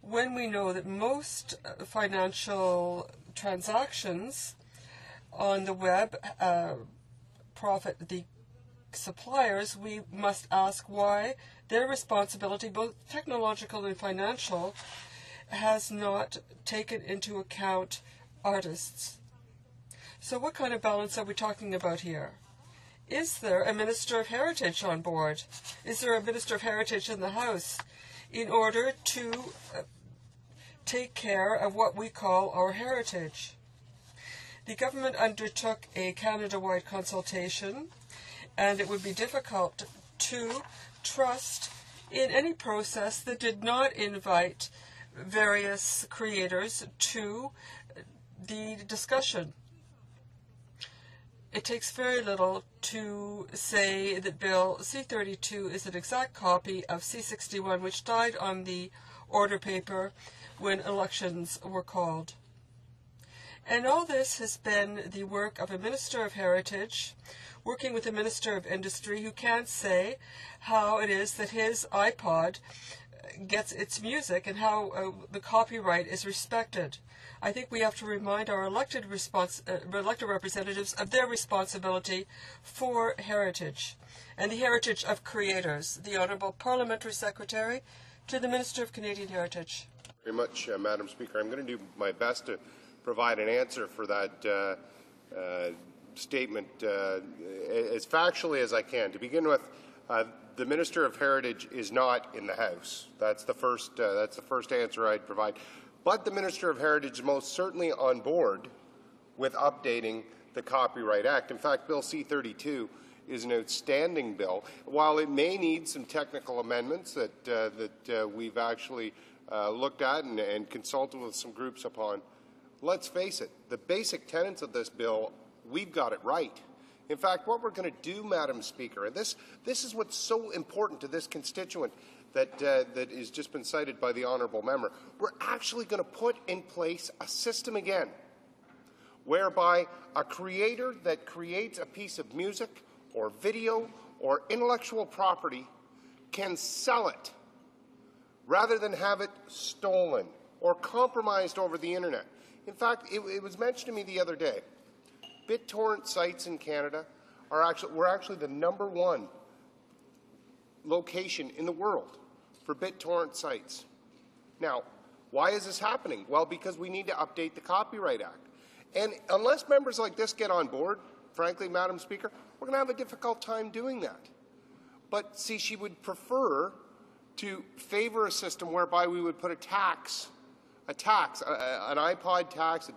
When we know that most financial transactions on the web profit the suppliers, we must ask why their responsibility, both technological and financial, has not taken into account artists. So what kind of balance are we talking about here? Is there a Minister of Heritage on board? Is there a Minister of Heritage in the House in order to take care of what we call our heritage? The government undertook a Canada-wide consultation, and it would be difficult to trust in any process that did not invite various creators to the discussion. It takes very little to say that Bill C-32 is an exact copy of C-61, which died on the order paper when elections were called. And all this has been the work of a Minister of Heritage, working with a Minister of Industry who can't say how it is that his iPod gets its music and how the copyright is respected. I think we have to remind our elected representatives of their responsibility for heritage and the heritage of creators. The Honourable Parliamentary Secretary to the Minister of Canadian Heritage. Very much, Madam Speaker. I'm going to do my best to provide an answer for that statement as factually as I can. To begin with, the Minister of Heritage is not in the House. That's the first answer I'd provide. But the Minister of Heritage is most certainly on board with updating the Copyright Act. In fact, Bill C-32 is an outstanding bill. While it may need some technical amendments that we've actually looked at and consulted with some groups upon, let's face it, the basic tenets of this bill, we've got it right. In fact, what we're going to do, Madam Speaker, and this is what's so important to this constituent that has just been cited by the Honourable Member, we're actually going to put in place a system again whereby a creator that creates a piece of music or video or intellectual property can sell it rather than have it stolen or compromised over the internet. In fact, it was mentioned to me the other day, BitTorrent sites in Canada were actually the #1 location in the world for BitTorrent sites. Now, why is this happening? Well, because we need to update the Copyright Act. And unless members like this get on board, frankly, Madam Speaker, we're going to have a difficult time doing that. But see, she would prefer to favor a system whereby we would put an iPod tax,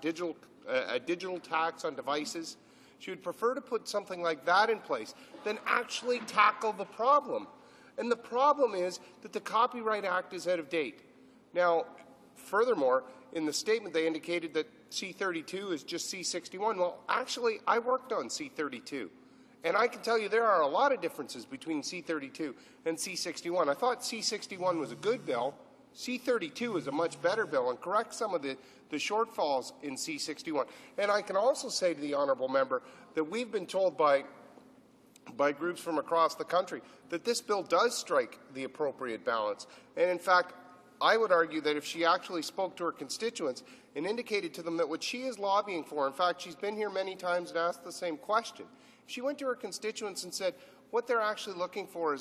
a digital tax on devices. She would prefer to put something like that in place than actually tackle the problem. And the problem is that the Copyright Act is out of date. Now, furthermore, in the statement they indicated that C32 is just C61. Well, actually, I worked on C32. And I can tell you there are a lot of differences between C32 and C61. I thought C61 was a good bill. C32 is a much better bill and corrects some of the shortfalls in C61. And I can also say to the honourable member that we've been told by groups from across the country that this bill does strike the appropriate balance. And in fact, I would argue that if she actually spoke to her constituents and indicated to them that what she is lobbying for, in fact, she's been here many times and asked the same question. If she went to her constituents and said what they're actually looking for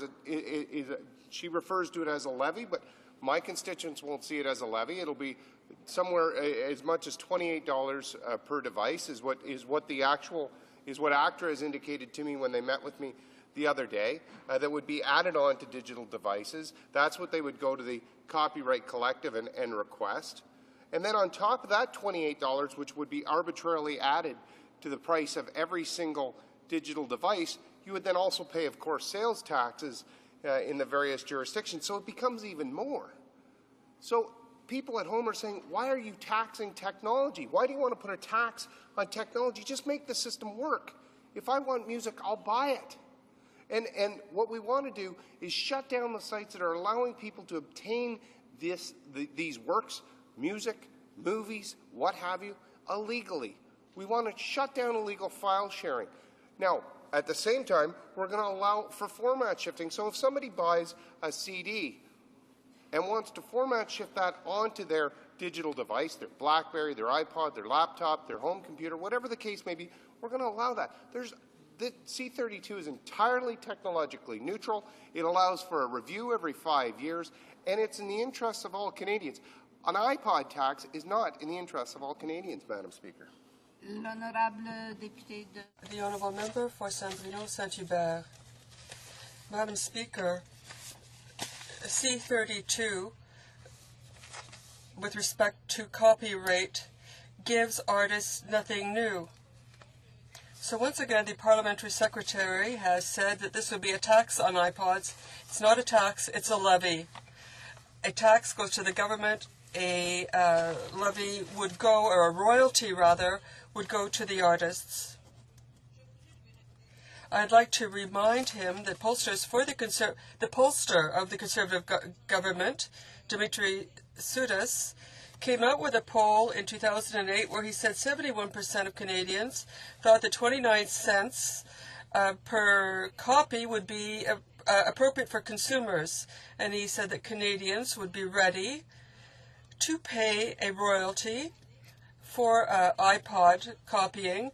she refers to it as a levy, but my constituents won't see it as a levy. It'll be somewhere as much as $28 per device is what ACTRA has indicated to me when they met with me the other day, that would be added on to digital devices. That's what they would go to the Copyright Collective and request. And then on top of that $28, which would be arbitrarily added to the price of every single digital device, you would then also pay, of course, sales taxes in the various jurisdictions. So it becomes even more. So people at home are saying, why are you taxing technology? Why do you want to put a tax on technology? Just make the system work. If I want music, I'll buy it. And what we want to do is shut down the sites that are allowing people to obtain these works, music, movies, what have you, illegally. We want to shut down illegal file sharing. Now, at the same time, we're going to allow for format shifting. So if somebody buys a CD and wants to format shift that onto their digital device, their BlackBerry, their iPod, their laptop, their home computer, whatever the case may be, we're going to allow that. The C32 is entirely technologically neutral. It allows for a review every 5 years, and it's in the interests of all Canadians. An iPod tax is not in the interests of all Canadians, Madam Speaker. The Honourable Member for Saint-Bruno-Saint-Hubert. Madam Speaker, C32, with respect to copyright, gives artists nothing new. So once again, the Parliamentary Secretary has said that this would be a tax on iPods. It's not a tax, it's a levy. A tax goes to the government, a levy would go, or a royalty rather, would go to the artists. I'd like to remind him that pollsters for the pollster of the Conservative government, Dimitri Soudas, came out with a poll in 2008 where he said 71% of Canadians thought that 29 cents per copy would be appropriate for consumers. And he said that Canadians would be ready to pay a royalty for iPod copying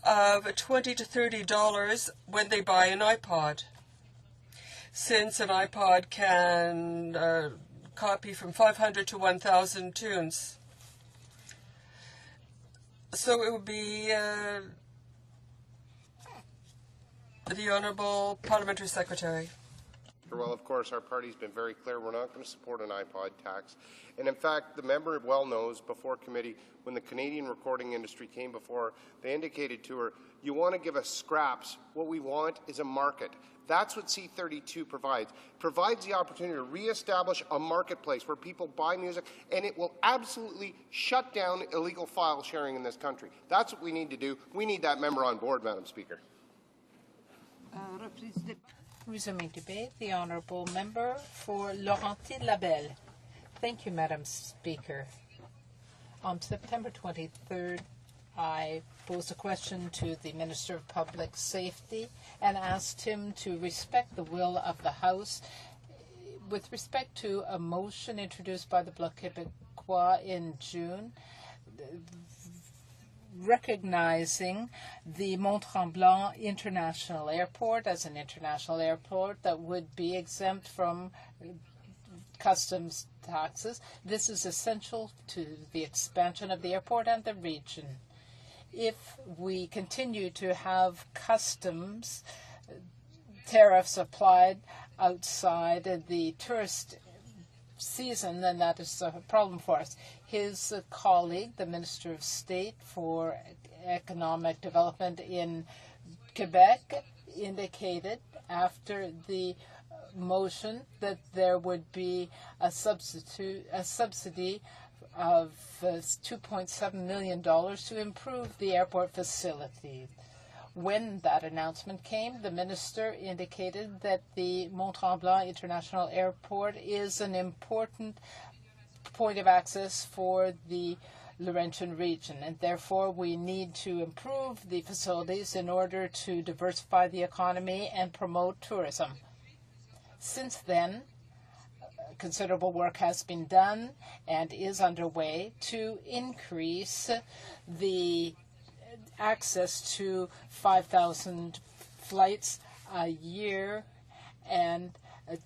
of $20 to $30 when they buy an iPod. Since an iPod can copy from 500 to 1,000 tunes. So it would be the Honourable Parliamentary Secretary. Well, of course, our party's been very clear we're not going to support an iPod tax. And in fact, the member well knows before committee, when the Canadian recording industry came before, they indicated to her, you want to give us scraps. What we want is a market. That's what C32 provides. Provides the opportunity to reestablish a marketplace where people buy music, and it will absolutely shut down illegal file sharing in this country. That's what we need to do. We need that member on board, Madam Speaker. Resuming debate, the Honourable Member for Laurentides-Labelle. Thank you, Madam Speaker. On September 23rd, I posed a question to the Minister of Public Safety and asked him to respect the will of the House with respect to a motion introduced by the Bloc Québécois in June recognizing the Mont-Tremblant International Airport as an international airport that would be exempt from customs taxes. This is essential to the expansion of the airport and the region. If we continue to have customs tariffs applied outside the tourist season, then that is a problem for us. His colleague, the Minister of State for Economic Development in Quebec, indicated after the motion that there would be a subsidy of $2.7 million to improve the airport facility. When that announcement came, the minister indicated that the Mont-Tremblant International Airport is an important point of access for the Laurentian region, and therefore we need to improve the facilities in order to diversify the economy and promote tourism. Since then, considerable work has been done and is underway to increase the access to 5,000 flights a year and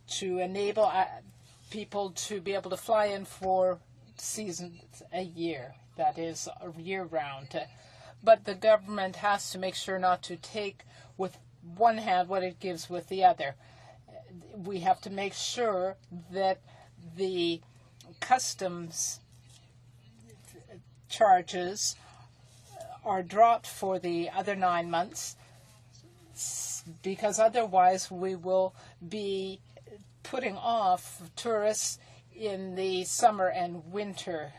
to enable people to be able to fly in 4 seasons a year, that is year-round. But the government has to make sure not to take with one hand what it gives with the other. We have to make sure that the customs charges are dropped for the other 9 months, because otherwise we will be putting off tourists in the summer and winter.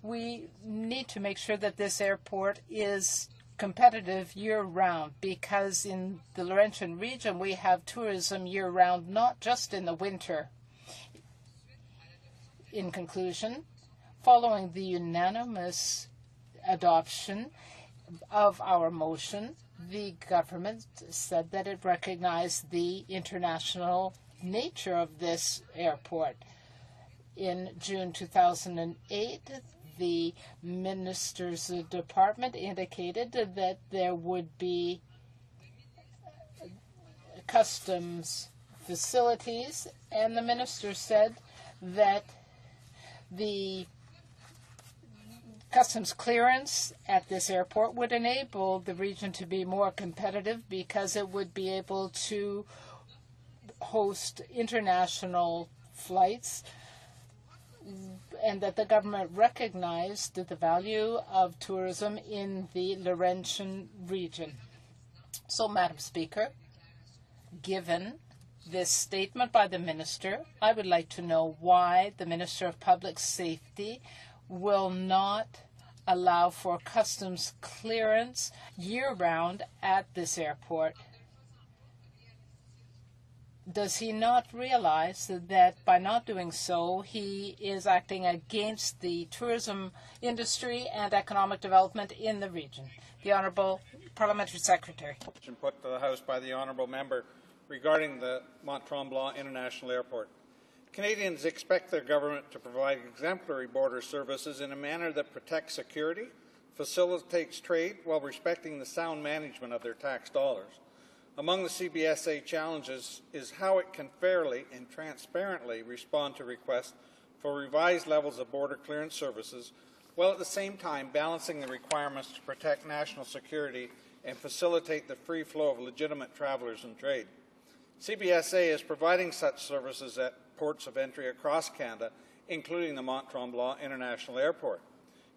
We need to make sure that this airport is competitive year-round, because in the Laurentian region we have tourism year-round, not just in the winter. In conclusion, following the unanimous adoption of our motion, the government said that it recognized the international nature of this airport. In June 2008, the minister's department indicated that there would be customs facilities, and the minister said that the customs clearance at this airport would enable the region to be more competitive, because it would be able to host international flights, and that the government recognized the value of tourism in the Laurentian region. So, Madam Speaker, given this statement by the minister, I would like to know why the Minister of Public Safety will not allow for customs clearance year-round at this airport. Does he not realize that by not doing so, he is acting against the tourism industry and economic development in the region? The Honourable Parliamentary Secretary. Put to the House by the Honourable Member regarding the Mont-Tremblant International Airport. Canadians expect their government to provide exemplary border services in a manner that protects security, facilitates trade, while respecting the sound management of their tax dollars. Among the CBSA challenges is how it can fairly and transparently respond to requests for revised levels of border clearance services, while at the same time balancing the requirements to protect national security and facilitate the free flow of legitimate travelers and trade. CBSA is providing such services at ports of entry across Canada, including the Mont-Tremblant International Airport.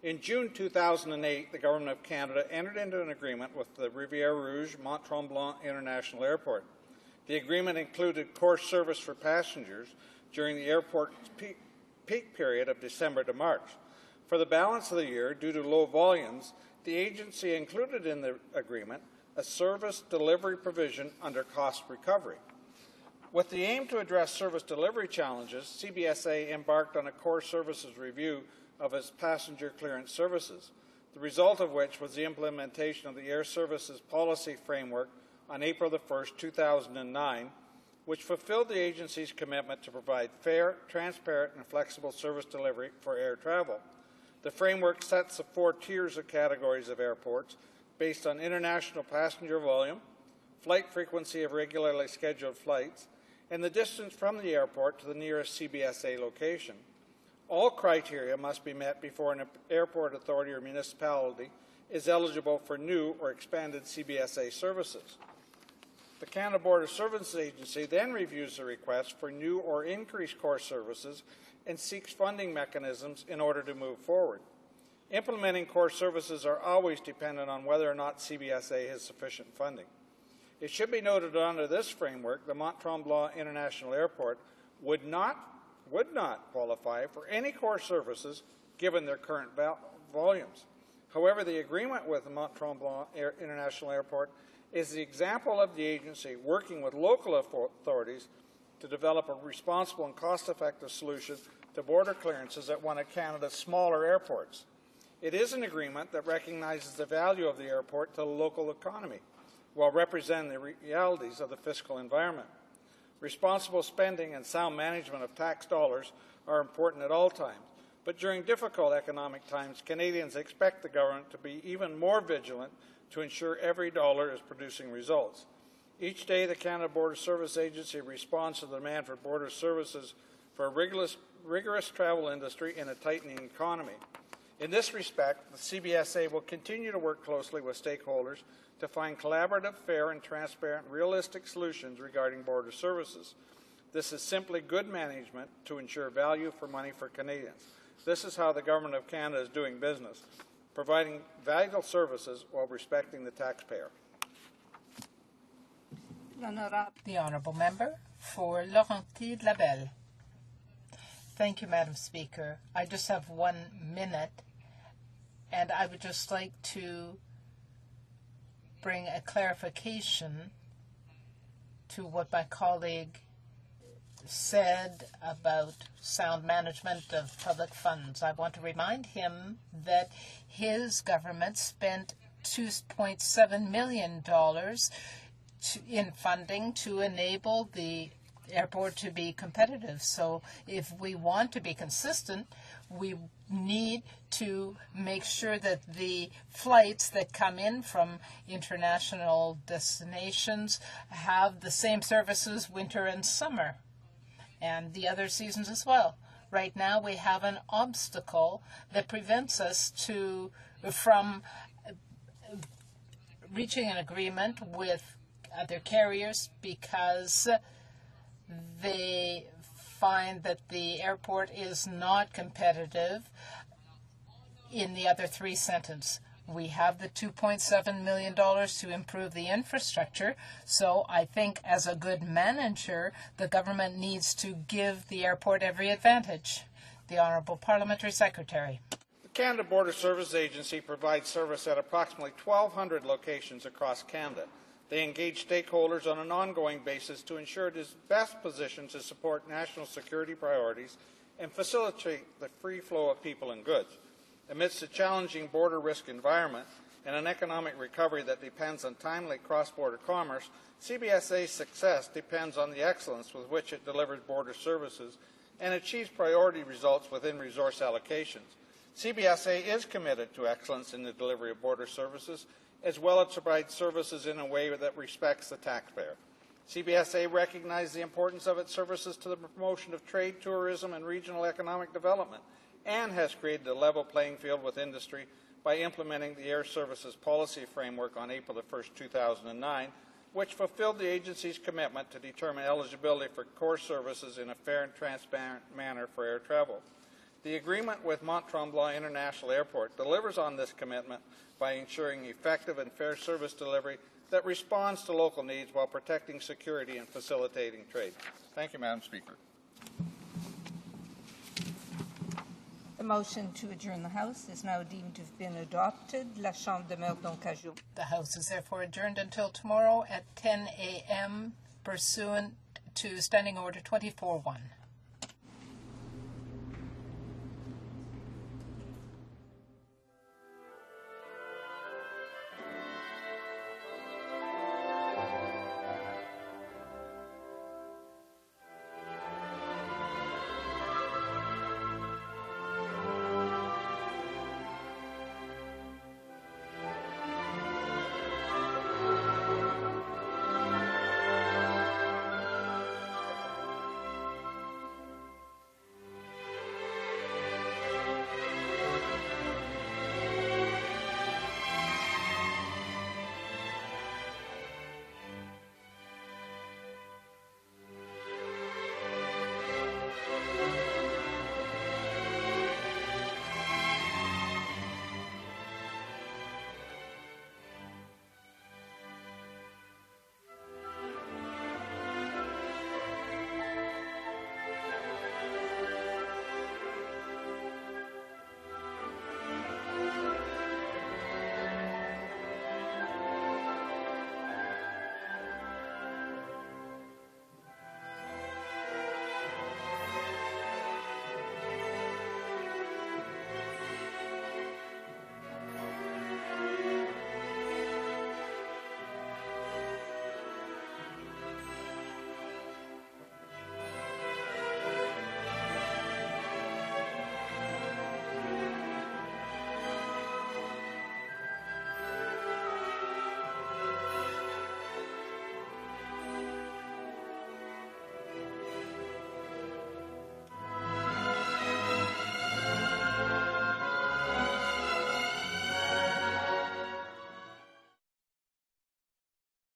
In June 2008, the Government of Canada entered into an agreement with the Rivière Rouge Mont-Tremblant International Airport. The agreement included course service for passengers during the airport's peak period of December to March. For the balance of the year, due to low volumes, the agency included in the agreement a service delivery provision under cost recovery. With the aim to address service delivery challenges, CBSA embarked on a core services review of its passenger clearance services, the result of which was the implementation of the Air Services Policy Framework on April 1, 2009, which fulfilled the agency's commitment to provide fair, transparent, and flexible service delivery for air travel. The framework sets the 4 tiers of categories of airports based on international passenger volume, flight frequency of regularly scheduled flights, and the distance from the airport to the nearest CBSA location. All criteria must be met before an airport authority or municipality is eligible for new or expanded CBSA services. The Canada Border Services Agency then reviews the request for new or increased core services and seeks funding mechanisms in order to move forward. Implementing core services are always dependent on whether or not CBSA has sufficient funding. It should be noted under this framework, the Mont-Tremblant International Airport would not qualify for any core services given their current volumes. However, the agreement with the Mont-Tremblant International Airport is the example of the agency working with local authorities to develop a responsible and cost-effective solution to border clearances at one of Canada's smaller airports. It is an agreement that recognizes the value of the airport to the local economy, while representing the realities of the fiscal environment. Responsible spending and sound management of tax dollars are important at all times, but during difficult economic times, Canadians expect the government to be even more vigilant to ensure every dollar is producing results. Each day, the Canada Border Service Agency responds to the demand for border services for a rigorous travel industry in a tightening economy. In this respect, the CBSA will continue to work closely with stakeholders to find collaborative, fair, and transparent, realistic solutions regarding border services. This is simply good management to ensure value for money for Canadians. This is how the Government of Canada is doing business, providing valuable services while respecting the taxpayer. The Honourable Member for Laurentides-Labelle. Thank you, Madam Speaker. I just have 1 minute, and I would just like to bring a clarification to what my colleague said about sound management of public funds. I want to remind him that his government spent $2.7 million in funding to enable the airport to be competitive. So if we want to be consistent, we need to make sure that the flights that come in from international destinations have the same services winter and summer, and the other seasons as well. Right now we have an obstacle that prevents us from reaching an agreement with other carriers because they find that the airport is not competitive in the other 3 centres. We have the $2.7 million to improve the infrastructure, so I think as a good manager, the government needs to give the airport every advantage. The Honourable Parliamentary Secretary. The Canada Border Service Agency provides service at approximately 1,200 locations across Canada. They engage stakeholders on an ongoing basis to ensure it is best positioned to support national security priorities and facilitate the free flow of people and goods. Amidst a challenging border risk environment and an economic recovery that depends on timely cross-border commerce, CBSA's success depends on the excellence with which it delivers border services and achieves priority results within resource allocations. CBSA is committed to excellence in the delivery of border services, as well as provide services in a way that respects the taxpayer. CBSA recognizes the importance of its services to the promotion of trade, tourism, and regional economic development, and has created a level playing field with industry by implementing the Air Services Policy Framework on April 1, 2009, which fulfilled the agency's commitment to determine eligibility for core services in a fair and transparent manner for air travel. The agreement with Mont-Tremblant International Airport delivers on this commitment by ensuring effective and fair service delivery that responds to local needs while protecting security and facilitating trade. Thank you, Madam Speaker. The motion to adjourn the House is now deemed to have been adopted. La Chambre demeure donc à jour. The House is therefore adjourned until tomorrow at 10 a.m. pursuant to Standing Order 24-1.